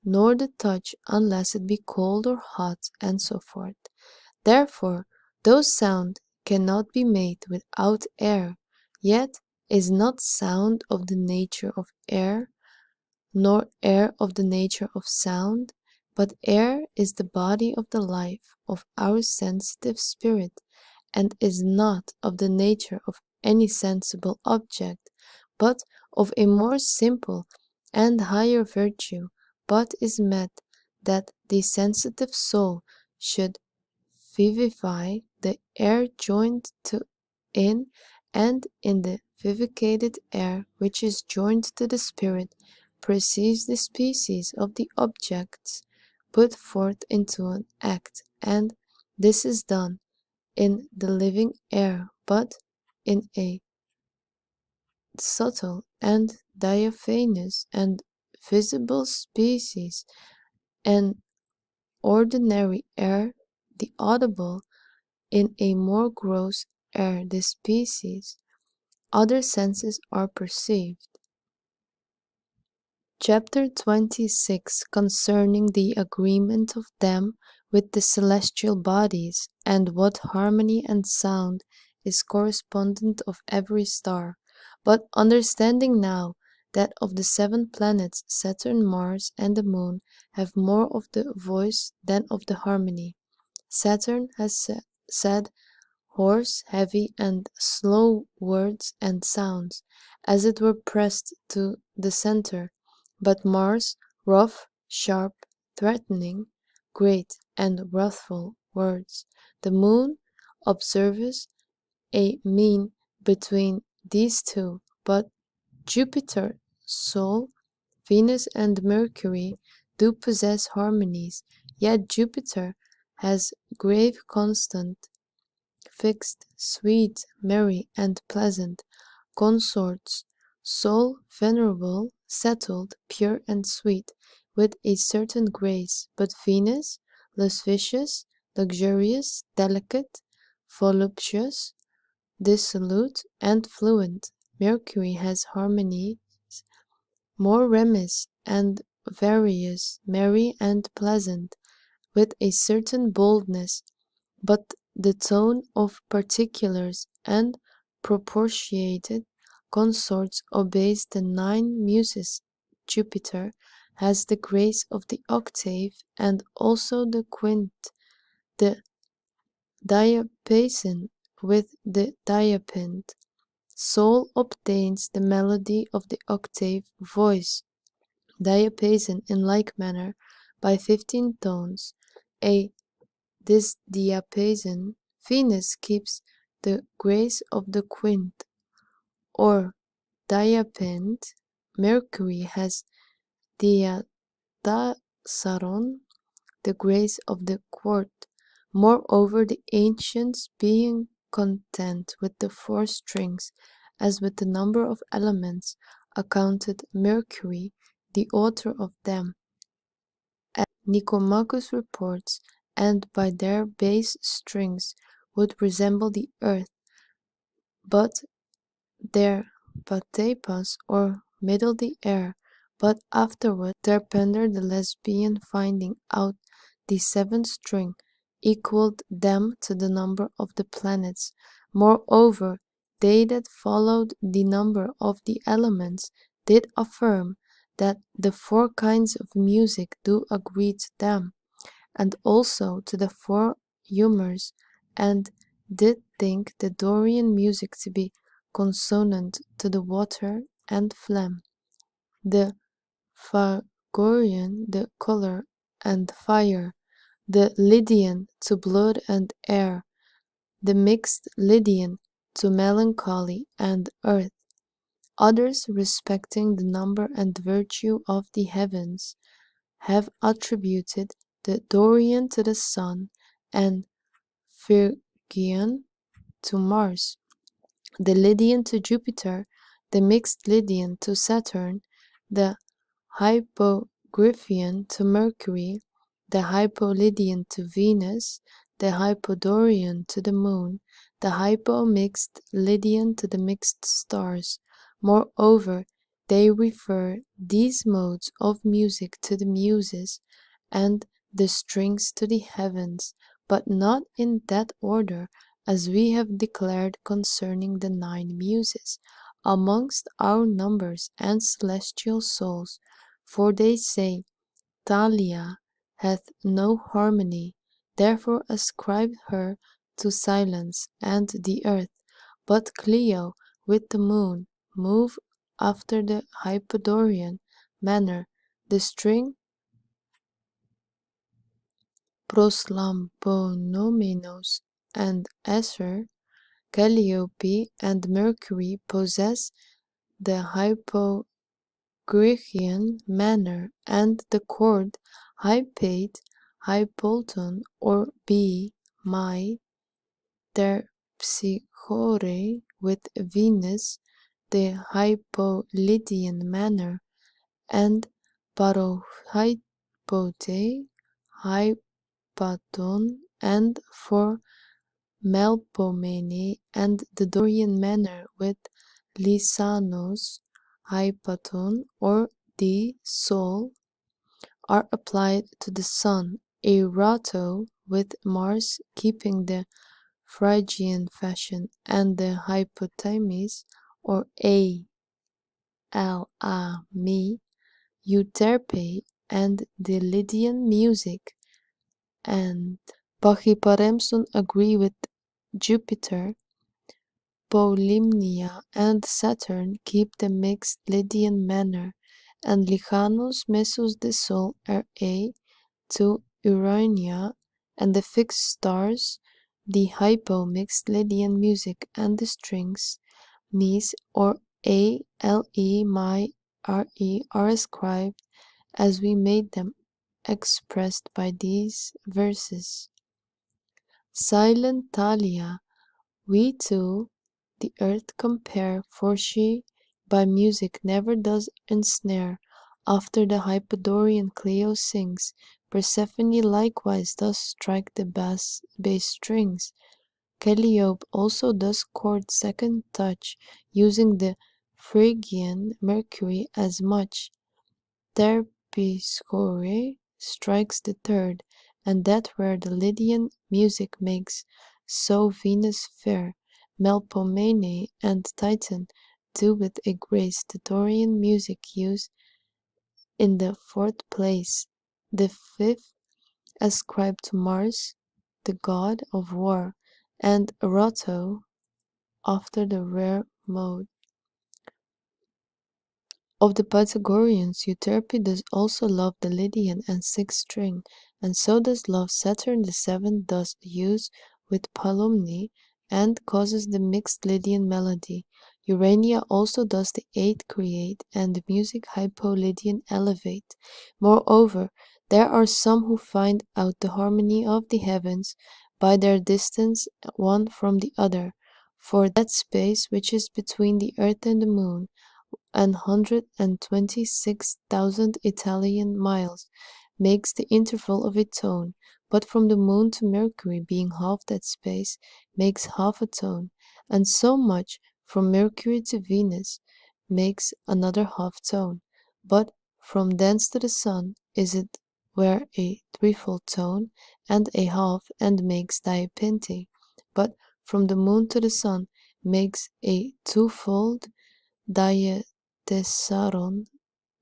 nor the touch, unless it be cold or hot, and so forth. Therefore, though sound cannot be made without air, yet is not sound of the nature of air, nor air of the nature of sound, but air is the body of the life of our sensitive spirit, and is not of the nature of any sensible object, but of a more simple and higher virtue, but is meant that the sensitive soul should vivify the air joined to in, and in the vivificated air which is joined to the spirit, perceives the species of the objects put forth into an act, and this is done in the living air, but in a subtle and diaphanous and visible species, and ordinary air, the audible; in a more gross air, the species. Other senses are perceived. Chapter 26, concerning the agreement of them with the celestial bodies, and what harmony and sound is correspondent of every star. But understanding now that of the 7 planets, Saturn, Mars, and the Moon have more of the voice than of the harmony. Saturn has said hoarse, heavy, and slow words and sounds, as it were pressed to the center; but Mars, rough, sharp, threatening, great, and wrathful words. The Moon observes a mean between these two; but Jupiter, Sol, Venus, and Mercury do possess harmonies, yet Jupiter has grave, constant, fixed, sweet, merry, and pleasant consorts; Sol, venerable, settled, pure, and sweet, with a certain grace; but Venus, lascivious, luxurious, delicate, voluptuous, dissolute, and fluent. Mercury has harmonies more remiss and various, merry and pleasant, with a certain boldness, but the tone of particulars and propitiated consorts obeys the 9 muses. Jupiter has the grace of the octave and also the quint, the diapason with the diapent. Sol obtains the melody of the octave voice, diapason in like manner, by 15 tones. This diapason, Venus keeps the grace of the quint, or diapent. Mercury has diapason, the grace of the quart. Moreover, the ancients, being content with the 4 strings, as with the number of elements, accounted Mercury the author of them, as Nicomachus reports, and by their bass strings would resemble the earth, but their patepas, or middle the air. But afterward Terpander the Lesbian, finding out the 7th string, equalled them to the number of the planets. Moreover, they that followed the number of the elements did affirm that the 4 kinds of music do agree to them, and also to the 4 humors, and did think the Dorian music to be consonant to the water and phlegm, the Phagorian the color and fire, the Lydian to blood and air, the mixed Lydian to melancholy and earth. Others, respecting the number and virtue of the heavens, have attributed the Dorian to the sun, and Phrygian to Mars, the Lydian to Jupiter, the mixed Lydian to Saturn, the Hypogryphian to Mercury, the Hypolydian to Venus, the Hypodorian to the moon, the Hypo-mixed Lydian to the mixed stars. Moreover, they refer these modes of music to the muses, and the strings to the heavens, but not in that order, as we have declared concerning the 9 muses, amongst our numbers and celestial souls. For they say, Thalia hath no harmony, therefore ascribe her to silence and the earth, but Clio with the moon move after the Hypodorian manner. The string Proslambonomenos and Acer, Calliope and Mercury possess the Hypogryphian manner, and the chord Hypate, Hypolton, or B. My Terpsichore with Venus, the Hypolydian manner, and Parohypote, Hypaton, and for Melpomene, and the Dorian manner with Lysanos, Hypaton, or the Sol, are applied to the sun. Erato with Mars keeping the Phrygian fashion, and the Hypothemis, or me, Euterpe, and the Lydian music, and Pachyparemson agree with Jupiter. Polymnia and Saturn keep the mixed Lydian manner, and Lichanos mesos de Sol are to Urania, and the fixed stars, the hypo-mixed Lydian music, and the strings, Nis, or my re, are ascribed as we made them, expressed by these verses. Silent Thalia, we too the earth compare, for she by music never does ensnare. After the Hypodorian Clio sings, Persephone likewise does strike the bass strings. Calliope also does chord second touch, using the Phrygian Mercury as much. Terpsichore strikes the third, and that where the Lydian music makes so Venus fair. Melpomene and Titan do with a grace the Dorian music use in the fourth place. The fifth ascribed to Mars, the god of war, and Eroto after the rare mode. Of the Pythagoreans, Euterpe does also love the Lydian and sixth string, and so does love Saturn the seventh does use with Palomni, and causes the mixed Lydian melody. Urania also does the eighth create, and the music Hypo-Lydian elevate. Moreover, there are some who find out the harmony of the heavens by their distance one from the other, for that space which is between the earth and the moon, 126,000 Italian miles, makes the interval of a tone, but from the moon to Mercury being half that space, makes half a tone, and so much from Mercury to Venus makes another half tone, but from thence to the sun is it where a threefold tone and a half, and makes diapente, but from the moon to the sun makes a twofold diatesaron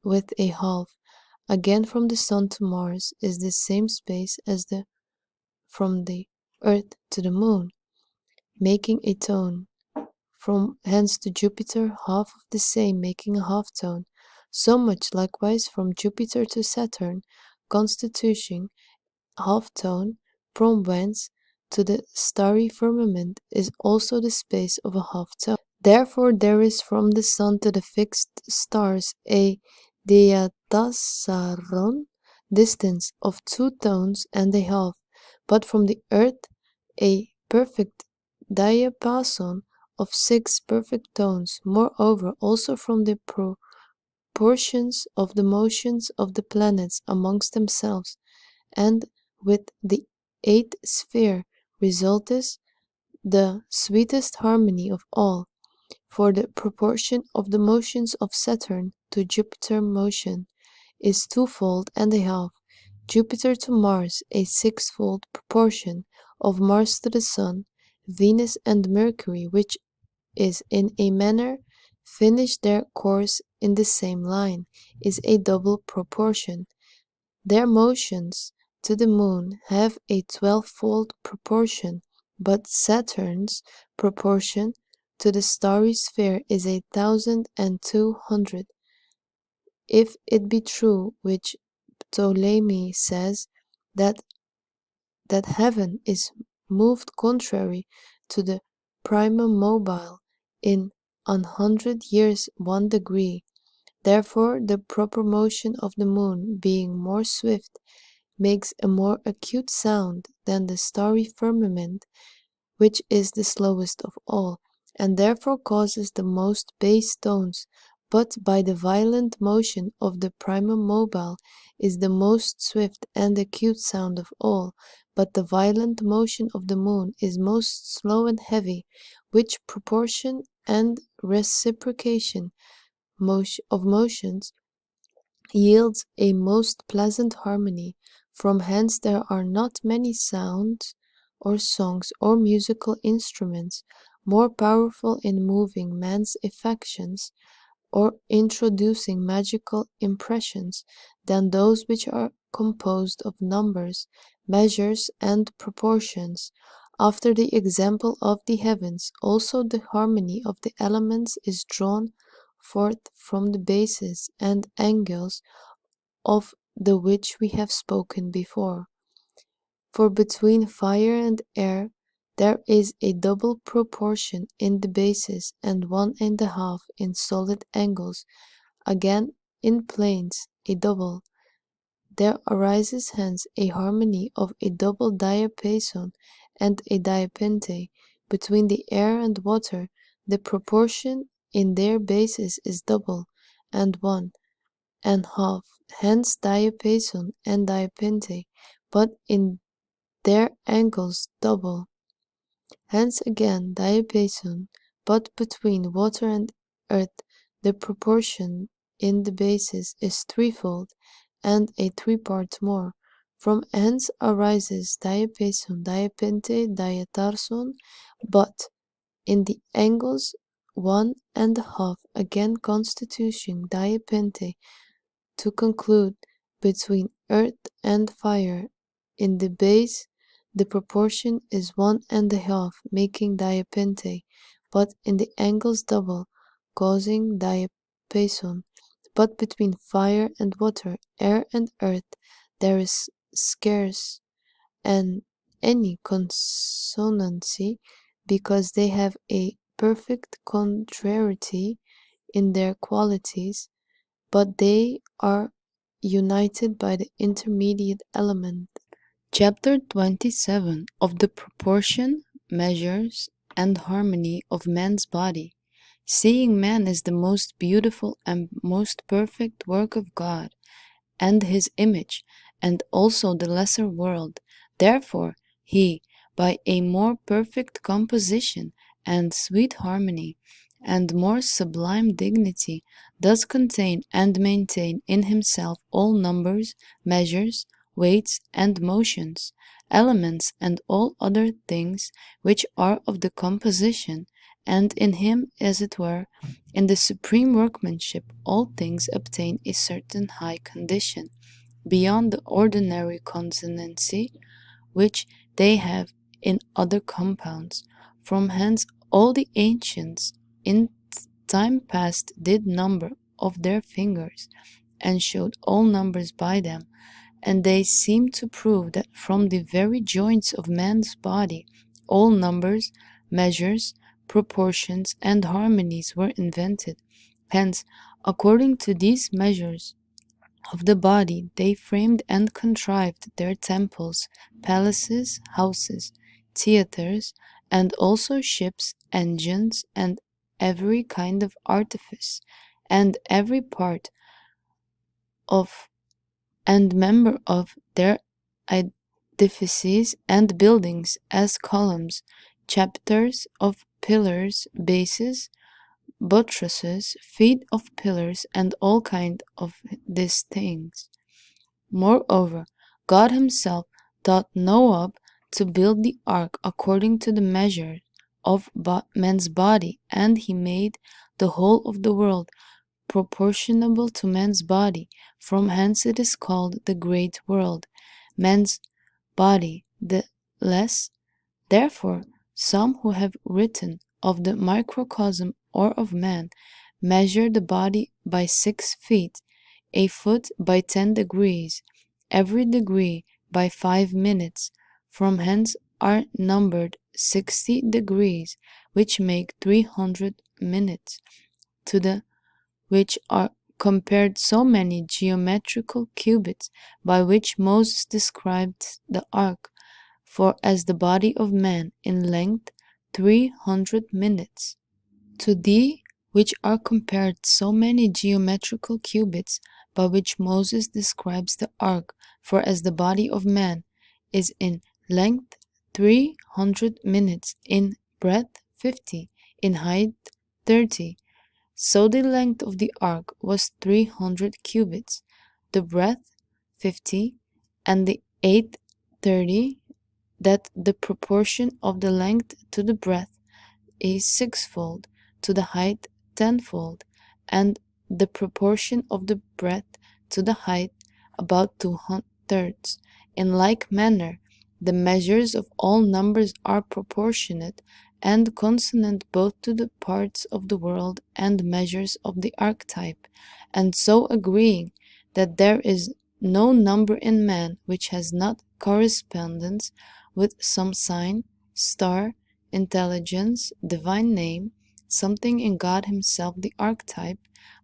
with a half. Again from the sun to Mars is the same space as the from the earth to the moon, making a tone. From hence to Jupiter half of the same, making a half tone. So much likewise from Jupiter to Saturn, constituting half tone, from whence to the starry firmament is also the space of a half tone. Therefore there is from the sun to the fixed stars a diatasaron distance of 2 tones and a half, but from the earth a perfect diapason of 6 perfect tones. Moreover, also from the proportions of the motions of the planets amongst themselves, and with the 8th sphere resulteth the sweetest harmony of all. For the proportion of the motions of Saturn to Jupiter motion is twofold and a half, Jupiter to Mars a sixfold proportion, of Mars to the Sun, Venus and Mercury, which is in a manner finish their course in the same line, is a double proportion. Their motions to the moon have a 12-fold proportion, but Saturn's proportion to the starry sphere is 1,200. If it be true, which Ptolemy says, that heaven is moved contrary to the prima mobile in 100 years 1 degree, therefore the proper motion of the moon, being more swift, makes a more acute sound than the starry firmament, which is the slowest of all, and therefore causes the most bass tones, but by the violent motion of the prima mobile is the most swift and acute sound of all, but the violent motion of the moon is most slow and heavy, which proportion and reciprocation of motions yields a most pleasant harmony. From hence there are not many sounds or songs or musical instruments more powerful in moving man's affections or introducing magical impressions than those which are composed of numbers, measures, and proportions. After the example of the heavens, also the harmony of the elements is drawn forth from the bases and angles of the which we have spoken before. For between fire and air there is a double proportion in the bases, and 1½ in solid angles, again in planes a double. There arises hence a harmony of a double diapason and a diapente. Between the air and water the proportion in their bases is double, and 1½ hence diapason and diapente, but in their angles double. Hence again diapason, but between water and earth The proportion in the basis is threefold, and a 3 parts more. From hence arises diapason, diapente, diatarson, but in the angles 1½ again constituting diapente. To conclude, between earth and fire, in the base the proportion is 1½ making diapente, but in the angles double, causing diapason. But between fire and water, air and earth, there is scarce any consonancy, because they have a perfect contrariety in their qualities, but they are united by the intermediate element. Chapter 27 of the proportion, measures, and harmony of man's body. Seeing man is the most beautiful and most perfect work of God, and his image, and also the lesser world. Therefore, he, by a more perfect composition and sweet harmony, and more sublime dignity, does contain and maintain in himself all numbers, measures, weights, and motions, elements, and all other things which are of the composition, and in him, as it were, in the supreme workmanship, all things obtain a certain high condition, beyond the ordinary consonancy which they have in other compounds. From hence all the ancients in time past did number of their fingers, and showed all numbers by them, and they seem to prove that from the very joints of man's body all numbers, measures, proportions, and harmonies were invented. Hence, according to these measures of the body, they framed and contrived their temples, palaces, houses, theaters, and also ships, engines, and every kind of artifice, and every part of and member of their edifices and buildings, as columns, chapters of pillars, bases, buttresses, feet of pillars, and all kind of these things. Moreover, God himself taught Noah to build the ark according to the measure of man's body, and he made the whole of the world proportionable to man's body. From hence it is called the great world, man's body the less. Therefore, some who have written of the microcosm or of man measure the body by 6 feet, a foot by 10 degrees, every degree by 5 minutes. From hence are numbered 60 degrees, which make 300 minutes, to the which are compared so many geometrical cubits, by which Moses described the ark. For as the body of man in length 300 minutes, to thee which are compared so many geometrical cubits, by which Moses describes the ark. For as the body of man is in length 300 minutes, in breadth 50, in height 30, so the length of the ark was 300 cubits, the breadth 50, and the height 30, that the proportion of the length to the breadth is 6-fold, to the height 10-fold, and the proportion of the breadth to the height about 2/3. In like manner, the measures of all numbers are proportionate and consonant both to the parts of the world and measures of the archetype, and so agreeing that there is no number in man which has not correspondence with some sign, star, intelligence, divine name, something in God himself the archetype,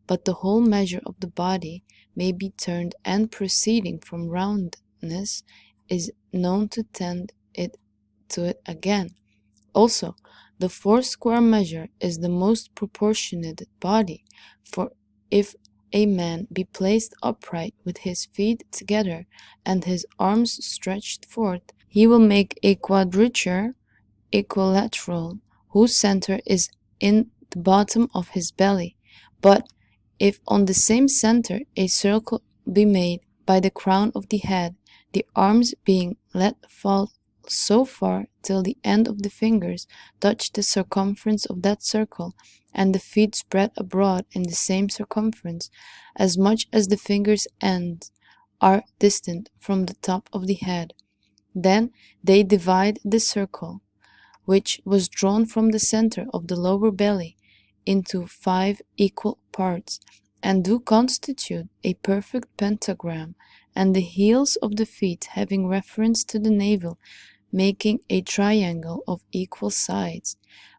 but the whole measure of the body may be turned, and proceeding from roundness is known to tend it to it again. Also, the 4-square measure is the most proportionate body, for if a man be placed upright with his feet together and his arms stretched forth, he will make a quadrature equilateral, whose center is in the bottom of his belly, But if on the same center a circle be made by the crown of the head, the arms being let fall so far till the end of the fingers touch the circumference of that circle, and the feet spread abroad in the same circumference, as much as the fingers' ends are distant from the top of the head, then they divide the circle, which was drawn from the center of the lower belly, into 5 equal parts, and do constitute a perfect pentagram, and the heels of the feet having reference to the navel, making a triangle of equal sides.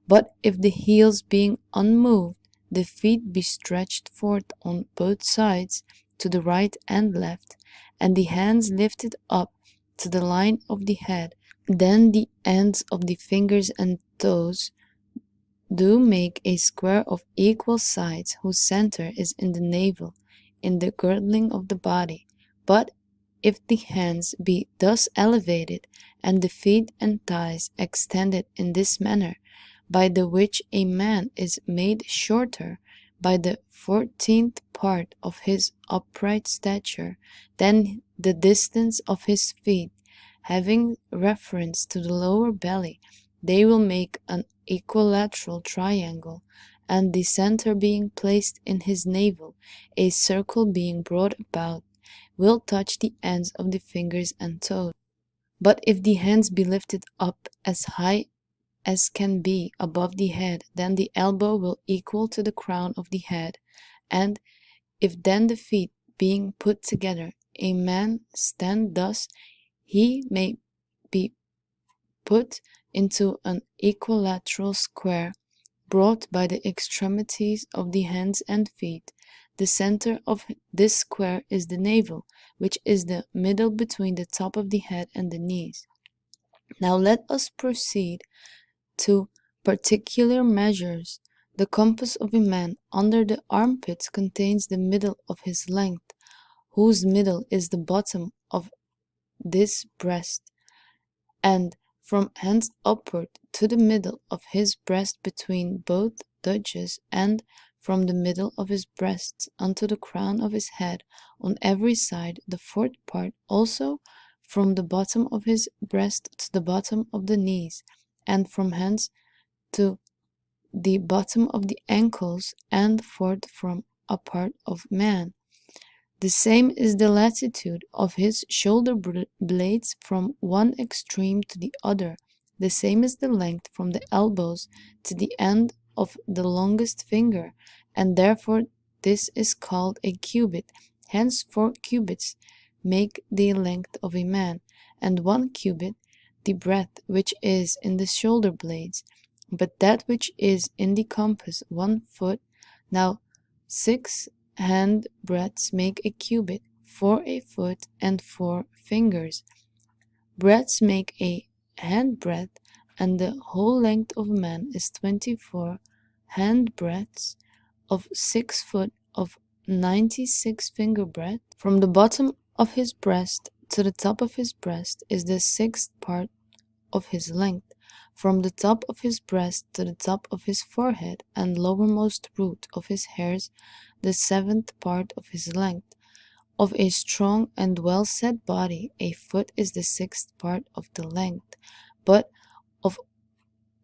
But if the heels being unmoved, the feet be stretched forth on both sides, to the right and left, and the hands lifted up to the line of the head, then the ends of the fingers and toes do make a square of equal sides, whose center is in the navel, in the girdling of the body. But if the hands be thus elevated, and the feet and thighs extended in this manner, by the which a man is made shorter by the 14th part of his upright stature, then the distance of his feet, having reference to the lower belly, they will make an equilateral triangle, and the center being placed in his navel, a circle being brought about, will touch the ends of the fingers and toes. But if the hands be lifted up as high as can be above the head, then the elbow will equal to the crown of the head, and if then the feet being put together, a man stand thus, he may be put into an equilateral square, brought by the extremities of the hands and feet. The center of this square is the navel, which is the middle between the top of the head and the knees. Now let us proceed to particular measures. The compass of a man under the armpits contains the middle of his length, whose middle is the bottom of this breast, and from hence upward to the middle of his breast between both dudges, and from the middle of his breast unto the crown of his head on every side, the 4th part also from the bottom of his breast to the bottom of the knees, and from hence to the bottom of the ankles, and forth from a part of man. The same is the latitude of his shoulder blades from one extreme to the other. The same is the length from the elbows to the end of the longest finger, and therefore this is called a cubit. Hence 4 cubits make the length of a man, and 1 cubit the breadth which is in the shoulder blades, but that which is in the compass 1 foot. Now 6 hand breadths make a cubit, 4 a foot, and 4 fingers. Breadths make a hand breadth, and the whole length of man is 24 hand breadths of 6 foot of 96 finger breadth. From the bottom of his breast to the top of his breast is the 6th part of his length. From the top of his breast to the top of his forehead and lowermost root of his hairs, the 7th part of his length. Of a strong and well set body, a foot is the 6th part of the length, but of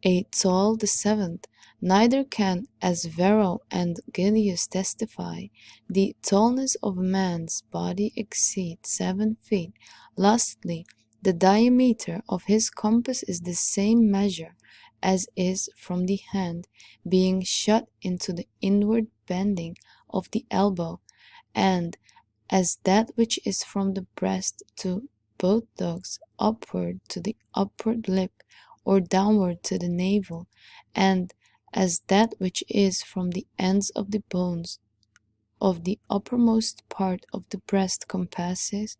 a tall the 7th. Neither can, as Varro and Gillius testify, the tallness of man's body exceed 7 feet. Lastly, the diameter of his compass is the same measure as is from the hand, being shut into the inward bending of the elbow, and as that which is from the breast to both dogs upward to the upward lip, or downward to the navel, and as that which is from the ends of the bones of the uppermost part of the breast compasses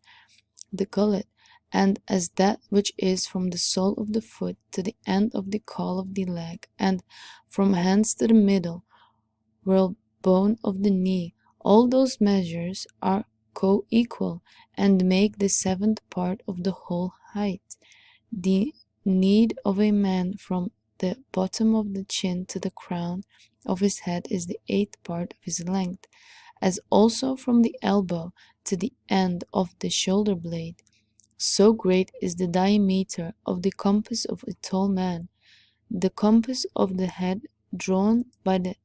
the gullet, and as that which is from the sole of the foot to the end of the caul of the leg, and from hence to the middle bone of the knee. All those measures are co-equal, and make the 7th part of the whole height. The need of a man from the bottom of the chin to the crown of his head is the eighth part of his length, as also from the elbow to the end of the shoulder blade. So great is the diameter of the compass of a tall man. The compass of the head drawn by the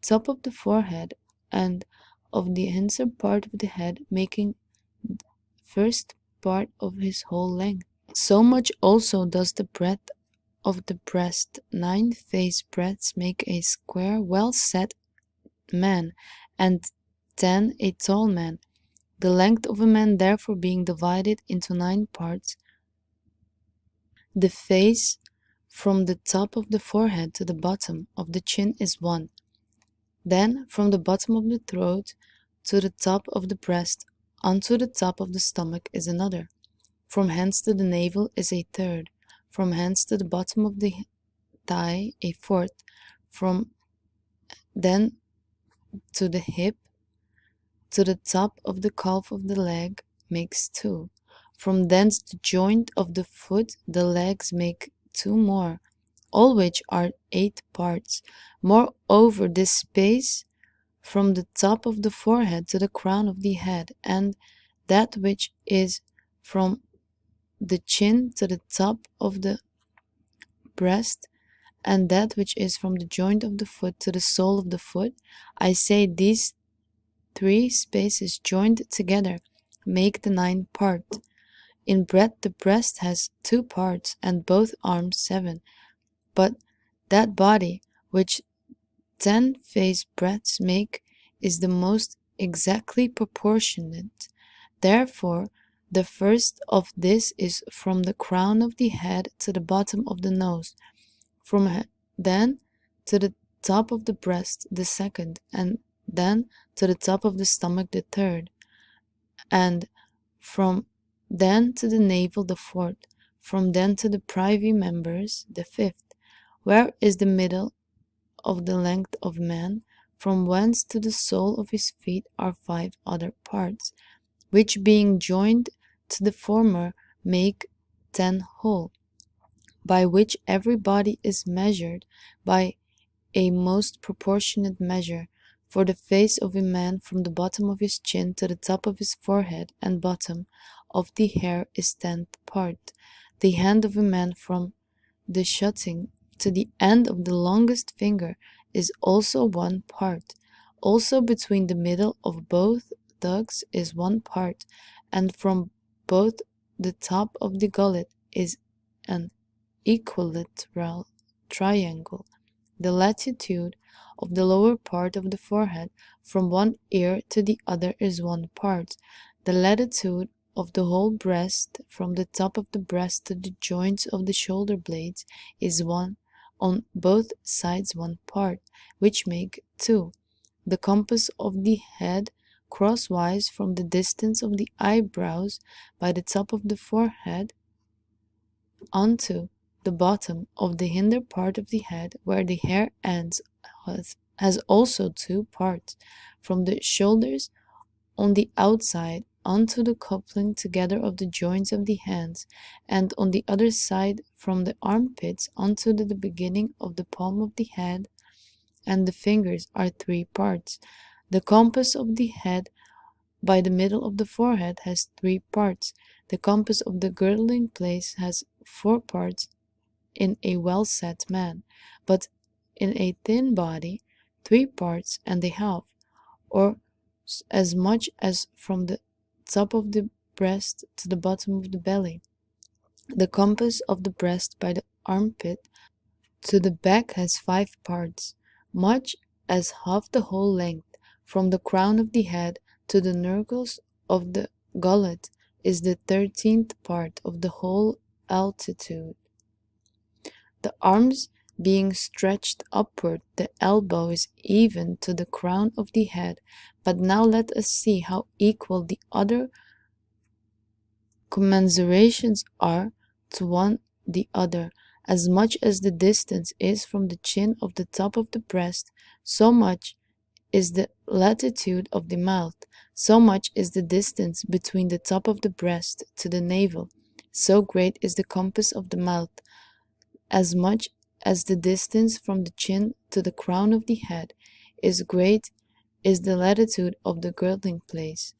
top of the forehead and of the hinter part of the head, making first part of his whole length. So much also does the breadth of the breast. 9 face breadths make a square, well set man, and 10 a tall man. The length of a man therefore being divided into 9 parts, the face from the top of the forehead to the bottom of the chin is 1. Then from the bottom of the throat to the top of the breast unto the top of the stomach is another. From hence to the navel is a third. From hence to the bottom of the thigh a fourth. From then to the hip to the top of the calf of the leg makes 2. From thence the joint of the foot the legs make 2 more, all which are 8 parts. Moreover, this space from the top of the forehead to the crown of the head, and that which is from the chin to the top of the breast, and that which is from the joint of the foot to the sole of the foot, I say these 3 spaces joined together make the 9 part. In breadth the breast has 2 parts, and both arms 7. But that body which 10 face breadths make is the most exactly proportionate. Therefore the first of this is from the crown of the head to the bottom of the nose, from then to the top of the breast the second, and then to the top of the stomach the third, and from then to the navel the fourth, from then to the privy members the fifth. Where is the middle of the length of man, from whence to the sole of his feet are 5 other parts, which being joined to the former make 10 whole, by which every body is measured by a most proportionate measure. For the face of a man from the bottom of his chin to the top of his forehead and bottom of the hair is 10th part. The hand of a man from the shutting to the end of the longest finger is also 1 part. Also between the middle of both thugs is 1 part, and from both the top of the gullet is an equilateral triangle. The latitude of the lower part of the forehead from one ear to the other is 1 part. The latitude of the whole breast from the top of the breast to the joints of the shoulder blades is 1, on both sides 1 part, which make 2. The compass of the head crosswise from the distance of the eyebrows by the top of the forehead unto the bottom of the hinder part of the head where the hair ends has also 2 parts. From the shoulders on the outside unto the coupling together of the joints of the hands, and on the other side from the armpits unto the beginning of the palm of the hand and the fingers are 3 parts. The compass of the head by the middle of the forehead has 3 parts. The compass of the girdling place has 4 parts in a well set man, but in a thin body 3 parts and a half, or as much as from the top of the breast to the bottom of the belly. The compass of the breast by the armpit to the back has 5 parts, much as half the whole length. From the crown of the head to the nurgles of the gullet is the 13th part of the whole altitude. The arms being stretched upward, the elbow is even to the crown of the head. But now let us see how equal the other commensurations are to one the other. As much as the distance is from the chin of the top of the breast, so much is the latitude of the mouth, so much is the distance between the top of the breast to the navel, so great is the compass of the mouth, as much as the distance from the chin to the crown of the head is great is the latitude of the girdling place,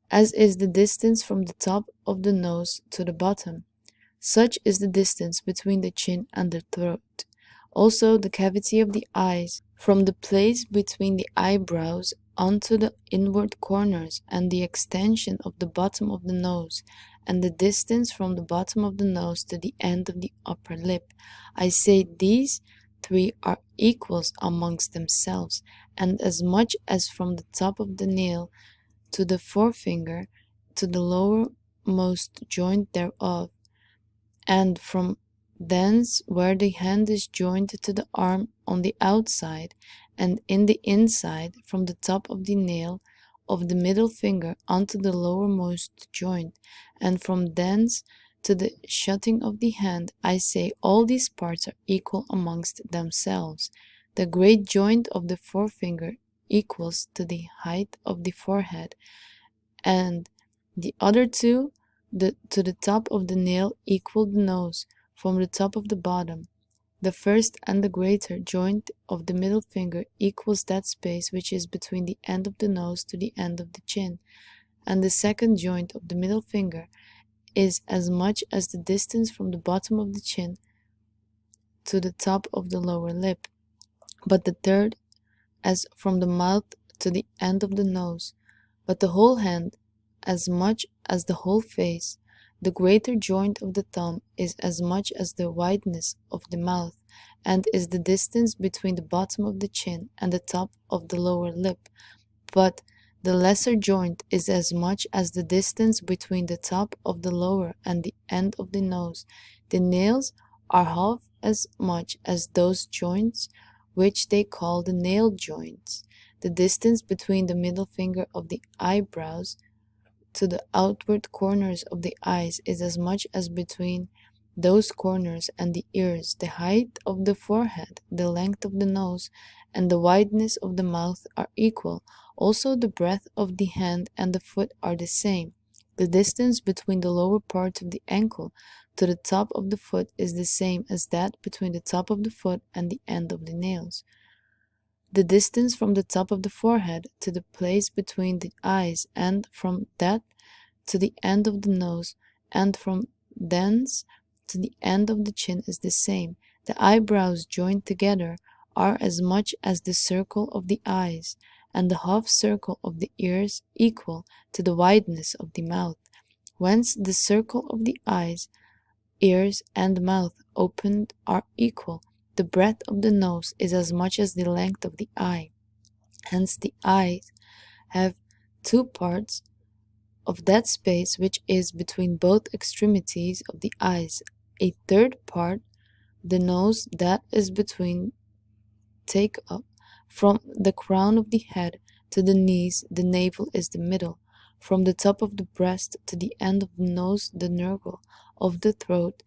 as is the distance from the top of the nose to the bottom. Such is the distance between the chin and the throat. Also the cavity of the eyes, from the place between the eyebrows onto the inward corners, and the extension of the bottom of the nose, and the distance from the bottom of the nose to the end of the upper lip. I say these three are equals amongst themselves, and as much as from the top of the nail to the forefinger to the lowermost joint thereof, and from thence where the hand is joined to the arm on the outside, and in the inside, from the top of the nail of the middle finger unto the lowermost joint, and from thence to the shutting of the hand, I say all these parts are equal amongst themselves. The great joint of the forefinger equals to the height of the forehead, and the other two to the top of the nail equal the nose from the top of the bottom. The first and the greater joint of the middle finger equals that space which is between the end of the nose to the end of the chin, and the second joint of the middle finger is as much as the distance from the bottom of the chin to the top of the lower lip, but the third as from the mouth to the end of the nose, but the whole hand as much as the whole face. The greater joint of the thumb is as much as the wideness of the mouth, and is the distance between the bottom of the chin and the top of the lower lip, but the lesser joint is as much as the distance between the top of the lower and the end of the nose. The nails are half as much as those joints which they call the nail joints. The distance between the middle finger of the eyebrows to the outward corners of the eyes is as much as between those corners and the ears. The height of the forehead, the length of the nose, and the wideness of the mouth are equal. Also the breadth of the hand and the foot are the same. The distance between the lower part of the ankle to the top of the foot is the same as that between the top of the foot and the end of the nails. The distance from the top of the forehead to the place between the eyes, and from that to the end of the nose, and from thence to the end of the chin is the same. The eyebrows joined together are as much as the circle of the eyes, and the half circle of the ears equal to the wideness of the mouth. Whence the circle of the eyes, ears, and mouth opened are equal. The breadth of the nose is as much as the length of the eye. Hence the eyes have two parts of that space which is between both extremities of the eyes, a third part, the nose, that is between. Take up from the crown of the head to the knees, the navel is the middle. From the top of the breast to the end of the nose, the nerve of the throat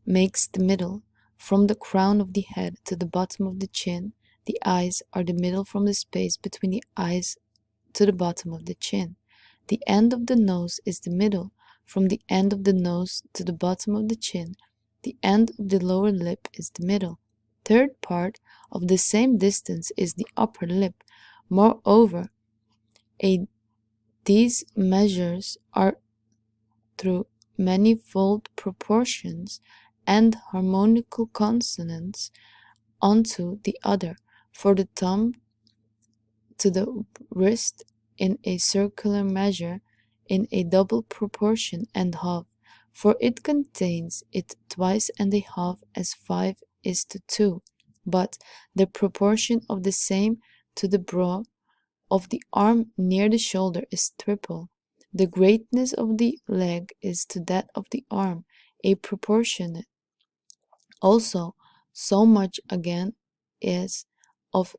makes the middle. From the crown of the head to the bottom of the chin, the eyes are the middle from the space between the eyes to the bottom of the chin. The end of the nose is the middle. From the end of the nose to the bottom of the chin, the end of the lower lip is the middle. Third part of the same distance is the upper lip. Moreover, these measures are through manifold proportions and harmonical consonants unto the other, for the thumb to the wrist in a circular measure, in a double proportion and half, for it contains it twice and a half as 5 is to 2, but the proportion of the same to the broad of the arm near the shoulder is triple. The greatness of the leg is to that of the arm, a proportionate. Also, so much again is of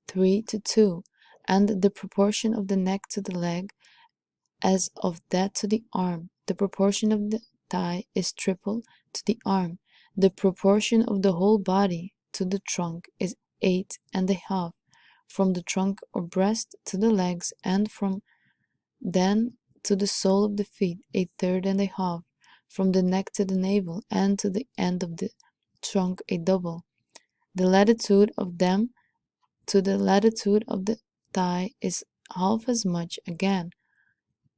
3 to 2, and the proportion of the neck to the leg as of that to the arm. The proportion of the thigh is triple to the arm. The proportion of the whole body to the trunk is 8 and a half, from the trunk or breast to the legs, and from then to the sole of the feet, a third and a half, from the neck to the navel, and to the end of the trunk a double. The latitude of them to the latitude of the thigh is half as much again.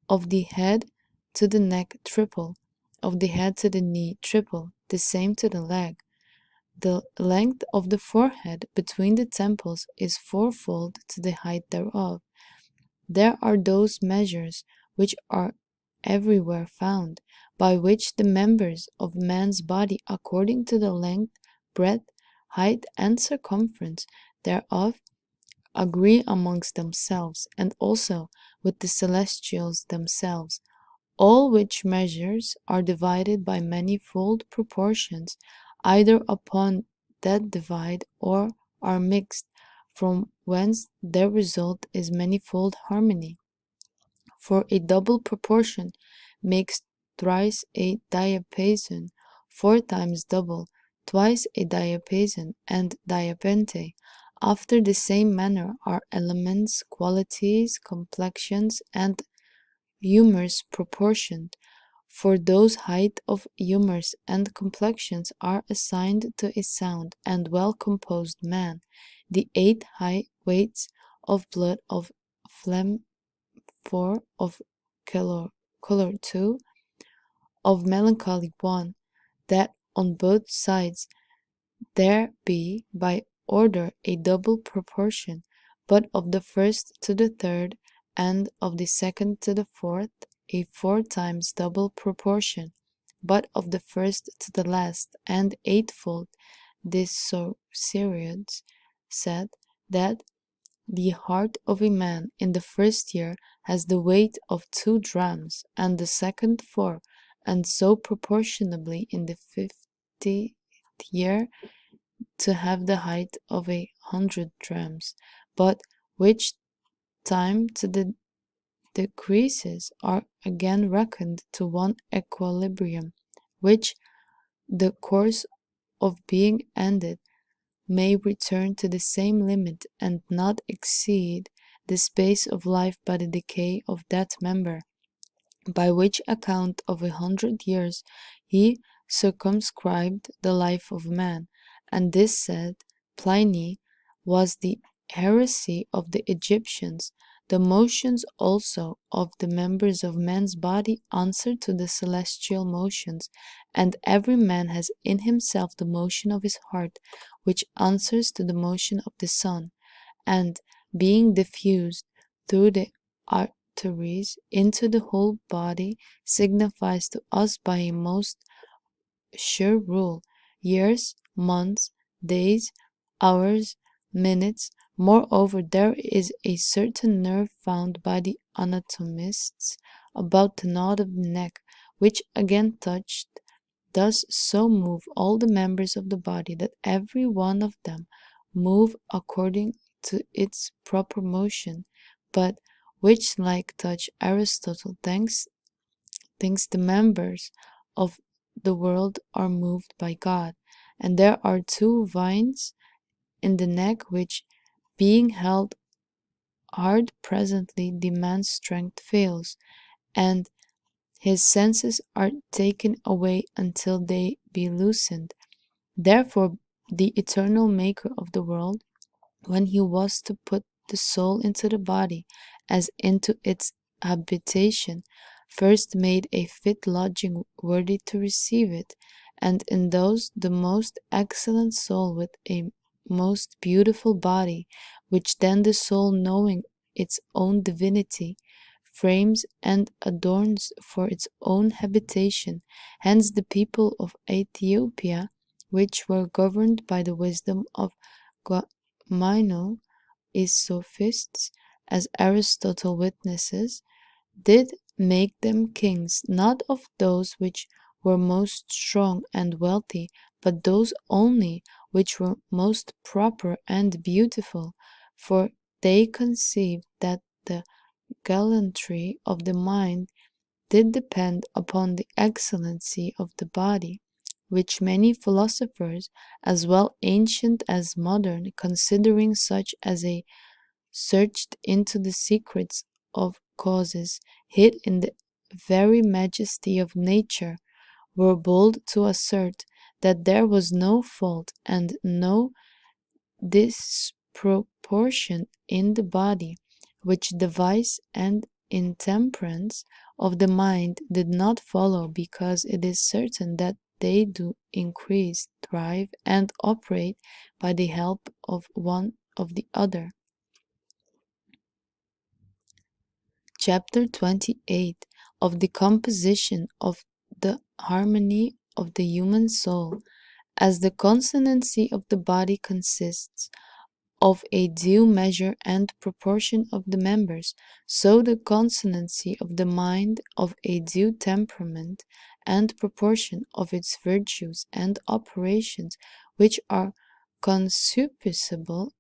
Of the head to the neck triple. Of the head to the knee triple. The same to the leg. The length of the forehead between the temples is fourfold to the height thereof. There are those measures which are everywhere found, by which the members of man's body, according to the length, breadth, height, and circumference thereof, agree amongst themselves, and also with the celestials themselves, all which measures are divided by manifold proportions, either upon that divide or are mixed, from whence their result is manifold harmony. For a double proportion makes thrice a diapason, four times double, twice a diapason, and diapente. After the same manner are elements, qualities, complexions, and humors proportioned, for those height of humors and complexions are assigned to a sound and well composed man. The 8 high weights of blood, of phlegm 4, of color 2, of melancholy 1, that on both sides there be by order a double proportion, but of the first to the third, and of the second to the fourth, a 4 times double proportion, but of the first to the last, and eightfold. This Sorcerians said that the heart of a man in the first year has the weight of 2 drams, and the second 4, and so proportionably in the 50th year to have the height of 100 drams, but which time to the decreases are again reckoned to one equilibrium, which, the course of being ended, may return to the same limit and not exceed the space of life by the decay of that member, by which account of 100 years he circumscribed the life of man. And this, said Pliny, was the heresy of the Egyptians. The motions also of the members of man's body answer to the celestial motions, and every man has in himself the motion of his heart, which answers to the motion of the sun, and being diffused through the arteries into the whole body, signifies to us by a most sure rule years, months, days, hours, minutes. Moreover, there is a certain nerve found by the anatomists about the knot of the neck, which, again touched, does so move all the members of the body that every one of them move according to its proper motion, but which like touch Aristotle thinks the members of the world are moved by God. And there are 2 vines in the neck which, being held hard presently, the man's strength fails, and his senses are taken away until they be loosened. Therefore the eternal Maker of the world, when he was to put the soul into the body as into its habitation, first made a fit lodging worthy to receive it, and in those the most excellent soul with a most beautiful body, which then the soul, knowing its own divinity, frames and adorns for its own habitation. Hence the people of Ethiopia, which were governed by the wisdom of Mino, is sophists, as Aristotle witnesses, did make them kings, not of those which were most strong and wealthy, but those only which were most proper and beautiful, for they conceived that the gallantry of the mind did depend upon the excellency of the body, which many philosophers, as well ancient as modern, considering such as a searched into the secrets of causes hid in the very majesty of nature, were bold to assert that there was no fault and no disproportion in the body, which the vice and intemperance of the mind did not follow, because it is certain that they do increase, thrive, and operate by the help of one of the other. Chapter 28 of the composition of the harmony of the human soul. As the consonancy of the body consists of a due measure and proportion of the members, so the consonancy of the mind of a due temperament and proportion of its virtues and operations, which are concupiscible,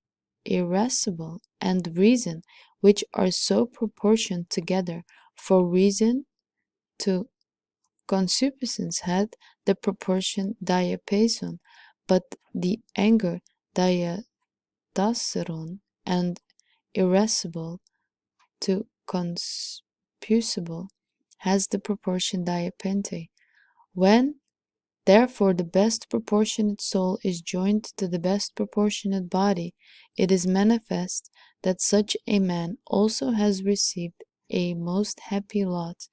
irascible, and reason, which are so proportioned together. For reason to concupiscence had the proportion diapason, but the anger diapason, and irascible to concupiscible has the proportion diapente. When therefore the best proportionate soul is joined to the best proportionate body, it is manifest that such a man also has received a most happy lot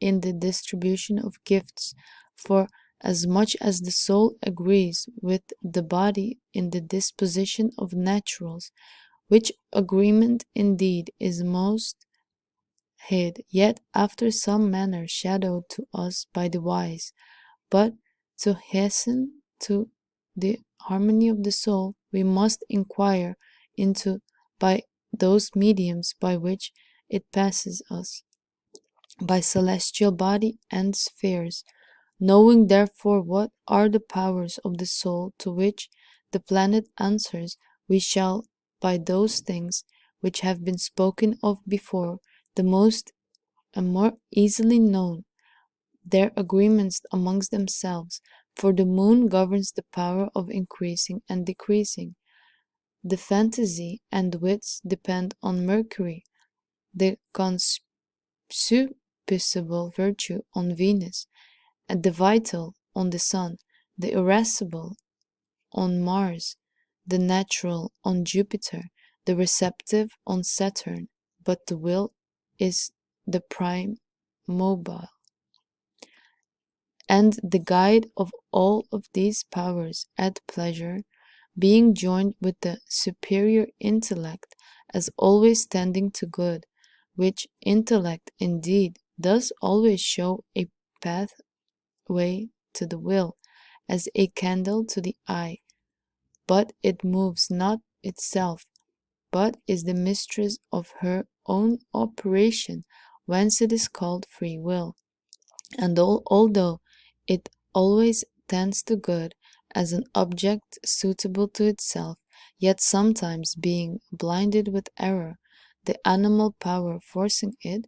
in the distribution of gifts, for as much as the soul agrees with the body in the disposition of naturals, which agreement indeed is most hid, yet after some manner shadowed to us by the wise. But to hasten to the harmony of the soul, we must inquire into by those mediums by which it passes us, by celestial body and spheres. Knowing therefore what are the powers of the soul to which the planet answers, we shall, by those things which have been spoken of before, the most and more easily known their agreements amongst themselves. For the moon governs the power of increasing and decreasing. The fantasy and wits depend on Mercury, the concupiscible virtue on Venus, and the vital on the Sun, the irascible on Mars, the natural on Jupiter, the receptive on Saturn, but the will is the prime mobile, and the guide of all of these powers at pleasure, being joined with the superior intellect as always tending to good, which intellect indeed does always show a pathway to the will, as a candle to the eye, but it moves not itself, but is the mistress of her own operation, whence it is called free will. And although it always tends to good as an object suitable to itself, yet sometimes being blinded with error, the animal power forcing it,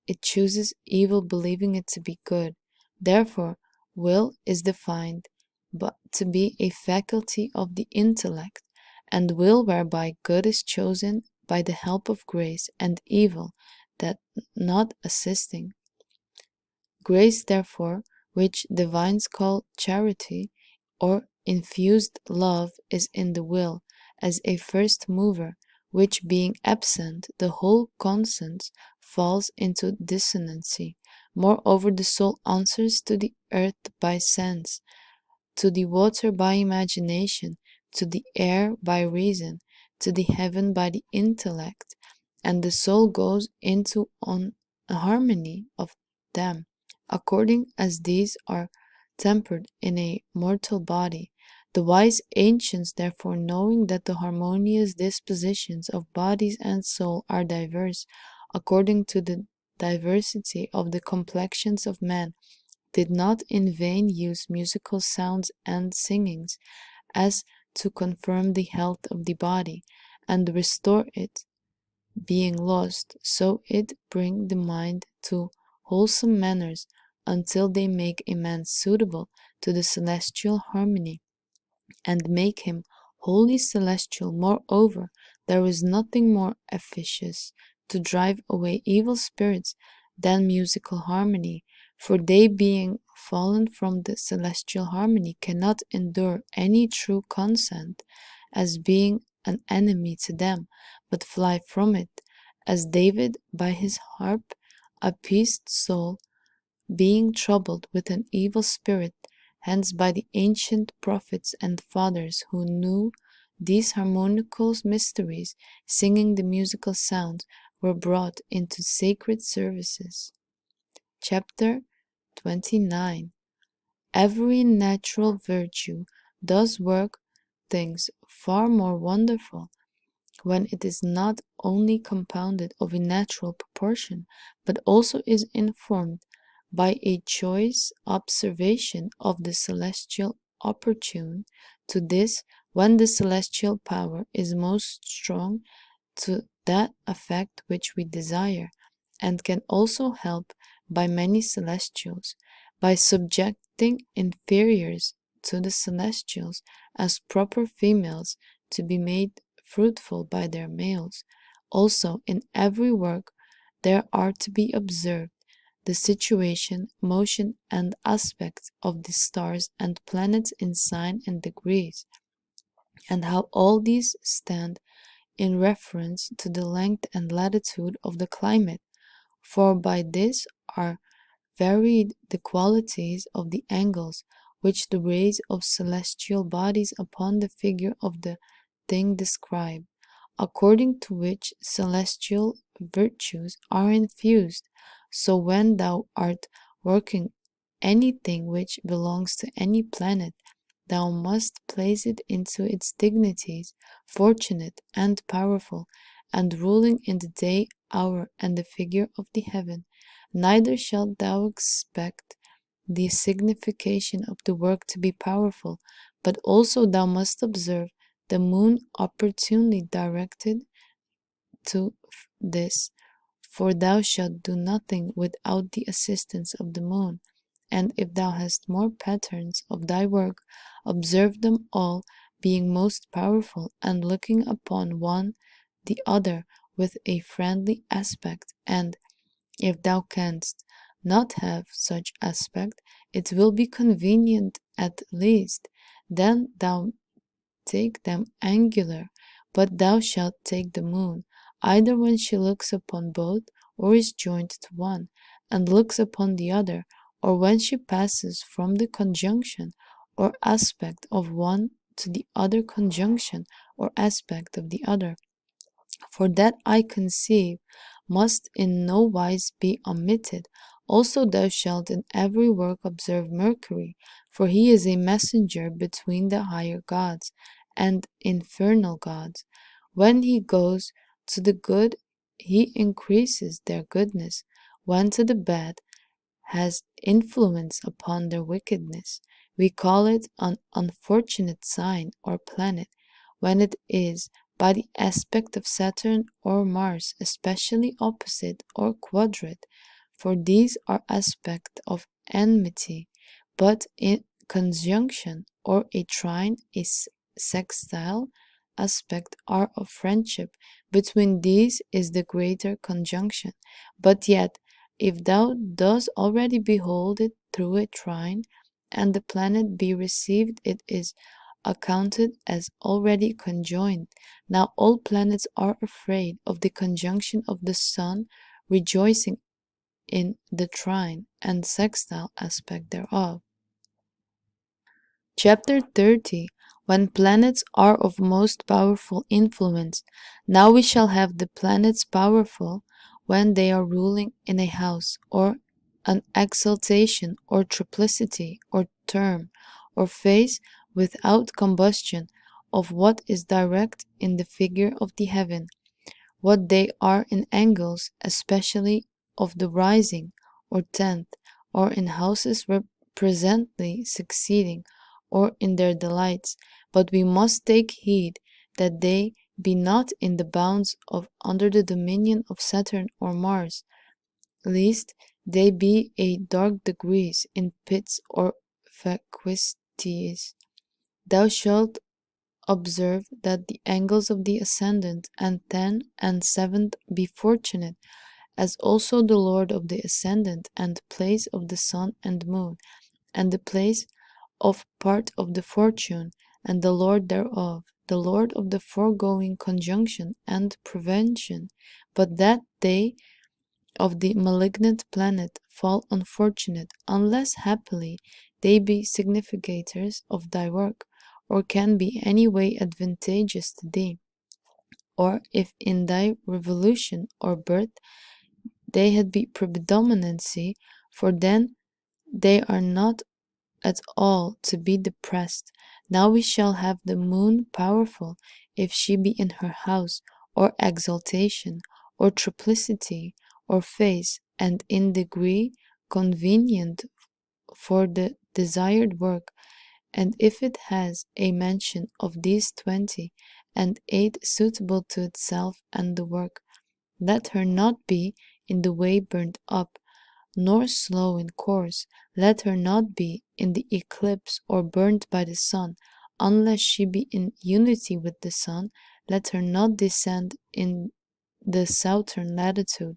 it chooses evil, believing it to be good. Therefore, will is defined but to be a faculty of the intellect, and will whereby good is chosen by the help of grace, and evil that not assisting. Grace, therefore, which divines call charity, or infused love, is in the will, as a first mover, which being absent, the whole conscience falls into dissonancy. Moreover, the soul answers to the earth by sense, to the water by imagination, to the air by reason, to the heaven by the intellect, and the soul goes into on a harmony of them, according as these are tempered in a mortal body. The wise ancients, therefore, knowing that the harmonious dispositions of bodies and soul are diverse, according to the diversity of the complexions of men, did not in vain use musical sounds and singings, as to confirm the health of the body, and restore it, being lost, so it bring the mind to wholesome manners, until they make a man suitable to the celestial harmony, and make him wholly celestial. Moreover, there is nothing more efficacious to drive away evil spirits than musical harmony, for they being fallen from the celestial harmony cannot endure any true consent as being an enemy to them, but fly from it, as David by his harp appeased Saul, being troubled with an evil spirit. Hence by the ancient prophets and fathers who knew these harmonical mysteries, singing the musical sounds, were brought into sacred services. Chapter 29. Every natural virtue does work things far more wonderful when it is not only compounded of a natural proportion, but also is informed by a choice observation of the celestial opportune to this when the celestial power is most strong to that effect which we desire, and can also help by many celestials, by subjecting inferiors to the celestials as proper females to be made fruitful by their males. Also in every work there are to be observed the situation, motion, and aspect of the stars and planets in sign and degrees, and how all these stand in reference to the length and latitude of the climate, for by this are varied the qualities of the angles which the rays of celestial bodies upon the figure of the thing describe, according to which celestial virtues are infused. So when thou art working anything which belongs to any planet, thou must place it into its dignities, fortunate and powerful, and ruling in the day, hour, and the figure of the heaven. Neither shalt thou expect the signification of the work to be powerful, but also thou must observe the moon opportunely directed to this, for thou shalt do nothing without the assistance of the moon. And if thou hast more patterns of thy work, observe them all, being most powerful, and looking upon one the other with a friendly aspect. And if thou canst not have such aspect, it will be convenient at least. Then thou take them angular, but thou shalt take the moon, either when she looks upon both, or is joined to one, and looks upon the other, or when she passes from the conjunction or aspect of one to the other conjunction or aspect of the other. For that I conceive must in no wise be omitted. Also thou shalt in every work observe Mercury, for he is a messenger between the higher gods and infernal gods. When he goes to the good, he increases their goodness. When to the bad, has influence upon their wickedness. We call it an unfortunate sign or planet when it is by the aspect of Saturn or Mars, especially opposite or quadrate, for these are aspects of enmity, but in conjunction or a trine, a sextile aspect are of friendship. Between these is the greater conjunction. But yet, if thou dost already behold it through a trine, and the planet be received, it is accounted as already conjoined. Now all planets are afraid of the conjunction of the sun, rejoicing in the trine and sextile aspect thereof. Chapter 30. When planets are of most powerful influence. Now we shall have the planets powerful when they are ruling in a house, or an exaltation, or triplicity, or term, or phase without combustion of what is direct in the figure of the heaven, what they are in angles, especially of the rising, or tenth, or in houses presently succeeding, or in their delights. But we must take heed that they be not in the bounds of under the dominion of Saturn or Mars, lest they be a dark degrees in pits or vacuities. Thou shalt observe that the angles of the ascendant and 10 and 7th be fortunate, as also the lord of the ascendant and place of the sun and moon, and the place of part of the fortune, and the lord thereof, the lord of the foregoing conjunction and prevention, but that they of the malignant planet fall unfortunate, unless happily they be significators of thy work, or can be any way advantageous to thee, or if in thy revolution or birth they had be predominancy, for then they are not at all to be depressed. Now we shall have the moon powerful, if she be in her house, or exaltation, or triplicity, or phase, and in degree convenient for the desired work, and if it has a mention of these 20, and 8 suitable to itself and the work, let her not be in the way burnt up, nor slow in course, let her not be in the eclipse or burnt by the sun, unless she be in unity with the sun, let her not descend in the southern latitude,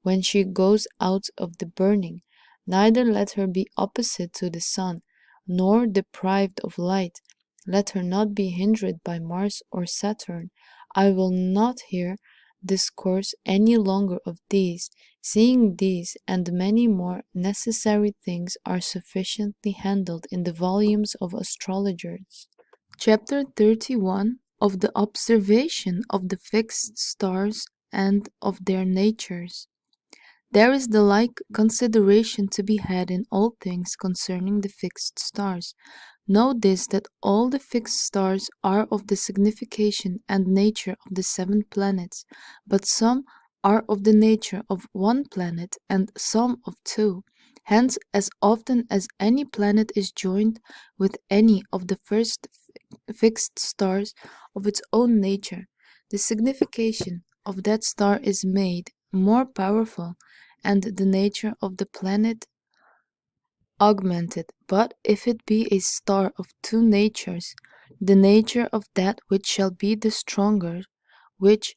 when she goes out of the burning, neither let her be opposite to the sun, nor deprived of light, let her not be hindered by Mars or Saturn. I will not here discourse any longer of these, seeing these and many more necessary things are sufficiently handled in the volumes of astrologers. Chapter 31 of the observation of the fixed stars and of their natures. There is the like consideration to be had in all things concerning the fixed stars. Know this, that all the fixed stars are of the signification and nature of the 7 planets, but some are of the nature of 1 planet and some of 2. Hence, as often as any planet is joined with any of the first fixed stars of its own nature, the signification of that star is made more powerful, and the nature of the planet augmented. But if it be a star of 2 natures, the nature of that which shall be the stronger, which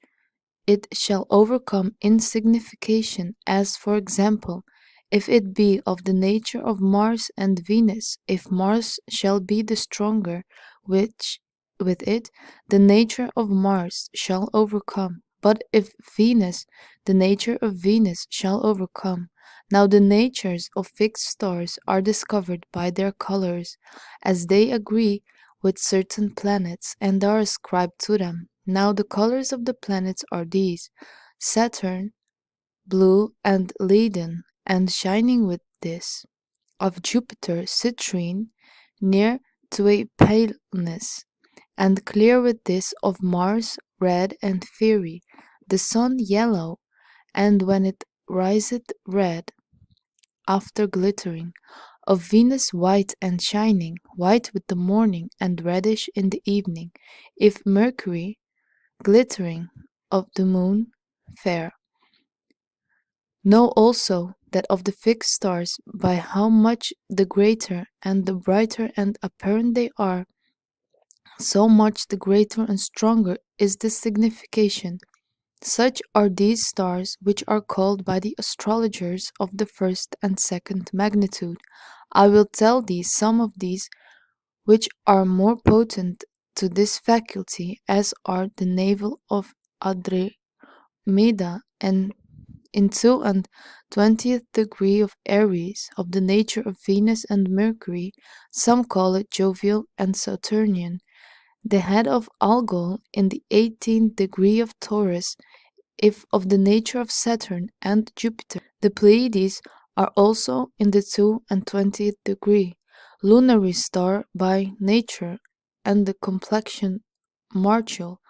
it shall overcome in signification, as for example, if it be of the nature of Mars and Venus, if Mars shall be the stronger, which with it the nature of Mars shall overcome. But if Venus, the nature of Venus shall overcome. Now the natures of fixed stars are discovered by their colors, as they agree with certain planets, and are ascribed to them. Now the colors of the planets are these: Saturn, blue and leaden, and shining with this; of Jupiter, citrine, near to a paleness, and clear with this; of Mars, red and fiery; the sun yellow, and when it riseth red, after glittering; of Venus white and shining, white with the morning, and reddish in the evening; if Mercury, glittering; of the moon, fair. Know also that of the fixed stars, by how much the greater and the brighter and apparent they are, so much the greater and stronger is the signification. Such are these stars, which are called by the astrologers of the 1st and 2nd magnitude. I will tell thee some of these which are more potent to this faculty, as are the navel of Andromeda, and in 2 and 20th degree of Aries, of the nature of Venus and Mercury; some call it jovial and Saturnian. The head of Algol in the 18th degree of Taurus, if of the nature of Saturn and Jupiter. The Pleiades are also in the 2 and 20th degree, lunary star by nature, and the complexion martial.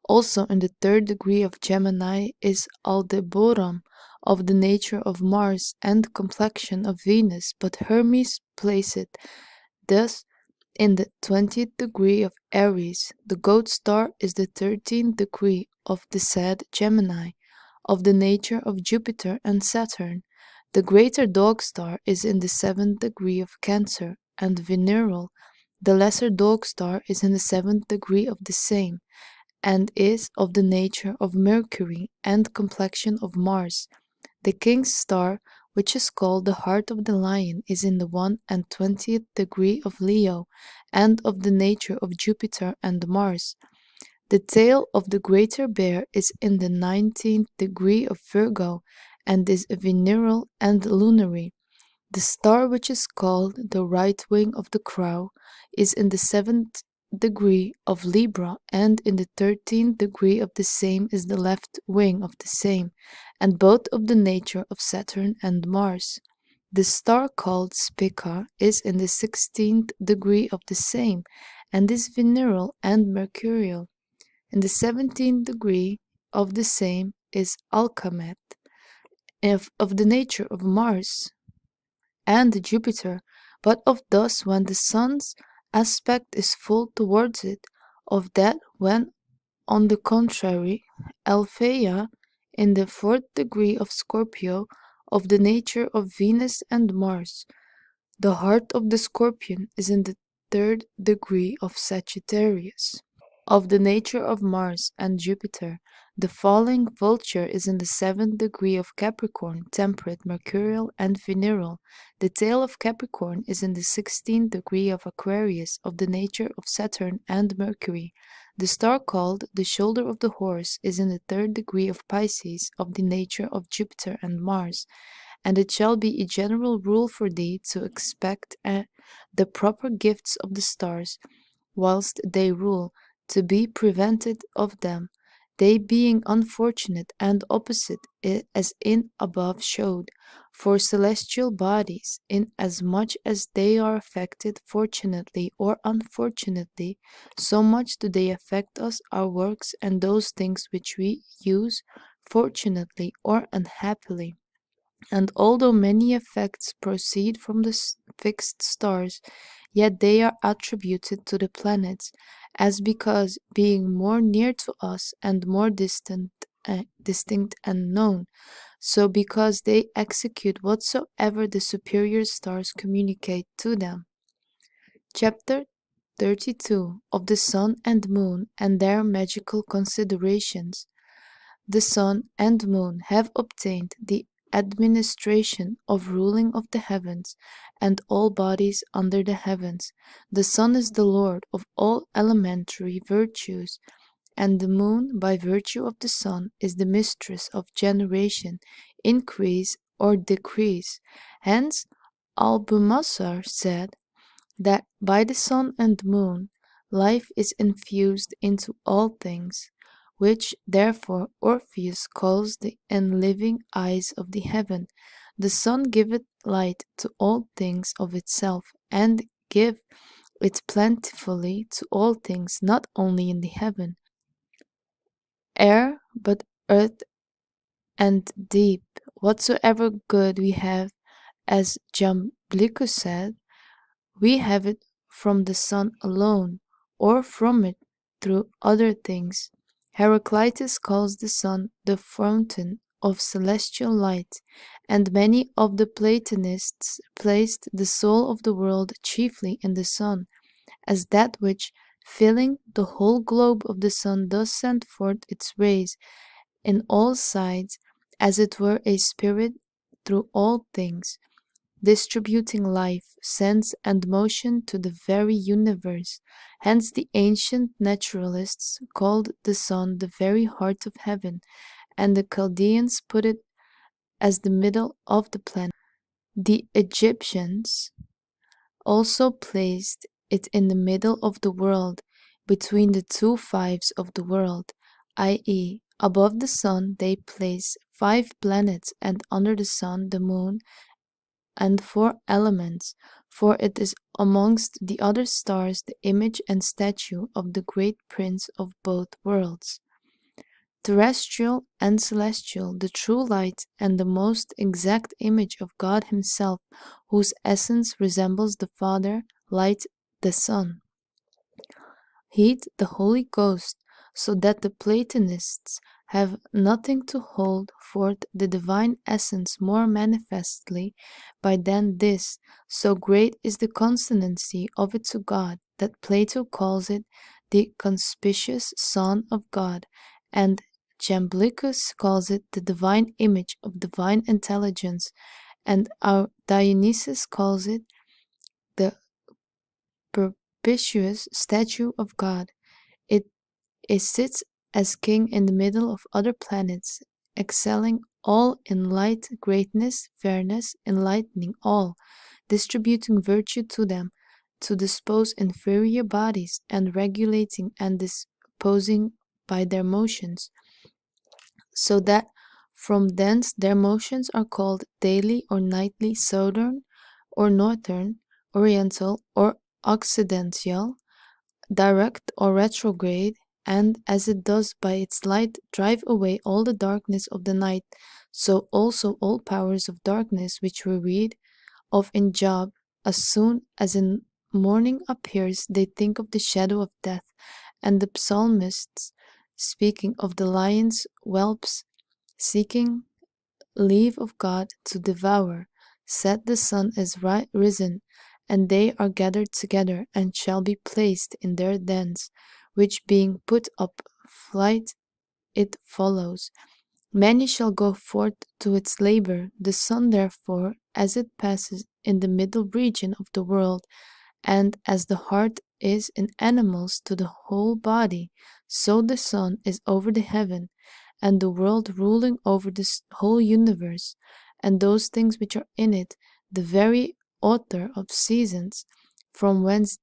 Also in the 3rd degree of Gemini is Aldebaran, of the nature of Mars and complexion of Venus, but Hermes placeth thus in the 20th degree of Aries. The goat star is the 13th degree of the said Gemini, of the nature of Jupiter and Saturn. The greater dog star is in the 7th degree of Cancer and venereal. The lesser dog star is in the 7th degree of the same, and is of the nature of Mercury and complexion of Mars. The king's star, which is called the heart of the lion, is in the 120th degree of Leo, and of the nature of Jupiter and Mars. The tail of the greater bear is in the 19th degree of Virgo, and is venereal and lunary. The star which is called the right wing of the crow is in the 7th degree of Libra, and in the 13th degree of the same is the left wing of the same, and both of the nature of Saturn and Mars. The star called Spica is in the 16th degree of the same, and is venereal and mercurial. In the 17th degree of the same is Alcamet, of the nature of Mars and Jupiter, but of thus when the sun's aspect is full towards it, of that when on the contrary, Alpheia in the 4th degree of Scorpio, of the nature of Venus and Mars. The heart of the scorpion is in the 3rd degree of Sagittarius, of the nature of Mars and Jupiter. The falling vulture is in the 7th degree of Capricorn, temperate, mercurial, and venereal. The tail of Capricorn is in the 16th degree of Aquarius, of the nature of Saturn and Mercury. The star called the shoulder of the horse is in the 3rd degree of Pisces, of the nature of Jupiter and Mars. And it shall be a general rule for thee to expect the proper gifts of the stars, whilst they rule, to be prevented of them, they being unfortunate and opposite, as in above showed, for celestial bodies, inasmuch as they are affected fortunately or unfortunately, so much do they affect us, our works, and those things which we use, fortunately or unhappily. And although many effects proceed from the fixed stars, yet they are attributed to the planets, as because, being more near to us and more distinct and known, so because they execute whatsoever the superior stars communicate to them. Chapter 32 of the Sun and Moon and their magical considerations. The Sun and Moon have obtained the administration of ruling of the heavens and all bodies under the heavens. The sun is the lord of all elementary virtues, and the moon, by virtue of the sun, is the mistress of generation, increase or decrease. Hence Albumassar said that by the sun and moon life is infused into all things, which therefore Orpheus calls the enliving eyes of the heaven. The sun giveth light to all things of itself, and give it plentifully to all things, not only in the heaven, air, but earth and deep. Whatsoever good we have, as Jamblichus said, we have it from the sun alone, or from it through other things. Heraclitus calls the sun the fountain of celestial light, and many of the Platonists placed the soul of the world chiefly in the sun, as that which, filling the whole globe of the sun, does send forth its rays in all sides, as it were a spirit through all things, distributing life, sense, and motion to the very universe. Hence the ancient naturalists called the sun the very heart of heaven, and the Chaldeans put it as the middle of the planet. The Egyptians also placed it in the middle of the world, between the 2/5 of the world, i.e., above the sun they place 5 planets, and under the sun the moon and 4 elements, for it is amongst the other stars the image and statue of the great prince of both worlds, terrestrial and celestial, the true light and the most exact image of God himself, whose essence resembles the Father, light the Son, heat the Holy Ghost, so that the Platonists have nothing to hold forth the divine essence more manifestly by than this. So great is the consonancy of it to God, that Plato calls it the conspicuous Son of God, and Jamblichus calls it the divine image of divine intelligence, and our Dionysius calls it the perpetuous statue of God. It sits as king in the middle of other planets, excelling all in light, greatness, fairness, enlightening all, distributing virtue to them, to dispose inferior bodies, and regulating and disposing by their motions, so that from thence their motions are called daily or nightly, southern or northern, oriental or occidental, direct or retrograde, and as it does by its light drive away all the darkness of the night, so also all powers of darkness which we read of in Job, as soon as in morning appears, they think of the shadow of death, and the psalmists, speaking of the lion's whelps, seeking leave of God to devour, said the sun is risen, and they are gathered together, and shall be placed in their dens, which being put up flight, it follows. Many shall go forth to its labor. The sun, therefore, as it passes in the middle region of the world, and as the heart is in animals to the whole body, so the sun is over the heaven, and the world ruling over this whole universe, and those things which are in it, the very author of seasons, from whence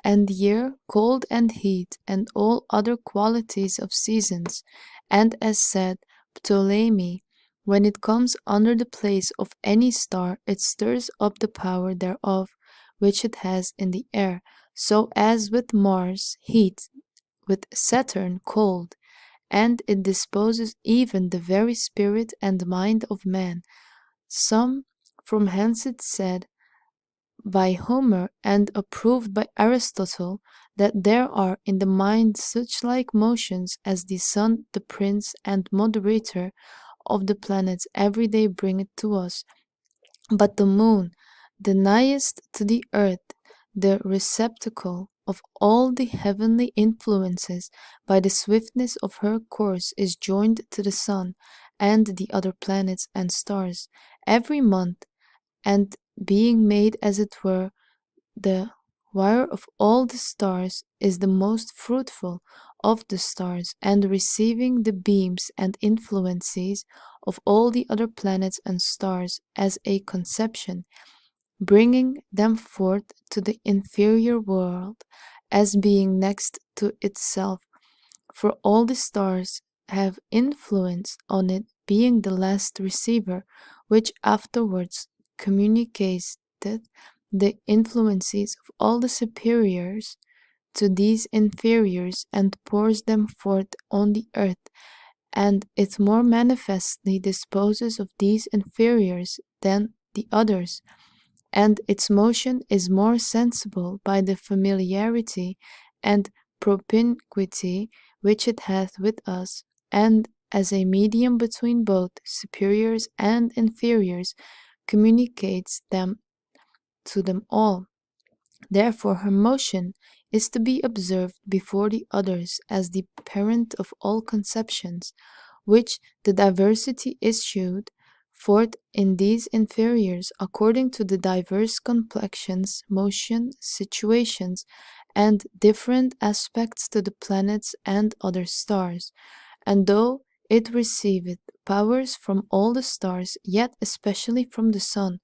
and year, cold and heat, and all other qualities of seasons, and as said Ptolemy, when it comes under the place of any star, it stirs up the power thereof, which it has in the air, so as with Mars heat, with Saturn cold, and it disposes even the very spirit and mind of man. Some from hence it said by Homer and approved by Aristotle, that there are in the mind such like motions as the sun, the prince and moderator of the planets, every day bring it to us. But the moon, the nighest to the earth, the receptacle of all the heavenly influences, by the swiftness of her course is joined to the sun and the other planets and stars every month, and being made as it were the wire of all the stars, is the most fruitful of the stars, and receiving the beams and influences of all the other planets and stars as a conception, bringing them forth to the inferior world as being next to itself, for all the stars have influence on it, being the last receiver, which afterwards communicates the influences of all the superiors to these inferiors, and pours them forth on the earth, and it more manifestly disposes of these inferiors than the others, and its motion is more sensible by the familiarity and propinquity which it hath with us, and as a medium between both superiors and inferiors, communicates them to them all. Therefore her motion is to be observed before the others as the parent of all conceptions, which the diversity issued forth in these inferiors according to the diverse complexions, motion, situations, and different aspects to the planets and other stars. And though it receiveth powers from all the stars, yet especially from the sun,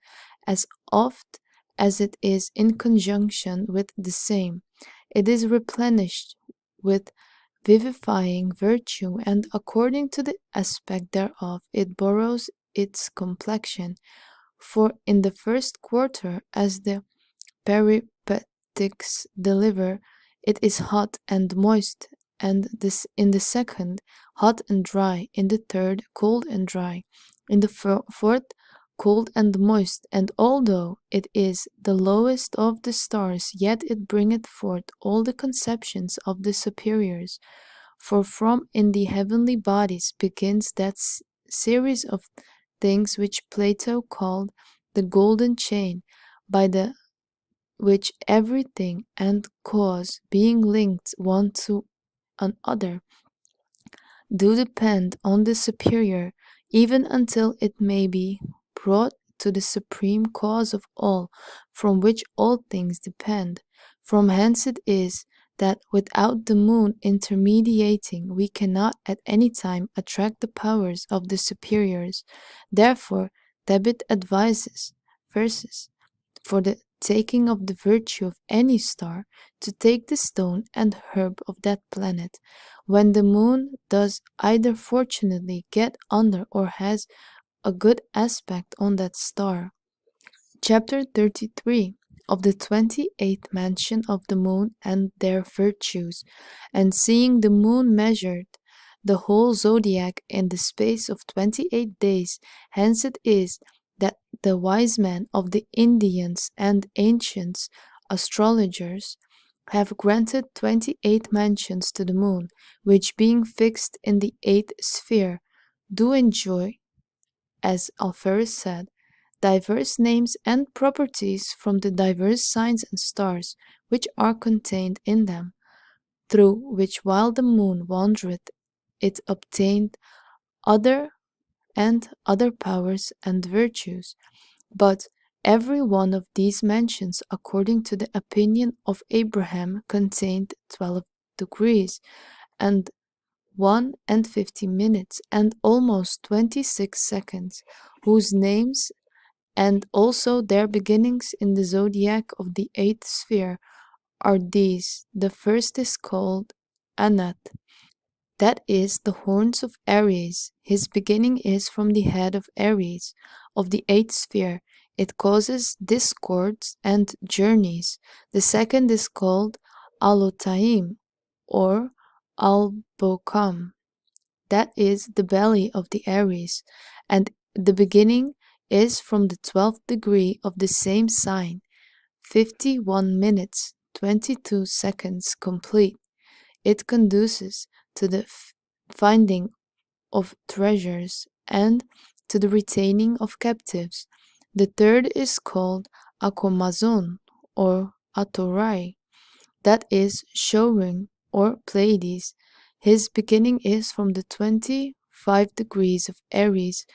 as oft as it is in conjunction with the same, it is replenished with vivifying virtue, and according to the aspect thereof it borrows its complexion. For in the first quarter, as the peripatics deliver, it is hot and moist, and this in the second, hot and dry, in the third, cold and dry, in the fourth, cold and moist, and although it is the lowest of the stars, yet it bringeth forth all the conceptions of the superiors. For from in the heavenly bodies begins that series of things which Plato called the golden chain, by the which everything and cause, being linked one to another, do depend on the superior, even until it may be brought to the supreme cause of all, from which all things depend. From hence it is that without the moon intermediating we cannot at any time attract the powers of the superiors. Therefore Debit advises verses for the taking of the virtue of any star, to take the stone and herb of that planet, when the moon does either fortunately get under or has a good aspect on that star. Chapter 33 of the 28th mansion of the moon and their virtues, and seeing the moon measured the whole zodiac in the space of 28 days, hence it is that the wise men of the Indians and ancients astrologers have granted 28 mansions to the moon, which being fixed in the 8th sphere, do enjoy, as Alferus said, diverse names and properties from the diverse signs and stars which are contained in them, through which while the moon wandereth it obtained other powers and virtues. But every one of these mansions, according to the opinion of Abraham, contained 12 degrees, and 1 and 50 minutes, and almost 26 seconds, whose names and also their beginnings in the zodiac of the 8th sphere are these. The first is called Anat, that is the horns of Aries. His beginning is from the head of Aries, of the 8th sphere. It causes discords and journeys. The second is called Alotaim, or Albokam, that is the belly of the Aries, and the beginning is from the 12th degree of the same sign, 51 minutes, 22 seconds complete. It conduces to the finding of treasures and to the retaining of captives. The third is called Akomazon, or Atorai, that is Showring, or Pleiades. His beginning is from the 25 degrees of Aries,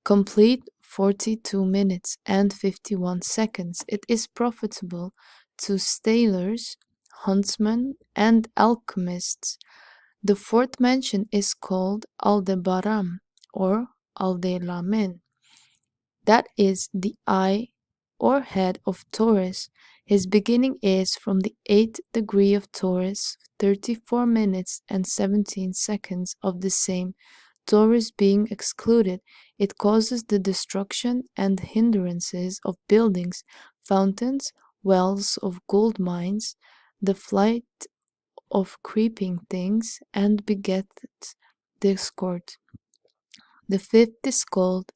complete 42 minutes and 51 seconds. It is profitable to sailors, huntsmen, and alchemists. The fourth mansion is called Aldebaran, or Aldelamen, that is the eye or head of Taurus. His beginning is from the 8th degree of Taurus, 34 minutes and 17 seconds of the same. Taurus being excluded, it causes the destruction and hindrances of buildings, fountains, wells of gold mines, the flight of creeping things, and begetteth discord. The fifth is called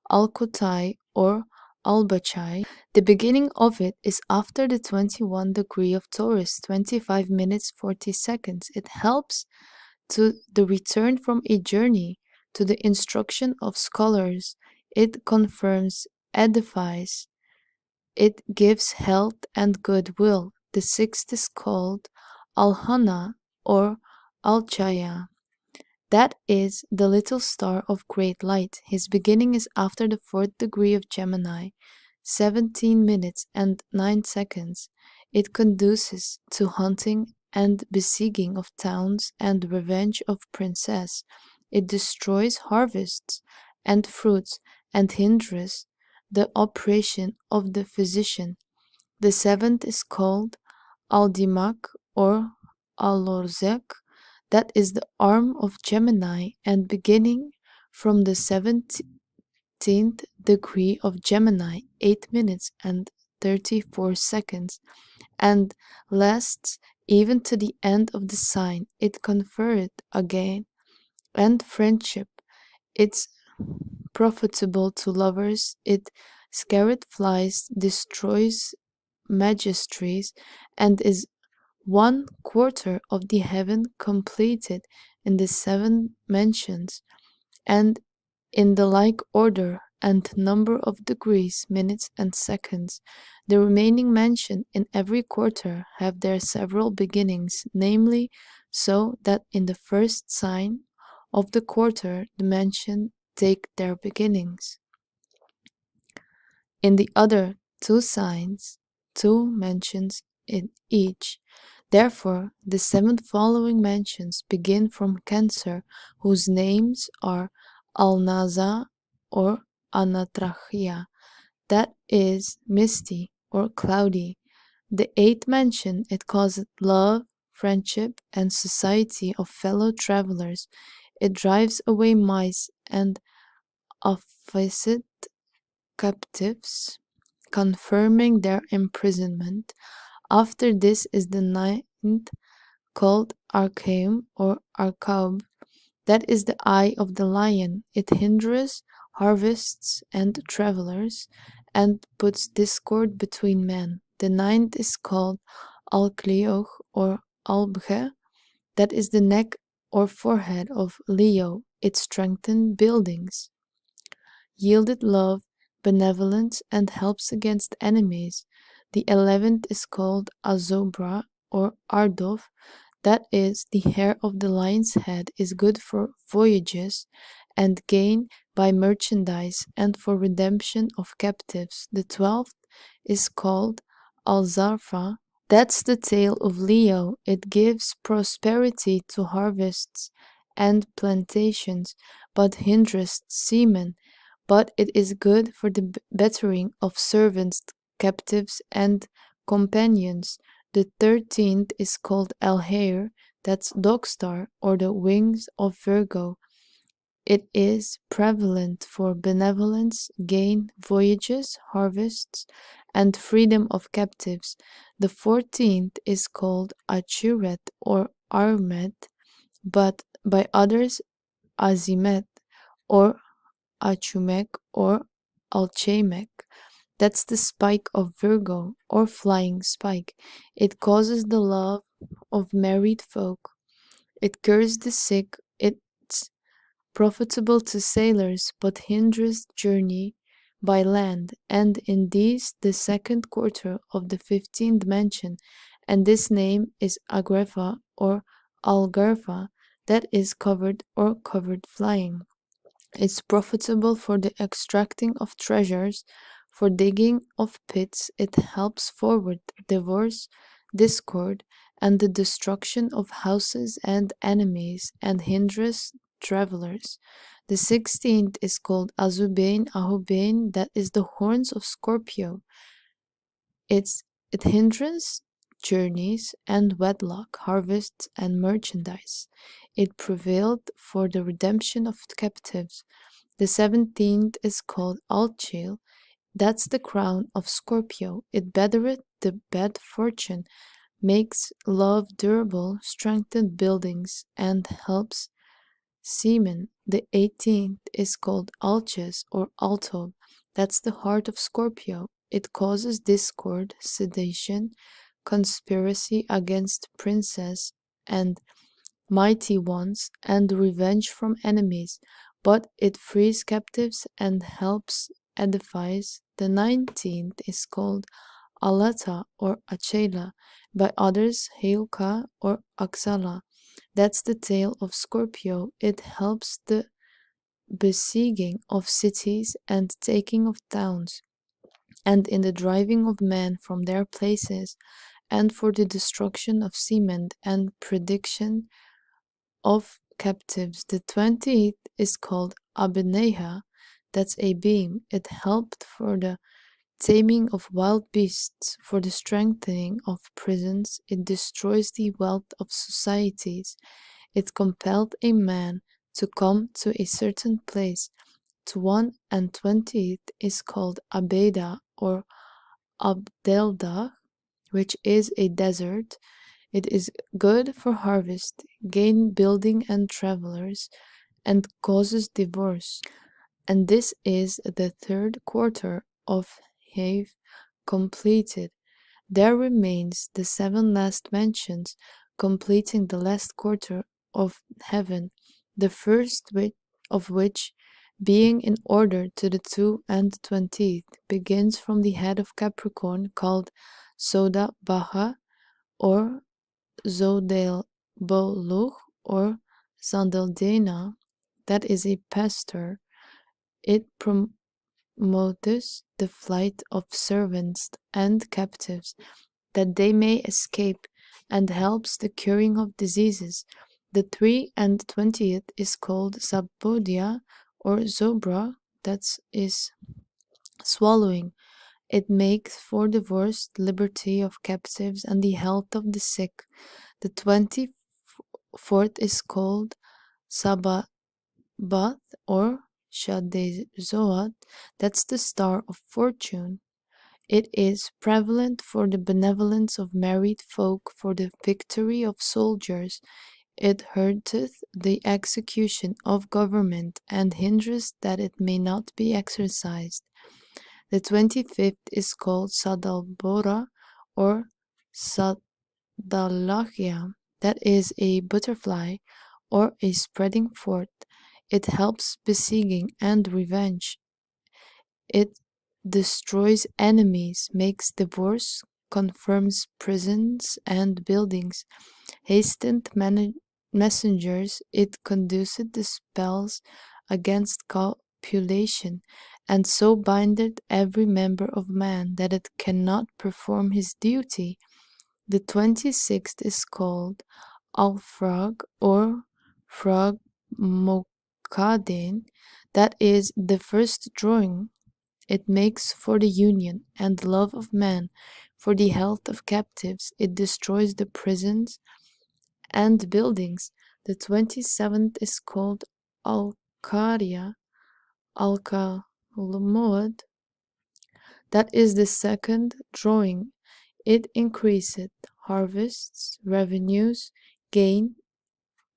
Alkotai, or Albachai. The beginning of it is after the 21 degree of Taurus, 25 minutes 40 seconds. It helps to the return from a journey, to the instruction of scholars. It confirms, edifies. It gives health and goodwill. The sixth is called Alhana, or Alchaya. That is the little star of great light. His beginning is after the 4th degree of Gemini, 17 minutes and 9 seconds. It conduces to hunting and besieging of towns and revenge of princess. It destroys harvests and fruits and hinders the operation of the physician. The seventh is called Aldimak, or Alorzek, that is the arm of Gemini, and beginning from the 17th degree of Gemini, 8 minutes and 34 seconds, and lasts even to the end of the sign. It conferred again and friendship. It's profitable to lovers. It scareth flies, destroys magistries, and is 1/4 of the heaven completed in the 7 mansions, and in the like order and number of degrees, minutes, and seconds. The remaining mansion in every quarter have their several beginnings, namely, so that in the first sign of the quarter the mansion take their beginnings. In the other two signs, two mentions in each. Therefore, the 7 following mentions begin from Cancer, whose names are Al-Naza or Anatrachia, that is, misty or cloudy. The 8th mention, it causes love, friendship, and society of fellow travelers. It drives away mice and opposite captives, confirming their imprisonment. After this is the 9th, called Archaim or Arkaub, that is the eye of the lion. It hinders harvests and travelers, and puts discord between men. The 9th is called Al-Klioch or Al-Bhe, that is the neck or forehead of Leo. It strengthens buildings, yielded love, benevolence, and helps against enemies. The 11th is called Azobra or Ardov, that is, the hair of the lion's head is good for voyages and gain by merchandise and for redemption of captives. The 12th is called Al-Zarfa. That's the tail of Leo. It gives prosperity to harvests and plantations, but hinders seamen. But it is good for the bettering of servants, captives, and companions. The 13th is called El-Hair, that's Dog Star, or the wings of Virgo. It is prevalent for benevolence, gain, voyages, harvests, and freedom of captives. The 14th is called Achuret or Armet, but by others Azimet, or Achumek, or Alchemek. That's the spike of Virgo, or flying spike. It causes the love of married folk. It cures the sick. It's profitable to sailors, but hinders journey by land. And in these, the 2nd quarter of the 15th mention, and this name is Agrippa or Algarfa, that is covered or covered flying. It's profitable for the extracting of treasures, for digging of pits. It helps forward divorce, discord, and the destruction of houses and enemies, and hinders travelers. The 16th is called Azubain Ahubain, that is the horns of Scorpio. It hinders journeys and wedlock, harvests, and merchandise. It prevailed for the redemption of captives. The 17th is called Alchil, that's the crown of Scorpio. It bettereth the bad fortune, makes love durable, strengthens buildings, and helps seamen. The 18th is called Alches or Alto, that's the heart of Scorpio. It causes discord, sedation, conspiracy against princes and mighty ones, and revenge from enemies, but it frees captives and helps edifies. The 19th is called Alata or Achela, by others Heuka or Axala. That's the tail of Scorpio. It helps the besieging of cities and taking of towns, and in the driving of men from their places, and for the destruction of seamen and prediction of captives. The 20th is called Abneha, that's a beam. It helped for the taming of wild beasts, for the strengthening of prisons. It destroys the wealth of societies. It compelled a man to come to a certain place. The 21st is called Abeda or Abdeldah, which is a desert. It is good for harvest, gain building and travelers, and causes divorce. And this is the 3rd quarter of Have completed. There remains the 7 last mentions, completing the last quarter of heaven, the first of which, being in order to the 22nd, begins from the head of Capricorn, called Soda Baha or Zodel Boluch or Zandeldena, that is a pastor. It promotes the flight of servants and captives, that they may escape, and helps the curing of diseases. The 23rd is called Sabodia or Zobra, that is swallowing. It makes for divorce, liberty of captives, and the health of the sick. The 24th is called Sababath or Shadezoat, that's the star of fortune. It is prevalent for the benevolence of married folk, for the victory of soldiers. It hurteth the execution of government, and hindereth that it may not be exercised. The 25th is called Sadalbora or Sadalagia, that is a butterfly or a spreading forth. It helps besieging and revenge. It destroys enemies, makes divorce, confirms prisons and buildings, hastened messengers. It conduced the spells against copulation, and so bindeth every member of man that it cannot perform his duty. The 26th is called Alfrag or Frog Mokadin, that is the first drawing. It makes for the union and love of man, for the health of captives. It destroys the prisons and buildings. The 27th is called Alcaria, Alcalumod, that is the second drawing. It increaseth harvests, revenues, gain.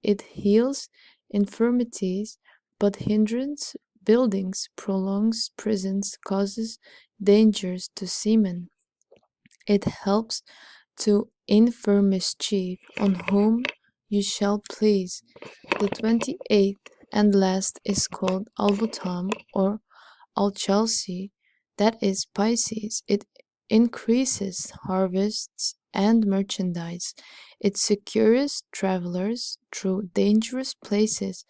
It heals infirmities, but hindrance buildings, prolongs prisons, causes dangers to seamen. It helps to infer mischief, on whom you shall please. The 28th and last is called Albutam or Alchelsea, that is Pisces. It increases harvests and merchandise. It secures travelers through dangerous places.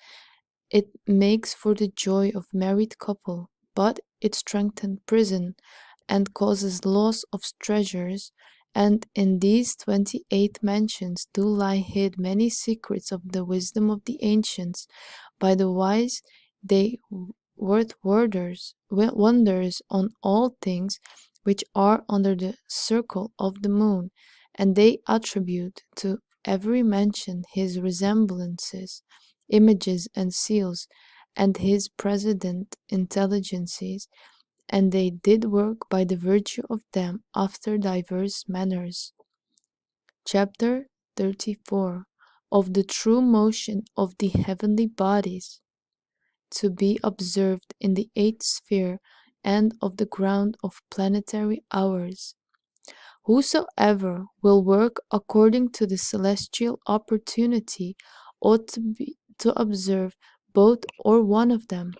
It makes for the joy of married couple, but it strengthens prison and causes loss of treasures. And in these 28 mansions do lie hid many secrets of the wisdom of the ancients. By the wise they work wonders on all things which are under the circle of the moon, and they attribute to every mansion his resemblances, images, and seals, and his precedent intelligences, and they did work by the virtue of them after divers manners. Chapter 34 of the true motion of the heavenly bodies, to be observed in the eighth sphere, and of the ground of planetary hours. Whosoever will work according to the celestial opportunity ought to observe both or one of them,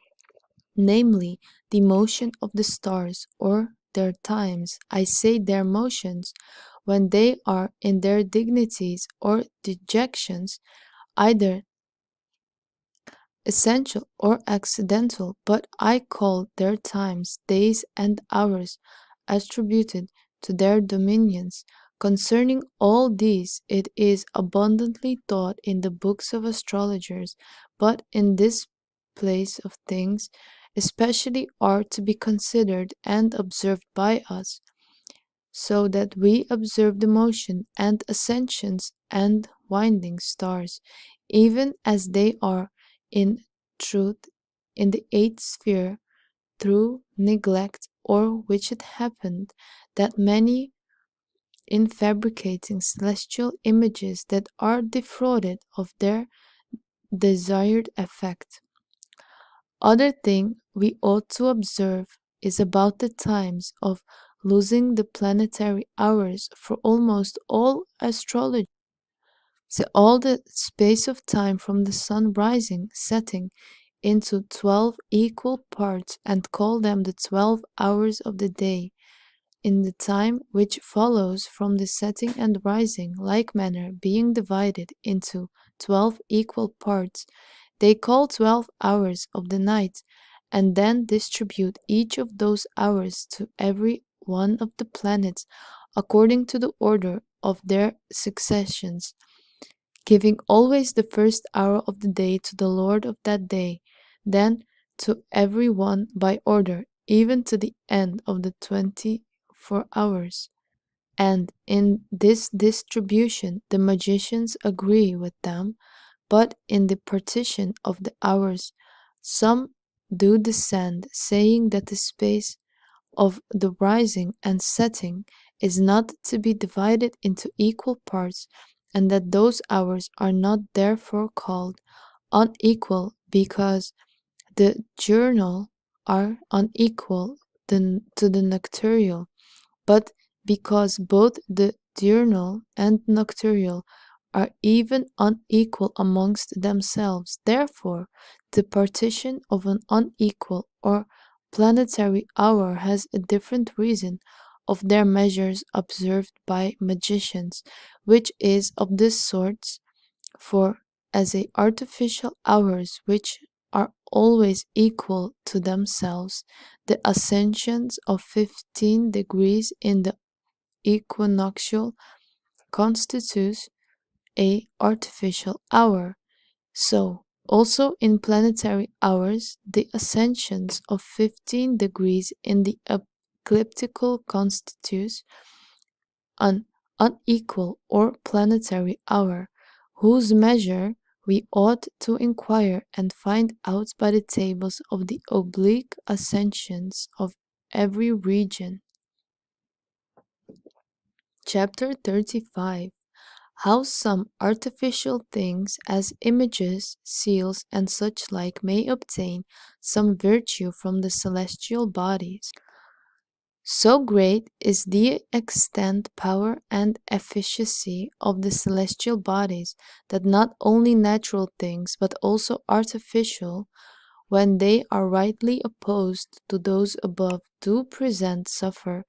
namely the motion of the stars, or their times, I say their motions, when they are in their dignities or dejections, either essential or accidental, but I call their times, days, and hours attributed to their dominions. Concerning all these, it is abundantly taught in the books of astrologers, but in this place of things, especially are to be considered and observed by us, so that we observe the motion and ascensions and winding stars, even as they are in truth in the eighth sphere, through neglect, or which it happened that many, in fabricating celestial images, that are defrauded of their desired effect. Other thing we ought to observe is about the times of losing the planetary hours, for almost all astrology, so all the space of time from the sun rising, setting, into 12 equal parts, and call them the 12 hours of the day. In the time which follows from the setting and rising, like manner, being divided into 12 equal parts, they call 12 hours of the night, and then distribute each of those hours to every one of the planets according to the order of their successions, giving always the first hour of the day to the lord of that day, then to every one by order, even to the end of the 24 hours. And in this distribution the magicians agree with them, but in the partition of the hours some do dissent, saying that the space of the rising and setting is not to be divided into equal parts, and that those hours are not therefore called unequal because the diurnal are unequal to the nocturnal, but because both the diurnal and nocturnal are even unequal amongst themselves. Therefore, the partition of an unequal or planetary hour has a different reason of their measures observed by magicians, which is of this sort, for as a artificial hours which are always equal to themselves, the ascensions of 15 degrees in the equinoctial constitutes a artificial hour, so also in planetary hours the ascensions of 15 degrees in the ecliptical constitutes an unequal or planetary hour, whose measure we ought to inquire and find out by the tables of the oblique ascensions of every region. Chapter 35. How some artificial things, as images, seals, and such like, may obtain some virtue from the celestial bodies. So great is the extent, power, and efficacy of the celestial bodies, that not only natural things, but also artificial, when they are rightly opposed to those above, do present, suffer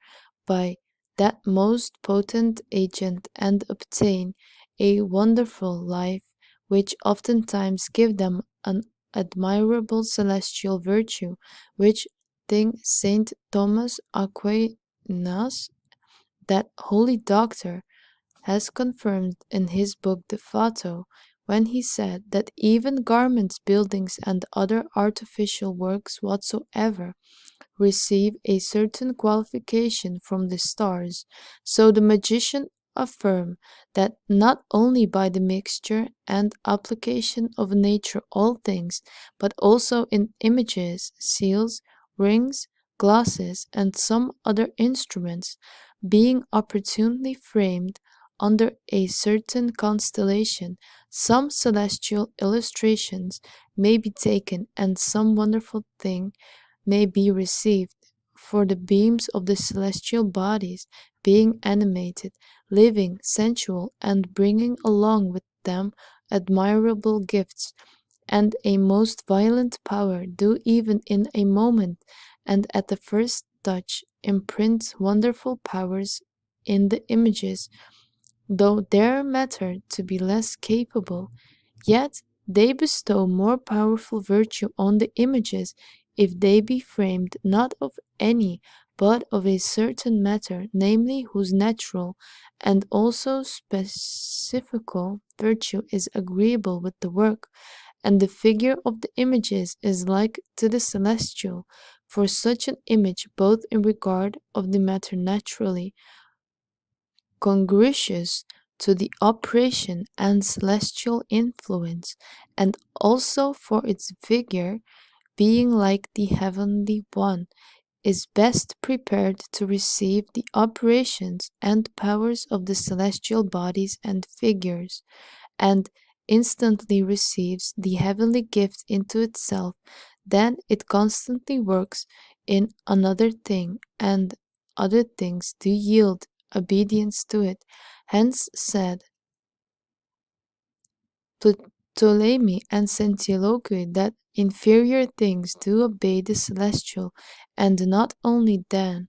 by that most potent agent, and obtain a wonderful life, which oftentimes give them an admirable celestial virtue, which thing Saint Thomas Aquinas, that holy doctor, has confirmed in his book De Fato, when he said that even garments, buildings, and other artificial works whatsoever receive a certain qualification from the stars. So the magician affirm that not only by the mixture and application of nature all things, but also in images, seals, rings, glasses, and some other instruments, being opportunely framed under a certain constellation, some celestial illustrations may be taken, and some wonderful thing may be received, for the beams of the celestial bodies, being animated, living, sensual, and bringing along with them admirable gifts, and a most violent power, do even in a moment, and at the first touch, imprint wonderful powers in the images, though their matter to be less capable, yet they bestow more powerful virtue on the images, if they be framed not of any, but of a certain matter, namely whose natural and also specifical virtue is agreeable with the work, and the figure of the images is like to the celestial, for such an image, both in regard of the matter naturally congruous to the operation and celestial influence, and also for its figure, being like the heavenly one, is best prepared to receive the operations and powers of the celestial bodies and figures, and instantly receives the heavenly gift into itself, then it constantly works in another thing, and other things do yield obedience to it. Hence said Ptolemy and Sentiloque that inferior things do obey the celestial, and not only then,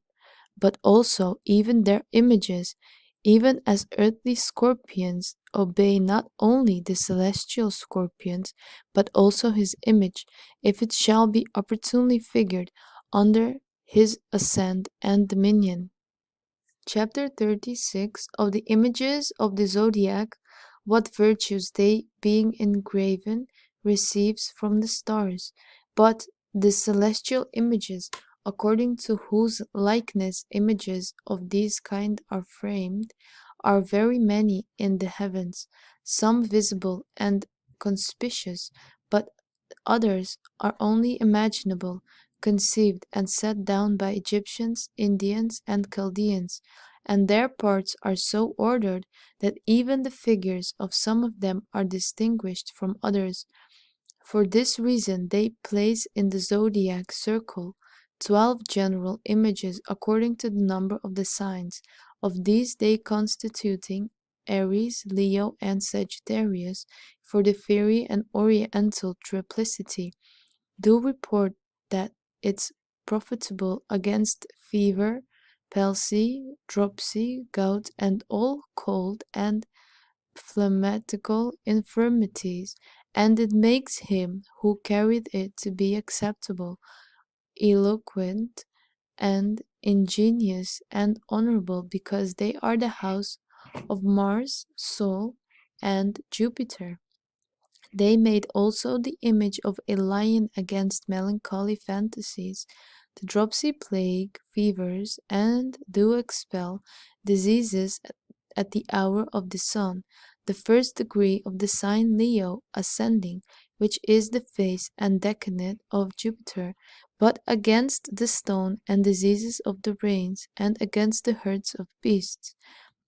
but also even their images, even as earthly scorpions obey not only the celestial scorpions, but also his image, if it shall be opportunely figured under his ascent and dominion. Chapter 36 of the images of the zodiac, what virtues they, being engraven, receives from the stars. But the celestial images, according to whose likeness images of these kind are framed, are very many in the heavens, some visible and conspicuous, but others are only imaginable, conceived and set down by Egyptians, Indians, and Chaldeans, and their parts are so ordered that even the figures of some of them are distinguished from others. For this reason they place in the zodiac circle 12 general images according to the number of the signs, of these they constituting Aries, Leo, and Sagittarius, for the fiery and oriental triplicity, do report that it's profitable against fever, palsy, dropsy, gout, and all cold and phlegmatical infirmities, and it makes him who carried it to be acceptable, eloquent, and ingenious and honorable, because they are the house of Mars, Sol, and Jupiter. They made also the image of a lion against melancholy fantasies, the dropsy plague, fevers, and do expel diseases at the hour of the sun, the first degree of the sign Leo ascending, which is the face and decanae of Jupiter, but against the stone and diseases of the rains, and against the herds of beasts.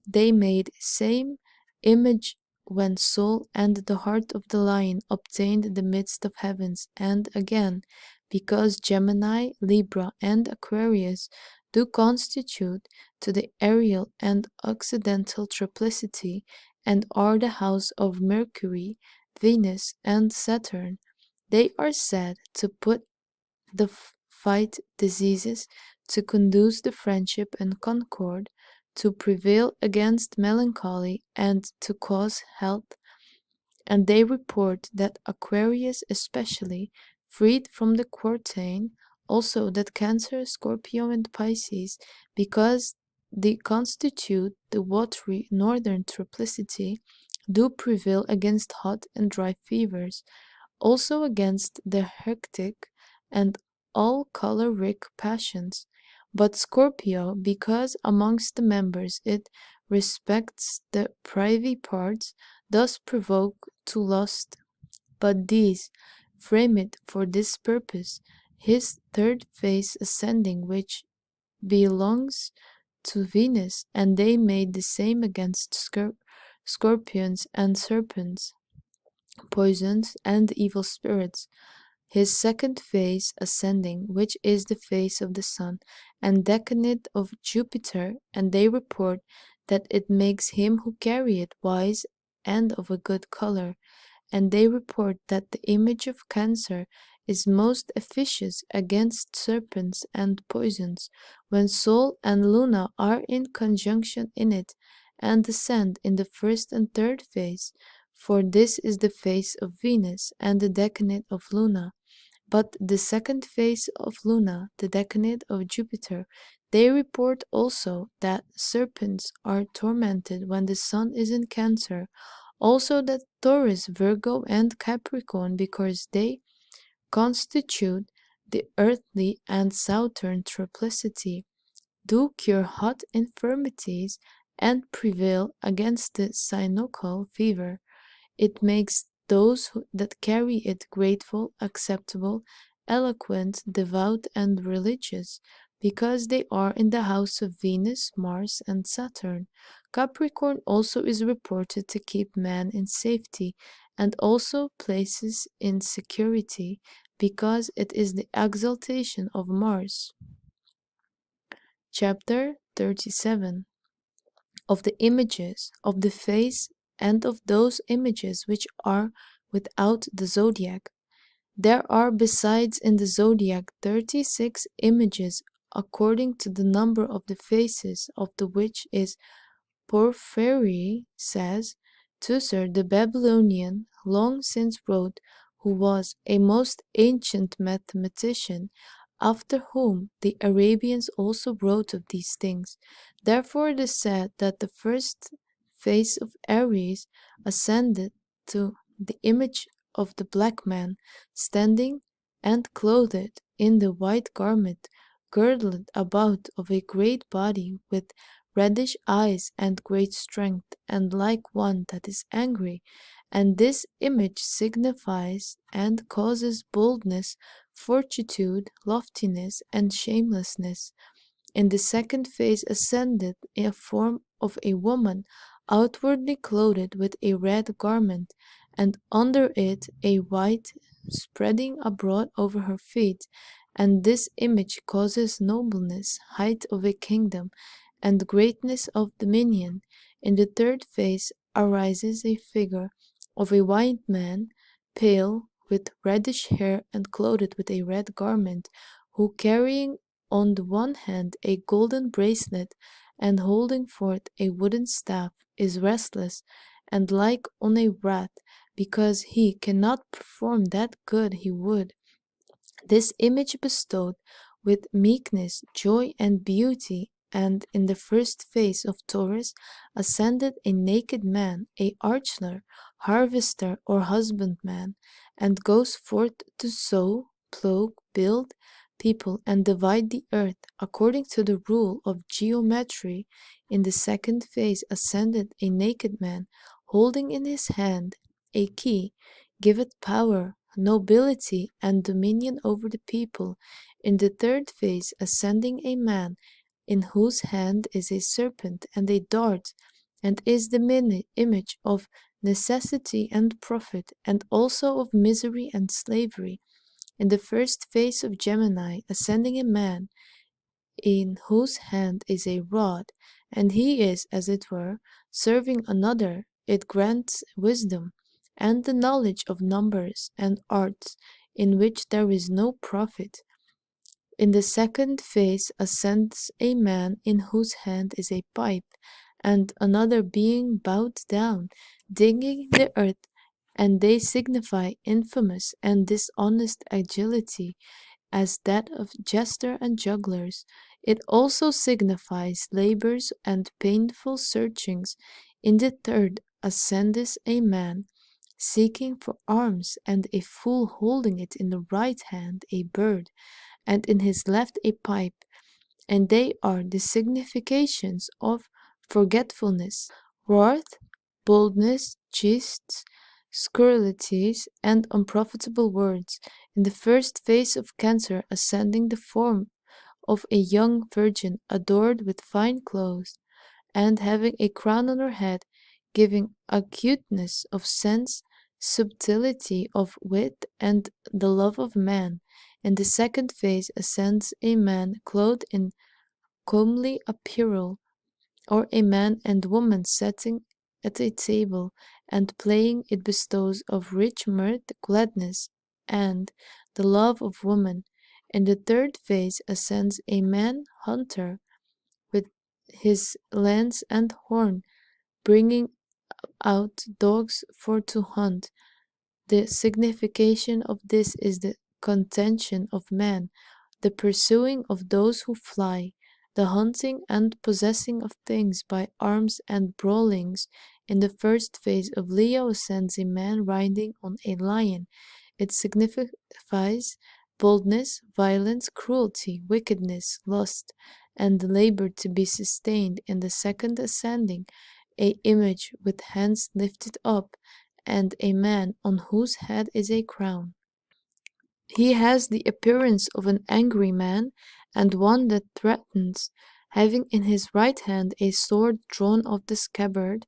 They made same image when Sol and the heart of the lion obtained the midst of heavens, and again, because Gemini, Libra, and Aquarius do constitute to the aerial and occidental triplicity, and are the house of Mercury, Venus, and Saturn, they are said to put the fight diseases, to conduce the friendship and concord, to prevail against melancholy, and to cause health. And they report that Aquarius especially, freed from the quarantine, also that Cancer, Scorpio, and Pisces, because they constitute the watery northern triplicity, do prevail against hot and dry fevers, also against the hectic and all choleric passions. But Scorpio, because amongst the members it respects the privy parts, does provoke to lust. But these frame it for this purpose, his third face ascending, which belongs to Venus, and they made the same against scorpions and serpents, poisons, and evil spirits. His second face ascending, which is the face of the sun, and decanae of Jupiter, and they report that it makes him who carry it wise and of a good color. And they report that the image of Cancer is most efficacious against serpents and poisons, when Sol and Luna are in conjunction in it, and descend in the first and third face, for this is the face of Venus, and the decanae of Luna. But the second face of Luna, the decanae of Jupiter, they report also that serpents are tormented when the sun is in Cancer, also that Taurus, Virgo, and Capricorn, because they constitute the earthly and southern triplicity, do cure hot infirmities and prevail against the cynocal fever. It makes those that carry it grateful, acceptable, eloquent, devout, and religious, because they are in the house of Venus, Mars, and Saturn. Capricorn also is reported to keep man in safety, and also places in security, because it is the exaltation of Mars. Chapter 37 of the images of the face and of those images which are without the zodiac. There are besides in the zodiac 36 images according to the number of the faces, of the which is Porphyry says Tusser the Babylonian long since wrote, who was a most ancient mathematician, after whom the Arabians also wrote of these things. Therefore it is said that the first face of Aries ascended to the image of the black man, standing and clothed in the white garment, girdled about of a great body, with reddish eyes and great strength, and like one that is angry. And this image signifies and causes boldness, fortitude, loftiness, and shamelessness. In the second phase ascended a form of a woman, outwardly clothed with a red garment, and under it a white, spreading abroad over her feet. And this image causes nobleness, height of a kingdom, and greatness of dominion. In the third phase arises a figure of a white man, pale, with reddish hair and clothed with a red garment, who carrying on the one hand a golden bracelet, and holding forth a wooden staff, is restless, and like on a wrath, because he cannot perform that good he would. This image bestowed with meekness, joy, and beauty. And in the first phase of Taurus ascended a naked man, a archer, harvester, or husbandman, and goes forth to sow, plough, build, people, and divide the earth, according to the rule of geometry. In the second phase ascended a naked man, holding in his hand a key, giveth power, nobility, and dominion over the people. In the third phase ascending a man, in whose hand is a serpent and a dart, and is the image of necessity and profit, and also of misery and slavery. In the first phase of Gemini ascending a man, in whose hand is a rod, and he is, as it were, serving another. It grants wisdom, and the knowledge of numbers and arts, in which there is no profit. In the second phase ascends a man in whose hand is a pipe, and another being bowed down, digging the earth, and they signify infamous and dishonest agility, as that of jester and jugglers. It also signifies labors and painful searchings. In the third ascendeth a man, seeking for arms, and a fool holding it in the right hand a bird, and in his left a pipe, and they are the significations of forgetfulness, wrath, boldness, jests, scurrilities, and unprofitable words. In the first phase of Cancer ascending the form of a young virgin, adorned with fine clothes, and having a crown on her head, giving acuteness of sense, subtlety of wit, and the love of man. In the second phase ascends a man clothed in comely apparel, or a man and woman sitting at a table and playing. It bestows of rich mirth, gladness, and the love of woman. In the third phase ascends a man hunter, with his lance and horn, bringing out dogs for to hunt. The signification of this is the contention of man, the pursuing of those who fly, the hunting and possessing of things by arms and brawlings. In the first phase of Leo ascends a man riding on a lion. It signifies boldness, violence, cruelty, wickedness, lust, and the labor to be sustained. In the second ascending, a image with hands lifted up, and a man on whose head is a crown. He has the appearance of an angry man, and one that threatens, having in his right hand a sword drawn off the scabbard,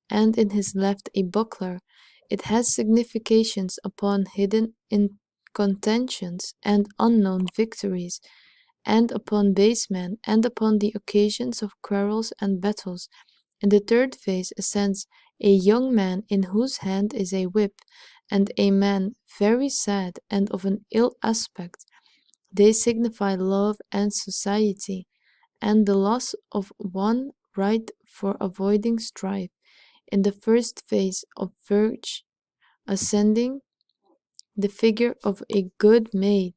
and in his left a buckler. It has significations upon hidden contentions and unknown victories, and upon base men, and upon the occasions of quarrels and battles. In the third phase ascends a young man in whose hand is a whip, and a man very sad and of an ill aspect. They signify love and society, and the loss of one right for avoiding strife. in the first phase of Verge, ascending the figure of a good maid,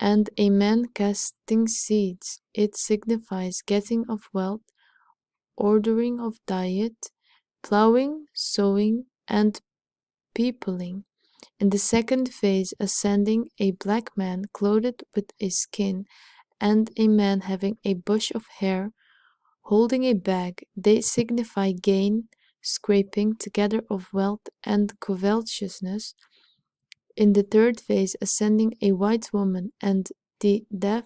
and a man casting seeds. It signifies getting of wealth, ordering of diet, plowing, sowing, and peopling. In the second phase, ascending a black man clothed with a skin, and a man having a bush of hair, holding a bag, they signify gain, scraping together of wealth and covetousness. In the third phase, ascending a white woman and the deaf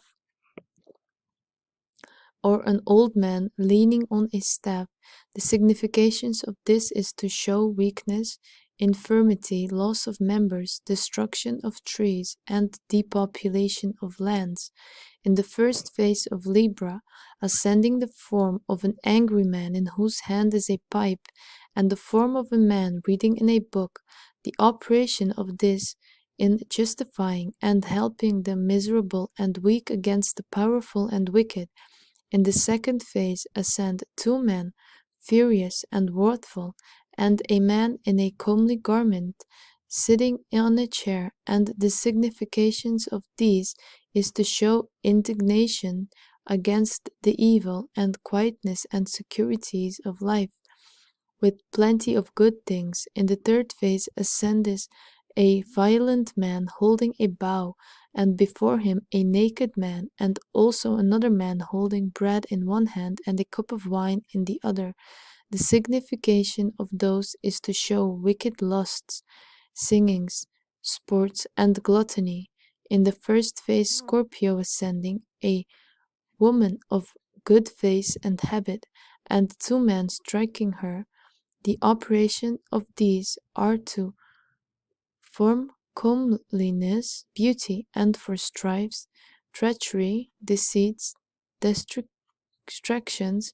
or an old man leaning on a staff. The significations of this is to show weakness, infirmity, loss of members, destruction of trees, and depopulation of lands. In the first phase of Libra, ascending the form of an angry man in whose hand is a pipe, and the form of a man reading in a book, the operation of this in justifying and helping the miserable and weak against the powerful and wicked. In the second phase ascend two men, furious and wrathful, and a man in a comely garment, sitting on a chair, and the significations of these is to show indignation against the evil and quietness and securities of life, with plenty of good things. In the third phase ascends a violent man holding a bow, and before him a naked man, and also another man holding bread in one hand and a cup of wine in the other. The signification of those is to show wicked lusts, singings, sports, and gluttony. In the first phase, Scorpio ascending, a woman of good face and habit, and two men striking her. The operation of these are to form comeliness, beauty, and for strifes, treachery, deceits, distractions,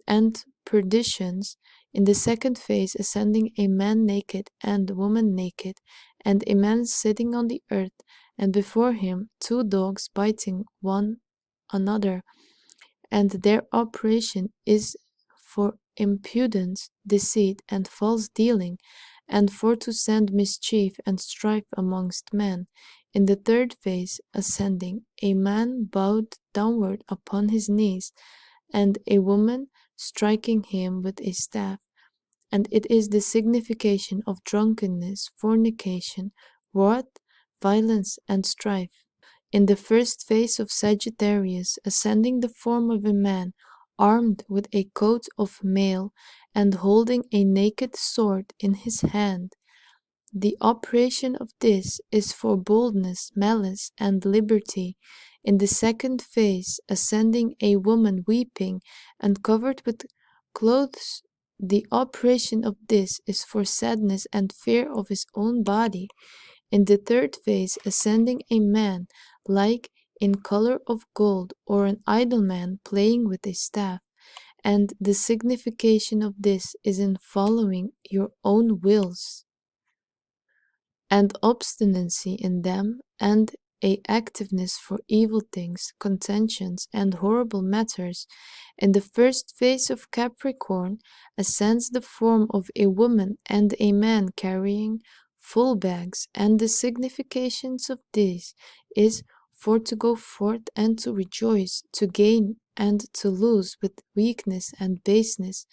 and perditions. In the second phase, ascending a man naked and woman naked, and a man sitting on the earth, and before him two dogs biting one another, and their operation is for impudence, deceit, and false dealing, and for to send mischief and strife amongst men. In the third phase, ascending, a man bowed downward upon his knees, and a woman striking him with a staff, and it is the signification of drunkenness, fornication, wrath, violence, and strife. In the first phase of Sagittarius, ascending the form of a man, armed with a coat of mail, and holding a naked sword in his hand. The operation of this is for boldness, malice, and liberty. In the second phase, ascending a woman weeping and covered with clothes, the operation of this is for sadness and fear of his own body. In the third phase, ascending a man, like in color of gold, or an idle man playing with a staff, and the signification of this is in following your own wills, and obstinacy in them, and a activeness for evil things, contentions, and horrible matters. In the first phase of Capricorn ascends the form of a woman and a man carrying full bags, and the significations of this is for to go forth and to rejoice, to gain and to lose with weakness and baseness.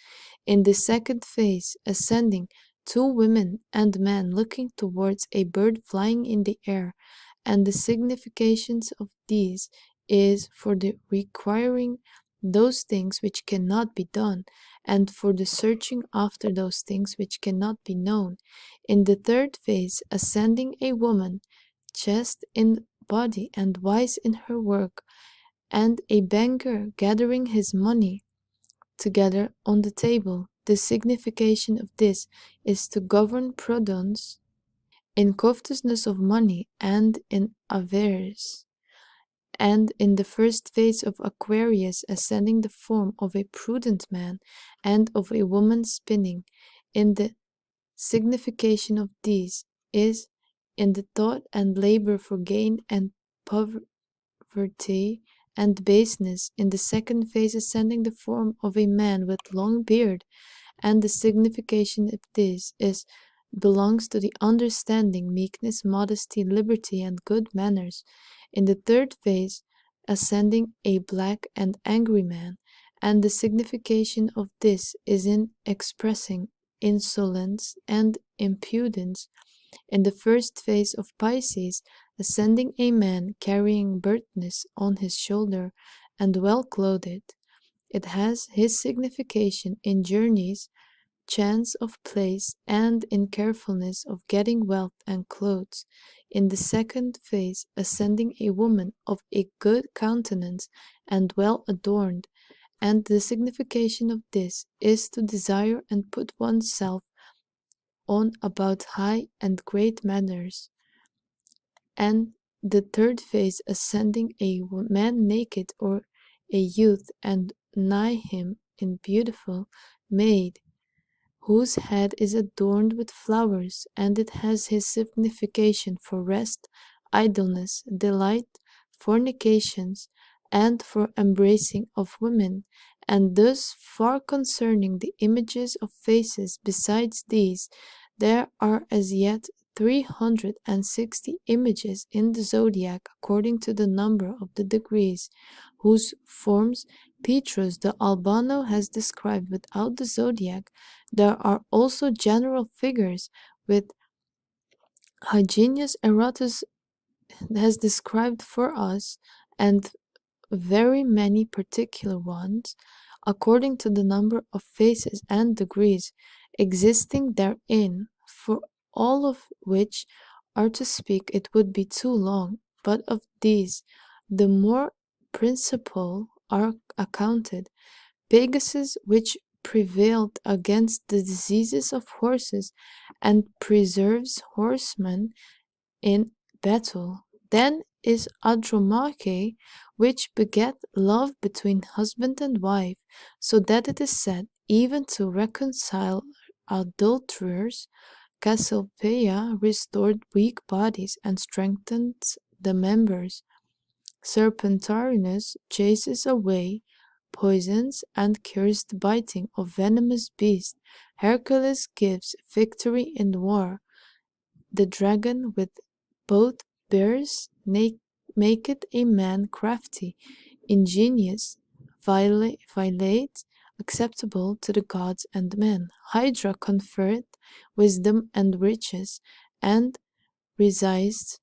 In the second phase, ascending two women and men looking towards a bird flying in the air, and the significations of these is for the requiring those things which cannot be done, and for the searching after those things which cannot be known. In the third phase, ascending a woman, chaste in body and wise in her work, and a banker gathering his money together on the table. The signification of this is to govern prudence in covetousness of money and in avarice. And in the first phase of Aquarius, ascending the form of a prudent man and of a woman spinning. In the signification of these is in the thought and labor for gain and poverty and baseness. In the second phase, ascending the form of a man with long beard, and the signification of this is belongs to the understanding, meekness, modesty, liberty, and good manners. In the third phase, ascending a black and angry man, and the signification of this is in expressing insolence and impudence. In the first phase of Pisces, ascending a man carrying burdens on his shoulder and well clothed. It has his signification in journeys, chance of place, and in carefulness of getting wealth and clothes. In the second phase, ascending a woman of a good countenance and well adorned, and the signification of this is to desire and put oneself on about high and great manners. And the third phase, ascending a man naked or a youth and nigh him in beautiful maid, whose head is adorned with flowers, and it has his signification for rest, idleness, delight, fornications, and for embracing of women. And thus far concerning the images of faces, besides these, there are as yet 360 images in the zodiac according to the number of the degrees, whose forms Petrus the Albano has described without the zodiac. There are also general figures with Hyginus Erotus has described for us, and very many particular ones, according to the number of faces and degrees existing therein, for all of which are to speak it would be too long, but of these the more principal are accounted. Pegasus, which prevailed against the diseases of horses and preserves horsemen in battle. Then is Andromache, which begat love between husband and wife, so that it is said even to reconcile adulterers. Cassiopeia restored weak bodies and strengthened the members. Serpentinus chases away poisons and cures the biting of venomous beasts. Hercules gives victory in war. The dragon with both bears maketh a man crafty, ingenious, violate, acceptable to the gods and men. Hydra conferreth wisdom and riches, and resists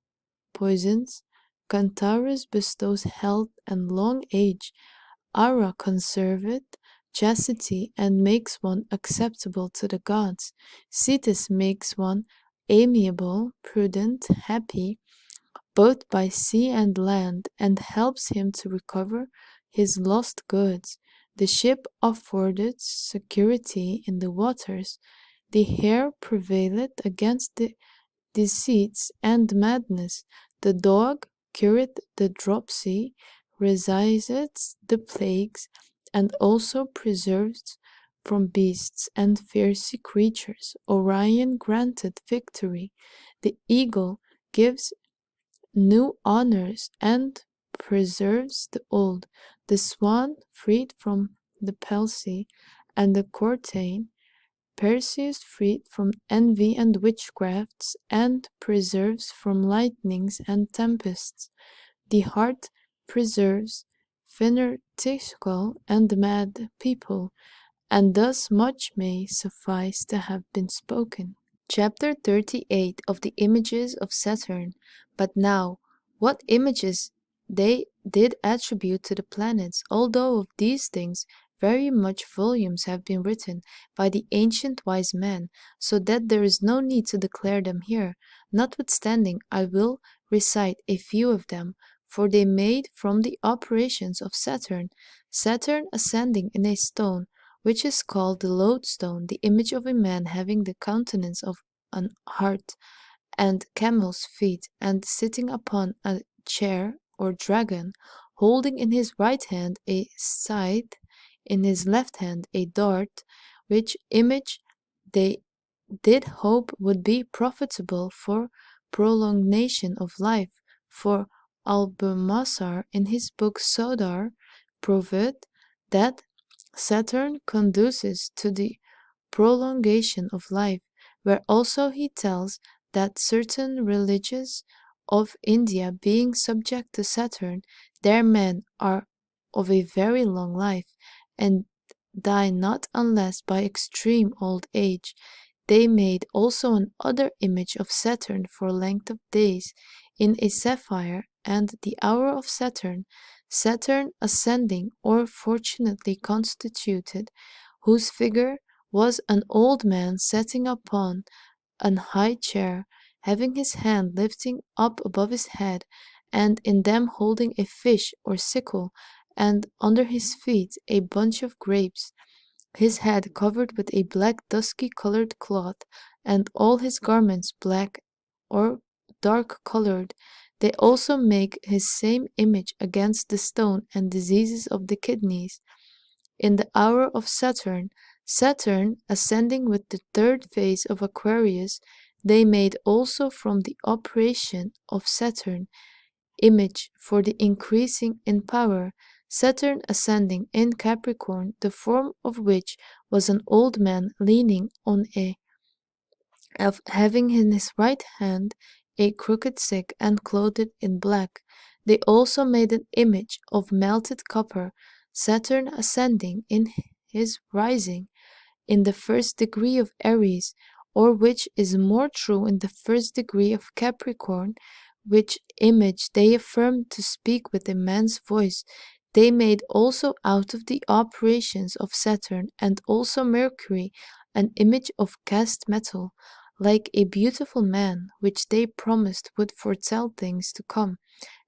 poisons. Cantarus bestows health and long age. Ara conserveth chastity and makes one acceptable to the gods. Cetus makes one amiable, prudent, happy, both by sea and land, and helps him to recover his lost goods. The ship affordeth security in the waters. The hare prevaileth against the deceits and madness. The dog cureth the dropsy, resisteth the plagues, and also preserves from beasts and fierce creatures. Orion granted victory. The eagle gives new honors and preserves the old. The swan freed from the palsy, and the courtane Perseus freed from envy and witchcrafts, and preserves from lightnings and tempests. The heart preserves fanatical and mad people, and thus much may suffice to have been spoken. Chapter 38 of the Images of Saturn. But now, what images they did attribute to the planets, although of these things very much volumes have been written by the ancient wise men, so that there is no need to declare them here. Notwithstanding, I will recite a few of them, for they made from the operations of Saturn. Saturn ascending in a stone, which is called the lodestone, the image of a man having the countenance of an hart, and camel's feet, and sitting upon a chair or dragon, holding in his right hand a scythe, in his left hand a dart, which image they did hope would be profitable for prolongation of life, for Albumasar in his book Sodar proved that Saturn conduces to the prolongation of life, where also he tells that certain religions of India, being subject to Saturn, their men are of a very long life, and die not unless by extreme old age. They made also another image of Saturn for length of days in a sapphire, and the hour of Saturn, Saturn ascending or fortunately constituted, whose figure was an old man sitting upon an high chair, having his hand lifting up above his head, and in them holding a fish or sickle, and under his feet a bunch of grapes, his head covered with a black dusky colored cloth, and all his garments black or dark colored. They also make his same image against the stone and diseases of the kidneys. In the hour of Saturn, Saturn ascending with the third phase of Aquarius, they made also from the operation of Saturn image for the increasing in power, Saturn ascending in Capricorn, the form of which was an old man leaning on of having in his right hand a crooked stick and clothed in black. They also made an image of melted copper, Saturn ascending in his rising in the first degree of Aries, or which is more true in the first degree of Capricorn, which image they affirmed to speak with a man's voice. They made also out of the operations of Saturn and also Mercury an image of cast metal, like a beautiful man, which they promised would foretell things to come,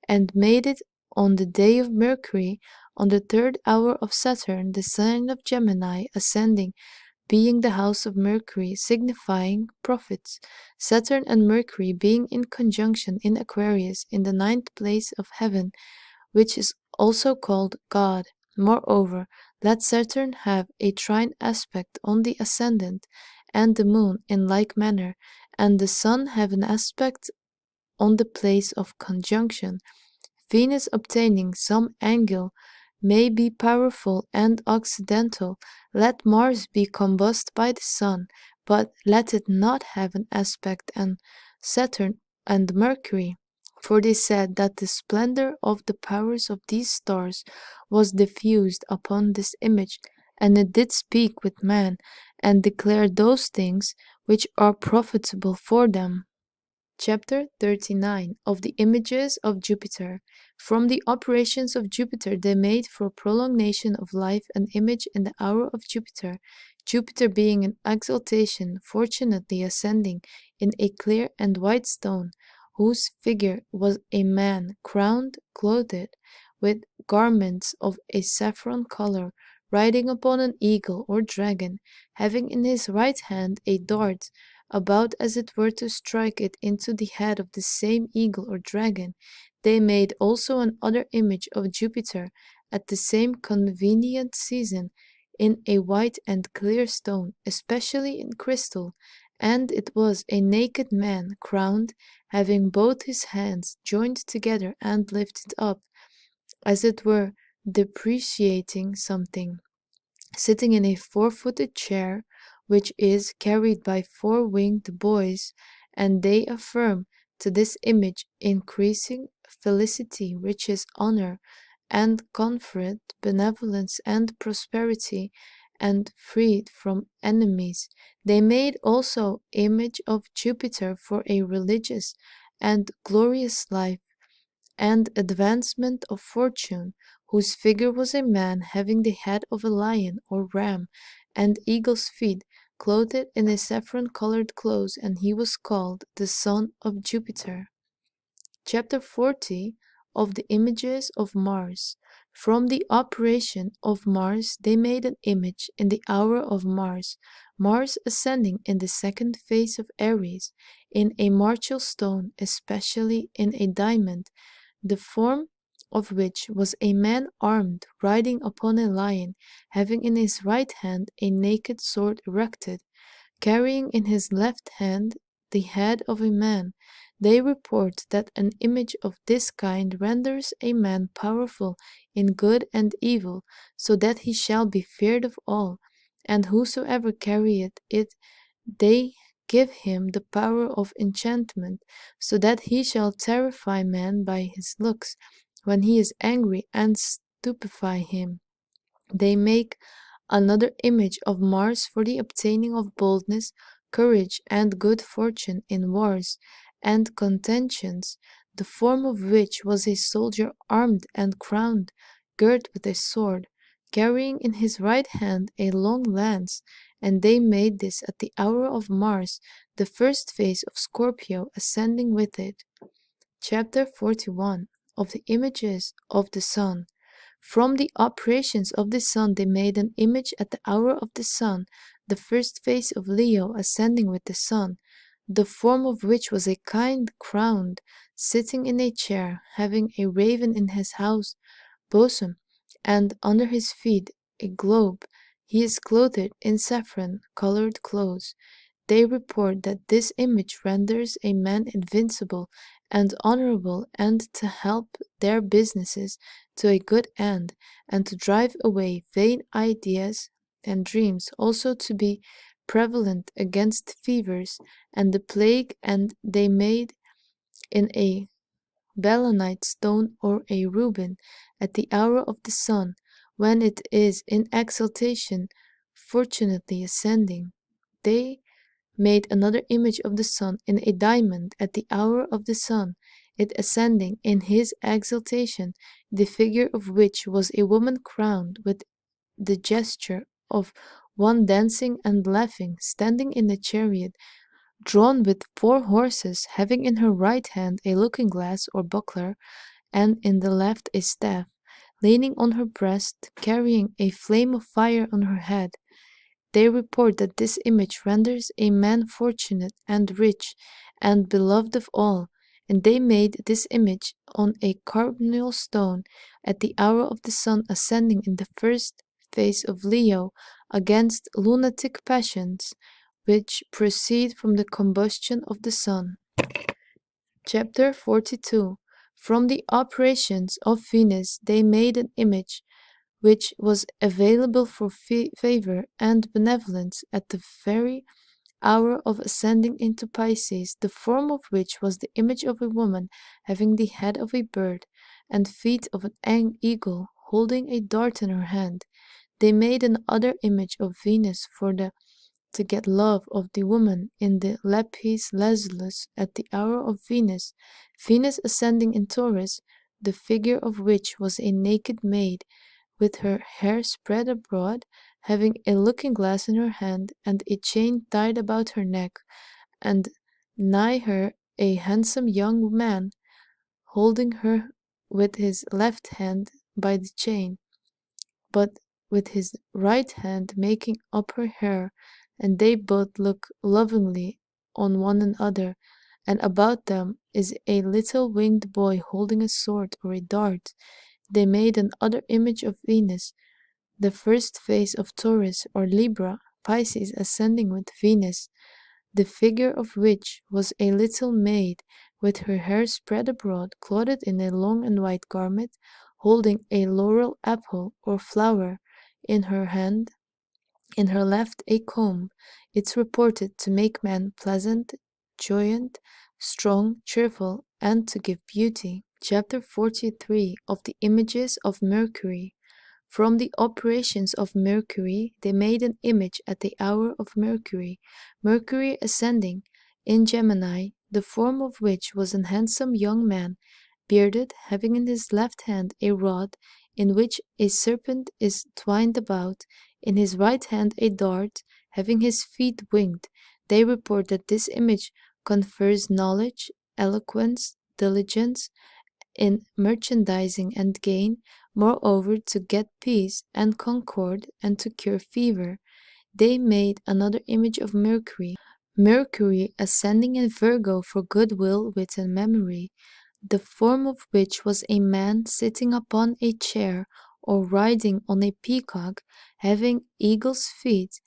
and made it on the day of Mercury, on the third hour of Saturn, the sign of Gemini, ascending, being the house of Mercury, signifying prophets. Saturn and Mercury being in conjunction in Aquarius, in the ninth place of heaven, which is also called God. Moreover, let Saturn have a trine aspect on the ascendant, and the moon in like manner, and the sun have an aspect on the place of conjunction. Venus obtaining some angle may be powerful and occidental. Let Mars be combust by the sun, but let it not have an aspect and Saturn and Mercury. For they said that the splendor of the powers of these stars was diffused upon this image, and it did speak with man, and declare those things which are profitable for them. Chapter 39 of the Images of Jupiter. From the operations of Jupiter they made for prolongation of life an image in the hour of Jupiter, Jupiter being in exaltation, fortunately ascending in a clear and white stone, whose figure was a man crowned, clothed with garments of a saffron color, riding upon an eagle or dragon, having in his right hand a dart, about as it were to strike it into the head of the same eagle or dragon. They made also another image of Jupiter at the same convenient season in a white and clear stone, especially in crystal, and it was a naked man crowned, having both his hands joined together and lifted up, as it were depreciating something, sitting in a four-footed chair, which is carried by four-winged boys, and they affirm to this image increasing felicity, riches, honor, and comfort, benevolence, and prosperity, and freed from enemies. They made also image of Jupiter for a religious and glorious life, and advancement of fortune, whose figure was a man having the head of a lion or ram, and eagle's feet, clothed in a saffron-colored clothes, and he was called the son of Jupiter. Chapter 40 of the Images of Mars. From the operation of Mars they made an image in the hour of Mars, Mars ascending in the second phase of Aries, in a martial stone, especially in a diamond, the form of which was a man armed, riding upon a lion, having in his right hand a naked sword erected, carrying in his left hand the head of a man. They report that an image of this kind renders a man powerful in good and evil, so that he shall be feared of all, and whosoever carrieth it, they give him the power of enchantment, so that he shall terrify man by his looks when he is angry, and stupefy him. They make another image of Mars for the obtaining of boldness, courage, and good fortune in wars and contentions, the form of which was a soldier armed and crowned, girt with a sword, carrying in his right hand a long lance, and they made this at the hour of Mars, the first phase of Scorpio, ascending with it. Chapter 41 of the Images of the Sun. From the operations of the sun they made an image at the hour of the sun, the first phase of Leo, ascending with the sun, the form of which was a kind crowned, sitting in a chair, having a raven in his house bosom, and under his feet a globe. He is clothed in saffron colored clothes. They report that this image renders a man invincible and honorable, and to help their businesses to a good end, and to drive away vain ideas and dreams, also to be prevalent against fevers and the plague. And they made in a belanite stone or a Reuben at the hour of the sun, when it is in exaltation, fortunately ascending. They made another image of the sun in a diamond at the hour of the sun, it ascending in his exaltation, the figure of which was a woman crowned with the gesture of one dancing and laughing, standing in a chariot drawn with 4 horses, having in her right hand a looking glass or buckler, and in the left a staff, leaning on her breast, carrying a flame of fire on her head. They report that this image renders a man fortunate and rich and beloved of all, and they made this image on a carbuncle stone at the hour of the sun, ascending in the first phase of Leo, against lunatic passions which proceed from the combustion of the sun. Chapter 42. From the operations of Venus they made an image which was available for favor and benevolence at the very hour of ascending into Pisces, the form of which was the image of a woman having the head of a bird and feet of an eagle, holding a dart in her hand. They made another image of Venus to get love of the woman in the lapis lazuli at the hour of Venus, Venus ascending in Taurus, the figure of which was a naked maid, with her hair spread abroad, having a looking glass in her hand, and a chain tied about her neck, and nigh her a handsome young man, holding her with his left hand by the chain, but with his right hand making up her hair, and they both look lovingly on one another, and about them is a little winged boy holding a sword or a dart. They made another image of Venus, the first phase of Taurus or Libra, Pisces ascending with Venus, the figure of which was a little maid with her hair spread abroad, clothed in a long and white garment, holding a laurel apple or flower in her hand, in her left a comb. It's reported to make man pleasant, joyant, strong, cheerful, and to give beauty. Chapter 43 of the Images of Mercury. From the operations of Mercury they made an image at the hour of Mercury, Mercury ascending in Gemini, the form of which was an handsome young man, bearded, having in his left hand a rod in which a serpent is twined about, in his right hand a dart, having his feet winged. They report that this image confers knowledge, eloquence, diligence in merchandising and gain, moreover to get peace and concord and to cure fever. They made another image of Mercury, Mercury ascending in Virgo for goodwill, wit, and memory, the form of which was a man sitting upon a chair or riding on a peacock, having eagle's feet,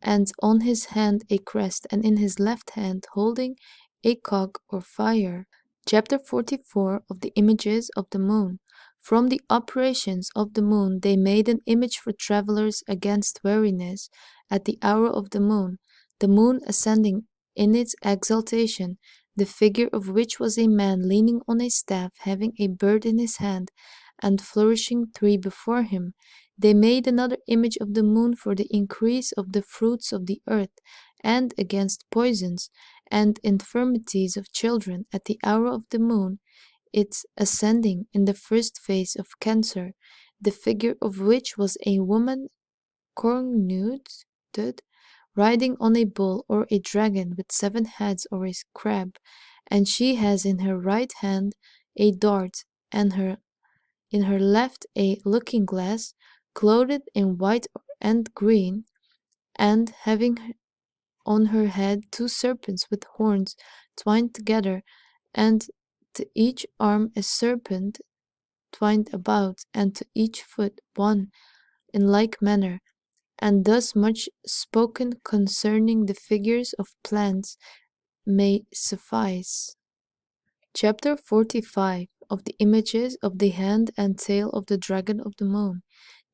and on his hand a crest, and in his left hand holding a cock or fire. Chapter 44 of the Images of the Moon. From the operations of the moon they made an image for travelers against weariness at the hour of the moon ascending in its exaltation, the figure of which was a man leaning on a staff, having a bird in his hand, and flourishing three before him. They made another image of the moon for the increase of the fruits of the earth, and against poisons and infirmities of children at the hour of the moon, its ascending in the first phase of Cancer, the figure of which was a woman cornuted, riding on a bull or a dragon with 7 heads or a crab, and she has in her right hand a dart, and in her left a looking glass, clothed in white and green, and having on her head 2 serpents with horns twined together, and to each arm a serpent twined about, and to each foot one in like manner. And thus much spoken concerning the figures of plants may suffice. Chapter 45 of the images of the hand and tail of the dragon of the moon.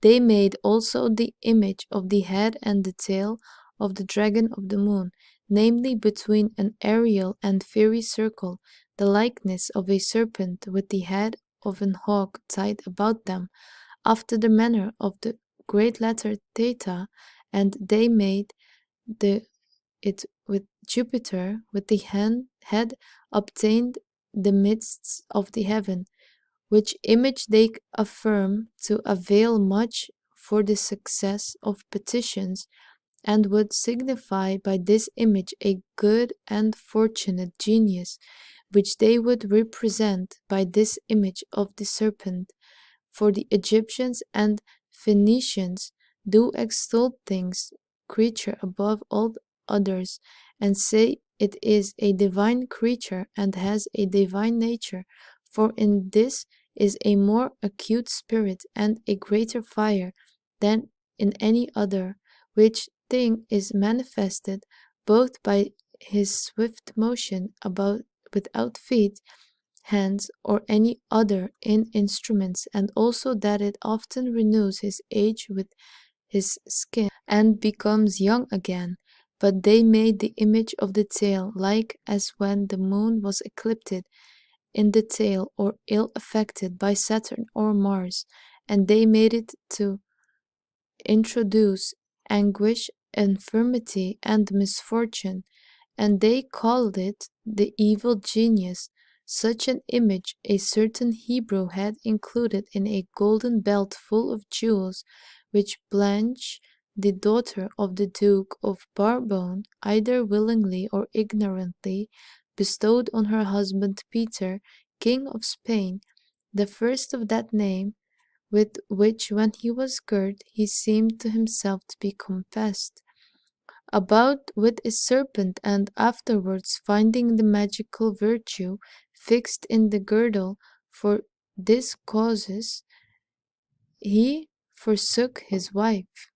They made also the image of the head and the tail of the dragon of the moon, namely between an aerial and fiery circle, the likeness of a serpent with the head of an hawk tied about them, after the manner of the great letter theta, and they made it with Jupiter with the head obtained the midst of the heaven, which image they affirm to avail much for the success of petitions, and would signify by this image a good and fortunate genius, which they would represent by this image of the serpent. For the Egyptians and Phoenicians do extol things creature above all others, and say it is a divine creature and has a divine nature, for in this is a more acute spirit and a greater fire than in any other, which thing is manifested both by his swift motion about without feet, hands, or any other in instruments, and also that it often renews his age with his skin and becomes young again. But they made the image of the tail like as when the moon was eclipsed in the tail or ill affected by Saturn or Mars, and they made it to introduce anguish, infirmity, and misfortune, and they called it the evil genius. Such an image a certain Hebrew had included in a golden belt full of jewels, which Blanche, the daughter of the Duke of Bourbon, either willingly or ignorantly, bestowed on her husband Peter, King of Spain, the first of that name, with which when he was girt, he seemed to himself to be compassed about with a serpent, and afterwards finding the magical virtue fixed in the girdle for this causes, he forsook his wife.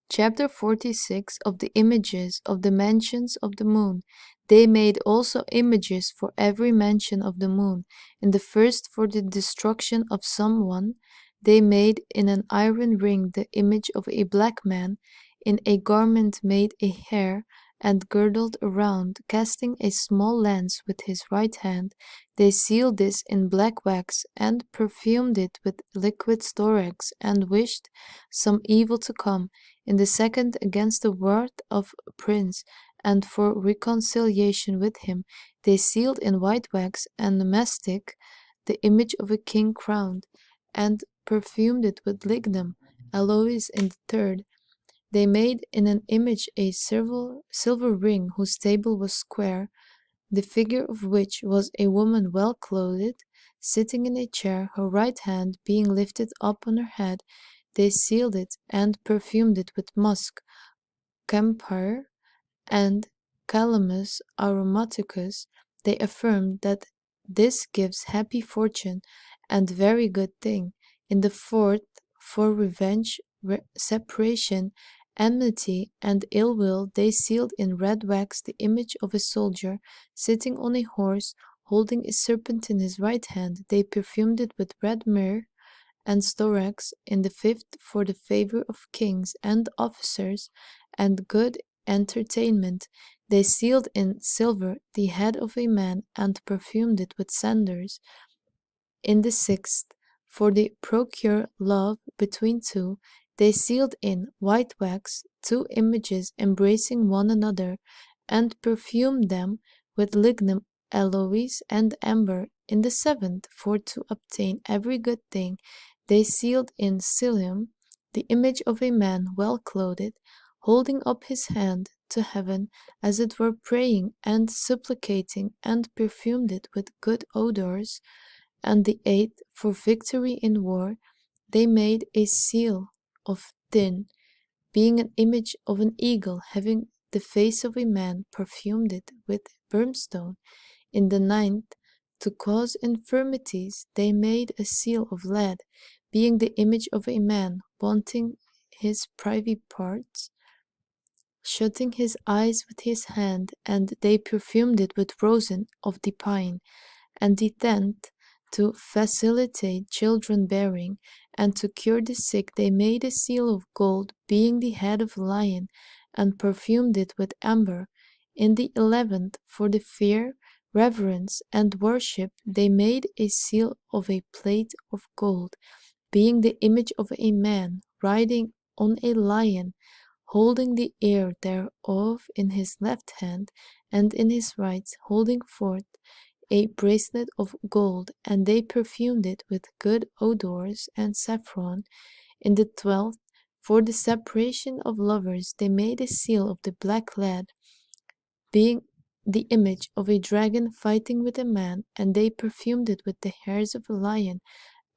Chapter 46 of the images of the mansions of the moon. They made also images for every mansion of the moon. In the first, for the destruction of some one, they made in an iron ring the image of a black man, in a garment made a hair, and girdled around, casting a small lance with his right hand. They sealed this in black wax, and perfumed it with liquid storax, and wished some evil to come. In the second, against the word of a prince, and for reconciliation with him, they sealed in white wax and mastic the image of a king crowned, and perfumed it with lignum aloes. In the third, they made in an image a silver ring, whose table was square, the figure of which was a woman well clothed, sitting in a chair, her right hand being lifted up on her head. They sealed it and perfumed it with musk, camphire, and calamus aromaticus. They affirmed that this gives happy fortune and very good thing. In the fourth, for revenge, separation, enmity, and ill will, they sealed in red wax the image of a soldier sitting on a horse, holding a serpent in his right hand. They perfumed it with red myrrh and storax. In the 5th, for the favor of kings and officers and good entertainment, they sealed in silver the head of a man and perfumed it with sanders. In the 6th, for the procure love between two, they sealed in white wax 2 images embracing one another, and perfumed them with lignum, aloes, and amber. In the 7th, for to obtain every good thing, they sealed in psyllium the image of a man well clothed, holding up his hand to heaven, as it were praying and supplicating, and perfumed it with good odors. And the 8th, for victory in war, they made a seal of tin, being an image of an eagle having the face of a man, perfumed it with brimstone. In the 9th, to cause infirmities, they made a seal of lead, being the image of a man wanting his privy parts, shutting his eyes with his hand, and they perfumed it with rosin of the pine. And the 10th, to facilitate children bearing, and to cure the sick, they made a seal of gold, being the head of a lion, and perfumed it with amber. In the 11th, for the fear, reverence, and worship, they made a seal of a plate of gold, being the image of a man riding on a lion, holding the ear thereof in his left hand, and in his right holding forth a bracelet of gold, and they perfumed it with good odors and saffron. In the 12th, for the separation of lovers, they made a seal of the black lead, being the image of a dragon fighting with a man, and they perfumed it with the hairs of a lion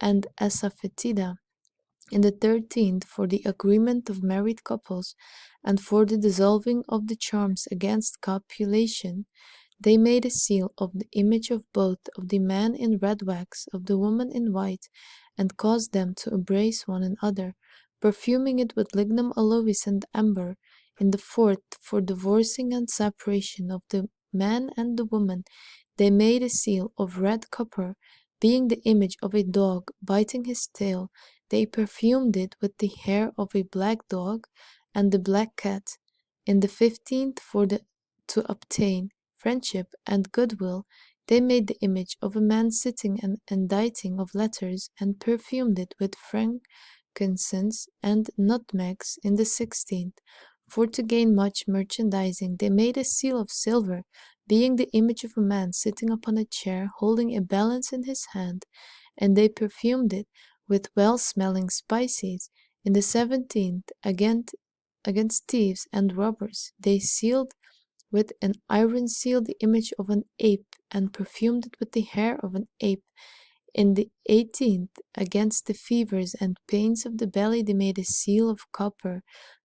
and asafoetida. In the 13th, for the agreement of married couples, and for the dissolving of the charms against copulation, they made a seal of the image of both, of the man in red wax, of the woman in white, and caused them to embrace one another, perfuming it with lignum, aloes, and amber. In the 4th, for divorcing and separation of the man and the woman, they made a seal of red copper, being the image of a dog biting his tail. They perfumed it with the hair of a black dog and the black cat. In the 15th, for to obtain friendship and goodwill, they made the image of a man sitting and inditing of letters, and perfumed it with frankincense and nutmegs. In the 16th, for to gain much merchandising, they made a seal of silver, being the image of a man sitting upon a chair, holding a balance in his hand, and they perfumed it with well-smelling spices. In the 17th, against thieves and robbers, they sealed with an iron seal the image of an ape, and perfumed it with the hair of an ape. In the 18th, against the fevers and pains of the belly, they made a seal of copper,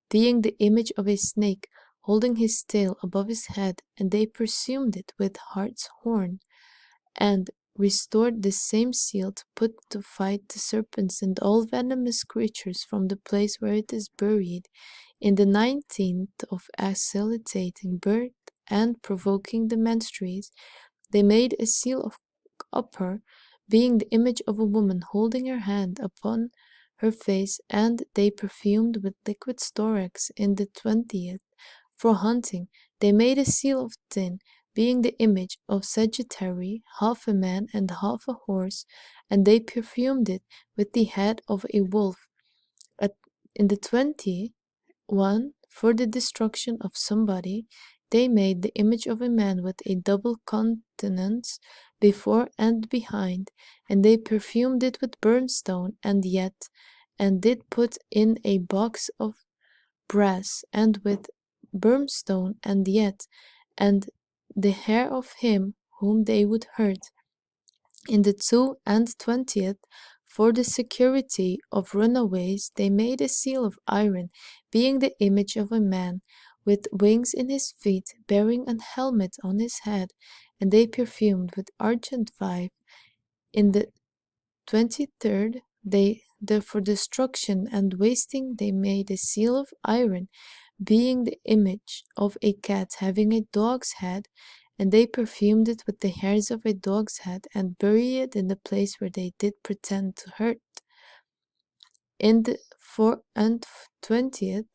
being the image of a snake, holding his tail above his head, and they perfumed it with hart's horn, and restored the same seal to put to fight the serpents and all venomous creatures from the place where it is buried. In the 19th, of facilitating birth and provoking the menstrues, they made a seal of copper, being the image of a woman holding her hand upon her face, and they perfumed with liquid storax. In the 20th, for hunting, they made a seal of tin, being the image of Sagittary, half a man and half a horse, and they perfumed it with the head of a wolf. In the 21, for the destruction of somebody, they made the image of a man with a double countenance before and behind, and they perfumed it with brimstone, and did put in a box of brass, and with brimstone, and the hair of him whom they would hurt. In the 22nd, for the security of runaways, they made a seal of iron, being the image of a man, with wings in his feet, bearing an helmet on his head, and they perfumed with argent 5. In the 23rd, for destruction and wasting, they made a seal of iron, being the image of a cat having a dog's head, and they perfumed it with the hairs of a dog's head, and buried it in the place where they did pretend to hurt. In the 24th,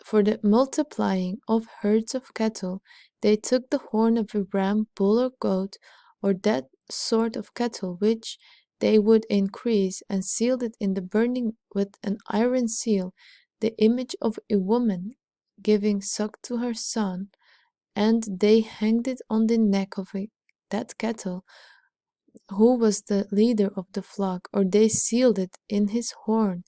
for the multiplying of herds of cattle, they took the horn of a ram, bull, or goat, or that sort of cattle which they would increase, and sealed it in the burning with an iron seal, the image of a woman giving suck to her son, and they hanged it on the neck of that cattle, who was the leader of the flock, or they sealed it in his horn.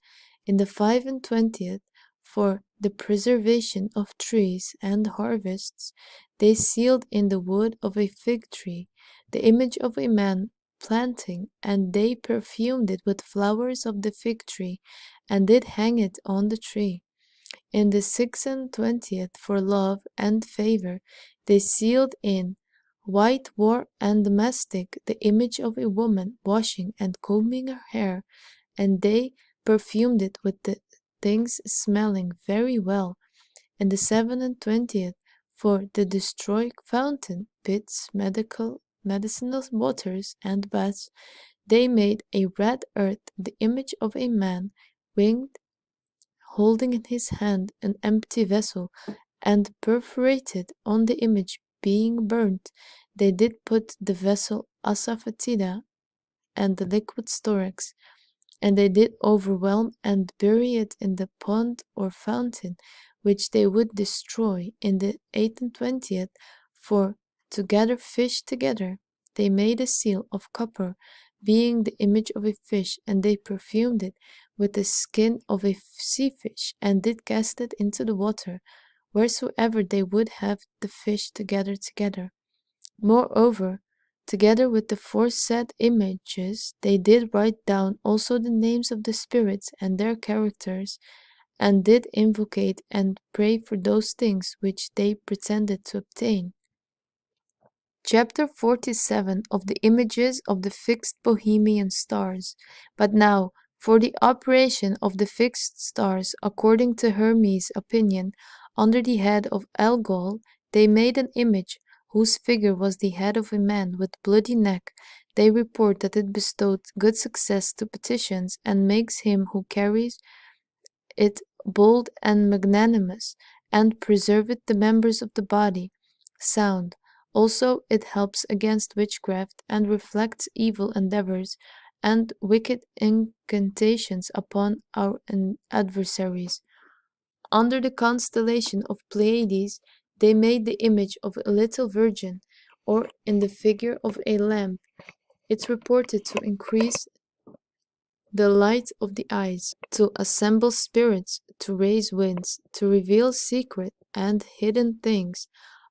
In the 25th, for the preservation of trees and harvests, they sealed in the wood of a fig tree the image of a man planting, and they perfumed it with flowers of the fig tree, and did hang it on the tree. In the 26th, for love and favor, they sealed in white war and mastic the image of a woman washing and combing her hair, and they perfumed it with the things smelling very well. In the 27th, for the destroy fountain, pits, medicinal waters, and baths, they made a red earth the image of a man winged, holding in his hand an empty vessel, and perforated on the image being burnt, they did put the vessel asafoetida and the liquid storax, and they did overwhelm and bury it in the pond or fountain, which they would destroy. In the 28th, for to gather fish together, they made a seal of copper, being the image of a fish, and they perfumed it with the skin of a sea fish, and did cast it into the water, wheresoever they would have the fish to gather together. Moreover, together with the foresaid images, they did write down also the names of the spirits and their characters, and did invocate and pray for those things which they pretended to obtain. Chapter 47 of the images of the fixed Bohemian stars. But now, for the operation of the fixed stars, according to Hermes' opinion, under the head of Algol, they made an image whose figure was the head of a man with bloody neck. They report that it bestowed good success to petitions, and makes him who carries it bold and magnanimous, and preserveth the members of the body sound. Also it helps against witchcraft, and reflects evil endeavors and wicked incantations upon our adversaries. Under the constellation of Pleiades, they made the image of a little virgin, or in the figure of a lamp. It's reported to increase the light of the eyes, to assemble spirits, to raise winds, to reveal secret and hidden things.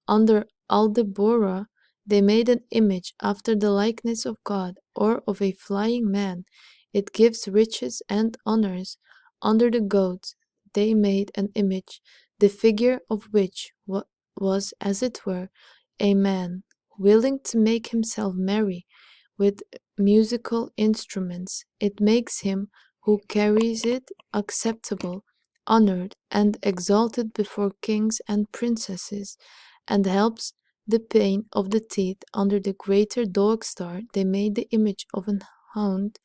Under Aldebora, they made an image after the likeness of God, or of a flying man. It gives riches and honors. Under the goat, they made an image, the figure of which was, as it were, a man, willing to make himself merry with musical instruments. It makes him who carries it acceptable, honored, and exalted before kings and princesses, and helps the pain of the teeth. Under the greater dog star, they made the image of an hound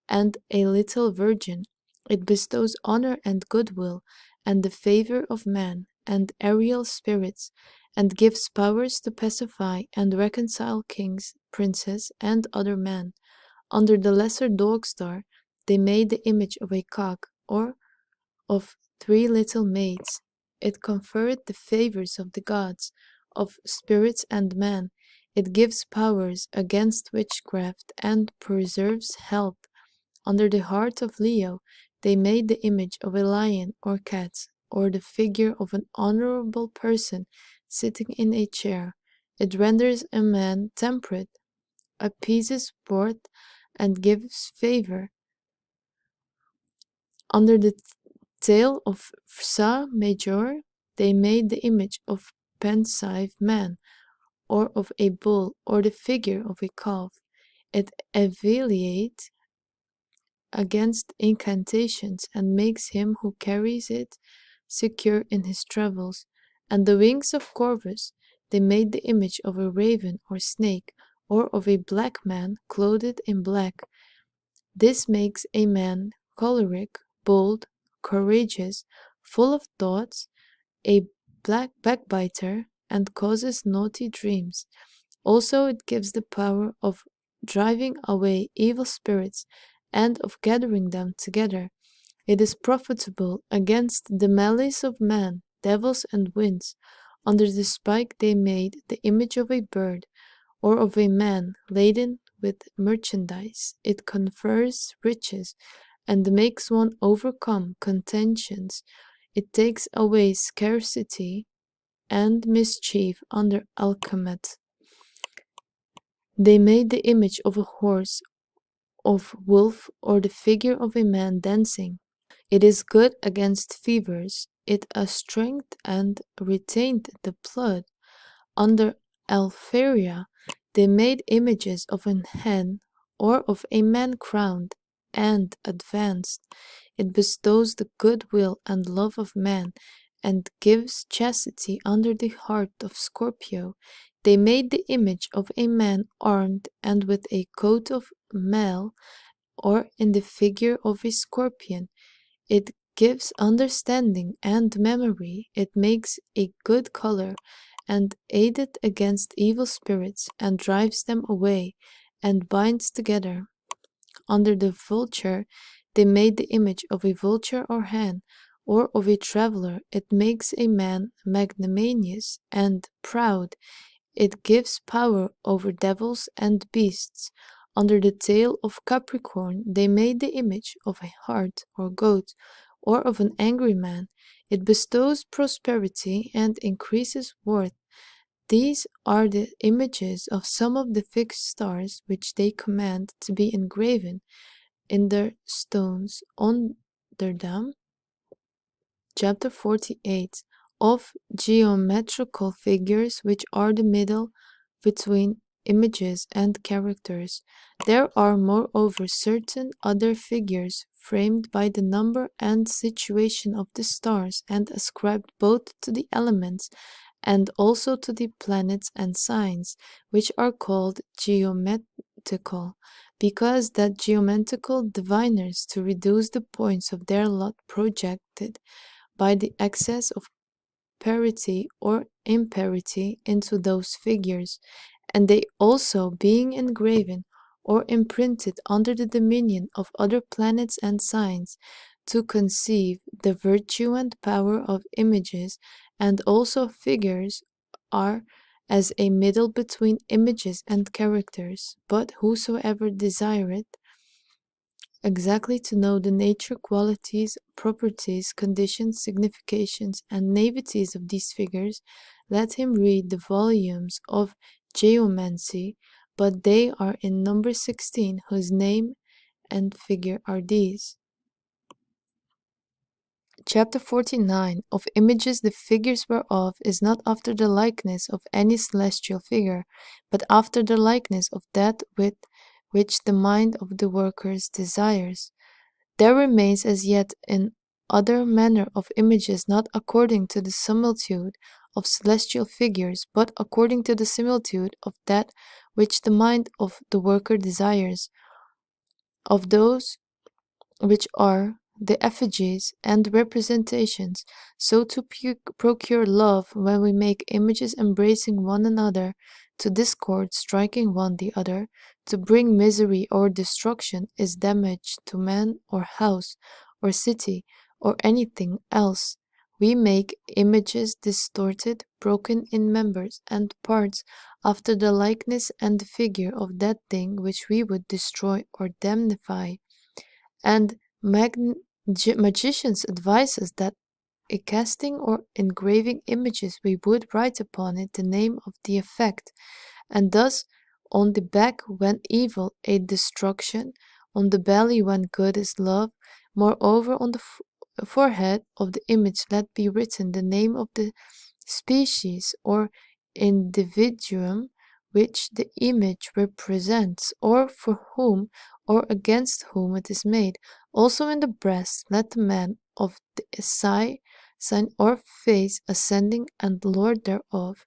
and a little virgin. It bestows honor and goodwill, and the favor of man, and aerial spirits, and gives powers to pacify and reconcile kings, princes, and other men. Under the lesser dog star, they made the image of a cock, or of 3 little maids. It conferred the favors of the gods, of spirits and man. It gives powers against witchcraft, and preserves health. Under the heart of Leo, they made the image of a lion or cat, or the figure of an honorable person sitting in a chair. It renders a man temperate, appeases wrath, and gives favor. Under the tail of Ursa Major, they made the image of pensive man, or of a bull, or the figure of a calf. It alleviates against incantations, and makes him who carries it secure in his travels. And the wings of Corvus, they made the image of a raven or snake, or of a black man clothed in black. This makes a man choleric, bold, courageous, full of thoughts, a black backbiter, and causes naughty dreams. Also, it gives the power of driving away evil spirits and of gathering them together. It is profitable against the malice of man, devils, and winds. Under the spike they made the image of a bird, or of a man laden with merchandise. It confers riches, and makes one overcome contentions. It takes away scarcity and mischief under alchemet. They made the image of a horse, of wolf, or the figure of a man dancing. It is good against fevers. It a strength and retained the blood. Under Alpharia, they made images of an hen, or of a man crowned and advanced. It bestows the goodwill and love of man, and gives chastity under the heart of Scorpio. They made the image of a man armed and with a coat of mail, or in the figure of a scorpion. It gives understanding and memory. It makes a good color, and aideth against evil spirits, and drives them away, and binds together. Under the vulture they made the image of a vulture or hen, or of a traveler. It makes a man magnanimous and proud. It gives power over devils and beasts. Under the tail of Capricorn they made the image of a hart or goat, or of an angry man. It bestows prosperity and increases worth. These are the images of some of the fixed stars which they command to be engraven in their stones under them. Chapter 48 of geometrical figures, which are the middle between images and characters. There are moreover certain other figures framed by the number and situation of the stars, and ascribed both to the elements and also to the planets and signs, which are called geometrical, because that geometrical diviners to reduce the points of their lot projected by the excess of parity or imparity into those figures, and they also being engraven or imprinted under the dominion of other planets and signs, to conceive the virtue and power of images, and also figures are as a middle between images and characters. But whosoever desireth exactly to know the nature, qualities, properties, conditions, significations, and navities of these figures, let him read the volumes of geomancy, but they are in number 16, whose name and figure are these. Chapter 49 of images, the figures whereof is not after the likeness of any celestial figure, but after the likeness of that with which the mind of the workers desires. There remains as yet in other manner of images, not according to the similitude of celestial figures, but according to the similitude of that which the mind of the worker desires, of those which are the effigies and representations, so to procure love when we make images embracing one another, to discord striking one the other, to bring misery or destruction is damage to man or house or city or anything else. We make images distorted, broken in members and parts, after the likeness and figure of that thing which we would destroy or damnify. And magicians advise us that a casting or engraving images we would write upon it the name of the effect, and thus on the back when evil, a destruction; on the belly when good is love. Moreover, on the forehead of the image let be written the name of the species or individuum which the image represents, or for whom or against whom it is made. Also in the breast let the man of the sign or face ascending and lord thereof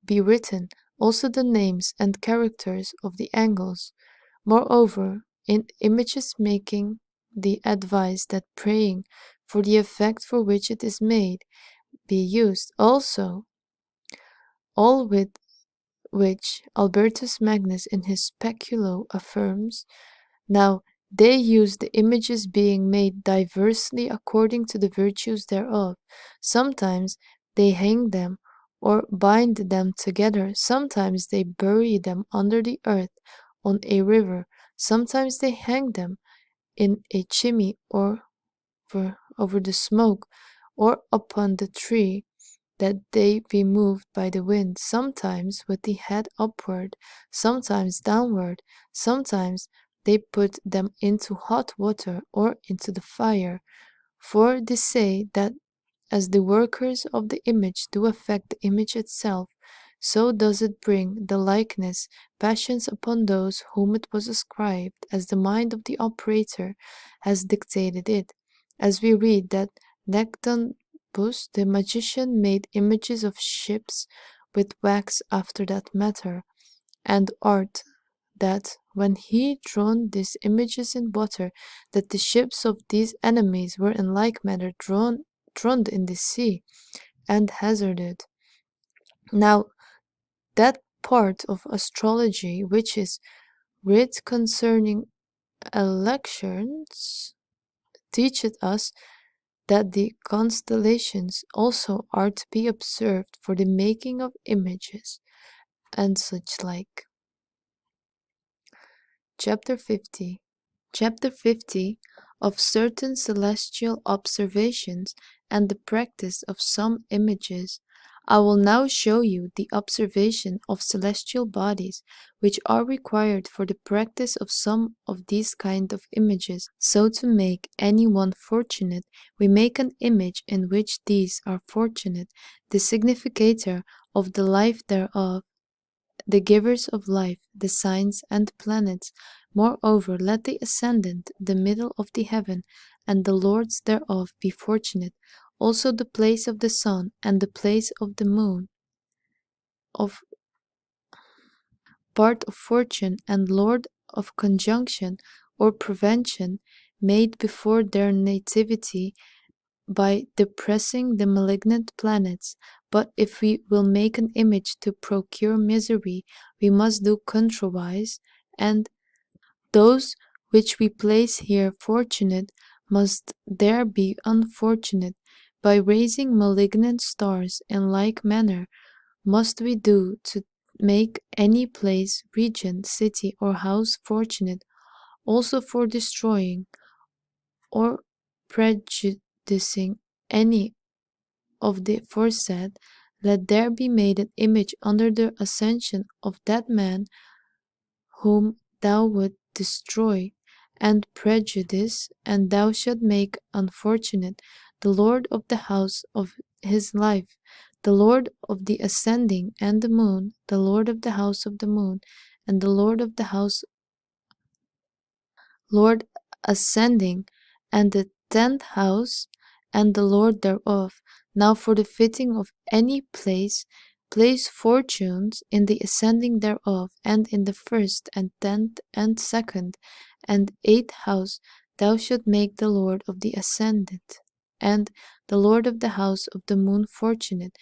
be written, also the names and characters of the angles. Moreover, in images making, they advise that praying for the effect for which it is made be used also, all with which Albertus Magnus in his Speculo affirms. Now they use the images being made diversely according to the virtues thereof. Sometimes they hang them or bind them together, sometimes they bury them under the earth on a river, sometimes they hang them in a chimney or over the smoke, or upon the tree, that they be moved by the wind, sometimes with the head upward, sometimes downward, sometimes they put them into hot water or into the fire. For they say that as the workers of the image do affect the image itself, so does it bring the likeness passions upon those whom it was ascribed, as the mind of the operator has dictated it. As we read that Nectanebus the magician made images of ships with wax after that matter, and art, that when he drawn these images in water, that the ships of these enemies were in like manner drowned in the sea, and hazarded. Now that part of astrology which is writ concerning elections teacheth us that the constellations also are to be observed for the making of images, and such like. Chapter 50. Chapter 50 of certain celestial observations and the practice of some images. I will now show you the observation of celestial bodies, which are required for the practice of some of these kind of images. So to make any one fortunate, we make an image in which these are fortunate, the significator of the life thereof, the givers of life, the signs and planets. Moreover, let the ascendant, the middle of the heaven, and the lords thereof be fortunate, also the place of the sun and the place of the moon, of part of fortune and lord of conjunction or prevention, made before their nativity by depressing the malignant planets. But if we will make an image to procure misery, we must do contrawise, and those which we place here fortunate must there be unfortunate. By raising malignant stars in like manner must we do to make any place, region, city, or house fortunate, also for destroying or prejudicing any of the aforesaid. Let there be made an image under the ascension of that man whom thou wouldst destroy and prejudice, and thou shalt make unfortunate the lord of the house of his life, the lord of the ascending and the moon, the lord of the house of the moon, and the lord of the house, lord ascending, and the 10th house, and the lord thereof. Now for the fitting of any place, place fortunes in the ascending thereof, and in the 1st and 10th and 2nd and 8th house thou shalt make the lord of the ascendant, and the lord of the house of the moon fortunate.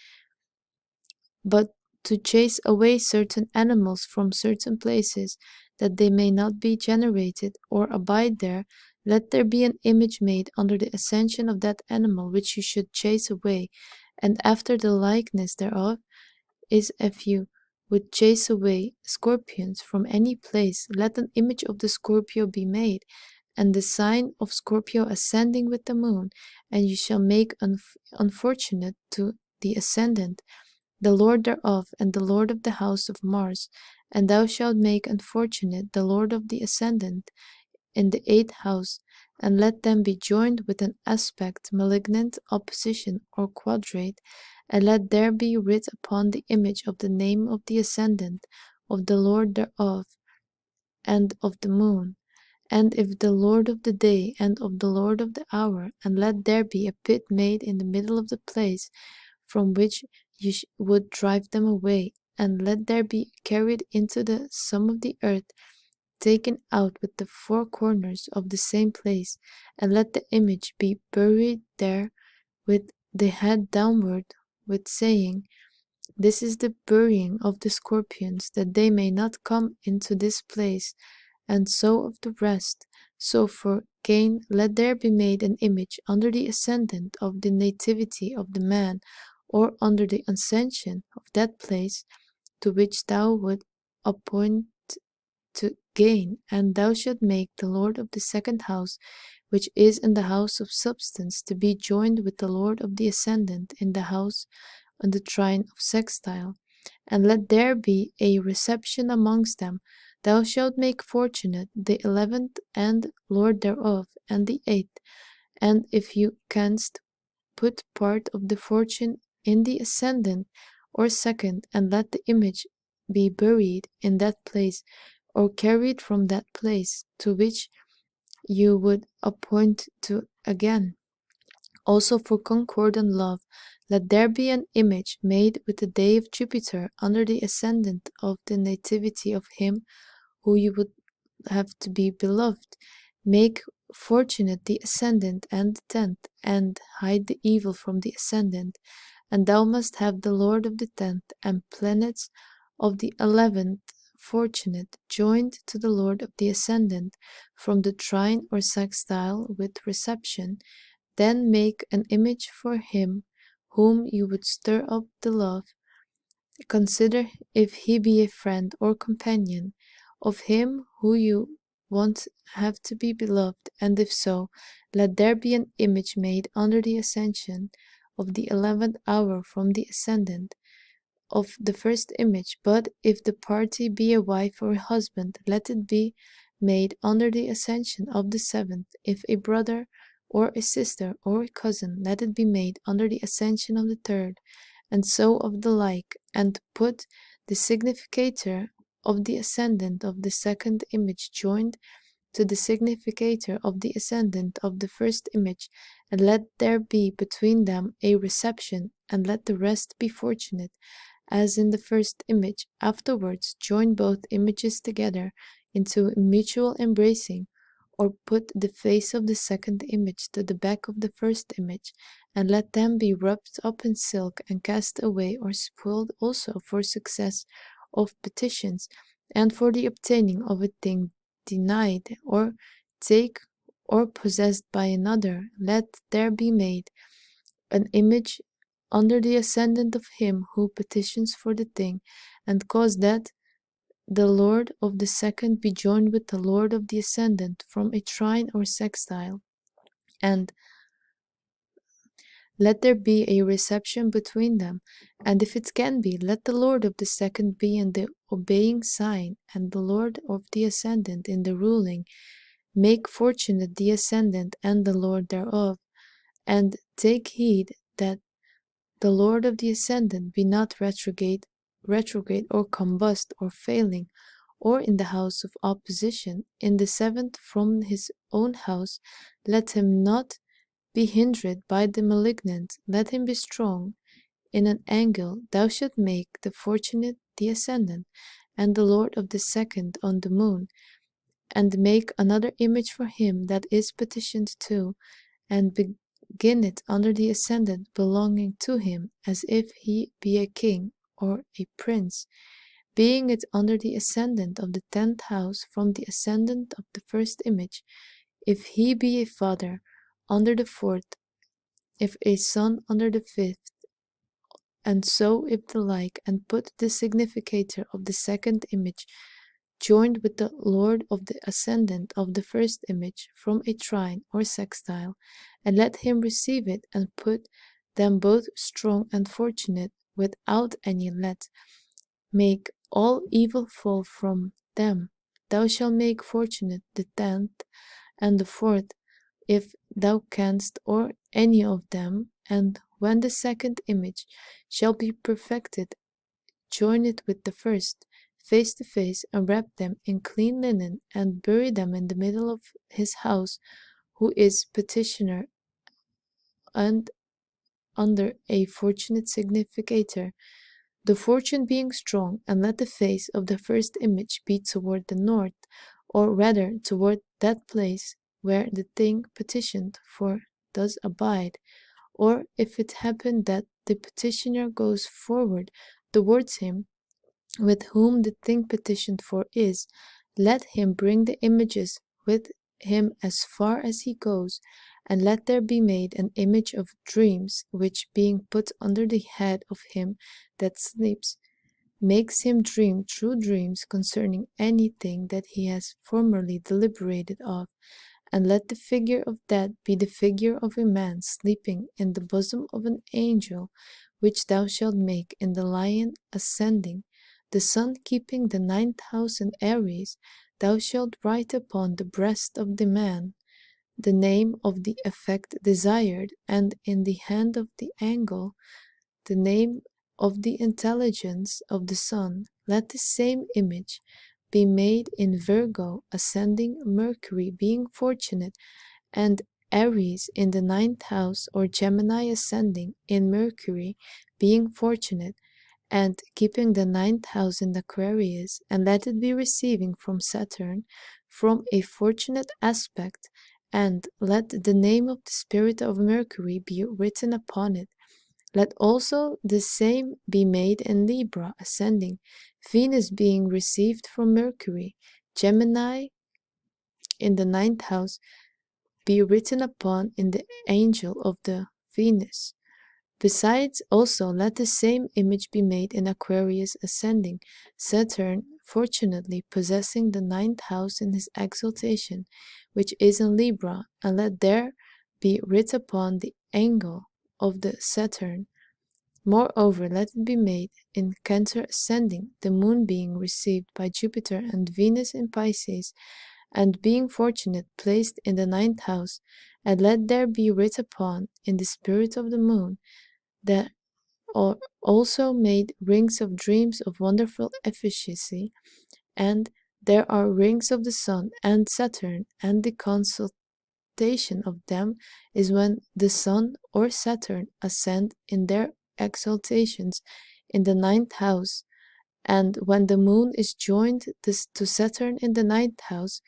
But to chase away certain animals from certain places, that they may not be generated or abide there, let there be an image made under the ascension of that animal which you should chase away, and after the likeness thereof is, if you would chase away scorpions from any place, let an image of the Scorpio be made, and the sign of Scorpio ascending with the moon, and you shall make unfortunate to the ascendant the lord thereof, and the lord of the house of Mars, and thou shalt make unfortunate the lord of the ascendant in the 8th house, and let them be joined with an aspect, malignant, opposition, or quadrate, and let there be writ upon the image of the name of the ascendant, of the lord thereof, and of the moon, and if the lord of the day, and of the lord of the hour, and let there be a pit made in the middle of the place from which you would drive them away, and let there be carried into the sum of the earth, taken out with the four corners of the same place, and let the image be buried there with the head downward, with saying, This is the burying of the scorpions, that they may not come into this place, and so of the rest. So for Cain let there be made an image under the ascendant of the nativity of the man, or under the ascension of that place to which thou would appoint to gain, and thou shalt make the lord of the second house, which is in the house of substance, to be joined with the lord of the ascendant in the house on the trine of sextile, and let there be a reception amongst them. Thou shalt make fortunate the 11th and lord thereof, and the 8th, and if you canst, put part of the fortune in the ascendant or second, and let the image be buried in that place, or carried from that place to which you would appoint to again. Also for concord and love, let there be an image made with the day of Jupiter under the ascendant of the nativity of him who you would have to be beloved. Make fortunate the ascendant and the 10th, and hide the evil from the ascendant. And thou must have the lord of the 10th and planets of the 11th fortunate, joined to the lord of the ascendant from the trine or sextile with reception. Then make an image for him whom you would stir up the love. Consider if he be a friend or companion of him who you want have to be beloved, and if so, let there be an image made under the ascension of the 11th hour from the ascendant of the first image. But if the party be a wife or a husband, let it be made under the ascension of the 7th. If a brother or a sister or a cousin, let it be made under the ascension of the 3rd, and so of the like, and put the significator of the ascendant of the second image joined to the significator of the ascendant of the first image, and let there be between them a reception, and let the rest be fortunate, as in the first image. Afterwards join both images together into mutual embracing, or put the face of the second image to the back of the first image, and let them be wrapped up in silk and cast away or spoiled also for success of petitions, and for the obtaining of a thing denied, or take or possessed by another. Let there be made an image under the ascendant of him who petitions for the thing, and cause that the lord of the second be joined with the lord of the ascendant from a trine or sextile, and let there be a reception between them, and if it can be, let the lord of the second be in the obeying sign, and the lord of the ascendant in the ruling. Make fortunate the ascendant and the lord thereof, and take heed that the lord of the ascendant be not retrograde or combust or failing, or in the house of opposition. In the 7th from his own house, let him not be hindered by the malignant, let him be strong. In an angle thou shalt make the fortunate the ascendant, and the lord of the second on the moon, and make another image for him that is petitioned to, and begin it under the ascendant belonging to him, as if he be a king or a prince, being it under the ascendant of the 10th house from the ascendant of the first image. If he be a father, under the 4th, if a son, under the 5th, and so if the like, and put the significator of the second image joined with the lord of the ascendant of the first image from a trine or sextile, and let him receive it, and put them both strong and fortunate without any let. Make all evil fall from them. Thou shalt make fortunate the 10th and the 4th, if thou canst, or any of them, and when the second image shall be perfected, join it with the first, face to face, and wrap them in clean linen, and bury them in the middle of his house who is petitioner, and under a fortunate significator, the fortune being strong, and let the face of the first image be toward the north, or rather toward that place where the thing petitioned for does abide. Or if it happen that the petitioner goes forward towards him, with whom the thing petitioned for is, let him bring the images with him as far as he goes, and let there be made an image of dreams, which being put under the head of him that sleeps, makes him dream true dreams concerning anything that he has formerly deliberated of, and let the figure of that be the figure of a man sleeping in the bosom of an angel, which thou shalt make in the lion ascending, the sun keeping the ninth house in Aries. Thou shalt write upon the breast of the man the name of the effect desired, and in the hand of the angle the name of the intelligence of the sun. Let the same image be made in Virgo ascending, Mercury being fortunate, and Aries in the ninth house, or Gemini ascending in Mercury being fortunate, and keeping the ninth house in Aquarius, and let it be receiving from Saturn from a fortunate aspect, and let the name of the spirit of Mercury be written upon it. Let also the same be made in Libra ascending, Venus being received from Mercury, Gemini in the ninth house be written upon in the angel of the Venus. Besides, also let the same image be made in Aquarius ascending, Saturn fortunately possessing the ninth house in his exaltation, which is in Libra, and let there be writ upon the angle of the Saturn. Moreover, let it be made in Cancer ascending, the moon being received by Jupiter and Venus in Pisces, and being fortunate placed in the ninth house, and let there be writ upon in the spirit of the moon that are also made rings of dreams of wonderful efficacy, and there are rings of the sun and Saturn, and the consultation of them is when the sun or Saturn ascend in their exaltations in the ninth house, and when the moon is joined to Saturn in the ninth house,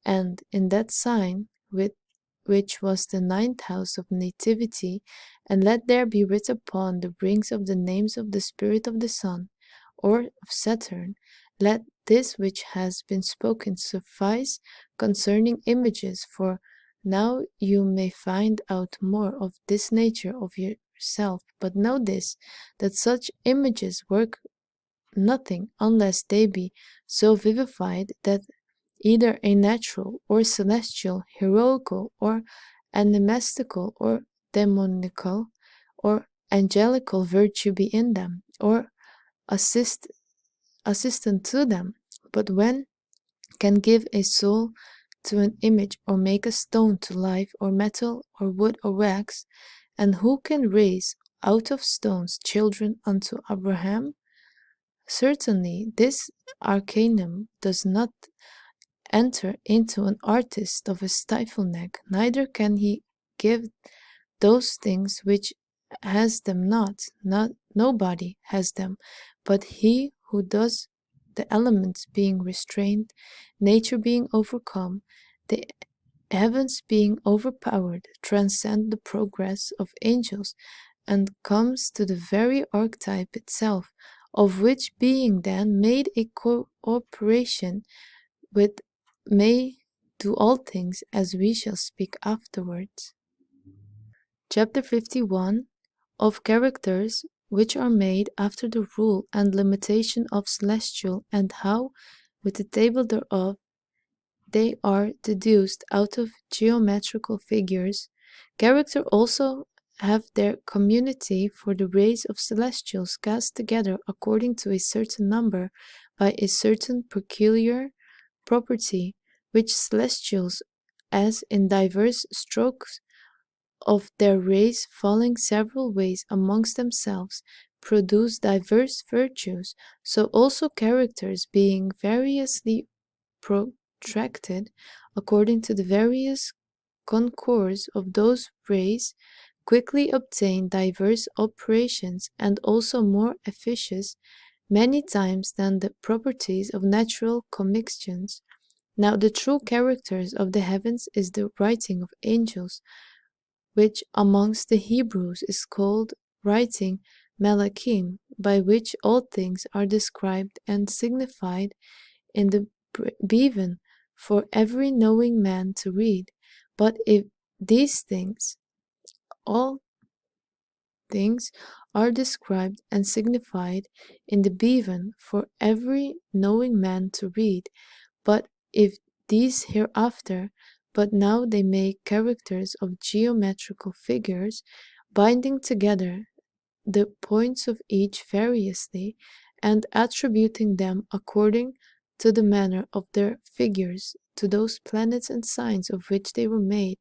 and in that sign which was the ninth house of nativity, and let there be writ upon the rings of the names of the spirit of the sun, or of Saturn. Let this which has been spoken suffice concerning images, for now you may find out more of this nature of yourself. But know this, that such images work nothing unless they be so vivified that either a natural or celestial, heroical or animastical or demonical or angelical virtue be in them, or assistant to them. But when can give a soul to an image, or make a stone to life, or metal, or wood, or wax, and who can raise out of stones children unto Abraham? Certainly this arcanum does not enter into an artist of a stifle neck, neither can he give those things which has them not nobody has them, but he who does, the elements being restrained, nature being overcome, the heavens being overpowered, transcend the progress of angels, and comes to the very archetype itself, of which being then made a cooperation with, may do all things, as we shall speak afterwards. Chapter 51 of characters which are made after the rule and limitation of celestial, and how, with the table thereof, they are deduced out of geometrical figures. Character also have their community, for the rays of celestials cast together according to a certain number by a certain peculiar property, which celestials, as in diverse strokes of their rays falling several ways amongst themselves, produce diverse virtues, so also characters being variously protracted according to the various concourse of those rays, quickly obtain diverse operations and also more efficacious many times than the properties of natural commixtions. Now the true characters of the heavens is the writing of angels, which amongst the Hebrews is called writing Malachim, by which all things are described and signified in the Bevan for every knowing man to read. But if these things, all things, are described and signified in the Bevan for every knowing man to read, but if these hereafter, but now they make characters of geometrical figures, binding together the points of each variously, and attributing them according to the manner of their figures to those planets and signs of which they were made,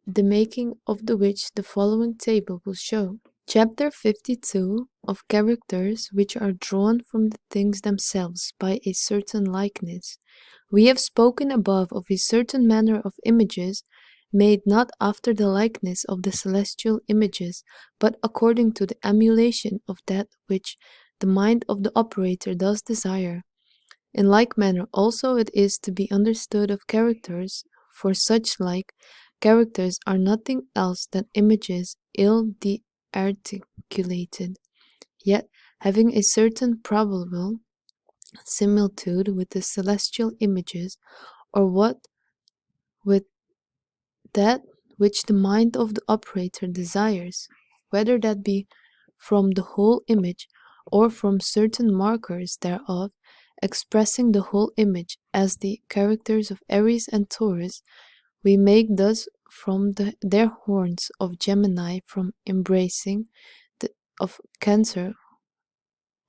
the making of the which the following table will show. Chapter 52 of characters which are drawn from the things themselves by a certain likeness. We have spoken above of a certain manner of images made not after the likeness of the celestial images, but according to the emulation of that which the mind of the operator does desire. In like manner also it is to be understood of characters, for such like characters are nothing else than images ill articulated, yet having a certain probable similitude with the celestial images, or what with that which the mind of the operator desires, whether that be from the whole image or from certain markers thereof, expressing the whole image, as the characters of Aries and Taurus. We make thus from their horns of Gemini, from embracing of Cancer,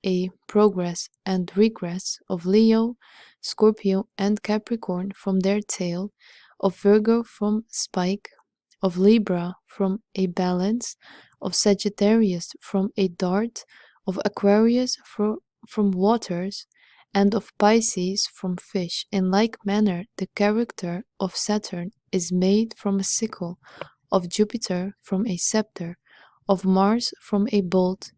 a progress and regress of Leo, Scorpio, and Capricorn from their tail, of Virgo from spike, of Libra from a balance, of Sagittarius from a dart, of Aquarius from waters, and of Pisces from fish. In like manner, the character of Saturn is made from a sickle, of Jupiter from a scepter, of Mars from a bolt,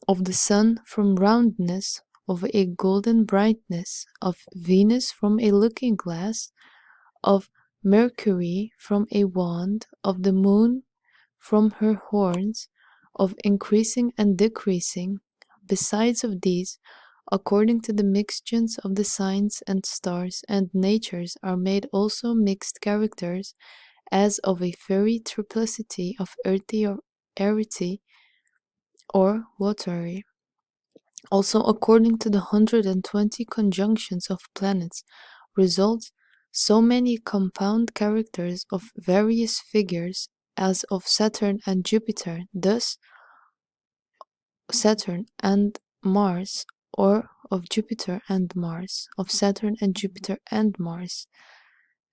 of the sun from roundness, of a golden brightness, of Venus from a looking glass, of Mercury from a wand, of the moon from her horns, of increasing and decreasing. Besides of these, according to the mixtures of the signs and stars and natures are made also mixed characters, as of a very triplicity of earthy or airity or watery. Also according to the 120 conjunctions of planets, results so many compound characters of various figures as of Saturn and Jupiter, thus Saturn and Mars, or of Jupiter and Mars, of Saturn and Jupiter and Mars.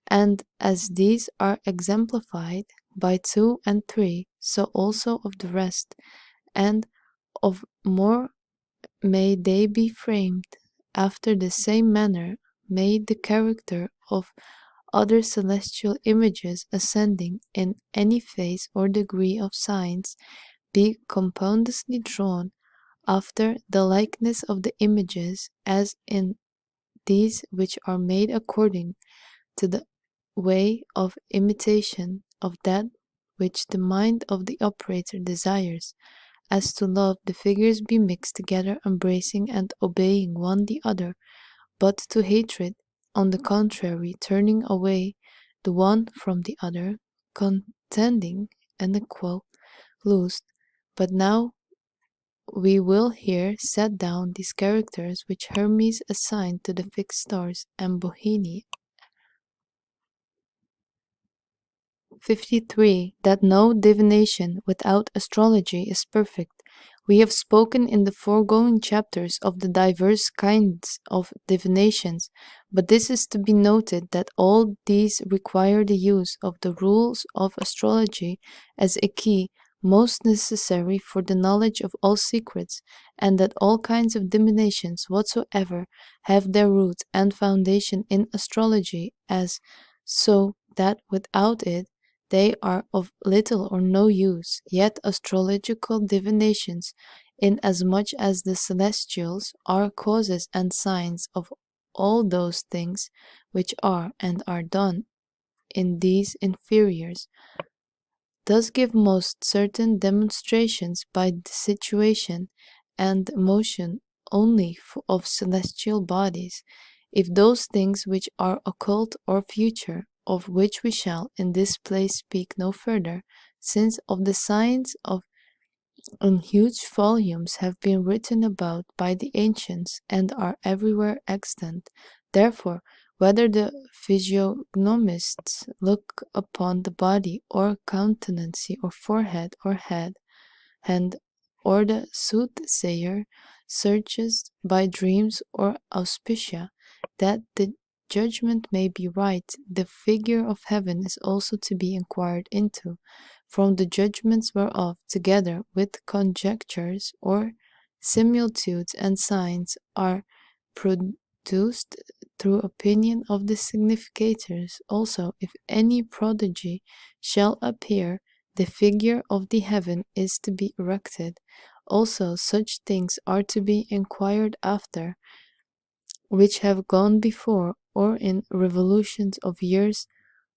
And as these are exemplified by 2 and 3, so also of the rest, and of more may they be framed after the same manner, may the character of other celestial images ascending in any phase or degree of signs be compoundedly drawn after the likeness of the images, as in these which are made according to the way of imitation of that which the mind of the operator desires. As to love, the figures be mixed together, embracing and obeying one the other, but to hatred, on the contrary, turning away the one from the other, contending and loosed. But now we will here set down these characters which Hermes assigned to the fixed stars and Bohini. 53. That no divination without astrology is perfect. We have spoken in the foregoing chapters of the diverse kinds of divinations, but this is to be noted that all these require the use of the rules of astrology as a key most necessary for the knowledge of all secrets, and that all kinds of divinations whatsoever have their root and foundation in astrology, as so that without it they are of little or no use, yet astrological divinations, inasmuch as the celestials are causes and signs of all those things which are and are done in these inferiors, does give most certain demonstrations by the situation and motion only of celestial bodies, if those things which are occult or future, of which we shall in this place speak no further, since of the science of in huge volumes have been written about by the ancients and are everywhere extant. Therefore, whether the physiognomists look upon the body or countenance or forehead or head, hand, or the soothsayer searches by dreams or auspicia, that the judgment may be right, the figure of heaven is also to be inquired into, from the judgments whereof, together with conjectures or similitudes and signs, are produced through opinion of the significators. Also, if any prodigy shall appear, the figure of the heaven is to be erected. Also, such things are to be inquired after, which have gone before, or in revolutions of years,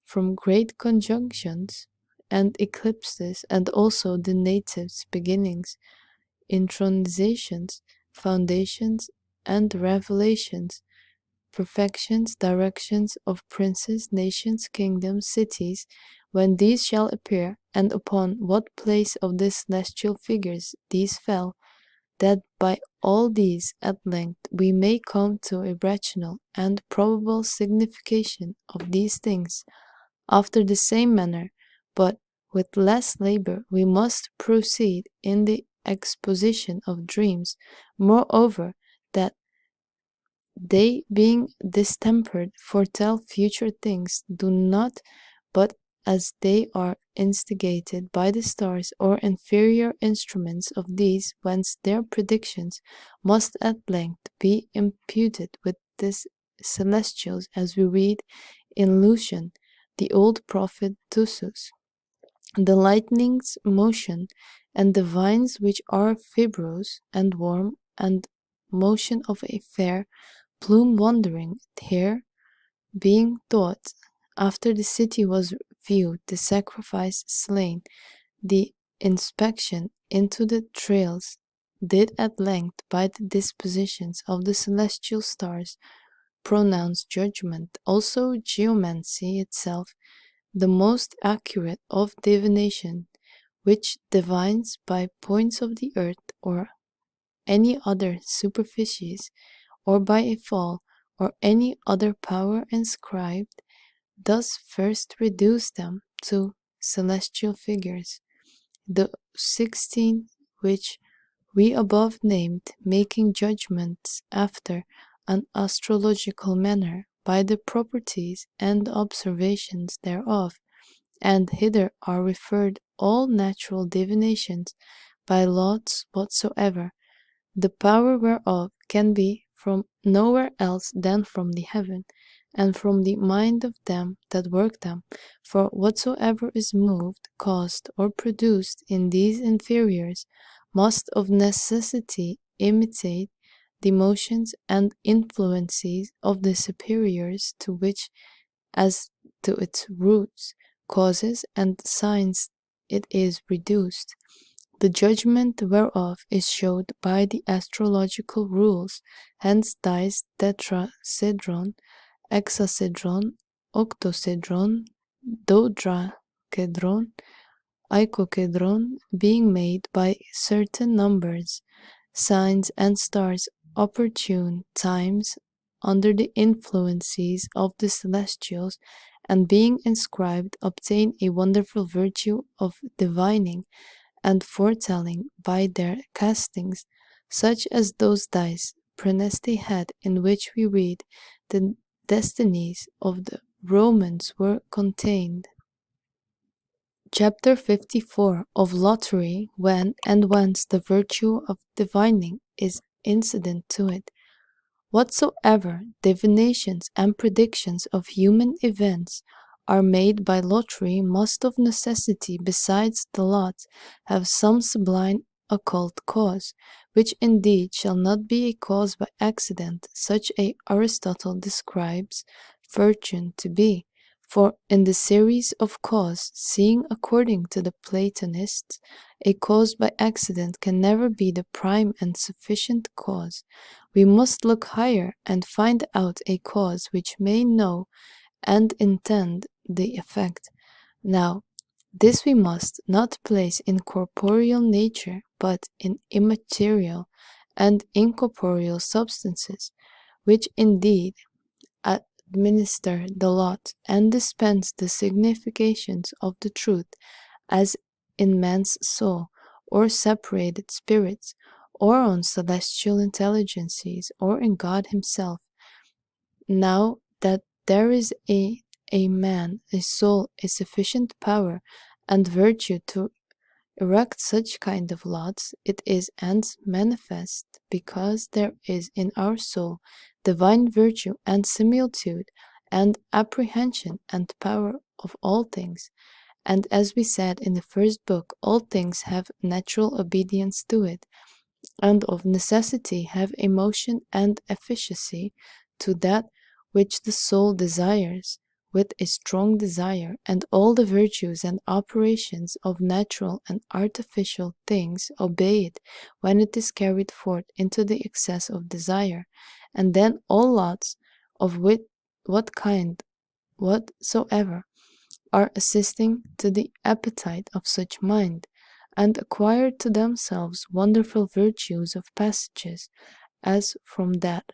from great conjunctions and eclipses, and also the natives' beginnings, intronizations, foundations, and revelations, perfections, directions of princes, nations, kingdoms, cities, when these shall appear, and upon what place of the celestial figures these fell, that by all these at length we may come to a rational and probable signification of these things. After the same manner, but with less labor, we must proceed in the exposition of dreams. Moreover, that they, being distempered, foretell future things, do not, but as they are instigated by the stars or inferior instruments of these, whence their predictions must at length be imputed with the celestials, as we read in Lucian, the old prophet Tussus. The lightning's motion, and the vines which are fibrous and warm, and motion of a fair plume wandering here, being thought, after the city was viewed, the sacrifice slain, the inspection into the trails, did at length, by the dispositions of the celestial stars, pronounce judgment. Also geomancy itself, the most accurate of divination, which divines by points of the earth or any other superficies, or by a fall, or any other power inscribed, thus first reduce them to celestial figures. The 16 which we above named, making judgments after an astrological manner by the properties and observations thereof, and hither are referred all natural divinations by laws whatsoever, the power whereof can be from nowhere else than from the heaven, and from the mind of them that work them. For whatsoever is moved, caused, or produced in these inferiors must of necessity imitate the motions and influences of the superiors, to which, as to its roots, causes, and signs, it is reduced. The judgment whereof is showed by the astrological rules. Hence dies tetrahedron, hexahedron, octahedron, dodecahedron, icosahedron, being made by certain numbers, signs, and stars, opportune times, under the influences of the celestials, and being inscribed, obtain a wonderful virtue of divining and foretelling by their castings, such as those dice Preneste had, in which we read the destinies of the Romans were contained. Chapter 54 of Lottery, when and whence the virtue of divining is incident to it. Whatsoever divinations and predictions of human events are made by lottery must of necessity, besides the lot, have some sublime occult cause, which indeed shall not be a cause by accident, such as Aristotle describes fortune to be. For in the series of cause, seeing according to the Platonists, a cause by accident can never be the prime and sufficient cause. We must look higher and find out a cause which may know and intend the effect. Now, this we must not place in corporeal nature, but in immaterial and incorporeal substances, which indeed administer the lot and dispense the significations of the truth, as in man's soul, or separated spirits, or on celestial intelligences, or in God himself. Now that there is a man, a soul, a sufficient power and virtue to erect such kind of lots, it is hence manifest, because there is in our soul divine virtue and similitude and apprehension and power of all things. And as we said in the first book, all things have natural obedience to it, and of necessity have a motion and efficacy to that which the soul desires with a strong desire, and all the virtues and operations of natural and artificial things obey it when it is carried forth into the excess of desire. And then all lots of what kind whatsoever are assisting to the appetite of such mind, and acquire to themselves wonderful virtues of passages, as from that.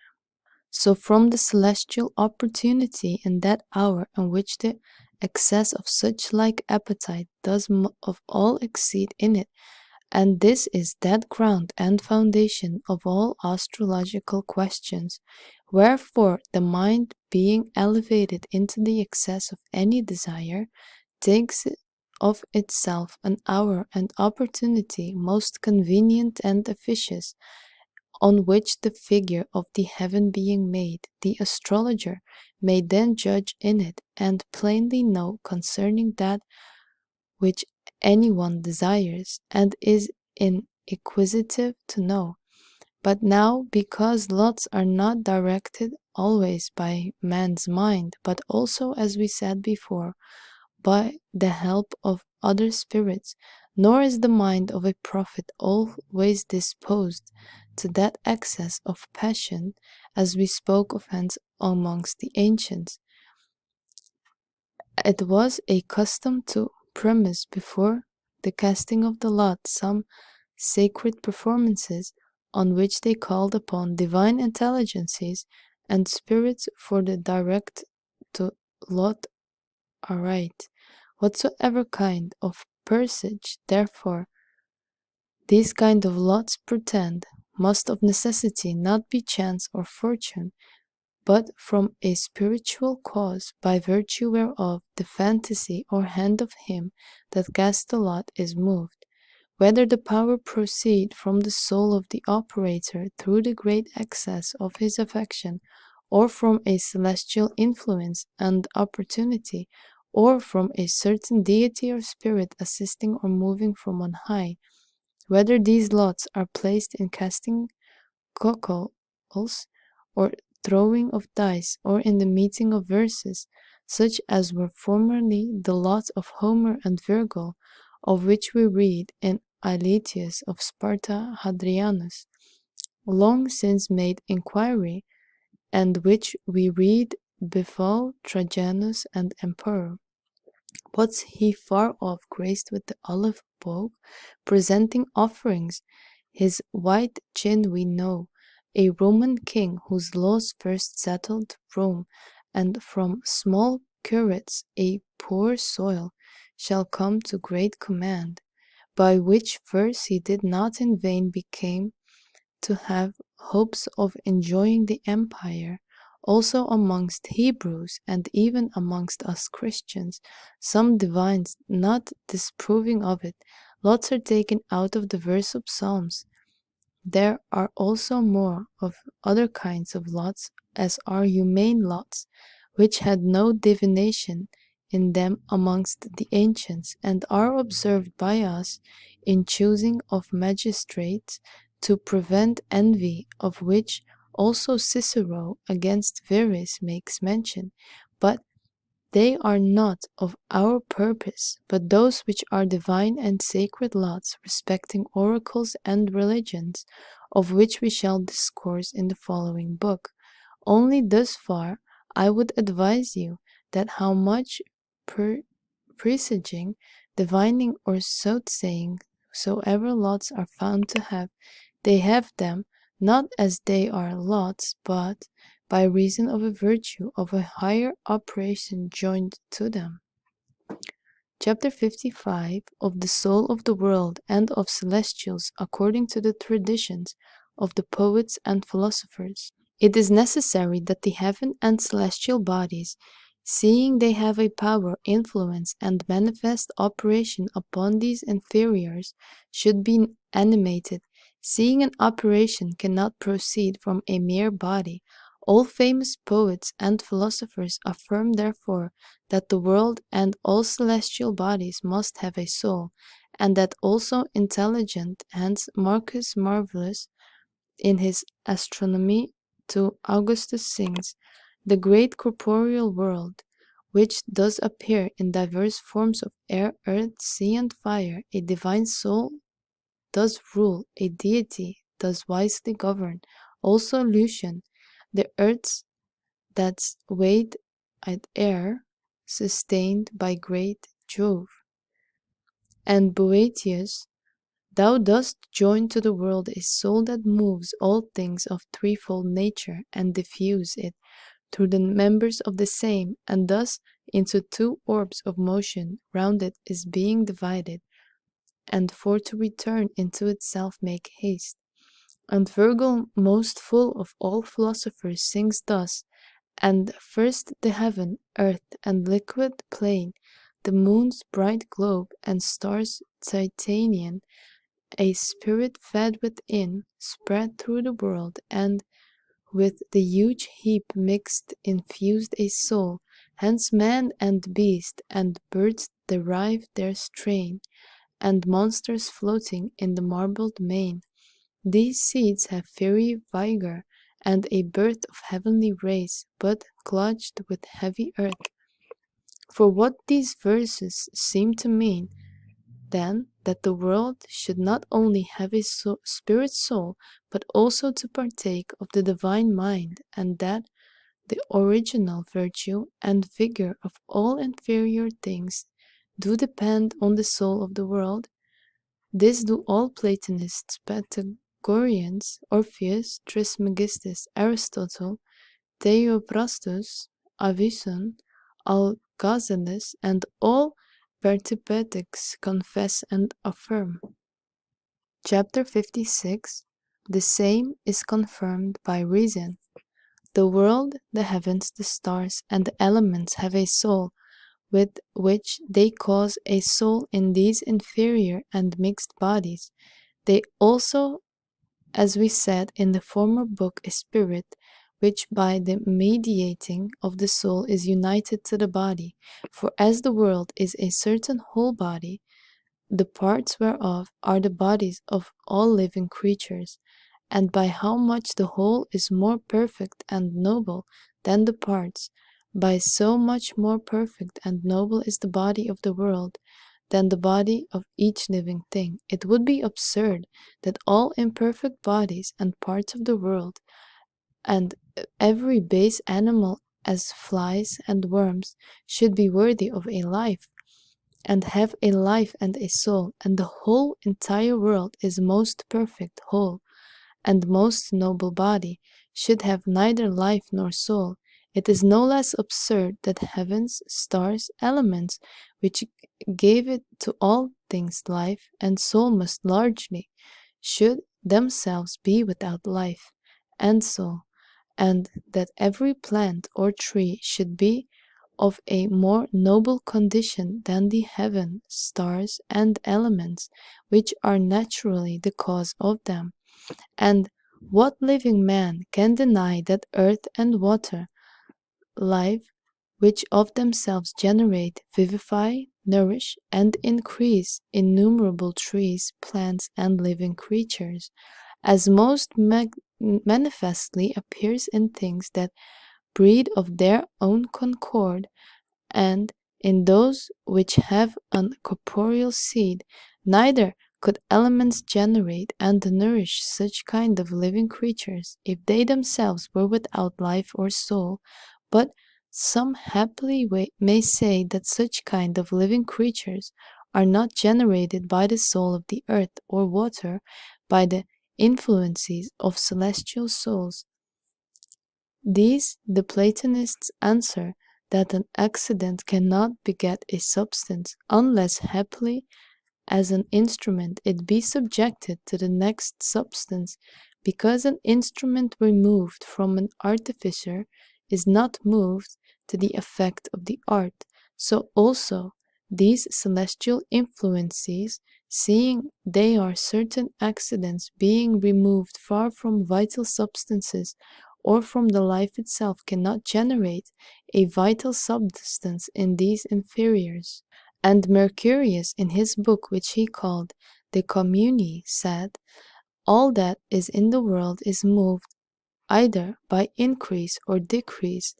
So from the celestial opportunity in that hour in which the excess of such like appetite does of all exceed in it, and this is that ground and foundation of all astrological questions. Wherefore the mind, being elevated into the excess of any desire, takes of itself an hour and opportunity most convenient and efficacious, on which the figure of the heaven being made, the astrologer may then judge in it, and plainly know concerning that which any one desires, and is inquisitive to know. But now, because lots are not directed always by man's mind, but also, as we said before, by the help of other spirits, nor is the mind of a prophet always disposed to that excess of passion, as we spoke of hence amongst the ancients. It was a custom to premise before the casting of the lot some sacred performances, on which they called upon divine intelligences and spirits for the direct to lot aright, whatsoever kind of presage, therefore, these kind of lots pretend, must of necessity not be chance or fortune, but from a spiritual cause, by virtue whereof the fantasy or hand of him that cast the lot is moved. Whether the power proceed from the soul of the operator through the great excess of his affection, or from a celestial influence and opportunity, or from a certain deity or spirit assisting or moving from on high, whether these lots are placed in casting cockles, or throwing of dice, or in the meeting of verses, such as were formerly the lots of Homer and Virgil, of which we read in Aetius of Sparta Hadrianus, long since made inquiry, and which we read befall Trajanus and Emperor. Was he far off graced with the olive bow, presenting offerings? His white chin we know, a Roman king whose laws first settled Rome, and from small curates a poor soil shall come to great command, by which verse he did not in vain became to have hopes of enjoying the empire. Also amongst Hebrews, and even amongst us Christians, some divines not disapproving of it, lots are taken out of the verse of Psalms. There are also more of other kinds of lots, as are humane lots, which had no divination in them amongst the ancients, and are observed by us in choosing of magistrates to prevent envy, of which also Cicero against Verres makes mention. But they are not of our purpose, but those which are divine and sacred laws respecting oracles and religions, of which we shall discourse in the following book. Only thus far I would advise you, that how much presaging, divining, or soothsaying soever lots are found to have, they have them, not as they are lots, but by reason of a virtue of a higher operation joined to them. Chapter 55 of the soul of the world and of celestials according to the traditions of the poets and philosophers. It is necessary that the heaven and celestial bodies, seeing they have a power, influence, and manifest operation upon these inferiors, should be animated, seeing an operation cannot proceed from a mere body. All famous poets and philosophers affirm therefore that the world and all celestial bodies must have a soul, and that also intelligent. Hence Marcus Marvellus in his Astronomy to Augustus sings, the great corporeal world, which does appear in diverse forms of air, earth, sea, and fire, a divine soul does rule, a deity does wisely govern. Also Lucian, the earths that's weighed at air, sustained by great Jove. And Boetius, thou dost join to the world a soul that moves all things of threefold nature, and diffuse it through the members of the same, and thus into two orbs of motion round it is being divided, and for to return into itself make haste. And Virgil, most full of all philosophers, sings thus, and first the heaven, earth, and liquid plain, the moon's bright globe, and stars Titanian, a spirit fed within, spread through the world, and with the huge heap mixed infused a soul. Hence man and beast and birds derive their strain, and monsters floating in the marbled main. These seeds have fiery vigor, and a birth of heavenly race, but clothed with heavy earth. For what these verses seem to mean, then, that the world should not only have a spirit soul, but also to partake of the divine mind, and that the original virtue and vigor of all inferior things do depend on the soul of the world. This do all Platonists, Pythagoreans, Orpheus, Trismegistus, Aristotle, Theophrastus, Avicen, Alcazales, and all Vertipetics confess and affirm. Chapter 56. The same is confirmed by reason. The world, the heavens, the stars, and the elements have a soul, with which they cause a soul in these inferior and mixed bodies. They also, as we said in the former book, a spirit, which by the mediating of the soul is united to the body. For as the world is a certain whole body, the parts whereof are the bodies of all living creatures, and by how much the whole is more perfect and noble than the parts, by so much more perfect and noble is the body of the world than the body of each living thing. It would be absurd that all imperfect bodies and parts of the world, and every base animal as flies and worms, should be worthy of a life, and have a life and a soul, and the whole entire world is most perfect whole, and most noble body, should have neither life nor soul. It is no less absurd that heavens, stars, elements, which gave it to all things life and soul most largely, should themselves be without life and soul, and that every plant or tree should be of a more noble condition than the heaven, stars, and elements, which are naturally the cause of them. And what living man can deny that earth and water, life, which of themselves generate, vivify, nourish, and increase innumerable trees, plants, and living creatures, as most manifestly appears in things that breed of their own concord, and in those which have an corporeal seed, neither could elements generate and nourish such kind of living creatures if they themselves were without life or soul, but some happily may say that such kind of living creatures are not generated by the soul of the earth or water, by the influences of celestial souls. These the Platonists answer that an accident cannot beget a substance, unless happily as an instrument it be subjected to the next substance, because an instrument removed from an artificer is not moved to the effect of the art. So also these celestial influences, seeing they are certain accidents being removed far from vital substances or from the life itself, cannot generate a vital substance in these inferiors. And Mercurius, in his book which he called De Communi, said, all that is in the world is moved either by increase or decrease.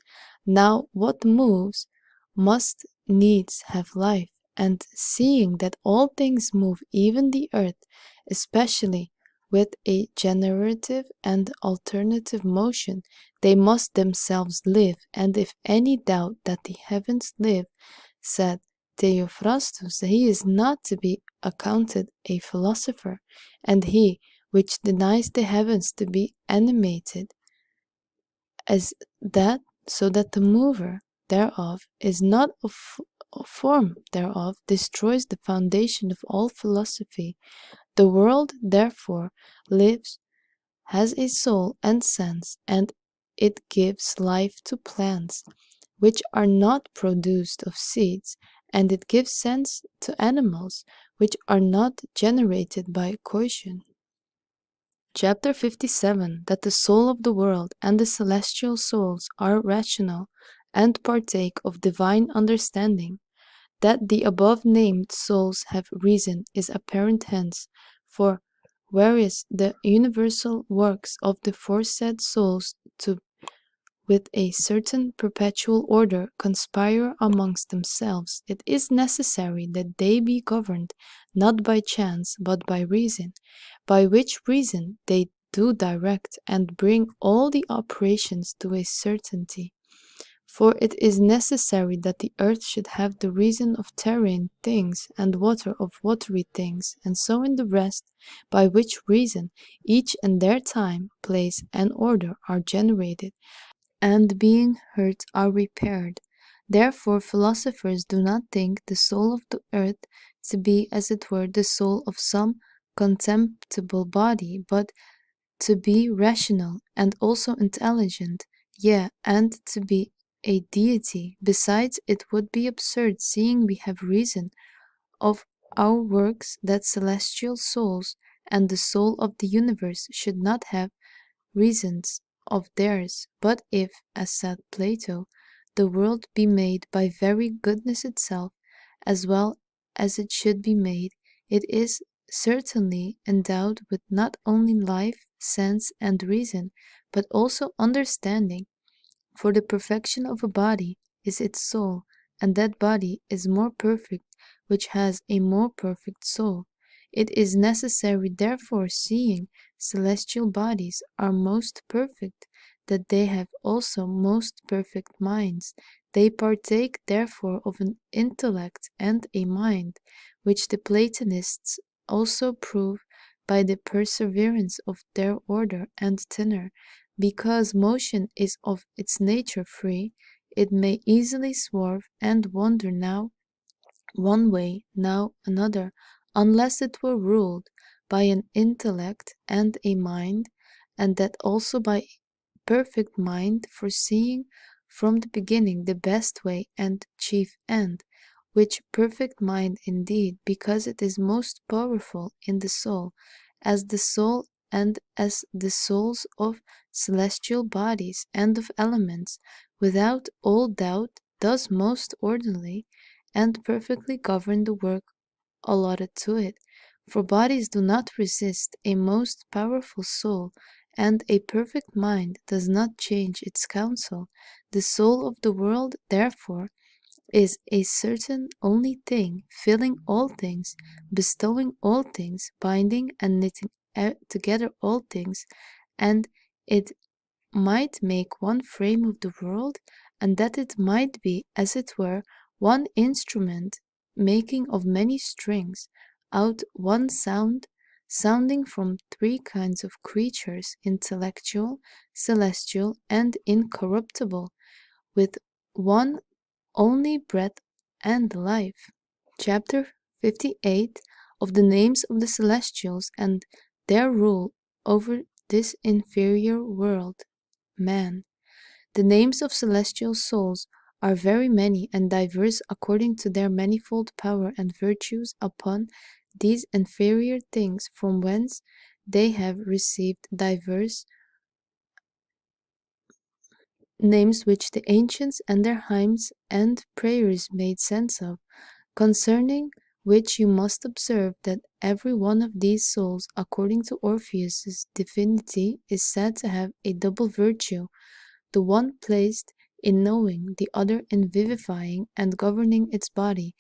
Now what moves must needs have life, and seeing that all things move, even the earth, especially with a generative and alternative motion, they must themselves live. And if any doubt that the heavens live, said Theophrastus, he is not to be accounted a philosopher, and he which denies the heavens to be animated, as that, so that the mover thereof is not of form thereof, destroys the foundation of all philosophy. The world, therefore, lives, has a soul and sense, and it gives life to plants, which are not produced of seeds, and it gives sense to animals, which are not generated by coition. Chapter 57. That the soul of the world and the celestial souls are rational, and partake of divine understanding. That the above-named souls have reason is apparent hence, for whereas the universal works of the foresaid souls to with a certain perpetual order conspire amongst themselves, it is necessary that they be governed not by chance but by reason, by which reason they do direct and bring all the operations to a certainty. For it is necessary that the earth should have the reason of terrene things, and water of watery things, and so in the rest, by which reason each in their time, place, and order are generated, and being hurt are repaired. Therefore philosophers do not think the soul of the earth to be as it were the soul of some contemptible body, but to be rational and also intelligent, yea, and to be a deity. Besides, it would be absurd, seeing we have reason of our works, that celestial souls and the soul of the universe should not have reasons of theirs. But if, as said Plato, the world be made by very goodness itself, as well as it should be made, it is certainly endowed with not only life, sense, and reason, but also understanding. For the perfection of a body is its soul, and that body is more perfect which has a more perfect soul. It is necessary, therefore, seeing celestial bodies are most perfect, that they have also most perfect minds. They partake, therefore, of an intellect and a mind, which the Platonists also prove by the perseverance of their order and tenor. Because motion is of its nature free, it may easily swerve and wander now one way, now another, unless it were ruled by an intellect and a mind, and that also by perfect mind, foreseeing from the beginning the best way and chief end, which perfect mind indeed, because it is most powerful in the soul, as the soul and as the souls of celestial bodies and of elements, without all doubt does most orderly and perfectly govern the work allotted to it. For bodies do not resist a most powerful soul, and a perfect mind does not change its counsel. The soul of the world, therefore, is a certain only thing, filling all things, bestowing all things, binding and knitting together all things, and it might make one frame of the world, and that it might be, as it were, one instrument making of many strings, out one sound, sounding from three kinds of creatures, intellectual, celestial, and incorruptible, with one only breath and life. Chapter 58 of the names of the celestials and their rule over this inferior world, man. The names of celestial souls are very many and diverse according to their manifold power and virtues upon these inferior things, from whence they have received diverse names which the ancients and their hymns and prayers made sense of, concerning which you must observe that every one of these souls, according to Orpheus's divinity, is said to have a double virtue, the one placed in knowing, the other in vivifying and governing its body.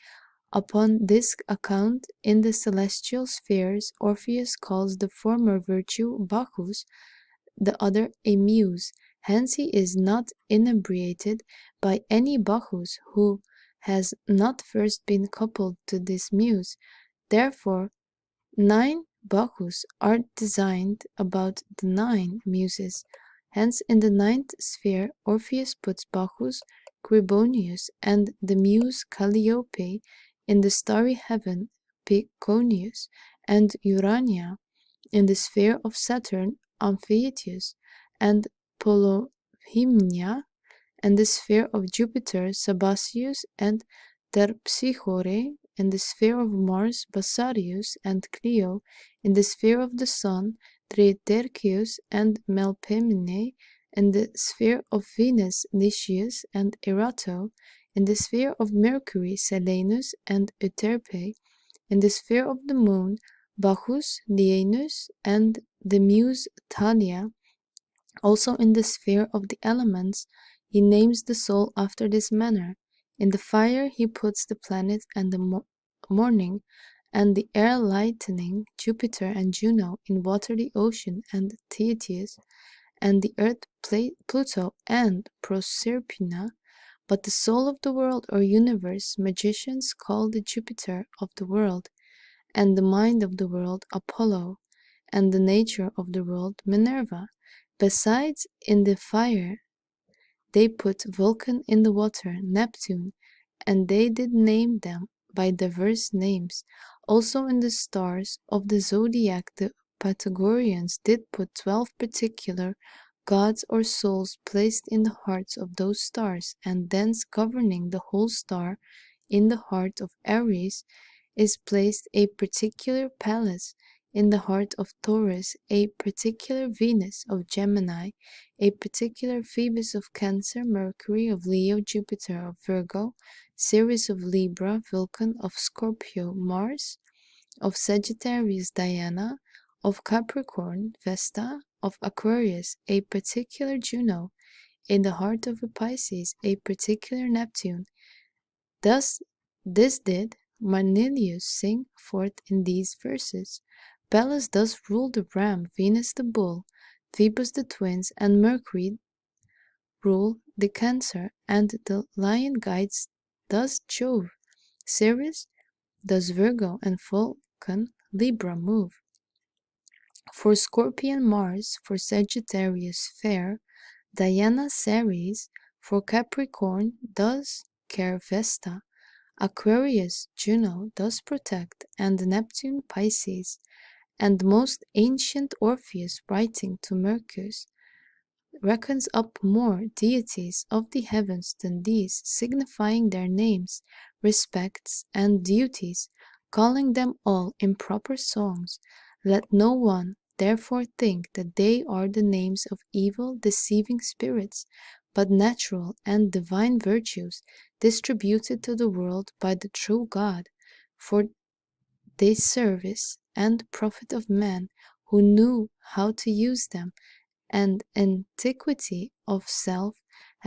Upon this account, in the celestial spheres, Orpheus calls the former virtue Bacchus, the other a muse. Hence he is not inebriated by any Bacchus who has not first been coupled to this muse. Therefore 9 Bacchus are designed about the 9 muses. Hence in the 9th sphere Orpheus puts Bacchus, Cribonius, and the muse Calliope; in the starry heaven Piconius, and Urania; in the sphere of Saturn Amphitheus, and Polohymnia; and the sphere of Jupiter Sabasius and Terpsichore; in the sphere of Mars Basarius and Clio; in the sphere of the Sun Tritercius and Melpomene; in the sphere of Venus Nicias and Erato; in the sphere of Mercury Selenus and Euterpe; in the sphere of the Moon Bacchus, Lienus, and the muse Thalia. Also in the sphere of the elements he names the soul after this manner. In the fire he puts the planet and the morning, and the air lightning Jupiter and Juno; in water the ocean and Thetis, and the earth Pluto and Proserpina. But the soul of the world or universe magicians call the Jupiter of the world, and the mind of the world Apollo, and the nature of the world Minerva. Besides, in the fire they put Vulcan, in the water Neptune, and they did name them by diverse names. Also in the stars of the zodiac the Pythagoreans did put 12 particular gods or souls placed in the hearts of those stars, and thence governing the whole star. In the heart of Aries is placed a particular Pallas; in the heart of Taurus a particular Venus; of Gemini a particular Phoebus; of Cancer Mercury; of Leo Jupiter; of Virgo Ceres; of Libra Vulcan; of Scorpio Mars; of Sagittarius Diana; of Capricorn Vesta; of Aquarius a particular Juno; in the heart of Pisces a particular Neptune. Thus this did Cornelius sing forth in these verses. Pallas does rule the ram, Venus the bull, Phoebus the twins, and Mercury rule the Cancer, and the lion guides thus Jove. Ceres does Virgo, and Vulcan Libra move. For Scorpion Mars, for Sagittarius fair Diana Ceres, for Capricorn does care Vesta, Aquarius Juno does protect, and Neptune Pisces. And most ancient Orpheus, writing to Mercus, reckons up more deities of the heavens than these, signifying their names, respects, and duties, calling them all in proper songs. Let no one therefore think that they are the names of evil, deceiving spirits, but natural and divine virtues distributed to the world by the true God, for the service and profit of man who knew how to use them, and antiquity of self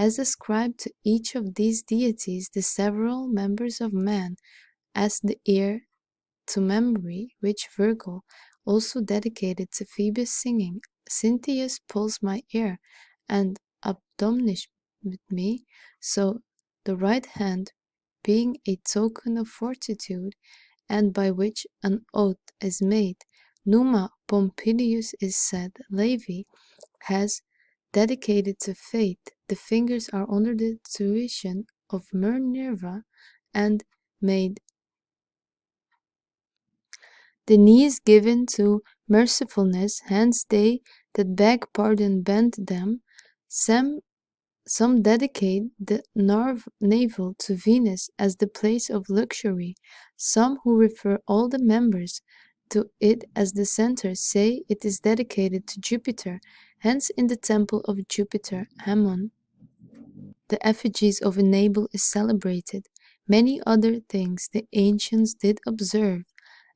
has ascribed to each of these deities the several members of man, as the ear to memory, which Virgil also dedicated to Phoebus, singing, Cynthius pulls my ear, and admonished me, so the right hand being a token of fortitude, and by which an oath is made. Numa Pompilius is said, Levi has dedicated to faith. The fingers are under the tuition of Minerva, and made the knees given to mercifulness, hence they that beg pardon bend them. Some dedicate the navel to Venus as the place of luxury. Some who refer all the members to it as the center say it is dedicated to Jupiter. Hence in the temple of Jupiter Ammon the effigies of a navel is celebrated. Many other things the ancients did observe,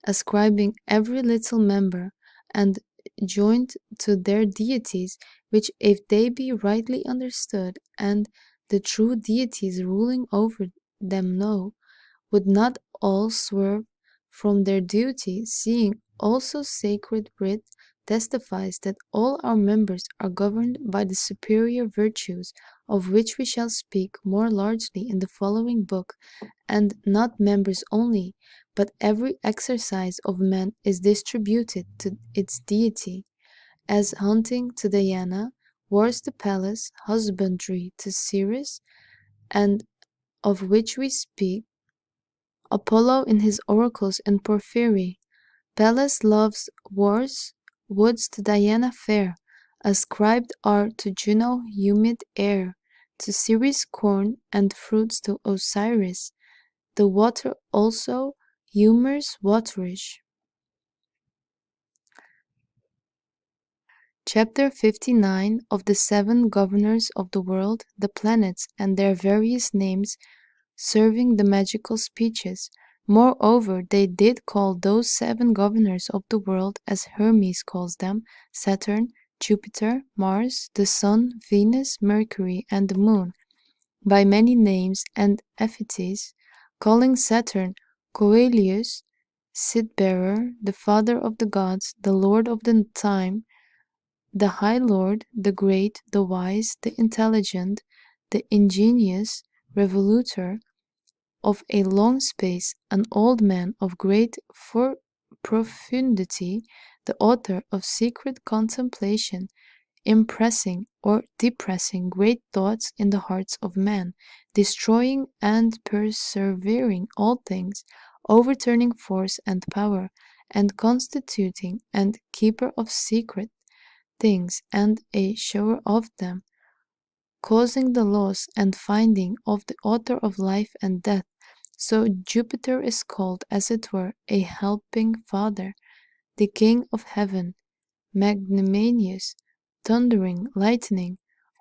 ascribing every little member and joined to their deities, which if they be rightly understood, and the true deities ruling over them know, would not all swerve from their duty, seeing also sacred writ testifies that all our members are governed by the superior virtues, of which we shall speak more largely in the following book, and not members only, but every exercise of man is distributed to its deity, as hunting to Diana, wars to Pallas, husbandry to Ceres, and of which we speak, Apollo in his oracles and Porphyry. Pallas loves wars, woods to Diana fair, ascribed are to Juno humid air, to Ceres corn, and fruits to Osiris, the water also humors waterish. Chapter 59 of the Seven Governors of the World, the Planets, and their various names, serving the magical speeches. Moreover, they did call those seven governors of the world, as Hermes calls them, Saturn, Jupiter, Mars, the Sun, Venus, Mercury, and the Moon, by many names and epithets, calling Saturn Coelius, seed-bearer, the father of the gods, the lord of the time, the high lord, the great, the wise, the intelligent, the ingenious, revolutor of a long space, an old man of great profundity, the author of secret contemplation, impressing or depressing great thoughts in the hearts of men, destroying and persevering all things, overturning force and power, and constituting and keeper of secret things, and a shower of them, causing the loss and finding of the author of life and death. So Jupiter is called, as it were, a helping father, the king of heaven, magnanimous, thundering, lightning,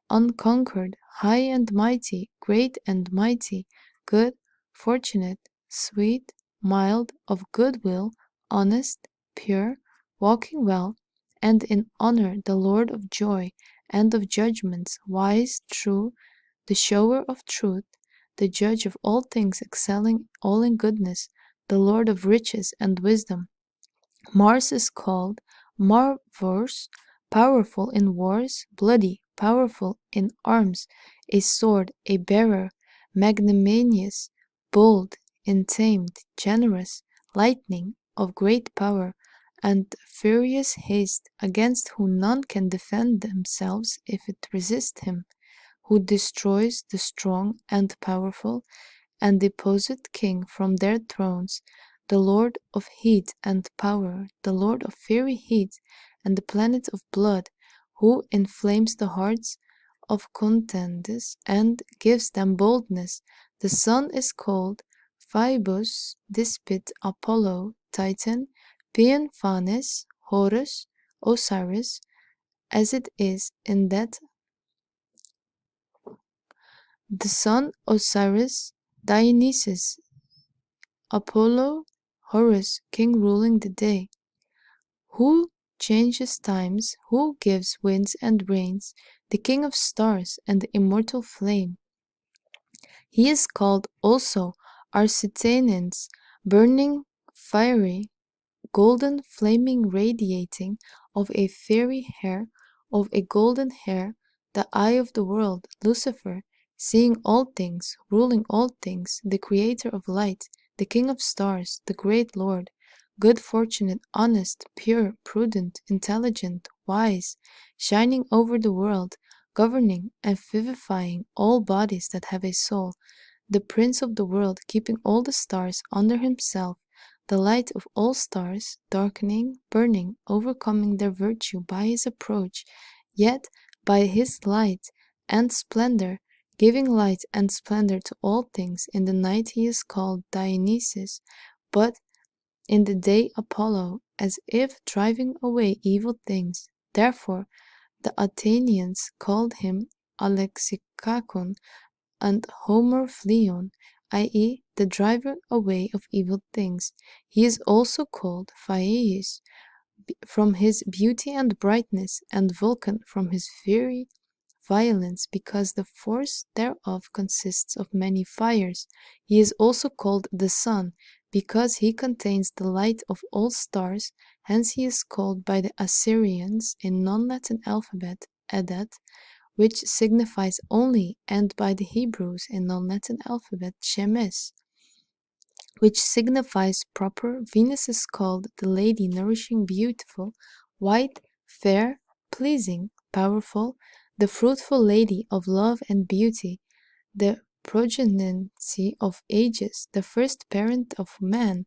unconquered, high and mighty, great and mighty, good, fortunate, sweet, mild, of good will, honest, pure, walking well, and in honor, the Lord of joy and of judgments, wise, true, the shower of truth, the judge of all things, excelling all in goodness, the Lord of riches and wisdom. Mars is called Marvors, powerful in wars, bloody, powerful in arms, a sword, a bearer, magnanimous, bold, untamed, generous, lightning, of great power, and furious haste, against whom none can defend themselves if it resist him, who destroys the strong and powerful, and deposed king from their thrones, the Lord of heat and power, the Lord of fiery heat, and the planet of blood, who inflames the hearts of contenders and gives them boldness. The sun is called Phoebus, Despot, Apollo, Titan, Paeon, Phanes, Horus, Osiris, as it is in that the sun Osiris, Dionysus, Apollo, Horus, king ruling the day, who changes times, who gives winds and rains, the king of stars and the immortal flame. He is called also Arsitanens, burning, fiery, golden, flaming, radiating, of a fairy hair, of a golden hair, the eye of the world, Lucifer, seeing all things, ruling all things, the creator of light, the king of stars, the great Lord, good, fortunate, honest, pure, prudent, intelligent, wise, shining over the world, governing and vivifying all bodies that have a soul, the prince of the world, keeping all the stars under himself, the light of all stars, darkening, burning, overcoming their virtue by his approach, yet by his light and splendor, giving light and splendor to all things. In the night he is called Dionysus, but in the day Apollo, as if driving away evil things. Therefore the Athenians called him Alexikakon and Homerphleon, i.e., the driver away of evil things. He is also called Phaeus from his beauty and brightness, and Vulcan from his fiery violence, because the force thereof consists of many fires. He is also called the sun, because he contains the light of all stars. Hence he is called by the Assyrians in non-Latin alphabet Edet, which signifies only, and by the Hebrews in non-Latin alphabet Shemes, which signifies proper. Venus is called the lady, nourishing, beautiful, white, fair, pleasing, powerful, the fruitful lady of love and beauty, the progeniency of ages, the first parent of man,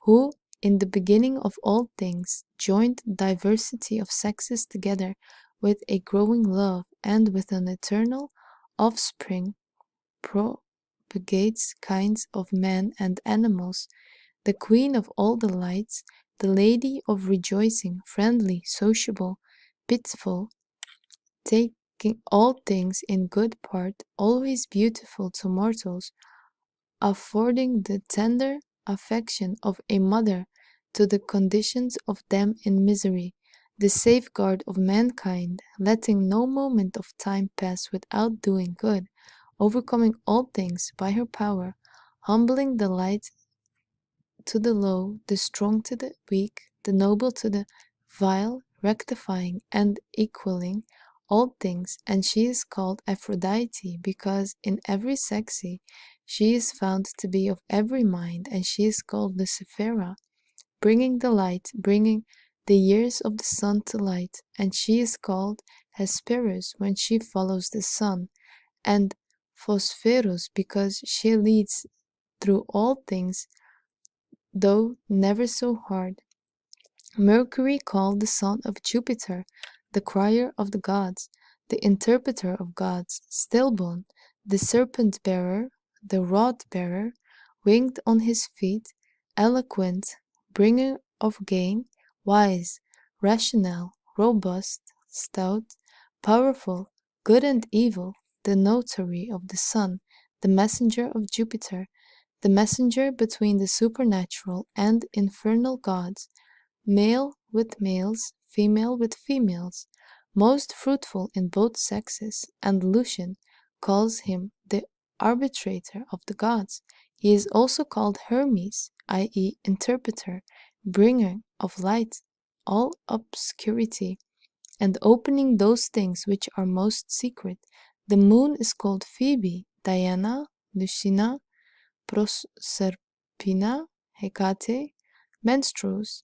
who in the beginning of all things joined diversity of sexes together with a growing love, and with an eternal offspring propagates kinds of men and animals, the queen of all the lights, the lady of rejoicing, friendly, sociable, pitiful, taking all things in good part, always beautiful to mortals, affording the tender affection of a mother to the conditions of them in misery, the safeguard of mankind, letting no moment of time pass without doing good, overcoming all things by her power, humbling the light to the low, the strong to the weak, the noble to the vile, rectifying and equaling all things. And she is called Aphrodite, because in every sexy she is found to be of every mind, and she is called Luciferra, bringing the light, bringing the years of the sun to light, and she is called Hesperus when she follows the sun, and Phosphorus because she leads through all things, though never so hard. Mercury called the son of Jupiter, the crier of the gods, the interpreter of gods, stillborn, the serpent bearer, the rod bearer, winged on his feet, eloquent, bringer of gain, wise, rational, robust, stout, powerful, good and evil, the notary of the sun, the messenger of Jupiter, the messenger between the supernatural and infernal gods, male with males, female with females, most fruitful in both sexes, and Lucian calls him the arbitrator of the gods. He is also called Hermes, i.e., interpreter, bringer of light, all obscurity, and opening those things which are most secret. The moon is called Phoebe, Diana, Lucina, Proserpina, Hecate, menstruous,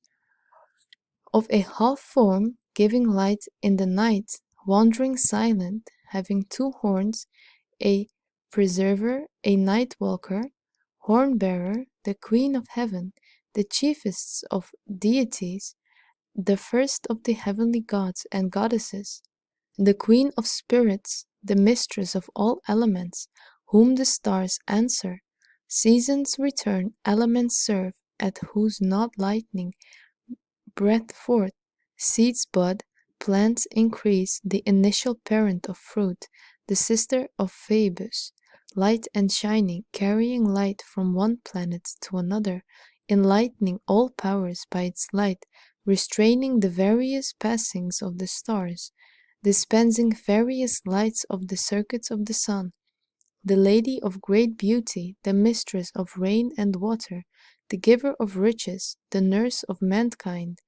of a half form, giving light in the night, wandering silent, having two horns, a preserver, a night walker, horn bearer, the queen of heaven, the chiefest of deities, the first of the heavenly gods and goddesses, the queen of spirits, the mistress of all elements, whom the stars answer, seasons return, elements serve, at whose not lightning breath forth, seeds bud, plants increase, the initial parent of fruit, the sister of Phoebus, light and shining, carrying light from one planet to another, enlightening all powers by its light, restraining the various passings of the stars, dispensing various lights of the circuits of the sun, the lady of great beauty, the mistress of rain and water, the giver of riches, the nurse of mankind,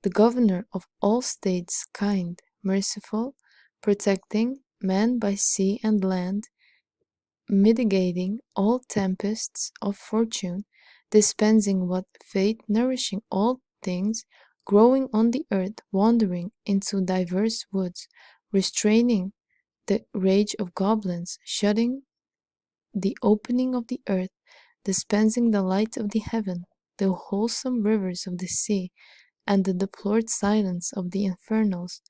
the governor of all states, kind, merciful, protecting man by sea and land, mitigating all tempests of fortune, dispensing what fate, nourishing all things, growing on the earth, wandering into diverse woods, restraining the rage of goblins, shutting the opening of the earth, dispensing the light of the heaven, the wholesome rivers of the sea, and the deplored silence of the infernals,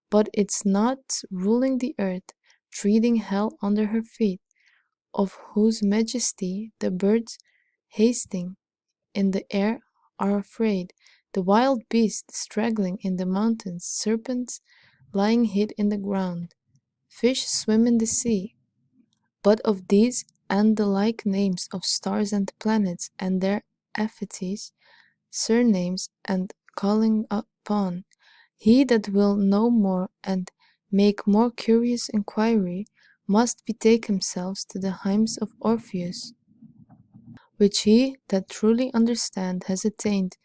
but it's not ruling the earth, treading hell under her feet, of whose majesty the birds hasting in the air are afraid, the wild beasts straggling in the mountains, serpents lying hid in the ground, fish swim in the sea. But of these and the like names of stars and planets and their epithets, surnames, and calling upon, he that will know more and make more curious inquiry must betake himself to the hymns of Orpheus, which he that truly understand has attained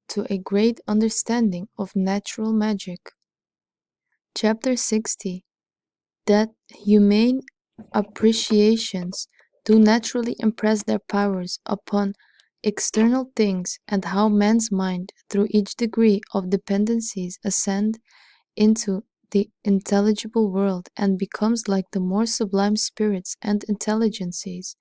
to a great understanding of natural magic. Chapter 60. That humane appreciations do naturally impress their powers upon external things, and how man's mind, through each degree of dependencies, ascend into the intelligible world, and becomes like the more sublime spirits and intelligencies.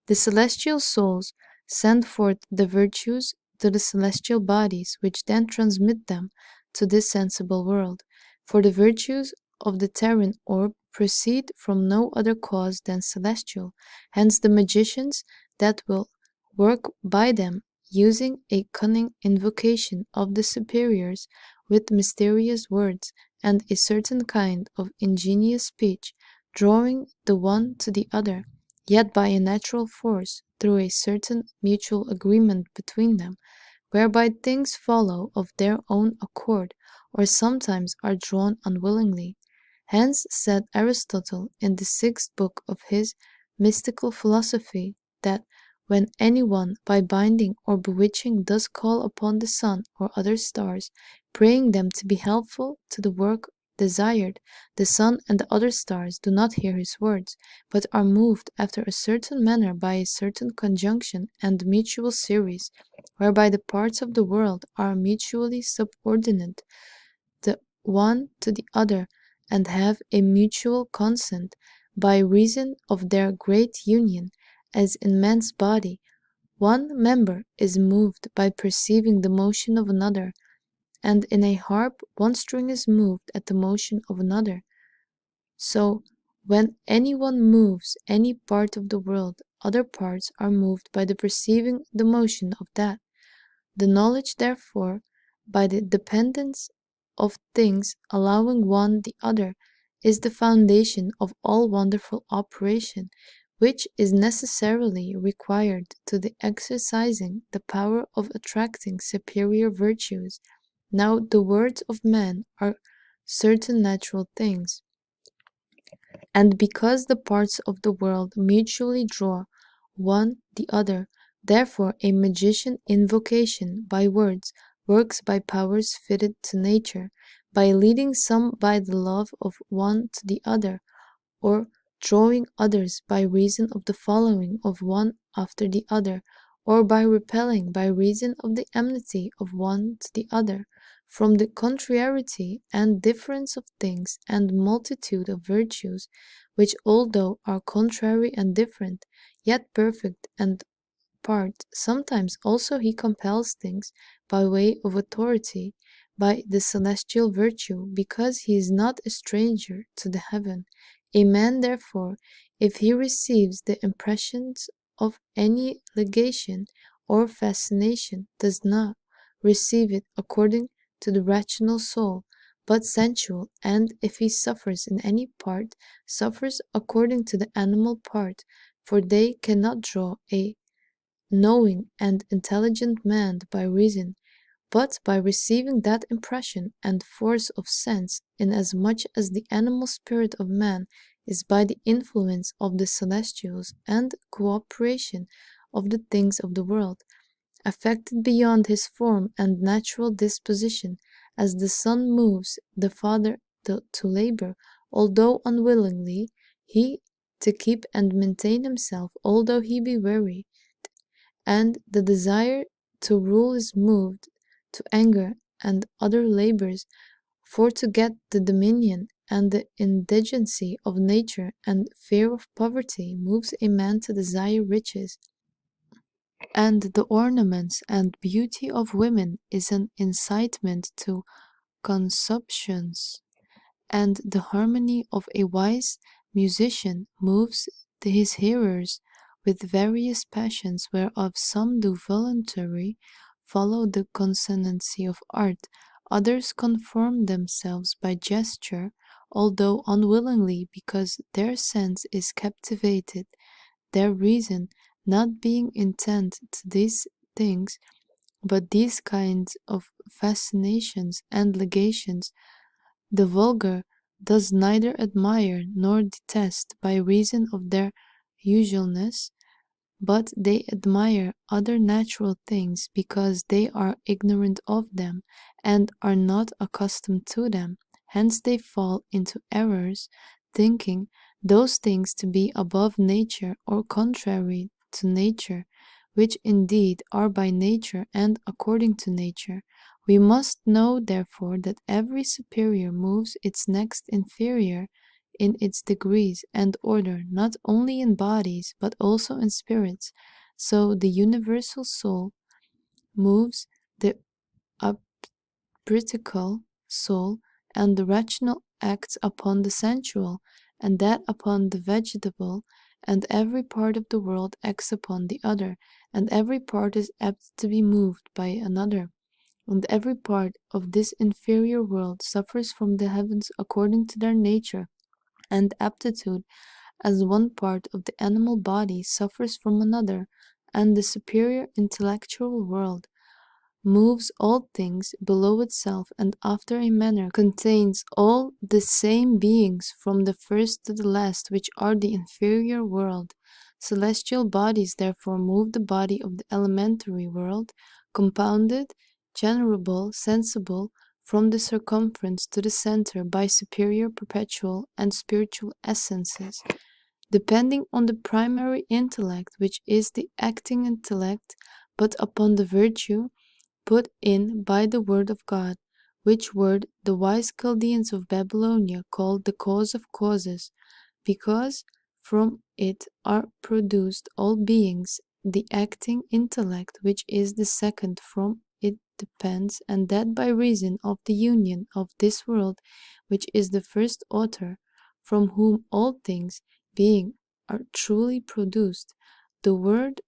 The celestial souls send forth the virtues to the celestial bodies, which then transmit them to this sensible world. For the virtues of the terrene orb proceed from no other cause than celestial. Hence the magicians that will work by them, using a cunning invocation of the superiors with mysterious words and a certain kind of ingenious speech, drawing the one to the other, yet by a natural force, through a certain mutual agreement between them, whereby things follow of their own accord, or sometimes are drawn unwillingly. Hence said Aristotle in the 6th book of his Mystical Philosophy, that when any one by binding or bewitching does call upon the sun or other stars, praying them to be helpful to the work desired, the sun and the other stars do not hear his words, but are moved after a certain manner by a certain conjunction and mutual series, whereby the parts of the world are mutually subordinate the one to the other, and have a mutual consent, by reason of their great union, as in man's body, one member is moved by perceiving the motion of another, and in a harp one string is moved at the motion of another. So, when any one moves any part of the world, other parts are moved by the perceiving the motion of that. The knowledge, therefore, by the dependence of things allowing one the other, is the foundation of all wonderful operation, which is necessarily required to the exercising the power of attracting superior virtues. Now the words of man are certain natural things, and because the parts of the world mutually draw one the other, therefore a magician invocation by words works by powers fitted to nature, by leading some by the love of one to the other, or drawing others by reason of the following of one after the other, or by repelling by reason of the enmity of one to the other, from the contrariety and difference of things and multitude of virtues, which although are contrary and different, yet perfect and part. Sometimes also he compels things by way of authority, by the celestial virtue, because he is not a stranger to the heaven. A man, therefore, if he receives the impressions of any legation or fascination, does not receive it according to the rational soul, but sensual, and if he suffers in any part, suffers according to the animal part, For they cannot draw a knowing and intelligent man by reason, but by receiving that impression and force of sense, inasmuch as the animal spirit of man is by the influence of the celestials and cooperation of the things of the world, affected beyond his form and natural disposition, as the son moves the father to labor, although unwillingly, he to keep and maintain himself, although he be weary, and the desire to rule is moved to anger and other labors, for to get the dominion, and the indigency of nature and fear of poverty moves a man to desire riches, and the ornaments and beauty of women is an incitement to consumptions, and the harmony of a wise musician moves his hearers with various passions, whereof some do voluntarily follow the consonancy of art, others conform themselves by gesture, although unwillingly, because their sense is captivated, their reason not being intent to these things, but these kinds of fascinations and legations. The vulgar does neither admire nor detest by reason of their usualness, but they admire other natural things because they are ignorant of them and are not accustomed to them. Hence they fall into errors, thinking those things to be above nature or contrary to nature, which indeed are by nature and according to nature. We must know, therefore, that every superior moves its next inferior in its degrees and order, not only in bodies, but also in spirits. So the universal soul moves the abritical soul, and the rational acts upon the sensual, and that upon the vegetable, and every part of the world acts upon the other, and every part is apt to be moved by another. And every part of this inferior world suffers from the heavens according to their nature and aptitude, as one part of the animal body suffers from another, and the superior intellectual world moves all things below itself, and after a manner contains all the same beings from the first to the last, which are the inferior world. Celestial bodies therefore move the body of the elementary world, compounded, generable, sensible, from the circumference to the center by superior perpetual and spiritual essences, depending on the primary intellect, which is the acting intellect, but upon the virtue put in by the word of God, which word the wise Chaldeans of Babylonia called the cause of causes, because from it are produced all beings. The acting intellect, which is the second, from it depends, and that by reason of the union of this world, which is the first author, from whom all things being are truly produced. The word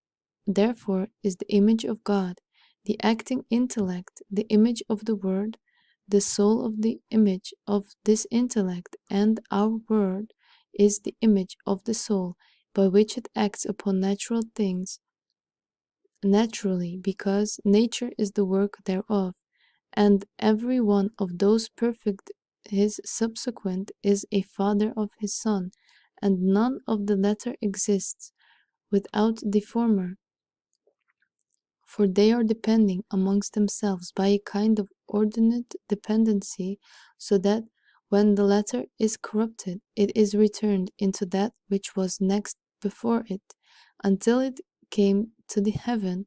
therefore is the image of God, the acting intellect, the image of the word, the soul of the image of this intellect, and our word is the image of the soul, by which it acts upon natural things naturally, because nature is the work thereof, and every one of those perfect his subsequent is a father of his son, and none of the latter exists without the former, for they are depending amongst themselves by a kind of ordinate dependency, so that when the latter is corrupted, it is returned into that which was next before it, until it came to the heaven,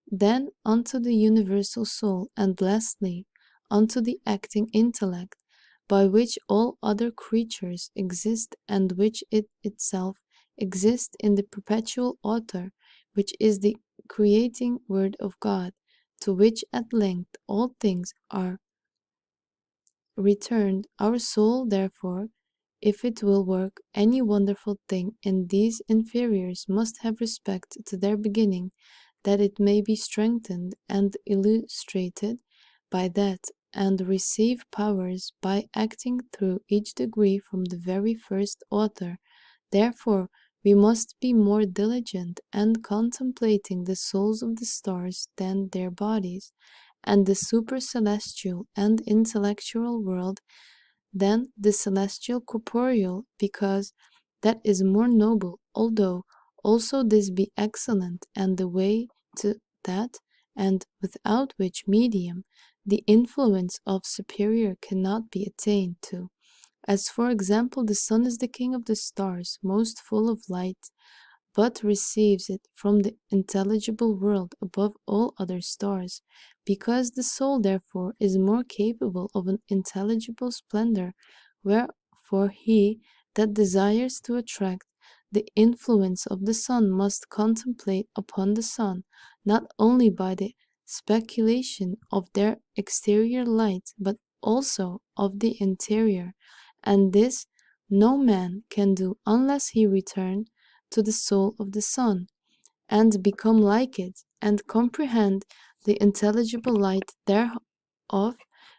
then unto the universal soul, and lastly unto the acting intellect, by which all other creatures exist, and which it itself exists in the perpetual author, which is the creating word of God, to which at length all things are returned. Our soul, therefore, if it will work any wonderful thing in these inferiors, must have respect to their beginning, that it may be strengthened and illustrated by that, and receive powers by acting through each degree from the very first author. Therefore we must be more diligent and contemplating the souls of the stars than their bodies, and the supercelestial and intellectual world than the celestial corporeal, because that is more noble, although also this be excellent, and the way to that, and without which medium the influence of superior cannot be attained to. As for example, the sun is the king of the stars, most full of light, but receives it from the intelligible world above all other stars, because the soul therefore is more capable of an intelligible splendor, wherefore he that desires to attract the influence of the sun must contemplate upon the sun, not only by the speculation of their exterior light, but also of the interior, and this no man can do unless he return to the soul of the sun, and become like it, and comprehend the intelligible light thereof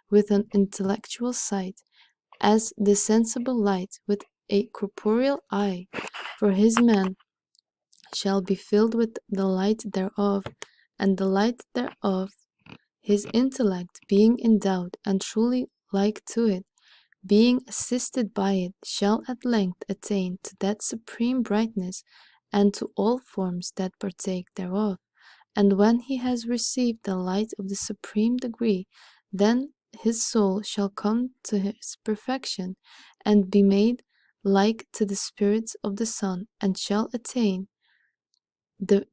with an intellectual sight, as the sensible light with a corporeal eye, for his man shall be filled with the light thereof, and the light thereof, his intellect being endowed and truly like to it, being assisted by it, shall at length attain to that supreme brightness and to all forms that partake thereof. And when he has received the light of the supreme degree, then his soul shall come to his perfection and be made like to the spirits of the sun, and shall attain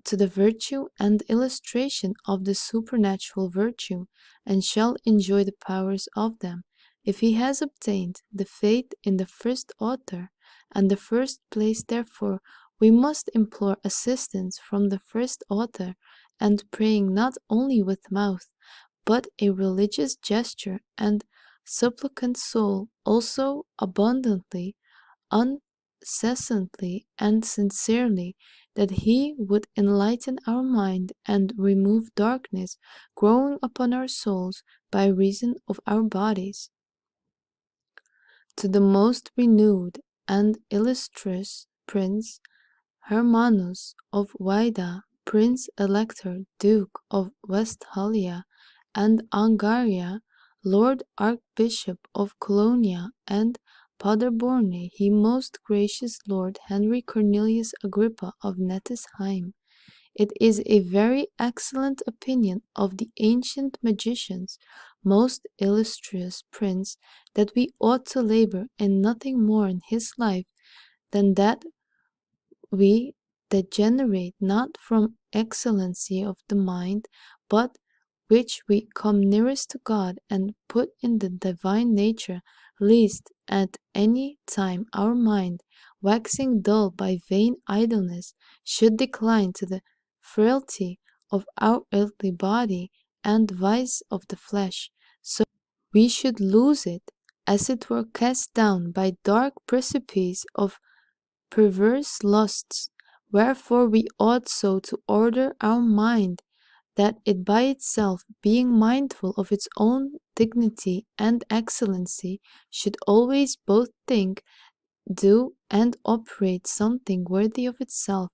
to the virtue and illustration of the supernatural virtue, and shall enjoy the powers of them. If he has obtained the faith in the first author and the first place, therefore, we must implore assistance from the first author, and praying not only with mouth, but a religious gesture and supplicant soul also abundantly, incessantly, and sincerely, that he would enlighten our mind and remove darkness growing upon our souls by reason of our bodies. To the most renewed and illustrious Prince Hermanus of Wyda, Prince Elector, Duke of Westphalia and Angaria, Lord Archbishop of Colonia and Paderborn, he most gracious Lord Henry Cornelius Agrippa of Nettesheim. It is a very excellent opinion of the ancient magicians, most illustrious Prince, that we ought to labor in nothing more in his life than that we degenerate not from excellency of the mind, but which we come nearest to God and put in the divine nature, lest at any time our mind, waxing dull by vain idleness, should decline to the frailty of our earthly body and vice of the flesh, so we should lose it, as it were cast down by dark precipice of perverse lusts. Wherefore we ought so to order our mind that it by itself, being mindful of its own dignity and excellency, should always both think, do, and operate something worthy of itself.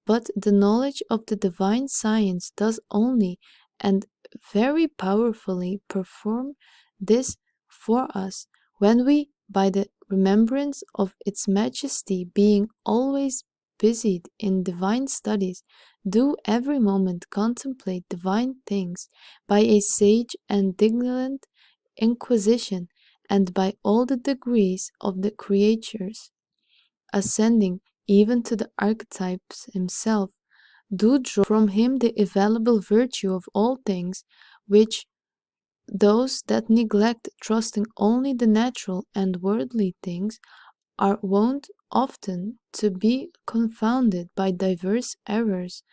But the knowledge of the divine science does only and very powerfully perform this for us, when we, by the remembrance of its majesty, being always busied in divine studies, do every moment contemplate divine things by a sage and diligent inquisition, and by all the degrees of the creatures, ascending even to the archetypes himself, do draw from him the available virtue of all things, which those that neglect trusting only the natural and worldly things are wont often to be confounded by diverse errors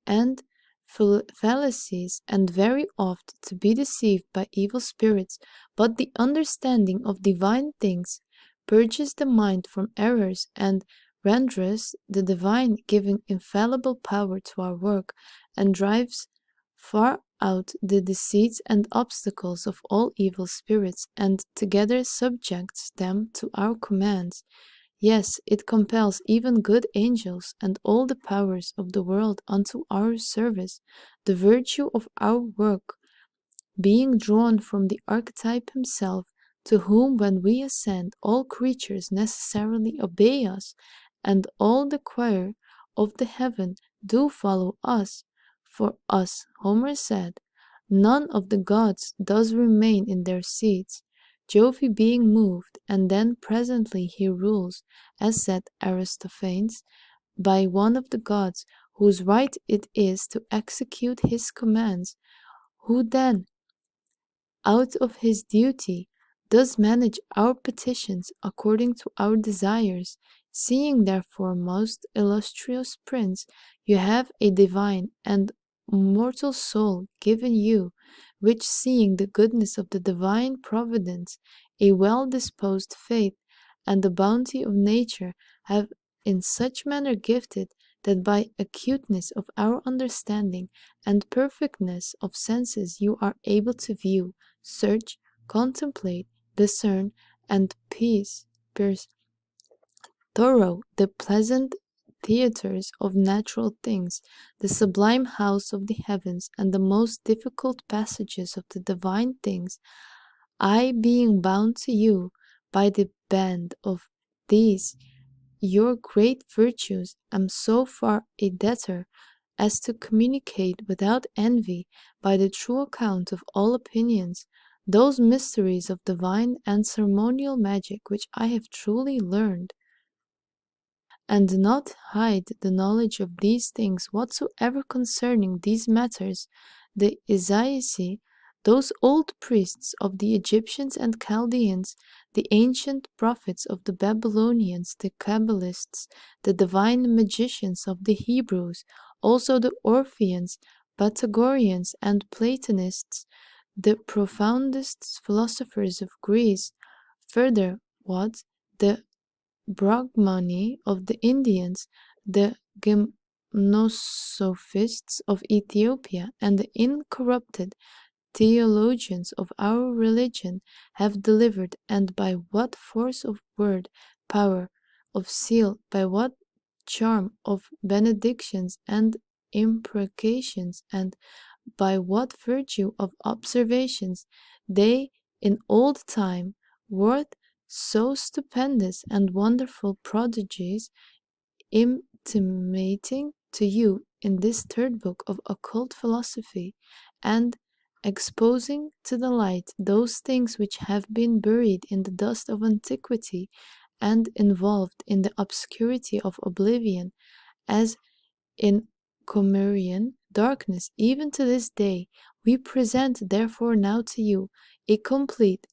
and fallacies, and very oft to be deceived by evil spirits. But the understanding of divine things purges the mind from errors, and renders the divine giving infallible power to our work, and drives far out the deceits and obstacles of all evil spirits, and together subjects them to our commands. Yes, it compels even good angels and all the powers of the world unto our service, the virtue of our work being drawn from the archetype himself, to whom when we ascend all creatures necessarily obey us, and all the choir of the heaven do follow us. For us, Homer said, none of the gods does remain in their seats, Jove being moved, and then presently he rules, as said Aristophanes, by one of the gods, whose right it is to execute his commands, who then out of his duty, does manage our petitions according to our desires. Seeing therefore, most illustrious prince, you have a divine and mortal soul given you, which seeing the goodness of the divine providence, a well-disposed faith, and the bounty of nature, have in such manner gifted, that by acuteness of our understanding and perfectness of senses you are able to view, search, contemplate, discern, and pierce thorough the pleasant theatres of natural things, the sublime house of the heavens, and the most difficult passages of the divine things. I, being bound to you by the band of these your great virtues, am so far a debtor as to communicate without envy, by the true account of all opinions, those mysteries of divine and ceremonial magic which I have truly learned, and not hide the knowledge of these things whatsoever concerning these matters. The Isaïci, those old priests of the Egyptians and Chaldeans, the ancient prophets of the Babylonians, the Kabbalists, the divine magicians of the Hebrews, also the Orpheans, Pythagoreans, and Platonists, the profoundest philosophers of Greece. Further, what the Brahmani of the Indians, the Gymnosophists of Ethiopia, and the incorrupted theologians of our religion have delivered, and by what force of word, power of seal, by what charm of benedictions and imprecations, and by what virtue of observations, they in old time wrought so stupendous and wonderful prodigies, intimating to you in this third book of occult philosophy, and exposing to the light those things which have been buried in the dust of antiquity and involved in the obscurity of oblivion, as in Cimmerian darkness, even to this day. We present therefore now to you a complete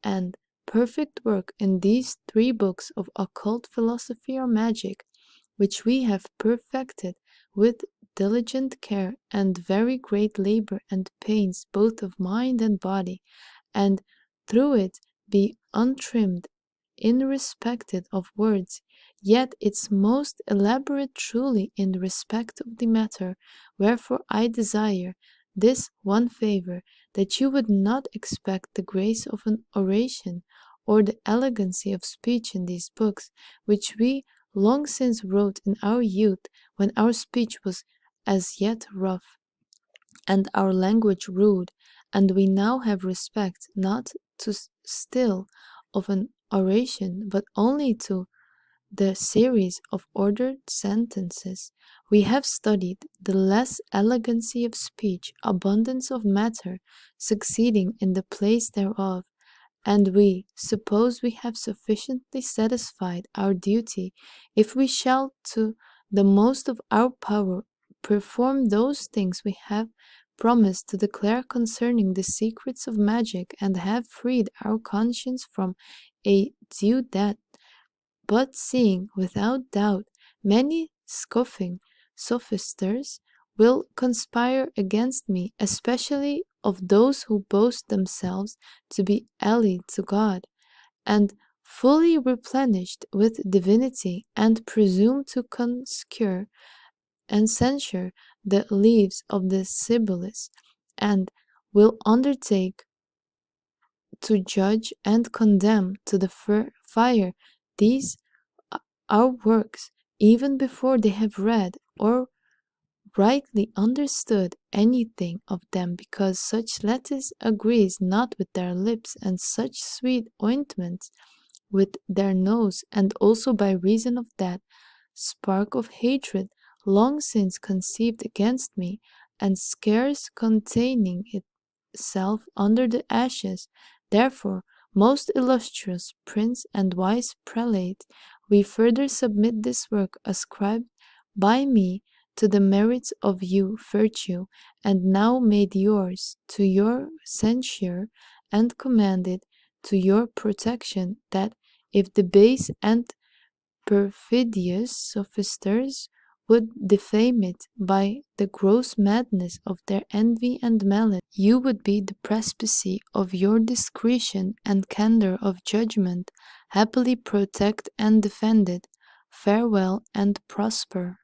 and perfect work in these three books of occult philosophy or magic, which we have perfected with diligent care and very great labor and pains both of mind and body, and through it be untrimmed in respect of words, yet its most elaborate truly in respect of the matter. Wherefore I desire this one favor, that you would not expect the grace of an oration or the elegancy of speech in these books, which we long since wrote in our youth, when our speech was as yet rough, and our language rude, and we now have respect not to still of an oration, but only to the series of ordered sentences. We have studied the less elegancy of speech, abundance of matter, succeeding in the place thereof, and we suppose we have sufficiently satisfied our duty, if we shall to the most of our power perform those things we have promised to declare concerning the secrets of magic, and have freed our conscience from a due debt. But seeing, without doubt, many scoffing sophisters will conspire against me, especially of those who boast themselves to be allied to God, and fully replenished with divinity, and presume to consecure and censure the leaves of the Sibyllis, and will undertake to judge and condemn to the fire these our works, even before they have read or rightly understood anything of them, because such lattice agrees not with their lips, and such sweet ointments with their nose, and also by reason of that spark of hatred long since conceived against me, and scarce containing itself under the ashes. Therefore, most illustrious prince and wise prelate, we further submit this work ascribed by me to the merits of you virtue, and now made yours, to your censure, and commanded to your protection, that if the base and perfidious sophisters would defame it by the gross madness of their envy and malice, you would be the precipice of your discretion and candor of judgment, happily protect and defend it. Farewell and prosper.